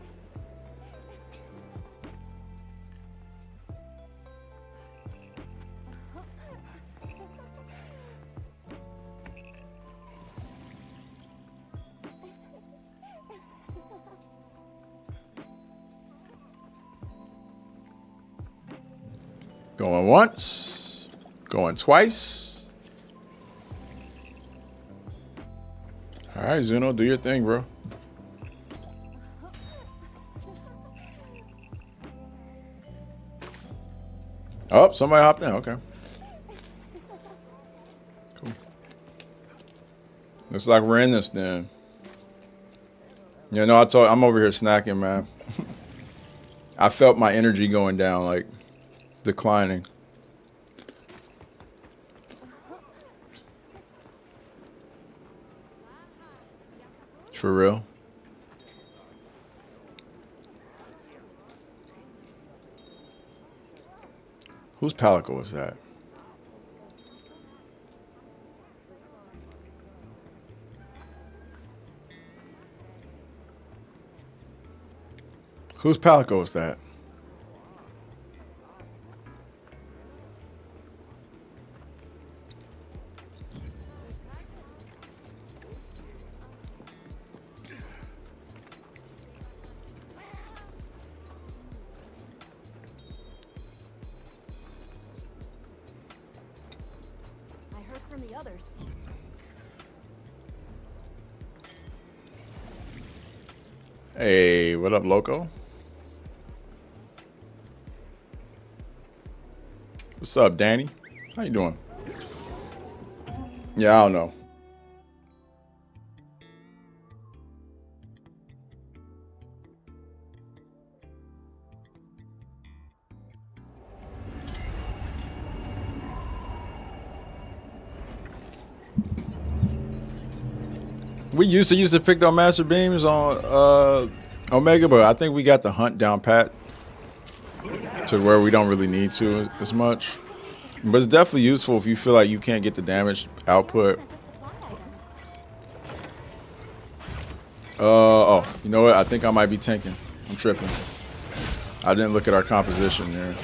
Going once, going twice. All right, Zuno, do your thing, bro. Oh, somebody hopped in. Okay. Cool. Looks like we're in this then. Yeah, no, I'm over here snacking, man. I felt my energy going down, like declining. For real? Whose Palico is that? Whose Palico is that? I heard from the others. Hey, what up, Loco? What's up, Danny? How you doing? Yeah, I don't know. We used to pick up master beams on Omega, but I think we got the hunt down pat to where we don't really need to as much. But it's definitely useful if you feel like you can't get the damage output. Sent us supply items. Oh, you know what? I think I might be tanking. I'm tripping. I didn't look at our composition there.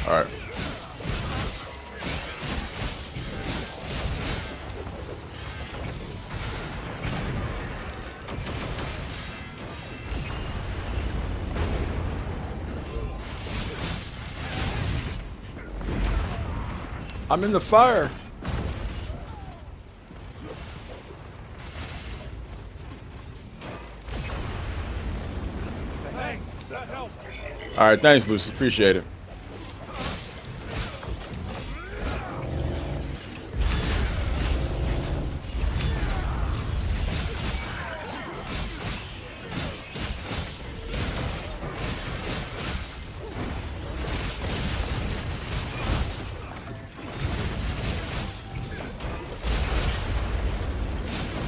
All right. I'm in the fire. All right, thanks, Lucy. Appreciate it.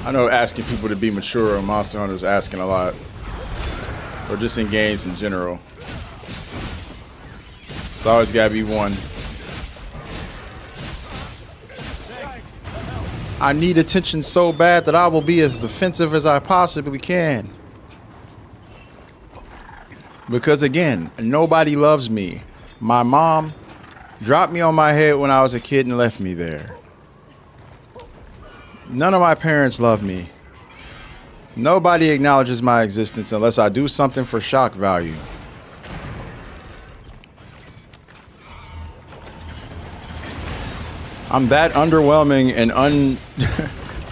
I know asking people to be mature on Monster Hunter is asking a lot. Or just in games in general. It's always gotta be one. I need attention so bad that I will be as defensive as I possibly can. Because again, nobody loves me. My mom dropped me on my head when I was a kid and left me there. None of my parents love me. Nobody acknowledges my existence unless I do something for shock value. I'm that underwhelming and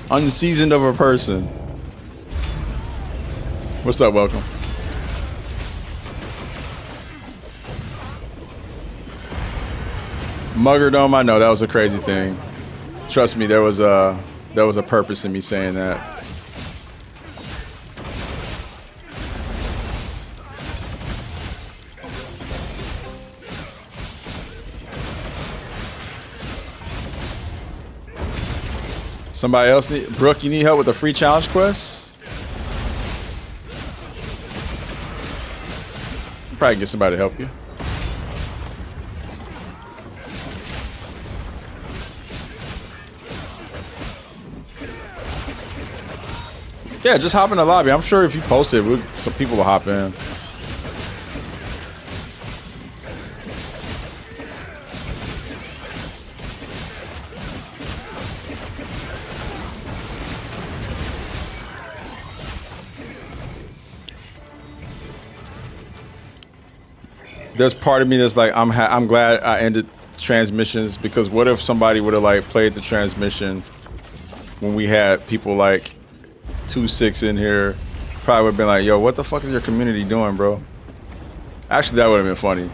unseasoned of a person. What's up, welcome? Muggerdome, I know that was a crazy thing. Trust me, there was a purpose in me saying that. Somebody else need, Brooke, you need help with the free challenge quest? Probably get somebody to help you. Yeah, just hop in the lobby. I'm sure if you post it, some people will hop in. There's part of me that's like, I'm glad I ended transmissions, because what if somebody would have like played the transmission when we had people like 2-6 in here? Probably would have been like, yo, what the fuck is your community doing, bro? Actually, that would have been funny.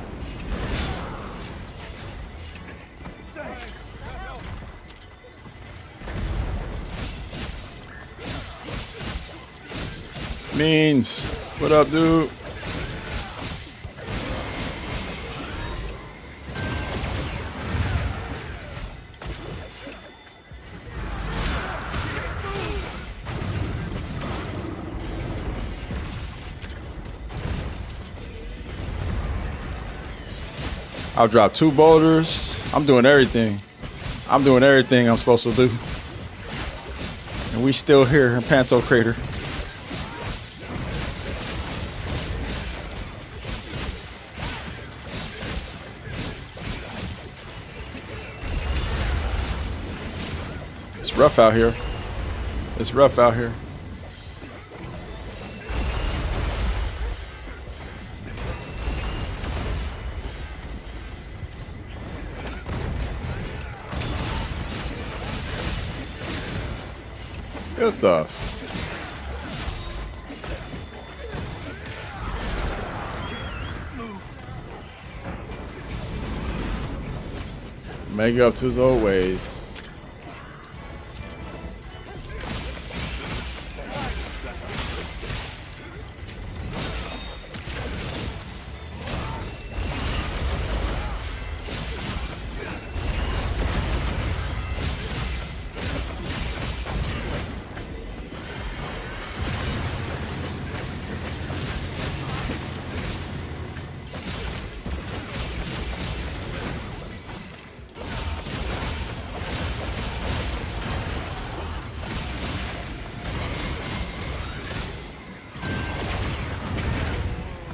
Means, what up, dude? I'll drop 2 boulders. I'm doing everything. I'm doing everything I'm supposed to do. And we still here in Panto Crater. It's rough out here. It's rough out here. Good stuff. Make up to his old ways.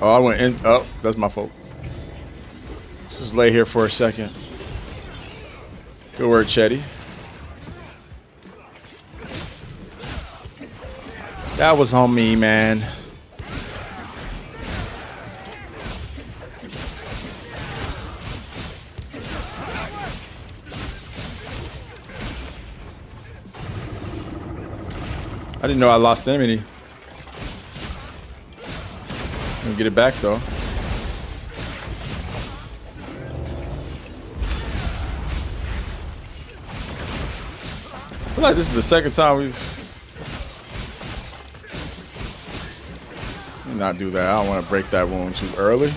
Oh, I went in. Oh, that's my fault. Just lay here for a second. Good work, Chetty. That was on me, man. I didn't know I lost enemy. Get it back though. I feel like this is the second time we've. Let me not do that. I don't want to break that wound too early.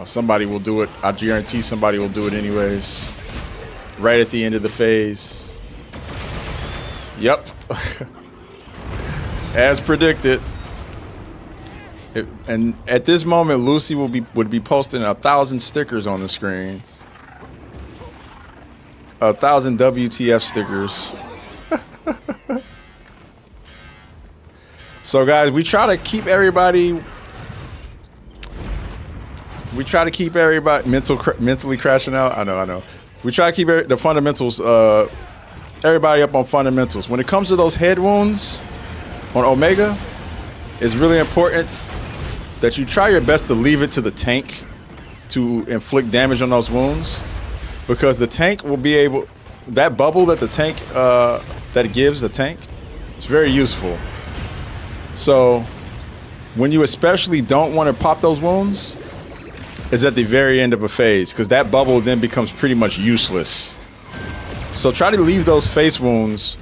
Somebody will do it. I guarantee somebody will do it anyways. Right at the end of the phase. Yep. As predicted. And at this moment, Lucy would be posting 1,000 stickers on the screens. 1,000 WTF stickers. So guys, we try to keep everybody mentally crashing out. I know. We try to keep the fundamentals, everybody up on fundamentals. When it comes to those head wounds on Omega, it's really important that you try your best to leave it to the tank to inflict damage on those wounds, because the tank will be able, that bubble that the tank that it gives the tank, it's very useful. So when you especially don't want to pop those wounds is at the very end of a phase, because that bubble then becomes pretty much useless. So try to leave those face wounds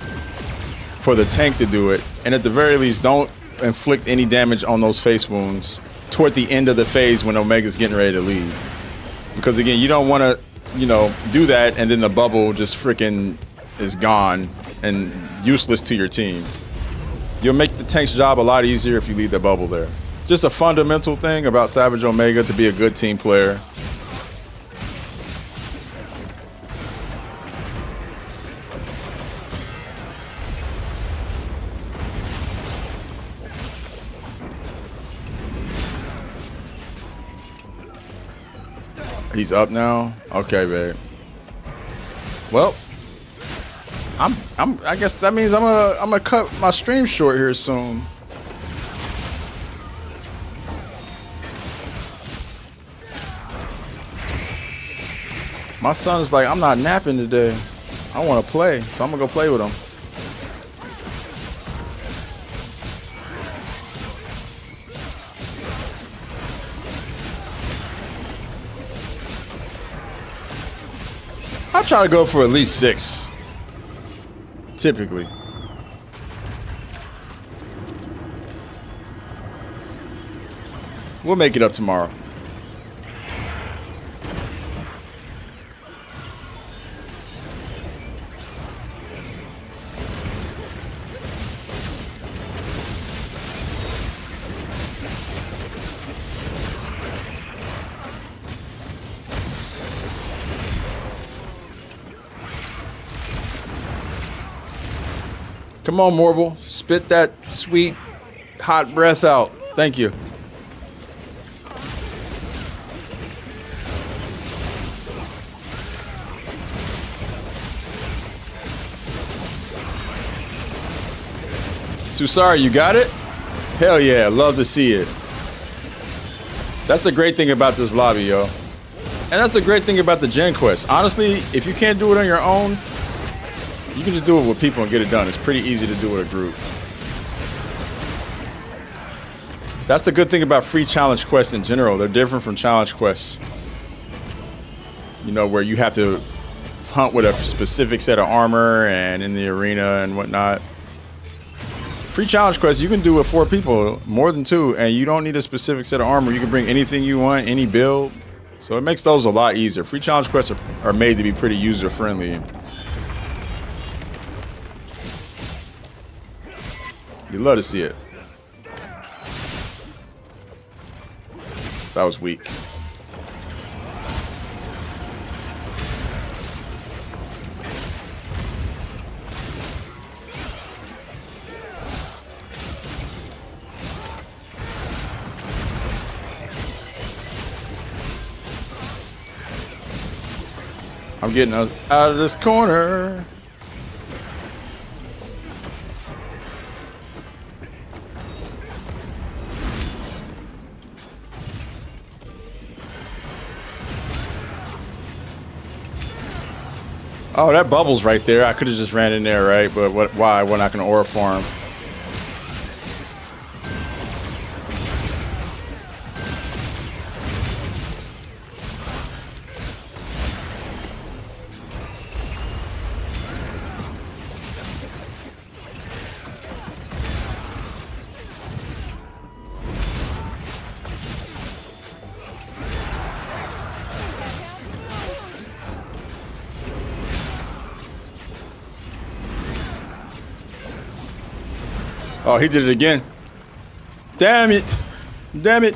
for the tank to do it, and at the very least don't inflict any damage on those face wounds toward the end of the phase when Omega's getting ready to leave. Because again, you don't want to, do that and then the bubble just freaking is gone and useless to your team. You'll make the tank's job a lot easier if you leave the bubble there. Just a fundamental thing about Savage Omega to be a good team player. He's up now. Okay, babe. Well, I guess that means I'm gonna cut my stream short here soon. My son's like, I'm not napping today. I want to play, so I'm gonna go play with him. I try to go for at least 6, typically. We'll make it up tomorrow. Come on, Morble. Spit that sweet, hot breath out. Thank you. Susari, you got it? Hell yeah, love to see it. That's the great thing about this lobby, yo. And that's the great thing about the Gen Quest. Honestly, if you can't do it on your own, you can just do it with people and get it done. It's pretty easy to do with a group. That's the good thing about free challenge quests in general. They're different from challenge quests, you know, where you have to hunt with a specific set of armor and in the arena and whatnot. Free challenge quests, you can do with 4 people, more than 2, and you don't need a specific set of armor. You can bring anything you want, any build. So it makes those a lot easier. Free challenge quests are made to be pretty user-friendly. You love to see it. That was weak. I'm getting out of this corner. Oh, that bubble's right there. I could have just ran in there, right? But why? We're not going to aura farm. Oh, he did it again. Damn it. Damn it.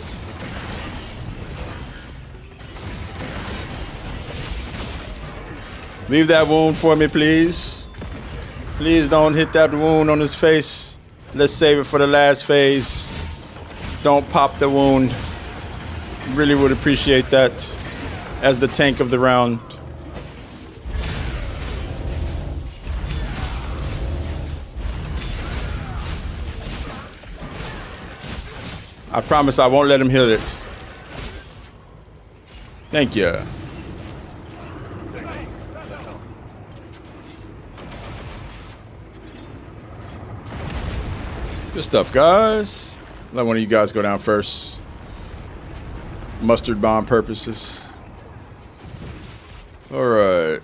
Leave that wound for me, please. Please don't hit that wound on his face. Let's save it for the last phase. Don't pop the wound. Really would appreciate that as the tank of the round. I promise I won't let him hit it. Thank you. Good stuff, guys. Let one of you guys go down first. Mustard bomb purposes. All right.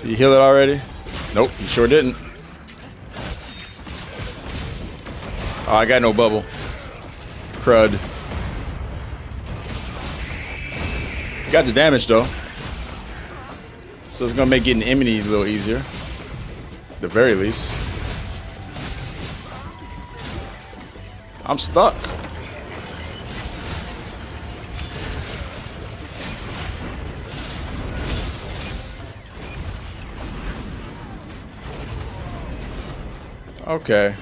Did you heal it already? Nope, you sure didn't. Oh, I got no bubble. Crud. Got the damage though. So it's gonna make getting immunity a little easier. At the very least. I'm stuck. Okay.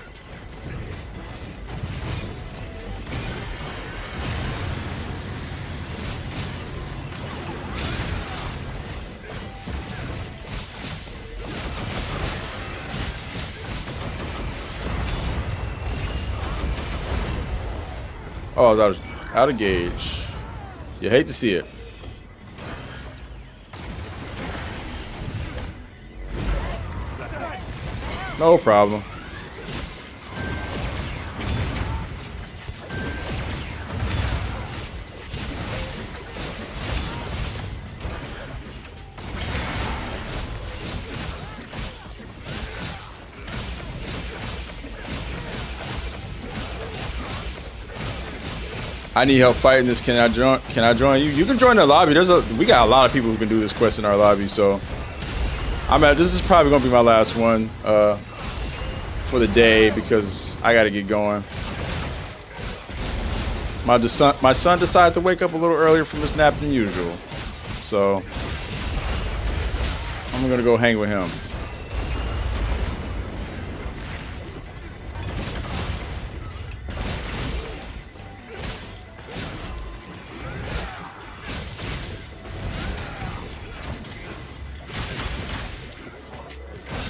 Oh, I was out of gauge. You hate to see it. No problem. I need help fighting this. Can I join? Can I join you? You can join the lobby. We got a lot of people who can do this quest in our lobby. So this is probably gonna be my last one for the day because I gotta get going. My son decided to wake up a little earlier from his nap than usual, so I'm gonna go hang with him.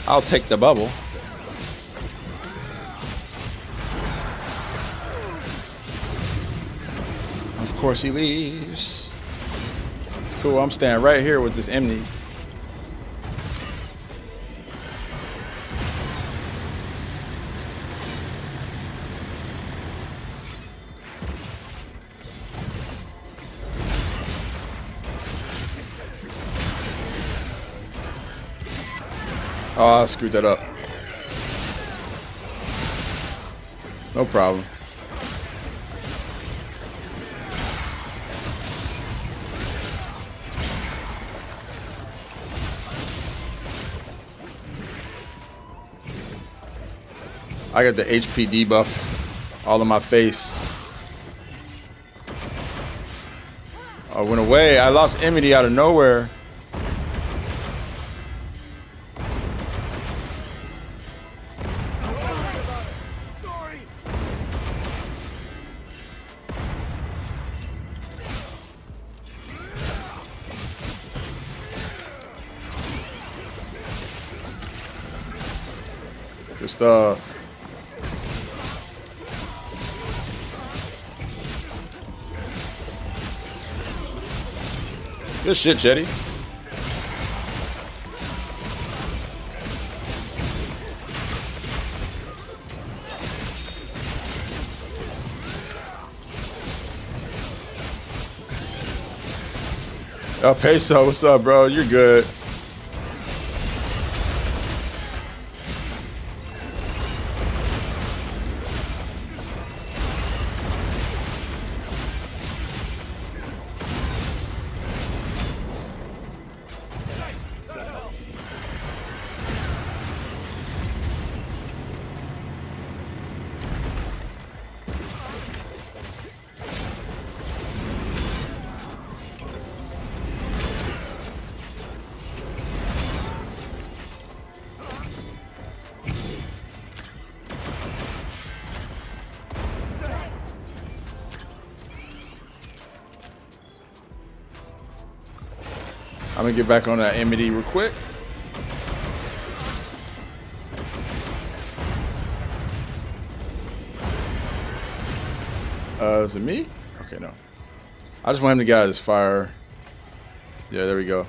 I'll take the bubble. Of course he leaves. It's cool. I'm staying right here with this Emney. Oh, I screwed that up. No problem. I got the HP debuff all in my face. I went away. I lost Emily out of nowhere. Just good shit, Jetty. Oh, Peso, what's up, bro? You're good. I'm gonna get back on that Amity real quick. Is it me? Okay, no. I just want him to get out of his fire. Yeah, there we go.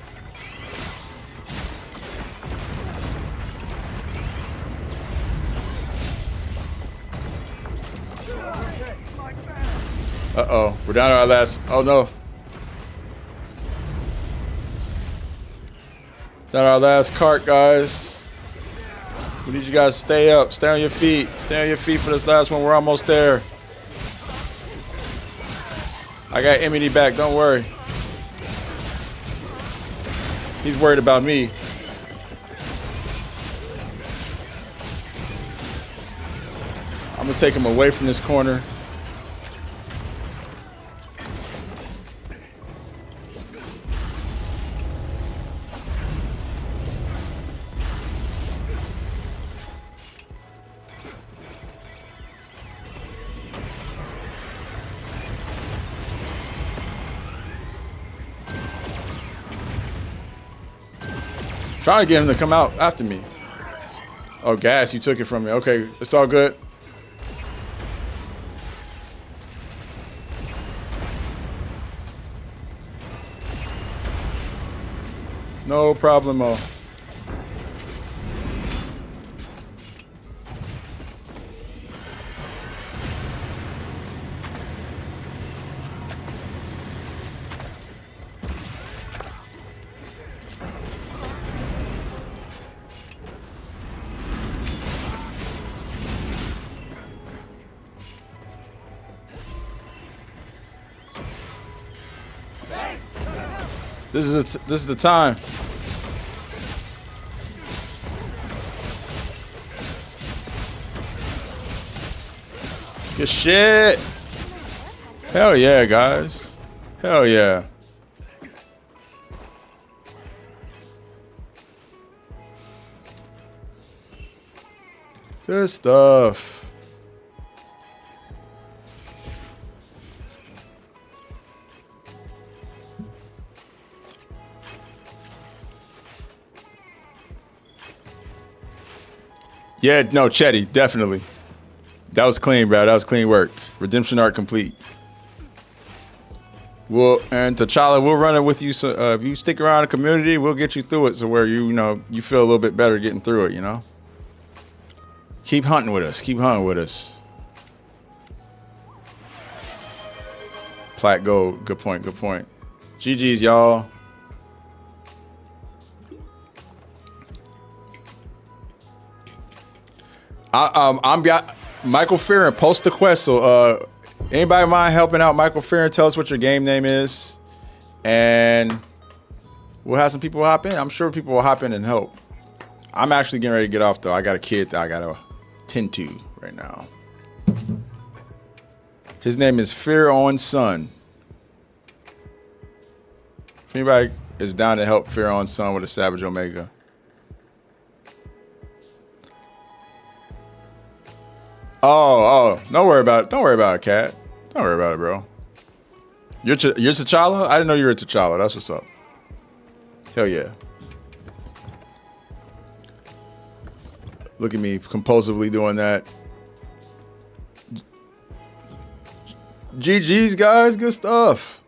Uh-oh, we're down to our last, oh no. Down to our last cart, guys. We need you guys to stay up, stay on your feet. Stay on your feet for this last one, we're almost there. I got Emily back, don't worry. He's worried about me. I'm gonna take him away from this corner. Trying to get him to come out after me. Oh, gas, you took it from me. Okay, it's all good. No problemo. This is the time. Good shit. Hell yeah, guys. Hell yeah. Good stuff. Yeah, no, Chetty, definitely. That was clean, bro. That was clean work. Redemption arc complete. Well, and T'Challa, we'll run it with you. So if you stick around the community, we'll get you through it. So where you feel a little bit better getting through it. You know. Keep hunting with us. Keep hunting with us. Plat gold. Good point. Good point. GG's, y'all. I'm got Michael Fearon. Post the quest. So anybody mind helping out Michael Fearon? Tell us what your game name is, and we'll have some people hop in. I'm sure people will hop in and help. I'm actually getting ready to get off though. I got a kid that I gotta tend to right now. His name is Fear On Son. If anybody is down to help Fear On Son with a Savage Omega. Oh, don't worry about it. Don't worry about it, Cat. Don't worry about it, bro. You're T'Challa? I didn't know you were T'Challa. That's what's up. Hell yeah. Look at me compulsively doing that. GG's, guys. Good stuff.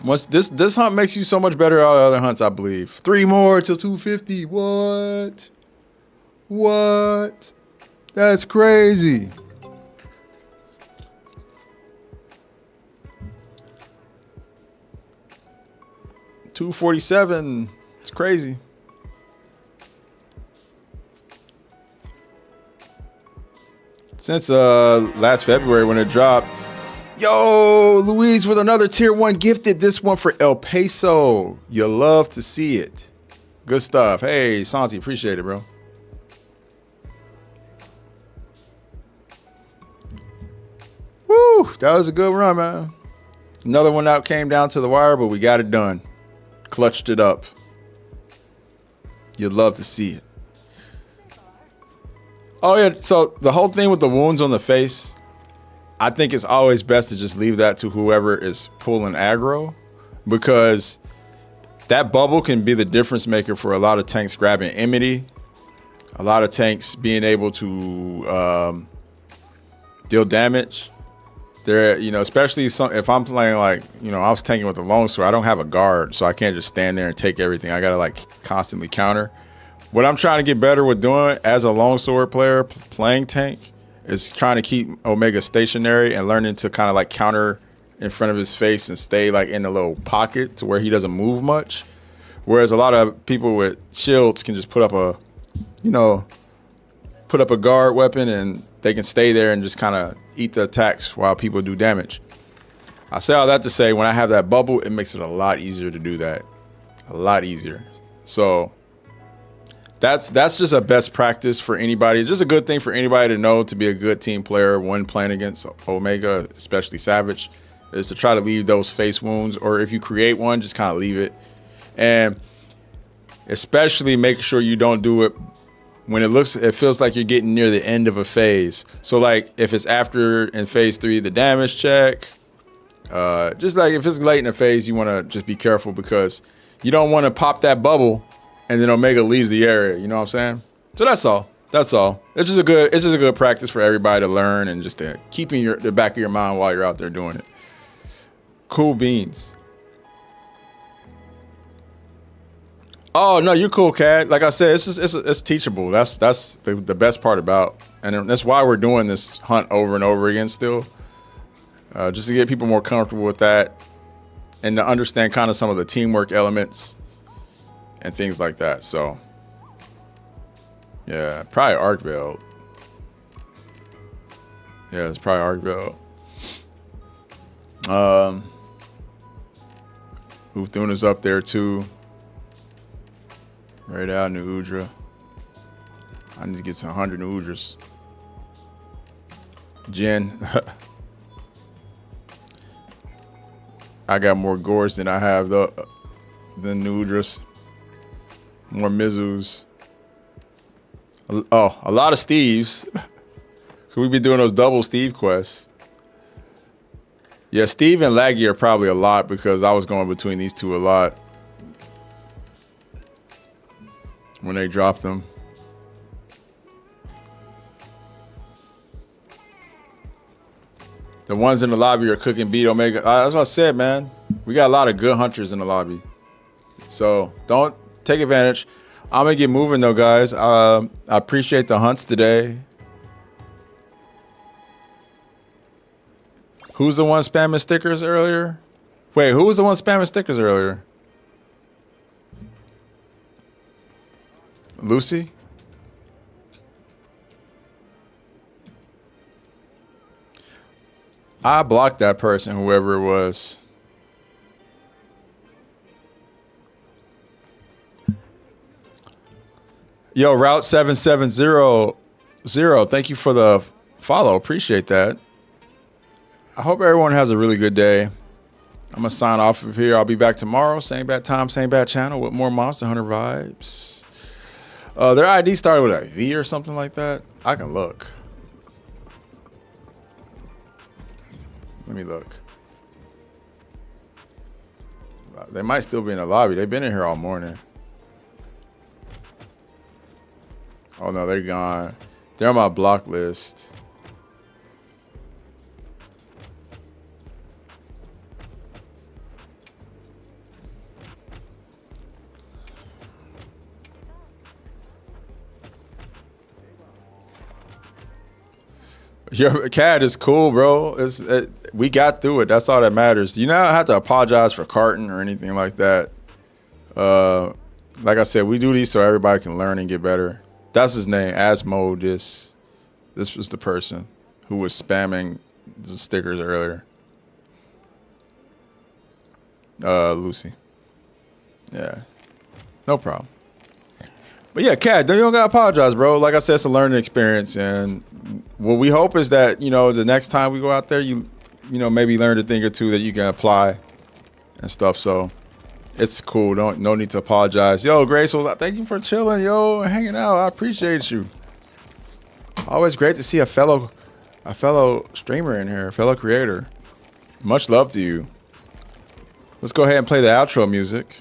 Once this hunt makes you so much better at all the other hunts, I believe. 3 more till 250. What? What? That's crazy. $247. It's crazy. Since last February when it dropped. Yo, Louise with another tier 1 gifted. This one for El Peso. You love to see it. Good stuff. Hey, Santi, appreciate it, bro. Woo, that was a good run, man. Another one that came down to the wire, but we got it done. Clutched it up. You'd love to see it. Oh, yeah, so the whole thing with the wounds on the face, I think it's always best to just leave that to whoever is pulling aggro, because that bubble can be the difference maker for a lot of tanks grabbing enmity, a lot of tanks being able to deal damage. There, especially if I'm playing like, I was tanking with a longsword. I don't have a guard, so I can't just stand there and take everything. I gotta like constantly counter. What I'm trying to get better with doing as a longsword player playing tank is trying to keep Omega stationary and learning to kind of like counter in front of his face and stay like in a little pocket to where he doesn't move much. Whereas a lot of people with shields can just put up a guard weapon and they can stay there and just kind of eat the attacks while people do damage. I say all that to say, when I have that bubble, it makes it a lot easier to do that. A lot easier. So that's just a best practice for anybody. Just a good thing for anybody to know to be a good team player when playing against Omega, especially Savage, is to try to leave those face wounds, or if you create one, just kind of leave it. And especially make sure you don't do it when it feels like you're getting near the end of a phase. So like if it's after in phase 3, the damage check, just like if it's late in the phase, you want to just be careful, because you don't want to pop that bubble and then Omega leaves the area. You know what I'm saying? So that's all. That's all. It's just a good practice for everybody to learn and just to keep in the back of your mind while you're out there doing it. Cool beans. Oh no, you're cool, Cat. Like I said, it's teachable. That's the best part about, and that's why we're doing this hunt over and over again still, just to get people more comfortable with that and to understand kind of some of the teamwork elements and things like that. So yeah, probably Arc Belt. Yeah, it's probably Arc Belt. Uthuna's up there too. Right out, New Udra. I need to get to 100 New Udras. Jen. I got more Gors than I have than New Udras. More Mizus. Oh, a lot of Steves. Could we be doing those double Steve quests? Yeah, Steve and Laggy are probably a lot because I was going between these two a lot when they dropped them. The ones in the lobby are cooking beat Omega. That's what I said, man. We got a lot of good hunters in the lobby. So don't take advantage. I'm going to get moving, though, guys. I appreciate the hunts today. Who's the one spamming stickers earlier? Wait, who was the one spamming stickers earlier? Lucy? I blocked that person, whoever it was. Yo, Route 7700. Thank you for the follow. Appreciate that. I hope everyone has a really good day. I'm going to sign off of here. I'll be back tomorrow. Same bad time, same bad channel with more Monster Hunter vibes. Their ID started with a V or something like that. I can look. Let me look. They might still be in the lobby. They've been in here all morning. Oh, no, they're gone. They're on my block list. Your cat is cool, bro. We got through it. That's all that matters. You don't have to apologize for carting or anything like that. Like I said, we do these so everybody can learn and get better. That's his name, Asmo. This was the person who was spamming the stickers earlier. Lucy. Yeah, no problem. But yeah, Cat, you don't gotta apologize, bro. Like I said, it's a learning experience, and what we hope is that the next time we go out there, you maybe learn a thing or two that you can apply and stuff. So it's cool. No need to apologize. Yo, Grace, thank you for chilling, and hanging out. I appreciate you. Always great to see a fellow streamer in here, a fellow creator. Much love to you. Let's go ahead and play the outro music.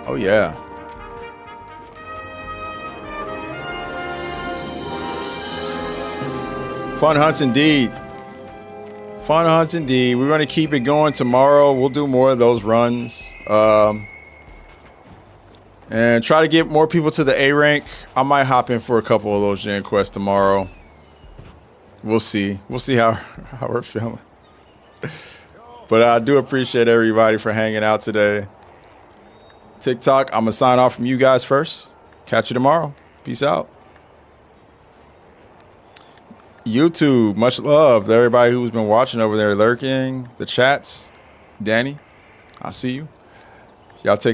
Oh, yeah. Fun hunts indeed. Fun hunts indeed. We're going to keep it going tomorrow. We'll do more of those runs. And try to get more people to the A rank. I might hop in for a couple of those gen quests tomorrow. We'll see. We'll see how we're feeling. But I do appreciate everybody for hanging out today. TikTok, I'm going to sign off from you guys first. Catch you tomorrow. Peace out. YouTube, much love to everybody who's been watching over there, lurking, the chats. Danny, I'll see you. Y'all take care.